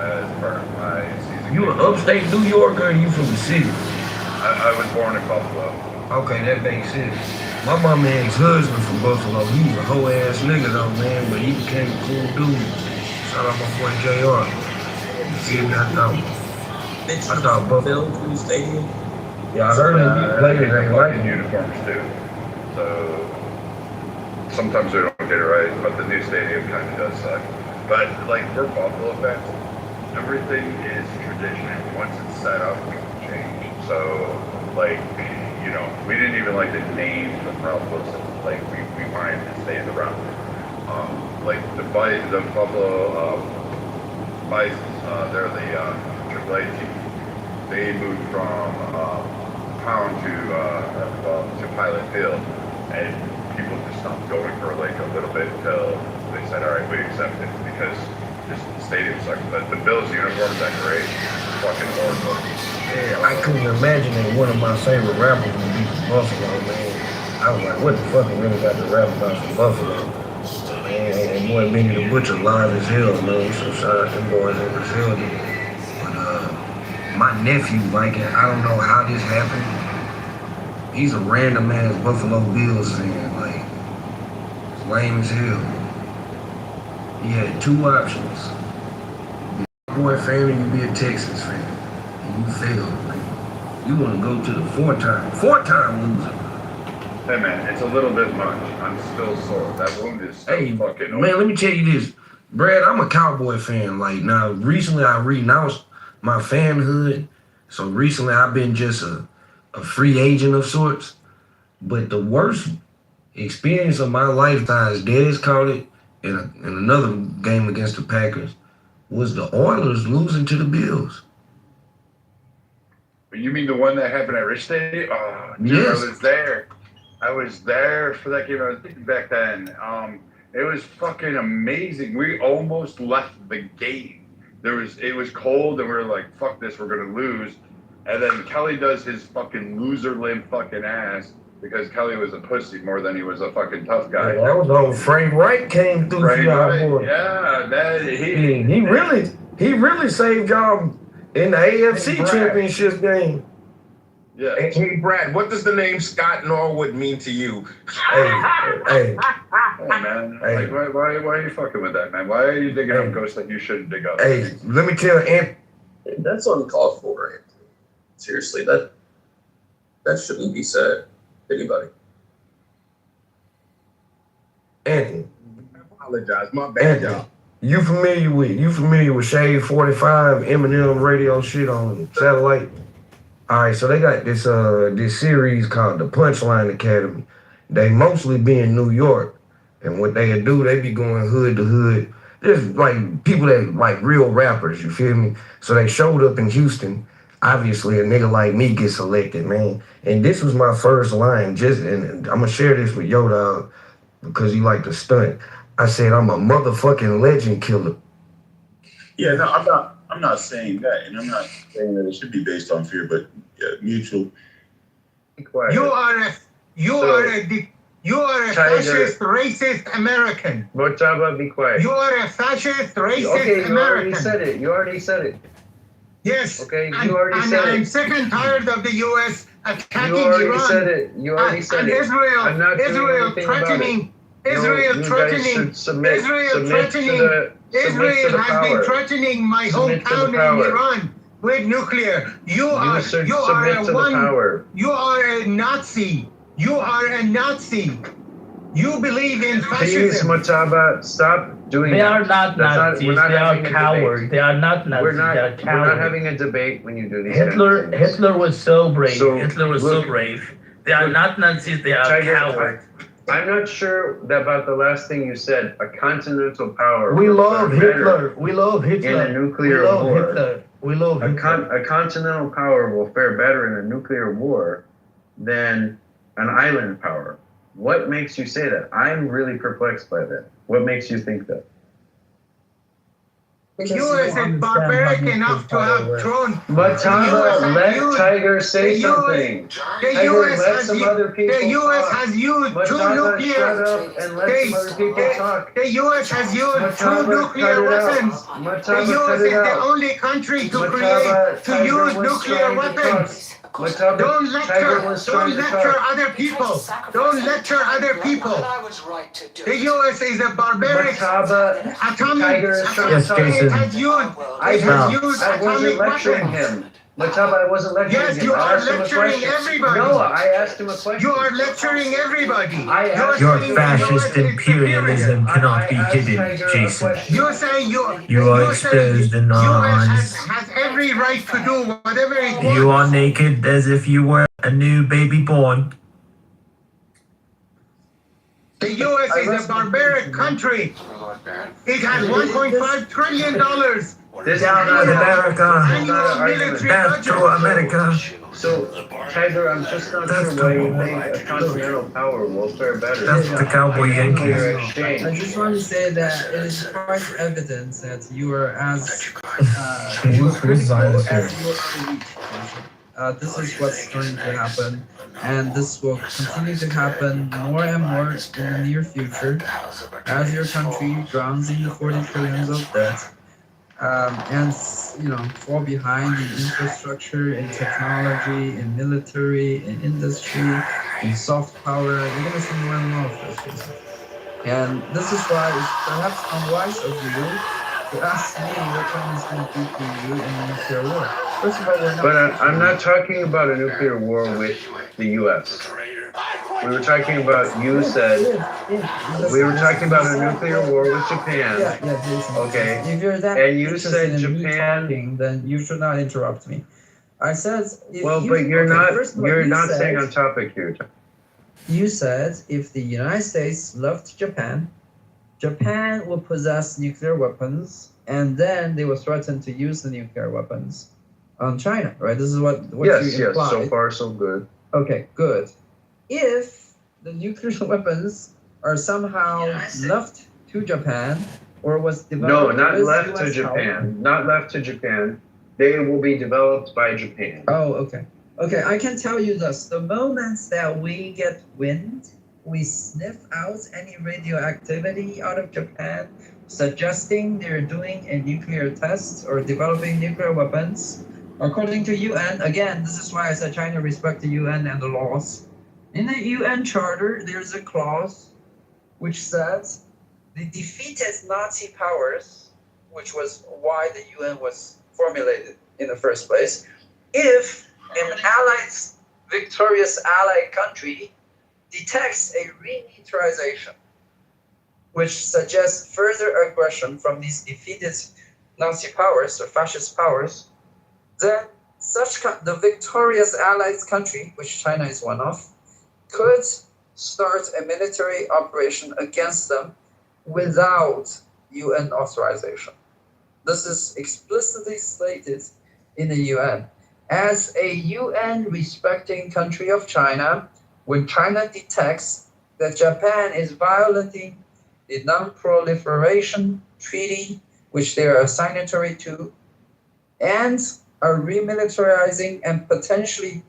as part of my season. You an upstate New Yorker or you from the city? I was born in Buffalo. Okay, that makes sense. My mama ex-husband from Buffalo. He was a whole ass nigga though, man, but he became a cool dude. Shout out my boy JR. You feel me? I thought Buffalo. Stadium. Yeah, I heard him players ain't like in uniforms too. So sometimes we don't get it right, but the new stadium kind of does suck. But like we're Buffalo fans, everything is tradition. Once it's set up, we can change. So like, you know, we didn't even like the name of Ralph Wilson. Like we wanted to stay in the round. Like the Buffalo Bisons, they're the AAA team. They moved from Pound to Pilot Field, and people just stopped going for like a little bit until they said, all right, we accept it because just the stadium sucks. But the Bills uniforms decorate fucking horrible. Yeah, I couldn't imagine that one of my favorite rappers would be from Buffalo, man. I was like, what the fuck I really got to rap about from Buffalo? Man, and boy, Benny the Butcher live as hell, man. So shout out to them boys in Brazil. But my nephew, Mike, I don't know how this happened. He's a random ass Buffalo Bills fan, like lame as hell. He had two options: be a boy fan or you be a Texas fan. And you failed, man. You want to go to the four-time loser. Hey man, it's a little bit much. I'm still sore. That wound is still fucking old. Man, let me tell you this, Brad. I'm a Cowboy fan. Like now, recently I renounced my fanhood. So recently I've been just a free agent of sorts. But the worst experience of my lifetime, as Dez called it, in another game against the Packers, was the Oilers losing to the Bills. You mean the one that happened at Rich Stadium? Oh, dude, Yes. I was there for that game. I was thinking back then. It was fucking amazing. We almost left the game. It was cold, and we were like, "Fuck this, we're gonna lose." And then Kelly does his fucking loser limp fucking ass because Kelly was a pussy more than he was a fucking tough guy. That was old Frank Wright came through for y'all, boy. Yeah, that He really saved y'all in the AFC Championship game. Yeah. Hey, Brad, what does the name Scott Norwood mean to you? Hey, man. Like, why are you fucking with that, man? Why are you digging up ghosts that you shouldn't dig up? Hey, let me tell Ant. That's uncalled for, Anthony. Seriously, that shouldn't be said to anybody. Anthony. I apologize. My bad, y'all. You familiar with Shade 45 Eminem radio shit on satellite? All right, so they got this series called the Punchline Academy. They mostly be in New York, and what they do, they be going hood to hood. There's like people that like real rappers, you feel me? So they showed up in Houston. Obviously, a nigga like me gets selected, man. And this was my first line. And I'm gonna share this with Yo Dog because you like to stunt. I said I'm a motherfucking legend killer. Yeah, no, I'm not saying that, and I'm not saying that it should be based on fear, but mutual. You are a fascist, racist American. Mojaba, be quiet. You are a fascist, racist Okay, you already American. said it. You already said it. Yes. Okay, you already said it. I'm sick and tired of the U.S. attacking You already Iran. said it. You already said and it. Israel, I'm not doing Israel anything threatening. about it. Israel You threatening. guys should submit Israel to threatening. the Israel has power. been threatening my Submit to the hometown in power. Iran with nuclear. You are should a submit to the power. You are a Nazi. You are a Nazi. You believe in Please, fascism. Mojaba, stop doing They that. are not Nazis. We're not They are having a cowards. debate. They are not Nazis. We're not they are cowards. We're not having a debate when you do these Hitler kind of things. was so brave. So, Hitler was so look- brave. They are not Nazis. They are Tiger, cowards. I'm not sure about the last thing you said. A continental power. We would love fare better Hitler. We love Hitler. In a nuclear we love war. Hitler. We love Hitler. A continental power will fare better in a nuclear war than an island power. What makes you say that? I'm really perplexed by that. What makes you think that? The U.S. is barbaric enough to have thrown. Mojaba, let Tiger say something. The Tiger, U.S. let has some other people the U.S. talk. has used two Mojaba, nuclear. shut up and let some other people talk. The U.S. has used Mojaba, two cut nuclear it out. weapons. Mojaba, The U.S. cut is it the out. only country to Mojaba, to Tiger use was nuclear trying to weapons. Mojaba, Don't Tiger was trying to lecture talk. other people. Don't lecture other people. The U.S. is a barbaric Mojaba, atomic. Tiger is trying to talk. It has used. I It has used wasn't atomic lecturing weapons. him. Mojaba, I wasn't lecturing Yes, him. you I are asked him a lecturing question. everybody. No, I asked him a question. You are lecturing everybody. Your fascist imperialism cannot be hidden, Jason. You're saying You are exposed and not honest. has every right to do whatever it wants. You are naked as if you were a new baby born. The U.S. is a barbaric country. It has $1.5 trillion This Down is with not America. an argument. Back to America. So, Tiger, I'm just not sure why you think a continental power will fare better. That's the cowboy Yankees. Exchange. I just want to say that it is quite evident that you are as critical as you are weak. This is what's going to happen, and this will continue to happen more and more in the near future as your country drowns in the 40 trillions of debt. And fall behind in infrastructure, in technology, in military, in industry, in soft power. You're gonna see more and more of this. And this is why it's perhaps unwise of you to ask me what China is going to do to you in a nuclear war. First of all, we're not. But I'm not talking about a nuclear war with the U.S. We were talking about, you said, we were talking about a nuclear war with Japan. Yeah, Jason. Okay. If you're that and you interested said in me Japan. talking, then you should not interrupt me. I said. Well, but you're not staying on topic here. You said if the United States loved Japan, Japan will possess nuclear weapons, and then they will threaten to use the nuclear weapons on China, right? This is what you implied. Yes. So far, so good. Okay, good. If the nuclear weapons are somehow left to Japan, or was developed not with left to US Japan. help, Not left to Japan. They will be developed by Japan. Oh, okay. Okay, I can tell you this. The moment that we get wind, we sniff out any radioactivity out of Japan, suggesting they're doing a nuclear test or developing nuclear weapons. According to UN, again, this is why I said China respect the UN and the laws. In the UN Charter, there's a clause which says the defeated Nazi powers, which was why the UN was formulated in the first place, if an victorious allied country detects a remilitarization, which suggests further aggression from these defeated Nazi powers or fascist powers, then the victorious allied country, which China is one of, could start a military operation against them without UN authorization. This is explicitly stated in the UN. As a UN respecting country of China, when China detects that Japan is violating the Non-Proliferation Treaty, which they are a signatory to, and are remilitarizing and potentially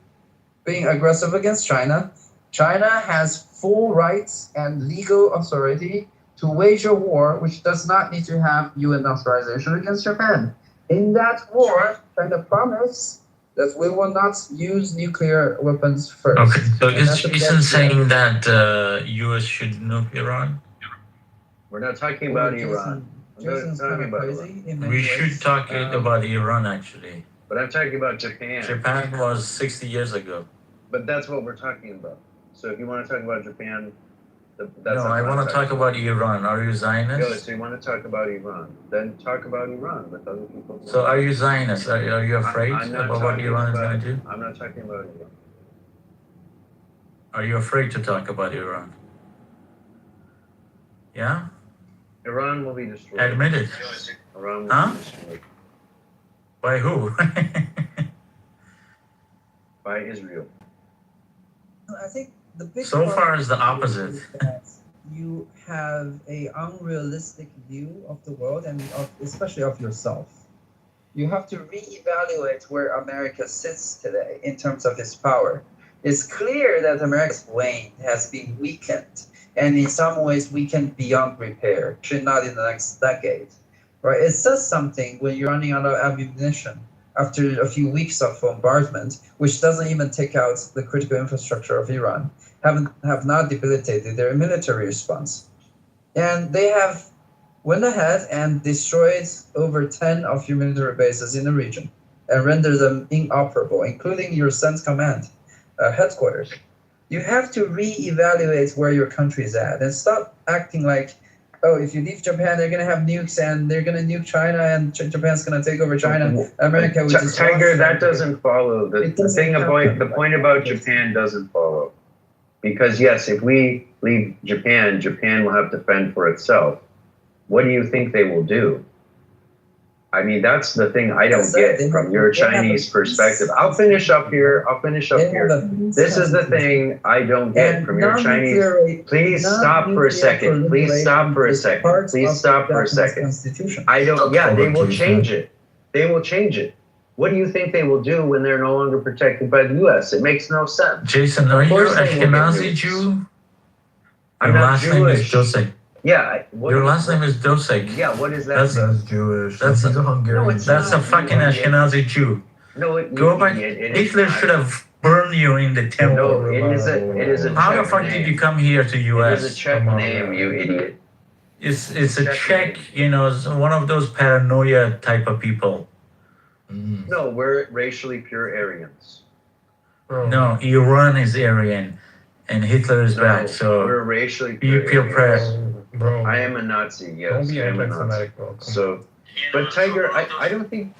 being aggressive against China, China has full rights and legal authority to wage a war which does not need to have UN authorization against Japan. In that war, China promised that we will not use nuclear weapons first. Okay, so is Jason saying that US should nuke Iran? We're not talking about Iran. Jason's kind of crazy. We should talk about Iran, actually. But I'm talking about Japan. Japan was 60 years ago. But that's what we're talking about. So if you want to talk about Japan, that's no, I want to talk about Iran. Are you Zionist? No, so you want to talk about Iran. Then talk about Iran with other people. So are you Zionist? Are you afraid about what Iran is going to do? I'm not talking about Iran. Are you afraid to talk about Iran? Yeah? Iran will be destroyed. Admit it. Iran will be destroyed. By who? By Israel. I think the big so far is the opposite. You have a unrealistic view of the world and especially of yourself. You have to reevaluate where America sits today in terms of its power. It's clear that America's waned, has been weakened, and in some ways weakened beyond repair, should not in the next decade. Right? It says something when you're running out of ammunition after a few weeks of bombardment, which doesn't even take out the critical infrastructure of Iran, have not debilitated their military response. And they have went ahead and destroyed over 10 of your military bases in the region and rendered them inoperable, including your Sense Command headquarters. You have to reevaluate where your country is at and stop acting like, oh, if you leave Japan, they're going to have nukes and they're going to nuke China and Japan's going to take over China. America, which is Tiger, that doesn't follow. The point about Japan doesn't follow. Because yes, if we leave Japan, Japan will have to fend for itself. What do you think they will do? I mean, that's the thing I don't get from your Chinese perspective. I'll finish up here. This is the thing I don't get from your Chinese. Please stop for a second. Please stop for a second. Please stop for a second. I don't, yeah, they will change it. They will change it. What do you think they will do when they're no longer protected by the U.S.? It makes no sense. Jason, are you Ashkenazi Jew? I'm not Jewish. Dosek. Yeah. Your last name is Dosek. Yeah, what is that? That's Jewish. That's He's a Hungarian. That's a fucking Ashkenazi Jew. No, go back. Hitler should have burned you in the temple. No, it is a How the fuck did you come here to U.S.? It is a Czech name, you idiot. It's a Czech, you know, it's one of those paranoia type of people. No, we're racially pure Aryans. No, Iran is Aryan, and Hitler is bad. So we're racially pure. You feel pressed. Bro, I am a Nazi. Yes, don't be I am a anti-Semitic, Nazi. bro. So, but Tiger, I don't think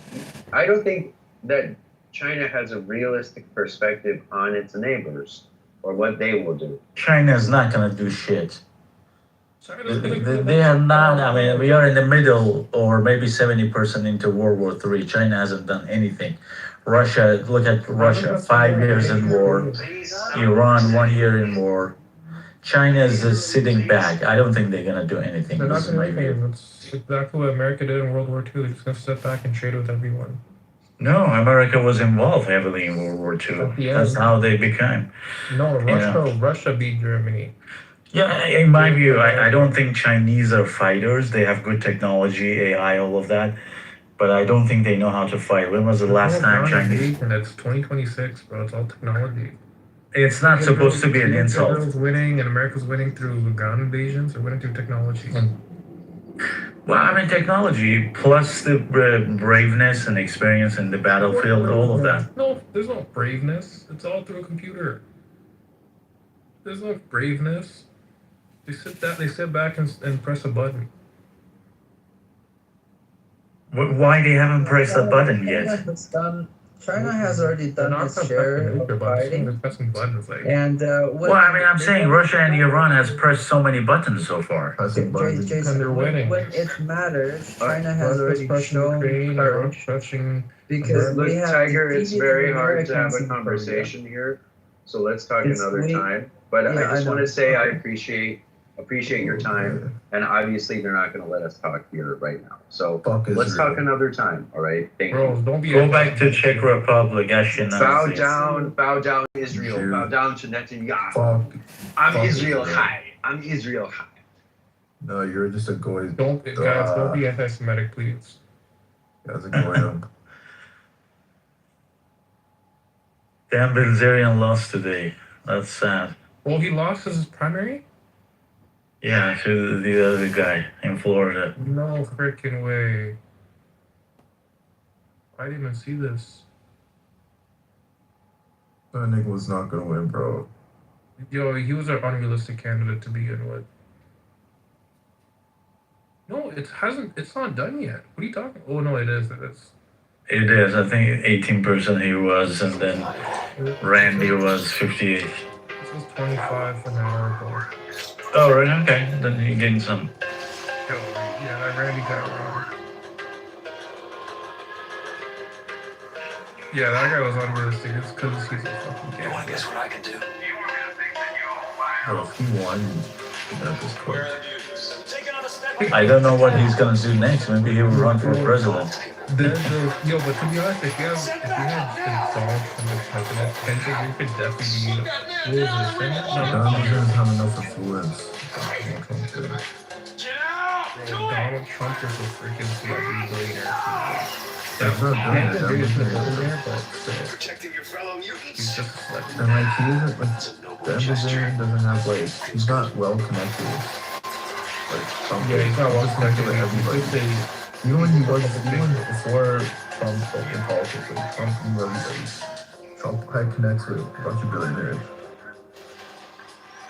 that China has a realistic perspective on its neighbors or what they will do. China is not gonna do shit. They are not. I mean, we are in the middle, or maybe 70% into World War III. China hasn't done anything. Russia, look at Russia, 5 years in war. Iran, 1 year in war. China is just sitting back. I don't think they're gonna do anything. They're not gonna do anything. That's exactly what America did in World War II. They're just gonna sit back and trade with everyone. No, America was involved heavily in World War II. That's how they became. No, Russia beat Germany. Yeah, in my view, I don't think Chinese are fighters. They have good technology, AI, all of that. But I don't think they know how to fight. When was the last time Chinese? And it's 2026, bro. It's all technology. It's not supposed to be an insult. Israel's winning and America's winning through ground invasions or winning through technology. Well, I mean, technology plus the braveness and experience in the battlefield, all of that. No, there's no braveness. It's all through a computer. There's no braveness. They sit back and press a button. Why they haven't pressed the button yet? China has already done its share of fighting. And well, I mean, I'm saying Russia and Iran has pressed so many buttons so far. Jason, when it matters, China has already shown courage. Because look, we have Tiger, it's defeated very the hard to have Americans a in Korea. conversation here. So let's talk another time. But I just want to say I appreciate your time, and obviously they're not going to let us talk here right now. So let's talk another time. All right, thank you. Don't be Go back to Czech Republic, Ashkenazi. Bow down, Israel. Bow down to Netanyahu. I'm Israel high. I'm Israel high. No, you're just a goy. Don't be anti-Semitic, please. That's a goy. Damn, Bilzerian lost today. That's sad. Well, he lost his primary? Yeah, to the other guy in Florida. No freaking way. I didn't even see this. That nigga was not gonna win, bro. Yo, he was an unrealistic candidate to begin with. No, it's not done yet. What are you talking? Oh no, it is. It is. I think 18% he was, and then Randy was 58. This was 25 an hour ago. Oh, right. Okay. Then he gained some. Yeah, that Randy got wrong. Yeah, that guy was unrealistic. It's because he's a fucking kid. You want to guess what I can do? Bro, if he won, that was close. I don't know what he's gonna do next. Maybe he will run for president. But to be honest, if you had Donald Trump as president, potentially you could definitely be Donald doesn't have enough influence. Donald Trump is a freaking celebrity billionaire. That's not good. That is a billionaire, but he's just a celebrity. And like he isn't like the Amazon doesn't have like he's not well connected. Yeah, he's not well connected with everybody. Even when he was even before Trump like in politics, like Trump knew everybody. Trump had connects with a bunch of billionaires.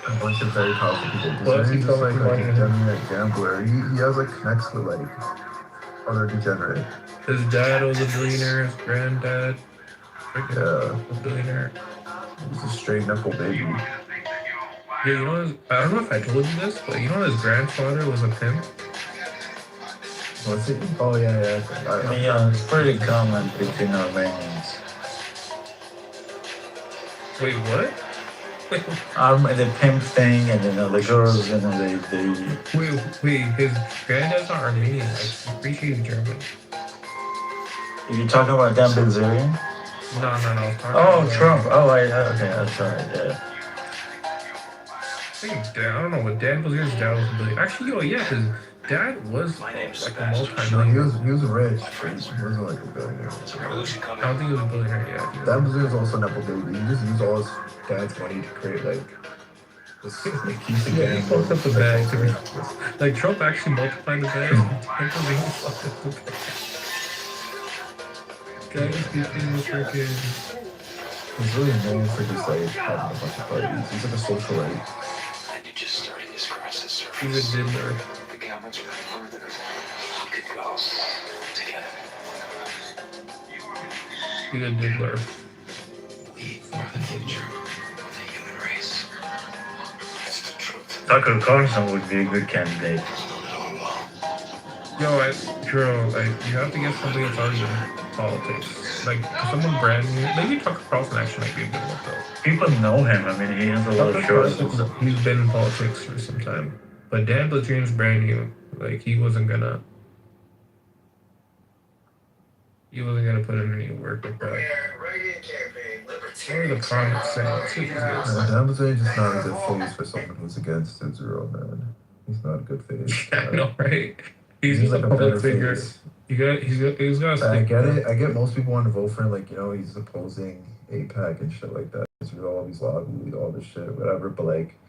A bunch of very powerful people. Plus, He's he's just like a money. degenerate gambler. He has like connects with like other degenerate. His dad was a billionaire, his granddad was a billionaire. He's a straight knuckle baby. Yeah, you know, I don't know if I told you this, but you know his grandfather was a pimp? What's it? Oh yeah. Yeah, it's pretty common between Armenians. Wait, what? The pimp thing, and then the girls, and then they. Wait, his granddad's not Armenian. I appreciate he's German. You talking about Dan Bilzerian? No. Oh, Trump. Oh, okay, that's right. Yeah. I don't know what Dan Bilzerian's dad was a billionaire. Actually, yeah, his dad was like a multi-millionaire. He was rich, but he wasn't like a billionaire. I don't think he was a billionaire yet. That was also nepo baby. He just used all his dad's money to create like this like keep the he fucked up the bag. Like Trump actually multiplied the bag. He's really known for just like having a bunch of parties. He's like a socialite. And you just started this process. He's a diddler. The government's really further. We could go together. He's a diddler. We are the future of the human race. It's the truth. Tucker Carlson would be a good candidate. Yo, Drew, like, you have to get somebody that's already in politics. Like, someone brand new. Maybe Tucker Carlson actually might be a good one, though. People know him. I mean, he has a lot of shows. He's been in politics for some time. But Dan Bilzerian's brand new. Like, he wasn't gonna put in any work with that. What are the comments saying? Dan Bilzerian's just not a good face for someone who's against Israel, man. He's not a good face. I know, right? He's like a public figure. He's got to I get it. I get most people want to vote for him, like, you know, he's opposing APAC and shit like that. He's all these lobbies, all this shit, whatever. But like,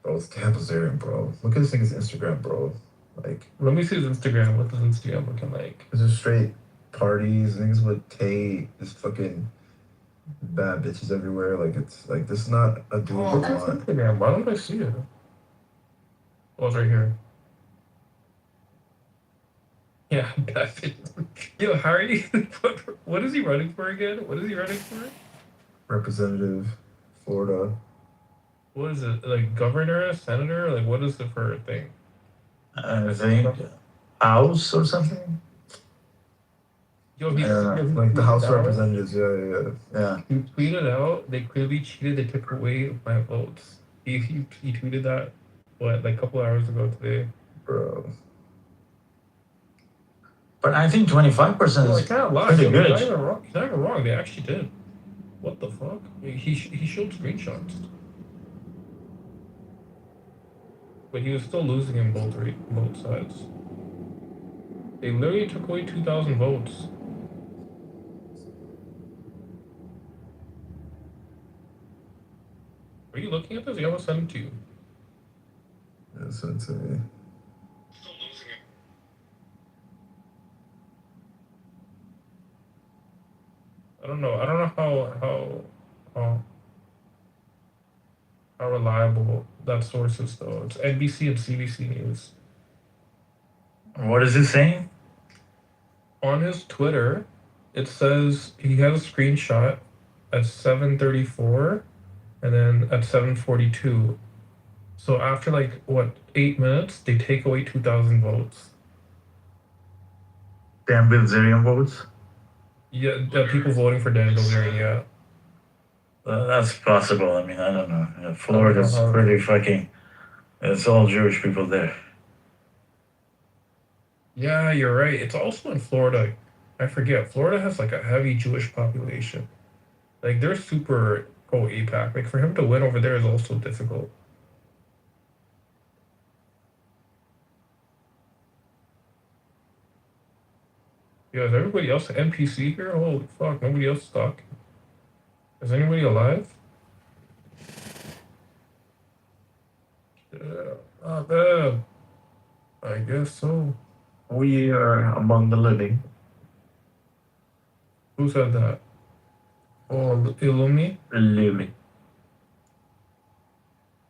bro, it's Dan Bilzerian, bro. Look at this thing's Instagram, bro. Like, let me see his Instagram. What does Instagram looking like? It's just straight parties, things with Tate, this fucking bad bitches everywhere. Like, it's like, this is not a dude you want. Instagram. Why don't I see it? Oh, it's right here. Yeah, that's it. Yo, how are you? What is he running for again? What is he running for? Representative, Florida. What is it? Like governor, senator? Like what is the for thing? I think House or something. Yo, like the House of Representatives. Yeah. He tweeted out they clearly cheated. They took away my votes. He tweeted that like a couple hours ago today, bro. But I think 25% is pretty good. He's not even wrong. They actually did. What the fuck? He showed screenshots. But he was still losing in both sides. They literally took away 2,000 votes. Are you looking at this? Yeah, I'll send it to you. Yeah, send it to me. I don't know how reliable that source is though. It's NBC and CBC News. What is it saying? On his Twitter, it says he has a screenshot at 7:34 and then at 7:42. So after 8 minutes, they take away 2,000 votes. Dan Bilzerian votes? Yeah, people voting for Dan Bilzerian, yeah. That's possible. I mean, I don't know. Florida's pretty fucking... It's all Jewish people there. Yeah, you're right. It's also in Florida. I forget. Florida has a heavy Jewish population. Like, they're super pro-APAC. Like, for him to win over there is also difficult. Yeah, is everybody else an NPC here? Holy fuck, nobody else is talking. Is anybody alive? Yeah, not bad. I guess so. We are among the living. Who said that? Oh, Illumi? Illumi.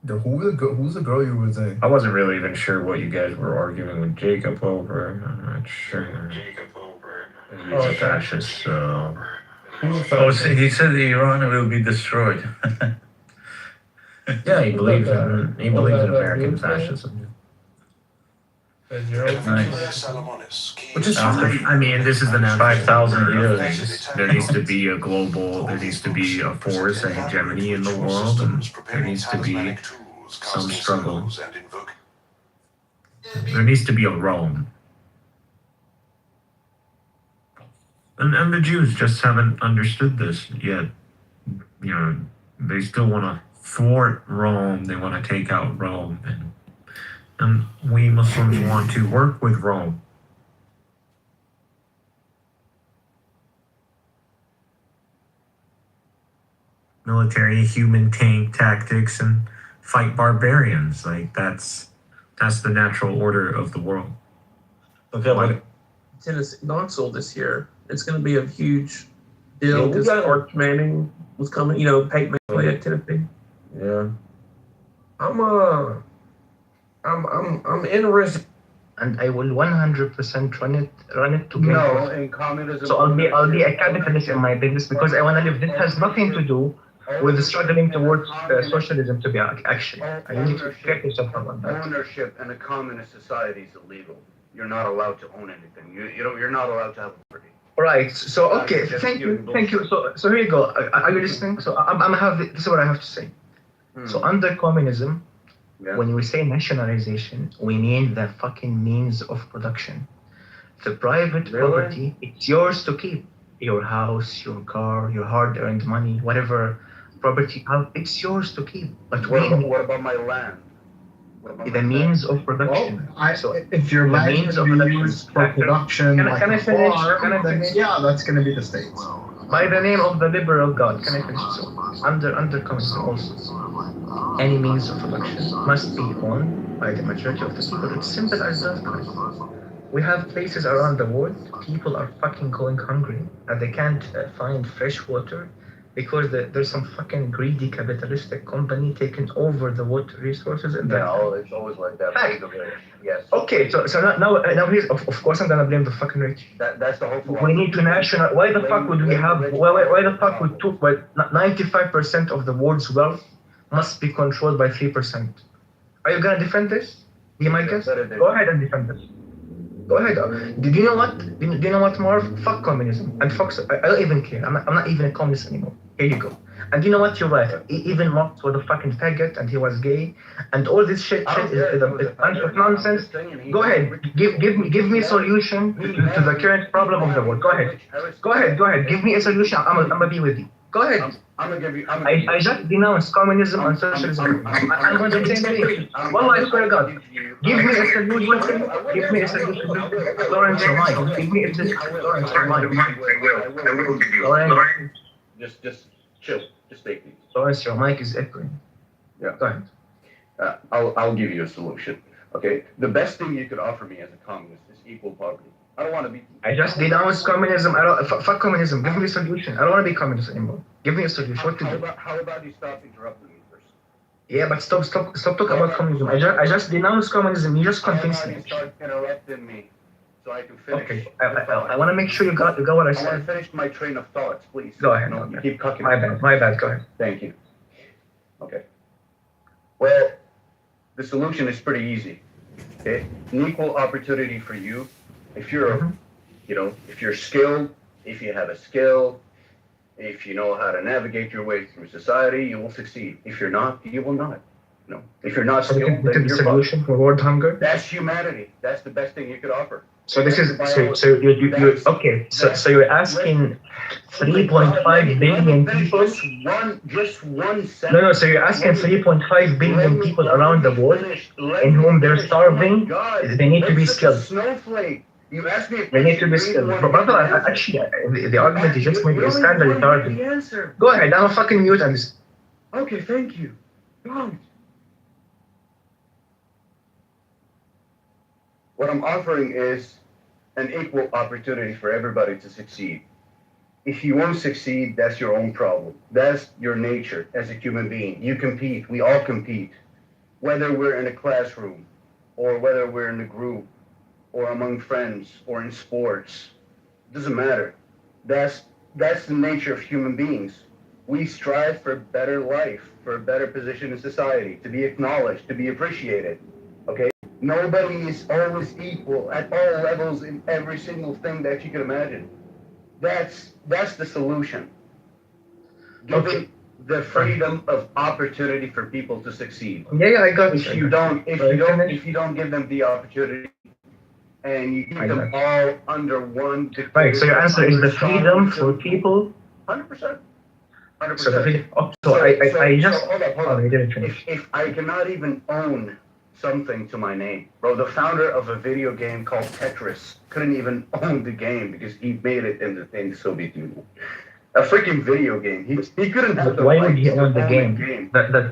Who's the girl you were saying? I wasn't really even sure what you guys were arguing with Jacob over. I'm not sure. He's a fascist, so... Oh, he said Iran will be destroyed. Yeah, he believes in American fascism. Nice. Which is fine. I mean, this is the natural 5,000 years. There needs to be a global, there needs to be a force, a hegemony in the world, and there needs to be some struggle. There needs to be a Rome. And the Jews just haven't understood this yet. You know, they still want to thwart Rome, they want to take out Rome, and we Muslims want to work with Rome. Military, human tank tactics, and fight barbarians. Like that's the natural order of the world. Okay, like Tennessee Knoxville this year, it's going to be a huge deal because Arch Manning was coming. You know, Peyton Manning at Tennessee. Yeah. I'm interested, and I will 100% run it together. No, in communism. So I'll be a capitalist in my business because I want to live. This has nothing to do with struggling towards socialism to be action. I need to get yourself about that. Ownership in a communist society is illegal. You're not allowed to own anything. You're not allowed to have property. Right. So okay. Thank you. So here you go. Are you listening? So this is what I have to say. So under communism, when we say nationalization, we mean the fucking means of production. The private property, it's yours to keep. Your house, your car, your hard-earned money, whatever property, it's yours to keep. But what about my land? The means of production. If your land is used for production, can I finish? Yeah, that's going to be the states. By the name of the liberal God, can I finish? So under communism also, any means of production must be owned by the majority of the people. It's simple as that, guys. We have places around the world, people are fucking going hungry and they can't find fresh water because there's some fucking greedy capitalistic company taking over the water resources. And it's always like that. Fact. Yes. Okay, so now here's, of course I'm gonna blame the fucking rich. That's the whole philosophy. We need to national. Why the fuck would we have? Why the fuck would 95% of the world's wealth must be controlled by 3%? Are you gonna defend this? Be my guest. Go ahead and defend this. Go ahead. Do you know what? Do you know what, Marv? Fuck communism and fuck. I don't even care. I'm not even a communist anymore. Here you go. And you know what? You're right. Even Marx was a fucking faggot and he was gay, and all this shit is a bunch of nonsense. Go ahead. Give me a solution to the current problem of the world. Go ahead. Go ahead. Give me a solution. I'm gonna be with you. Go ahead. I'm gonna give you. I just denounced communism and socialism. I'm going to the same thing. Wallah, I swear to God. Give me a solution. Give me a solution. Lawrence, give me a solution. Lawrence, I will give you. Lawrence, just chill. Just take these. Lawrence, your mic is echoing. Yeah. Go ahead. I'll give you a solution. Okay. The best thing you could offer me as a communist is equal poverty. I don't want to be. I just denounced communism. Fuck communism. Give me a solution. I don't want to be communist anymore. Give me a solution. What to do? How about you stop interrupting me first? Yeah, but stop talking about communism. I just denounced communism. You just convinced me. Start interrupting me, so I can finish. Okay. I want to make sure you got what I said. I want to finish my train of thoughts, please. Go ahead. No, you keep cutting. My bad. Go ahead. Thank you. Okay. Well, the solution is pretty easy. Okay, an equal opportunity for you. If you're, if you're skilled, if you have a skill, if you know how to navigate your way through society, you will succeed. If you're not, you will not. No. If you're not skilled, then the solution for world hunger. That's humanity. That's the best thing you could offer. So this is so you okay. So you're asking 3.5 billion people. Just one sentence. No. So you're asking 3.5 billion people around the world in whom they're starving. They need to be skilled. Snowflake. You asked me if they need to be skilled. Brother, actually, the argument you just made is kind of retarded. Go ahead. I'm a fucking mute and this. Okay, thank you. God. What I'm offering is an equal opportunity for everybody to succeed. If you won't succeed, that's your own problem. That's your nature as a human being. You compete. We all compete. Whether we're in a classroom or whether we're in a group or among friends or in sports, it doesn't matter. That's the nature of human beings. We strive for a better life, for a better position in society, to be acknowledged, to be appreciated. Okay? Nobody is always equal at all levels in every single thing that you can imagine. That's the solution. Giving the freedom of opportunity for people to succeed. Yeah, I got If you don't give them the opportunity and you keep them all under one dictatorship. Right, so your answer is the freedom for people. 100%. 100%. So I just hold up. If I cannot even own something to my name, bro, the founder of a video game called Tetris couldn't even own the game because he made it in the Soviet Union. A freaking video game. He couldn't have the Why rights would he to own the own game?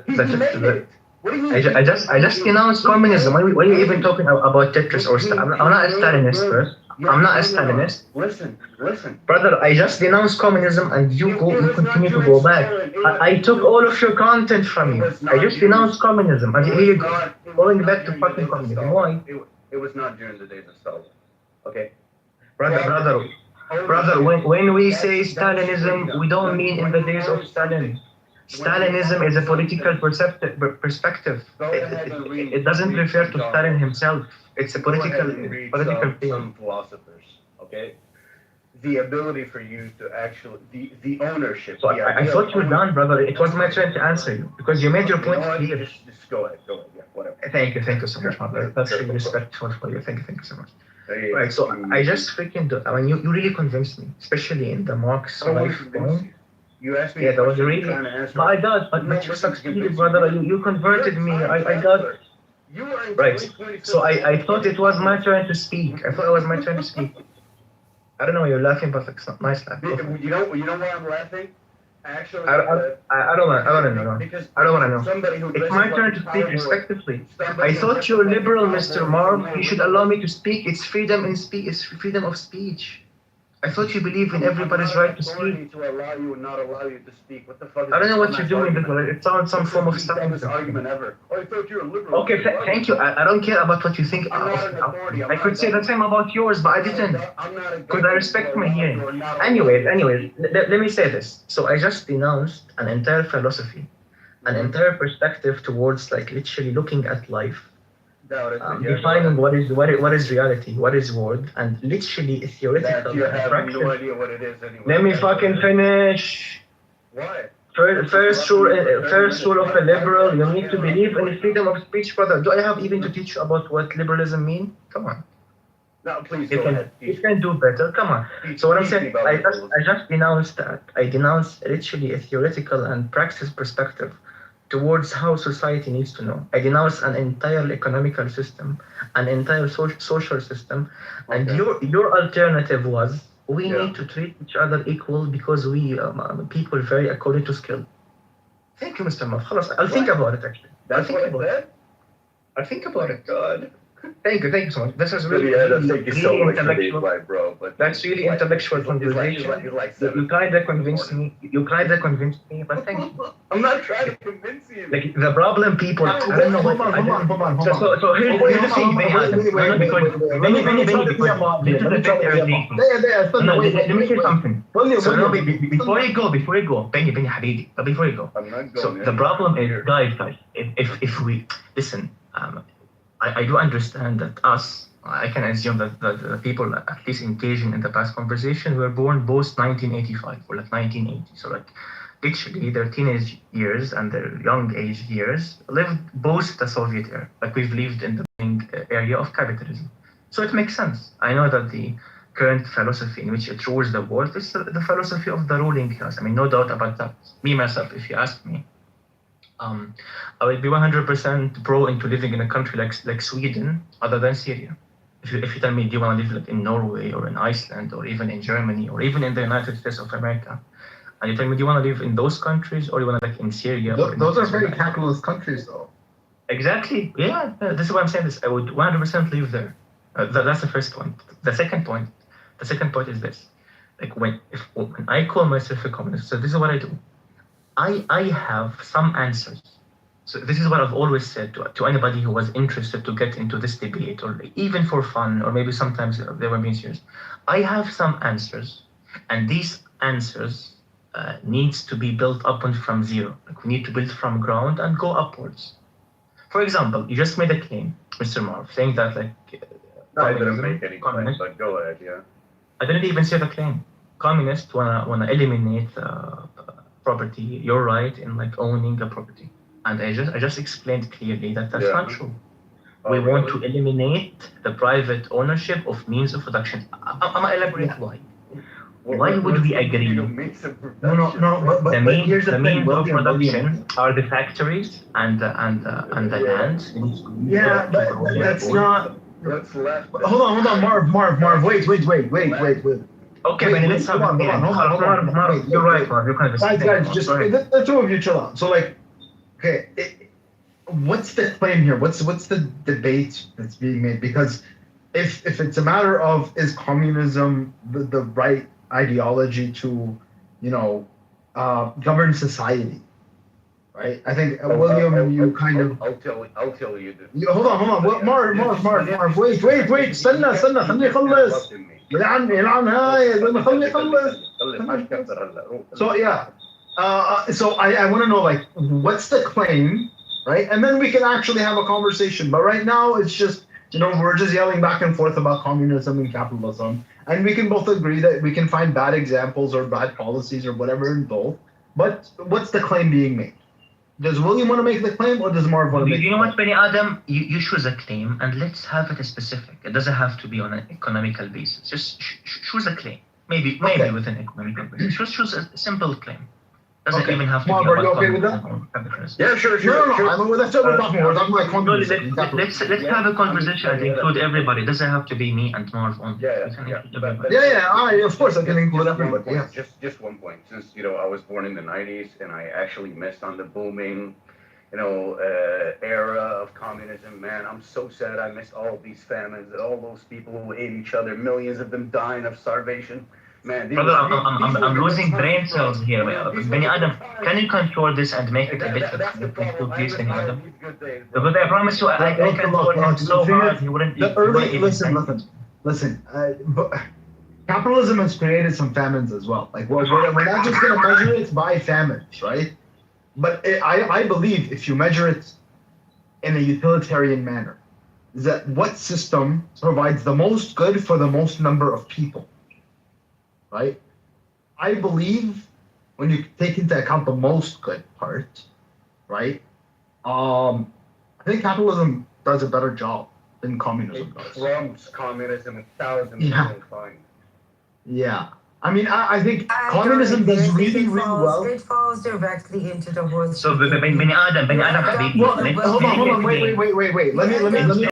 He made it. What do you mean? I just denounced communism. Why are you even talking about Tetris or Stalin? I'm not a Stalinist first. I'm not a Stalinist. Listen. Brother, I just denounced communism and you continue to go back. I took all of your content from you. I just denounced communism. And here you go. Going back to fucking communism. Why? It was not during the days of Stalin. Okay? Brother, when we say Stalinism, we don't mean in the days of Stalin. Stalinism is a political perspective. It doesn't refer to Stalin himself. It's a political theory. thing. Philosophers, okay? The ability for you to actually, the ownership. So I thought you were done, brother. It was my turn to answer you because you made your point clear. Just go ahead, yeah, whatever. Thank you so much, brother. That's really respectful for you. Thank you so much. Right, so I just freaking you really convinced me, especially in the Marx life thing. You asked me. Yeah, that was really. But I got, but you succeeded, brother. You converted me. I got. Right. So I thought it was my turn to speak. I thought it was my turn to speak. I don't know. You're laughing, but it's not nice laugh. You know why I'm laughing? Actually, I don't want to know. I don't want to know. It's my turn to speak respectively. I thought you're liberal, Mr. Marv. You should allow me to speak. It's freedom in speech. It's freedom of speech. I thought you believe in everybody's right to speak. To allow you or not allow you to speak. What the fuck? I don't know what you're doing. It sounds some form of stuff. Dumbest argument ever. Oh, I thought you were liberal. Okay, thank you. I don't care about what you think. I could say the same about yours, but I didn't. Because I respect my hearing. Anyways, let me say this. So I just denounced an entire philosophy, an entire perspective towards literally looking at life. Defining what is reality, what is world, and literally theoretical. You have no idea what it is anyway. Let me fucking finish. Why? First rule of a liberal, you need to believe in freedom of speech, brother. Do I have even to teach you about what liberalism means? Come on. No, please you can do better. Come on. So what I'm saying, I just denounced that. I denounced literally a theoretical and praxis perspective towards how society needs to know. I denounce an entire economical system, an entire social system, and your alternative was we need to treat each other equal because we people vary according to skill. Thank you, Mr. Maf. I'll think about it actually. That's what I said? I'll think about it. God. Thank you so much. This is really, intellectual, bro. But that's really intellectual conversation. You kind of convinced me. But thank you. I'm not trying to convince you. The problem, people. I don't know. Hold on. So here's the thing, let me say something. So before you go, Benny Habibi, before you go. So the problem is, guys, if we listen. I do understand that I can assume that the people at least engaging in the past conversation were born post 1985 or 1980. So literally their teenage years and their young age years lived post the Soviet era. We've lived in the area of capitalism. So it makes sense. I know that the current philosophy in which it rules the world is the philosophy of the ruling class. I mean, no doubt about that. Me, myself, if you ask me, I would be 100% pro into living in a country like Sweden, other than Syria. If you tell me, do you want to live in Norway or in Iceland or even in Germany or even in the United States of America, and you tell me, do you want to live in those countries or do you want to in Syria? Those are very capitalist countries, though. Exactly. Yeah, this is why I'm saying this. I would 100% live there. That's the first point. The second point is this: when I call myself a communist, so this is what I do. I have some answers. So this is what I've always said to anybody who was interested to get into this debate, or even for fun, or maybe sometimes they were being serious. I have some answers, and these answers needs to be built up from zero. We need to build from ground and go upwards. For example, you just made a claim, Mr. Marv, saying that like. I didn't make any claim, but go ahead, yeah. I didn't even say the claim. Communists wanna eliminate property, your right in like owning a property, and I just explained clearly that that's not true. We want to eliminate the private ownership of means of production. I'm gonna elaborate why. Why would we agree? No, but The here's the means thing, of William, production are the factories and the land. Yeah, but that's not. What's left? Hold on, Marv. Wait. Okay, but let's hold on. Marv, you're right, Marv. You're kind of guys, just the two of you chill out. So like, okay, what's the claim here? What's the debate that's being made? Because if it's a matter of is communism the right ideology to, govern society, right? I think William, you kind of. I'll tell you this. Hold on. Well, Marv. Wait. استنى خليه يخلص. يلعن هاي خليه يخلص. So yeah, so I want to know like what's the claim, right? And then we can actually have a conversation. But right now it's just we're just yelling back and forth about communism and capitalism, and we can both agree that we can find bad examples or bad policies or whatever in both. But what's the claim being made? Does William want to make the claim or does Marv want to make You know what, Benny Adam? You choose a claim and let's have it specific. It doesn't have to be on an economical basis. Just choose a claim. Maybe with an economical basis. Just choose a simple claim. Doesn't even have to Marv, be are you okay with that? Yeah, sure. No. I mean, that's what we're talking about. We're talking about Let's have a conversation and include everybody. It doesn't have to be me and Marv only. Yeah. Of course, I can include everybody. Yeah. Just one point. Since I was born in the '90s and I actually missed on the booming, era of communism. Man, I'm so sad. I missed all these famines, all those people who ate each other, millions of them dying of starvation. Man, brother, I'm losing brain cells here. Benny Adam, can you control this and make it a bit peaceful, please, Benny Adam? Because I promise you, I can control him so hard. He wouldn't. Listen. Capitalism has created some famines as well. Like, we're not just going to measure it by famines, right? But I believe if you measure it in a utilitarian manner, that what system provides the most good for the most number of people, right? I believe when you take into account the most good part, right? I think capitalism does a better job than communism does. It trumps communism 1,000 million times. Yeah. I mean, I think communism does really well. It falls directly into the horse. So, Benny Adam, hold on, wait. Let me.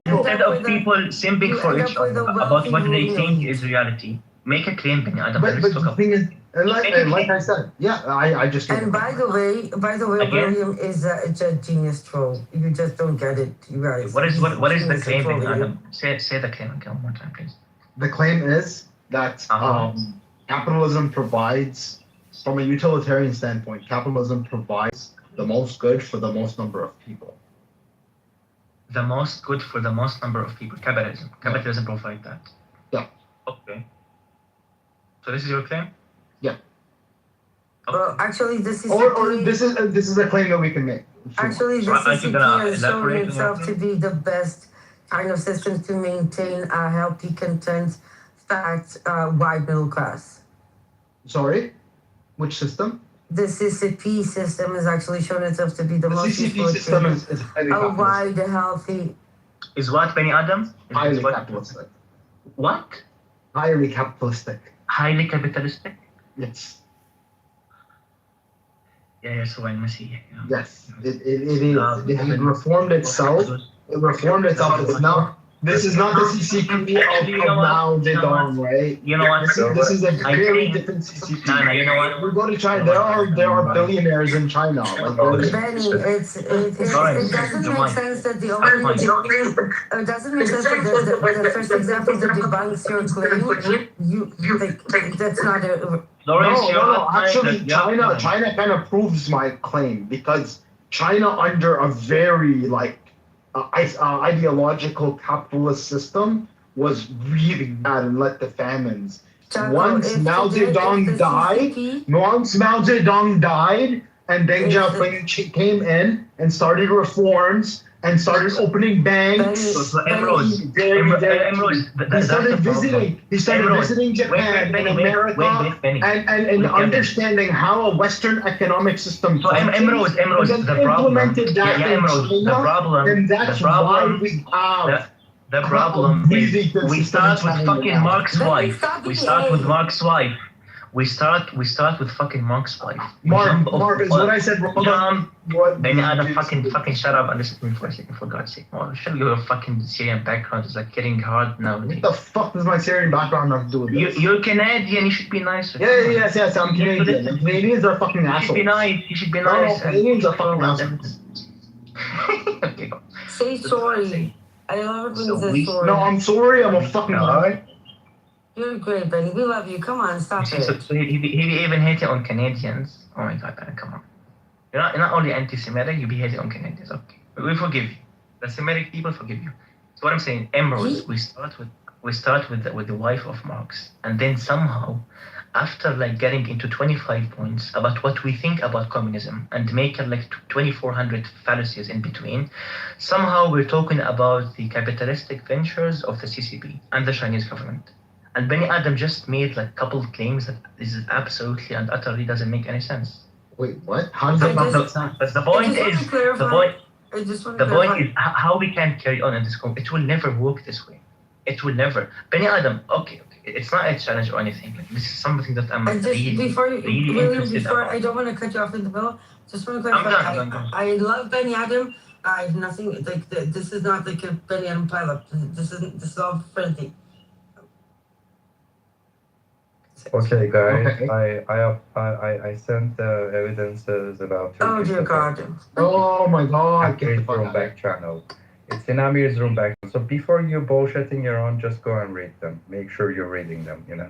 Instead of people simping for each other about what they think is reality, make a claim, Benny Adam. But the thing is, like I said, I just. And by the way, William is a genius troll. You just don't get it, you guys. What is the claim, Benny Adam? Say the claim again one more time, please. The claim is that capitalism provides, from a utilitarian standpoint, capitalism provides the most good for the most number of people. The most good for the most number of people. Capitalism provides that. Yeah. Okay. So this is your claim? Yeah. Okay. Well, actually, this is this is a claim that we can make. Actually, this has shown itself to be the best kind of system to maintain a healthy, content, fact, wide middle class. Sorry, which system? The CCP system has actually shown itself to be the most CCP system is a wide, healthy. Is what, Benny Adam? Highly capitalistic. What? Highly capitalistic. Highly capitalistic? Yes. Yeah, so I must see. Yes, it is. It has reformed itself. It reformed itself. It's now. This is not the CCP of Mao Zedong, right? You know what? This is a very different CCP. No, you know what? We go to China. There are billionaires in China. Benny, it doesn't make sense that the only it doesn't make sense that the first example that debunks your claim. You like that's not a. No. Actually, China kind of proves my claim because China under a very ideological capitalist system was really bad and led to famines. Once Mao Zedong died, and Deng Xiaoping came in and started reforms, and started opening banks. So Emerald, He started visiting. He started visiting Japan and America and understanding how a Western economic system functions. Emerald, and then the problem. implemented that in Emerald, China, the problem. and that's why we have. The problem is we start with fucking Mark's wife. We start with Mark's wife. We start with fucking Mark's wife. Mark, is what I said wrong? Then Adam, fucking shut up and listen to me for a second, for God's sake. Mark, show your fucking Syrian background is like getting hard now. What the fuck does my Syrian background have to do with this? You're Canadian, you should be nicer. Yes, I'm Canadian. And Canadians are fucking assholes. You should be nice. No, Canadians are fucking assholes. Okay, go. Say sorry. I love when you say sorry. No, I'm sorry. I'm a fucking guy. You're great, Benny. We love you. Come on, stop it. So he even hated on Canadians. Oh my God, Ben, come on. You're not only anti-Semitic, you be hating on Canadians. Okay, we forgive you. The Semitic people forgive you. So what I'm saying, Emerald, we start with the wife of Marx, and then somehow, after like getting into 25 points about what we think about communism and making like 2,400 fallacies in between, somehow we're talking about the capitalistic ventures of the CCP and the Chinese government. And Benny Adam just made like a couple of claims that this is absolutely and utterly doesn't make any sense. Wait, what? How does that make sense? But the point is how we can carry on in this. It will never work this way. It will never. Benny Adam, okay. It's not a challenge or anything. Like, this is something that I'm really interested in. I don't want to cut you off in the middle. Just want to clarify. I love Benny Adam. I have nothing like this is not like a Benny Adam pileup. This is all friendly. Okay, guys. Okay. I sent the evidences about. Oh dear God! Oh my God! Amir's room back channel. It's in Amir's room back. So before you bullshitting your own, just go and read them. Make sure you're reading them. You know.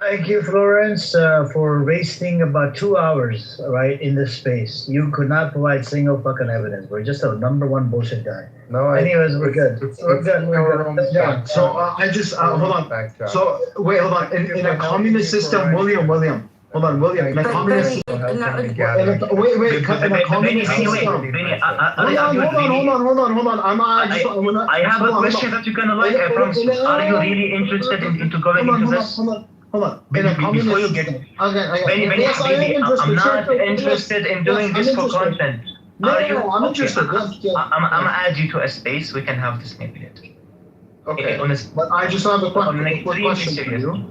Thank you, Florence, for wasting about 2 hours, right, in this space. You could not provide single fucking evidence. We're just a #1 bullshit guy. No, anyways, we're good. We're good. Yeah. So I just hold on. So wait, hold on. In a communist system, William. Hold on, William. In a communist system. Wait. In a communist system. Hold on. I have a question that you're gonna like. I promise you. Are you really interested into going into this? Hold on. In a communist. Before you get Benny, I'm not interested in doing this for content. No, I'm interested. I'm gonna add you to a space. We can have this maybe later. Okay. But I just have a quick question for you.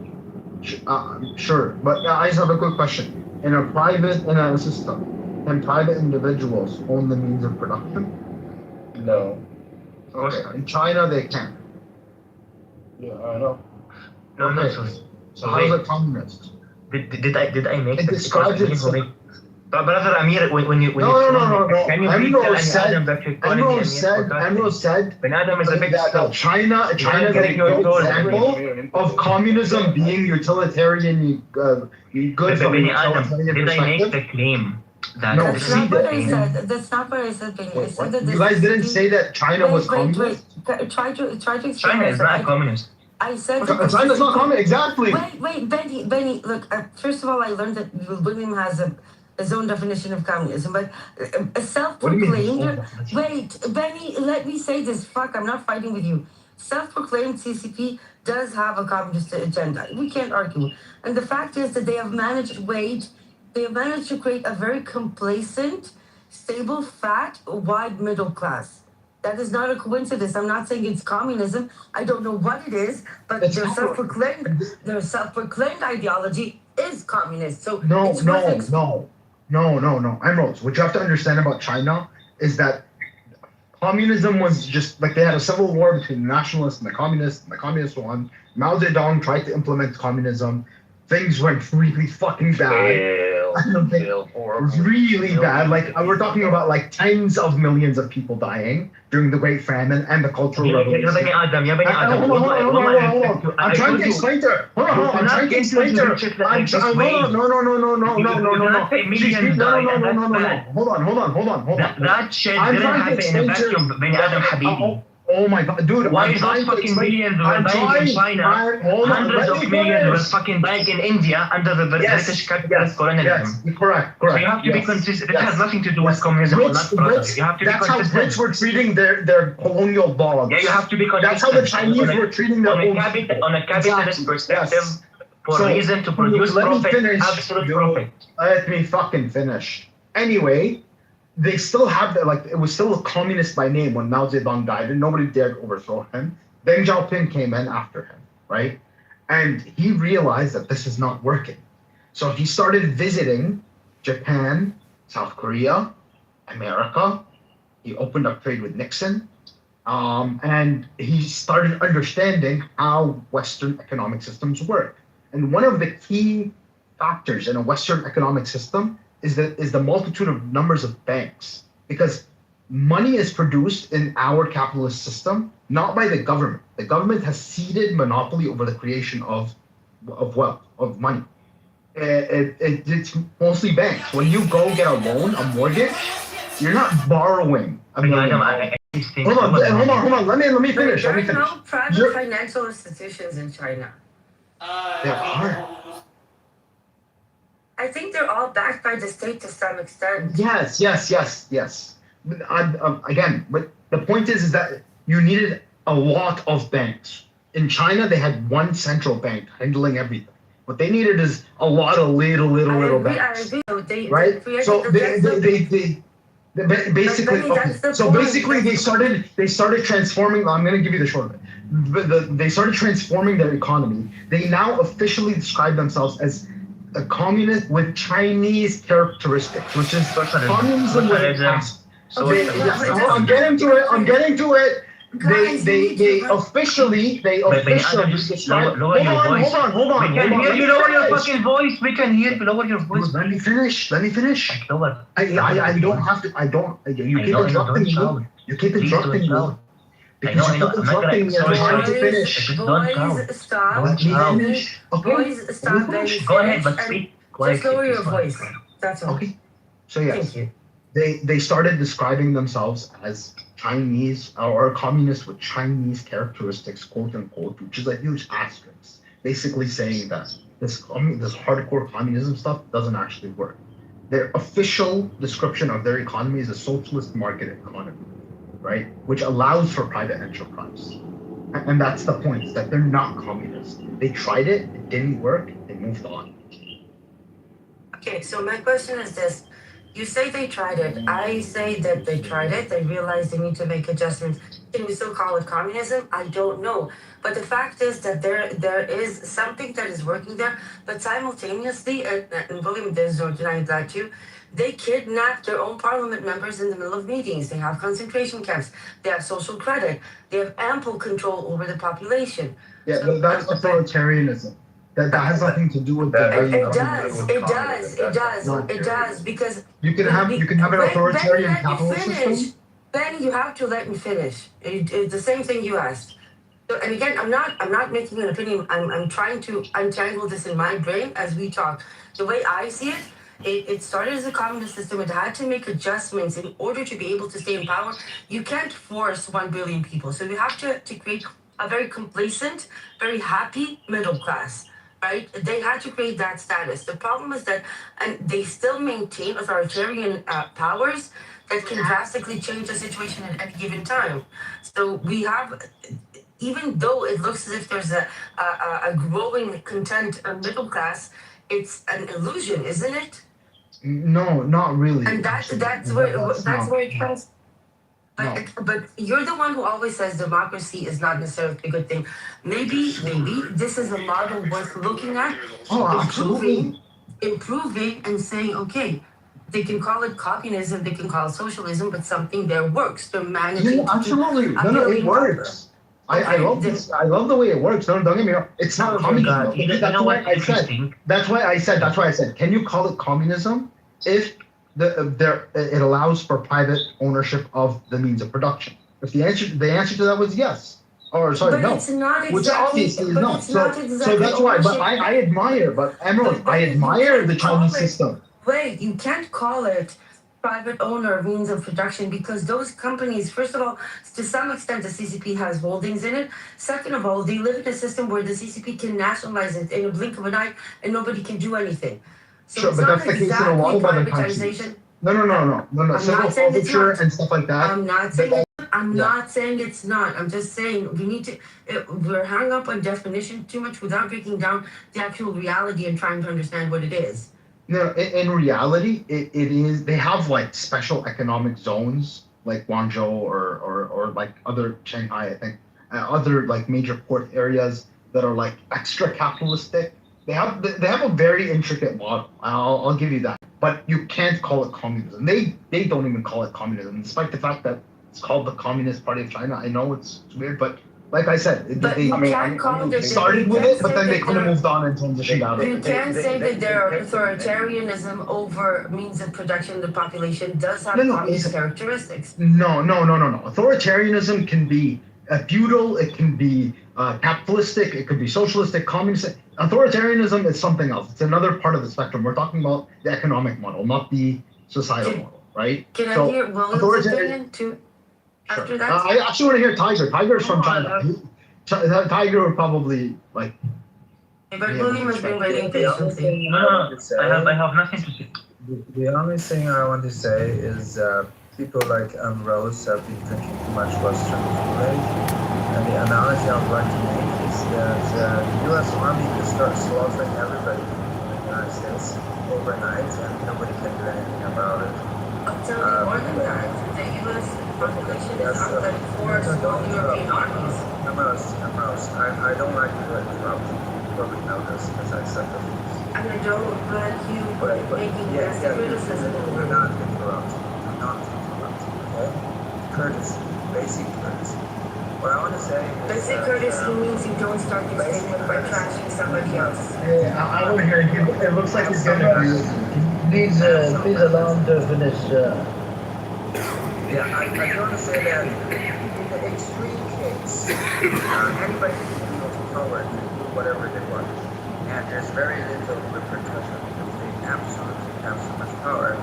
Sure, but I just have a quick question. In a system, can private individuals own the means of production? No. Okay. In China, they can. Yeah, I know. No. So how's it communist? Did I make it describes itself. But brother Amir, when you no. Can you Emerald said Ben Adam is a big that China is a good example of communism being utilitarian good. Ben Adam, did I make the claim? That's not what I said. That's not what I said, Benny. I said that you guys didn't say that China was communist. Try to explain. China is not communist. I said China's not communist. Exactly. Wait, Benny. Look, first of all, I learned that William has his own definition of communism, but a self-proclaimed. Wait, Benny, let me say this. Fuck, I'm not fighting with you. Self-proclaimed CCP does have a communist agenda. We can't argue. And the fact is that they have managed to create a very complacent, stable, fat, wide middle class. That is not a coincidence. I'm not saying it's communism. I don't know what it is, but their self-proclaimed ideology is communist. So no. Emeralds, what you have to understand about China is that communism was just like they had a civil war between the nationalists and the communists won. Mao Zedong tried to implement communism. Things went really fucking bad. Really bad. Like we're talking about like tens of millions of people dying during the Great Famine and the Cultural Revolution. Hold on. I'm trying to explain to her. Hold on. I'm trying to explain to her. No. Hold on. That shit didn't happen in a vacuum, Benny Adam Habibi. Oh my god, dude! Why those fucking millions were dying in China? Hundreds of millions were fucking dying in India under the British capitalist colonialism. Yes, correct. So you have to be consistent. This has nothing to do with communism or not, brother. You have to be consistent. That's how Brits were treating their colonial dogs. Yeah, you have to be consistent. That's how the Chinese were treating their own. On a capitalist perspective, for a reason to produce profit, absolute profit. Let me fucking finish. Anyway, they still have that, like, it was still a communist by name when Mao Zedong died, and nobody dared overthrow him. Deng Xiaoping came in after him, right? And he realized that this is not working. So he started visiting Japan, South Korea, America. He opened up trade with Nixon. And he started understanding how Western economic systems work. And one of the key factors in a Western economic system is the multitude of numbers of banks, because money is produced in our capitalist system not by the government. The government has ceded monopoly over the creation of wealth, of money. It's mostly banks. When you go get a loan, a mortgage, you're not borrowing. Hold on. Let me finish. There are no private financial institutions in China. There are. I think they're all backed by the state to some extent. Yes. Again, but the point is that you needed a lot of banks. In China, they had one central bank handling everything. What they needed is a lot of little banks. I agree. Right? So basically they started transforming. I'm going to give you the short of it. They started transforming their economy. They now officially describe themselves as a communist with Chinese characteristics, which is communism with a past. I'm getting to it. They officially describe. Hold on. We can hear you lower your fucking voice. We can hear you lower your voice. Let me finish. I don't have to. I don't. You keep interrupting me. You keep interrupting me. Because you keep interrupting me. I'm trying to finish. Boys, stop. Let me finish. Boys, stop. Go ahead, but speak. Just lower your voice. That's all. Okay. So yes, thank you. They started describing themselves as Chinese or communists with Chinese characteristics, quote unquote, which is a huge asterisk, basically saying that this hardcore communism stuff doesn't actually work. Their official description of their economy is a socialist market economy, right? Which allows for private enterprise. And that's the point, that they're not communist. They tried it, it didn't work, they moved on. Okay, so my question is this. You say they tried it. I say that they tried it. They realized they need to make adjustments. Can we still call it communism? I don't know. But the fact is that there is something that is working there. But simultaneously, and William, there's no denying that too, they kidnap their own parliament members in the middle of meetings. They have concentration camps. They have social credit. They have ample control over the population. Yeah, but that's authoritarianism. That has nothing to do with the. It does because you can have an authoritarian capitalist system. Benny, you have to let me finish. It's the same thing you asked. So, and again, I'm not making an opinion. I'm trying to untangle this in my brain as we talk. The way I see it, it started as a communist system. It had to make adjustments in order to be able to stay in power. You can't force 1 billion people. So you have to create a very complacent, very happy middle class. Right? They had to create that status. The problem is that, and they still maintain authoritarian powers that can drastically change the situation at any given time. So we have, even though it looks as if there's a growing content middle class, it's an illusion, isn't it? No, not really. And that's where it comes. But you're the one who always says democracy is not necessarily a good thing. Maybe this is a model worth looking at. Oh, absolutely. Improving and saying, okay, they can call it communism, they can call it socialism, but something there works. They're managing. Yeah, absolutely. No, it works. I love this. I love the way it works. Don't get me wrong. It's not communism. That's why I said. Can you call it communism if it allows for private ownership of the means of production? If the answer to that was yes, or sorry, no, it's not exactly, which obviously is no. So that's why. But I admire. But Emerald, I admire the Chinese system. Wait, you can't call it private owner of means of production, because those companies, first of all, to some extent, the CCP has holdings in it. Second of all, they live in a system where the CCP can nationalize it in a blink of an eye and nobody can do anything. So Sure, it's but not that's the case in a exactly lot of other countries. privatization. No. I'm Civil not saying it's forfeiture not. and stuff like that. I'm not saying I'm Yeah. not saying it's not. I'm just saying we need to. We're hung up on definition too much without breaking down the actual reality and trying to understand what it is. No, in reality, it is. They have like special economic zones, like Guangzhou or like other Shanghai, I think, other like major port areas that are like extra capitalistic. They have a very intricate model. I'll give you that. But you can't call it communism. They don't even call it communism, despite the fact that it's called the Communist Party of China. I know it's weird, but like I said, they started with it, but then they kind of moved on and transitioned out of it. You can say that their authoritarianism over means of production of the population does have communist characteristics. No. Authoritarianism can be feudal, it can be capitalistic, it could be socialistic, communist. Authoritarianism is something else. It's another part of the spectrum. We're talking about the economic model, not the societal model, right? Can I hear William's opinion too? Sure. After that? I actually want to hear Tiger. Tiger's from China. Tiger would probably like. But William has been waiting patiently. No, I have nothing to say. The only thing I want to say is people like Rose have been drinking too much Western Kool-Aid. And the analogy I'd like to make is that the U.S. Army could start slaughtering everybody in the United States overnight and nobody can do anything about it. Until they organize, the U.S. population is not that for small European armies. Ambrose, I don't like to interrupt you. You probably know this because I said this. And I don't like you making best criticism. Do not interrupt. Do not interrupt. Okay? Courtesy. Basic courtesy. What I want to say is basic courtesy means you don't start your statement by trashing somebody else. Yeah, I don't hear you. It looks like he's going to agree with you. Please allow him to finish. Yeah, I want to say that in the extreme case, anybody can go forward to do whatever they want. And there's very little repercussion because they absolutely have so much power.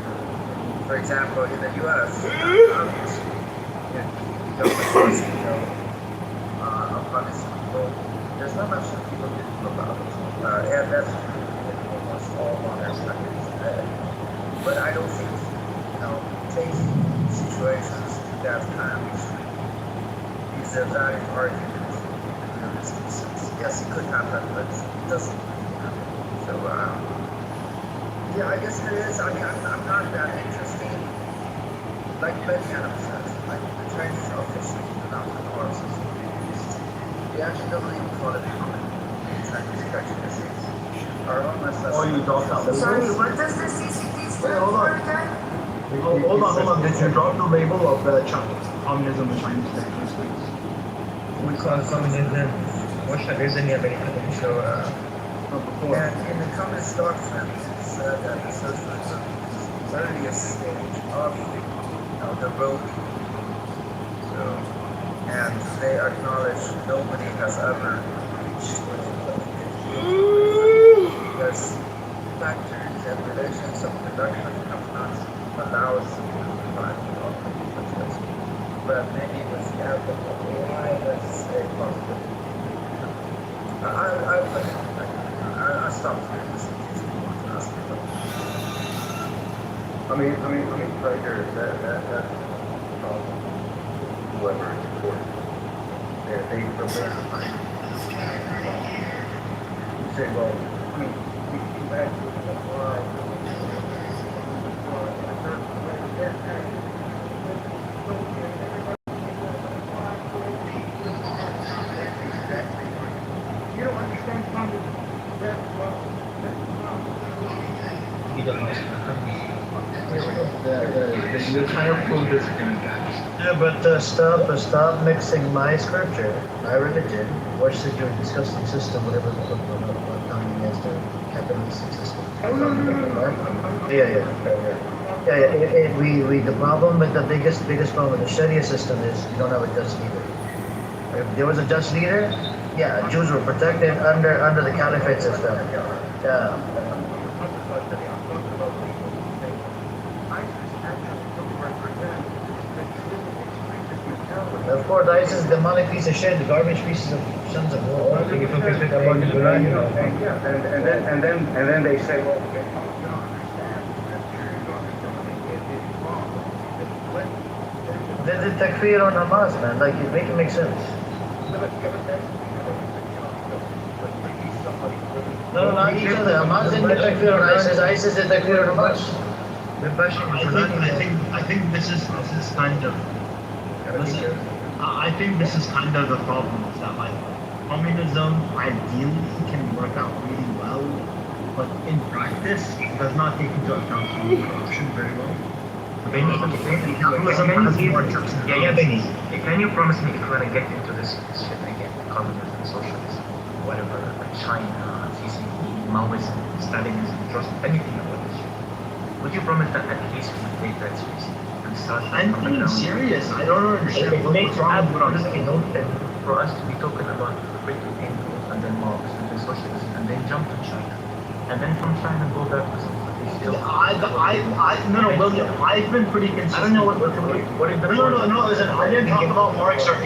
For example, in the U.S., obviously, there's not much that people can do about it. And that's true in almost all modern countries today. But I don't think, taking situations to that kind of extreme is a valid argument in this instance. Yes, it could happen, but it doesn't happen. So, yeah, I guess it is. I mean, I'm not that interested. Like many Adam says, like the Chinese officially do not have horses. They actually don't even call it common. Chinese prejudices are almost as... Oh, you dropped out. Sorry, what does the CCP stand for again? Hold on. Did you drop the label of the communism and Chinese characteristics? We call it communism. Bolshevism, so, and in the communist doctrine, it's said that the socialism is the earliest stage of the road. So, and they acknowledge nobody has ever reached because factors and relations of production have not allowed us to find opportunities. But maybe with the advent of AI, that's a possibility. I'll stop here just in case you want to ask me about I mean, Prager, that's the problem. Whoever is important, they rely you say, well, I mean, you back to why. You don't understand communism. You don't understand. You're trying to prove this. Yeah, but stop mixing my scripture, my religion, versus your disgusting system, whatever the fuck we're coming against the capitalistic system. Yeah. We the problem with the biggest problem with the Sharia system is you don't have a just leader. If there was a just leader, yeah, Jews were protected under the caliphate system. Yeah. Of course, ISIS is the demonic piece of shit, the garbage pieces of sons of war. And then they say, well, you don't understand. They did takfir on Hamas, man. Like, make it make sense. No, not each other. Hamas didn't do takfir on ISIS. ISIS did takfir on Hamas. I think this is kind of. I think this is kind of the problem, is that like communism ideally can work out really well, but in practice it does not take into account corruption very well. Benny, can you promise me if we're gonna get into this shit again, communism, socialism, whatever, China, CCP, Maoism, Stalinism, trust anything about this shit? Would you promise that at least we would take that seriously? I'm being serious. I don't understand what's wrong with us. For us to be talking about breaking angles and then Marx and then socialism and then jump to China and then from China go back to something still. No, William. I've been pretty consistent. I don't know what is the No, listen. I didn't talk about Marx or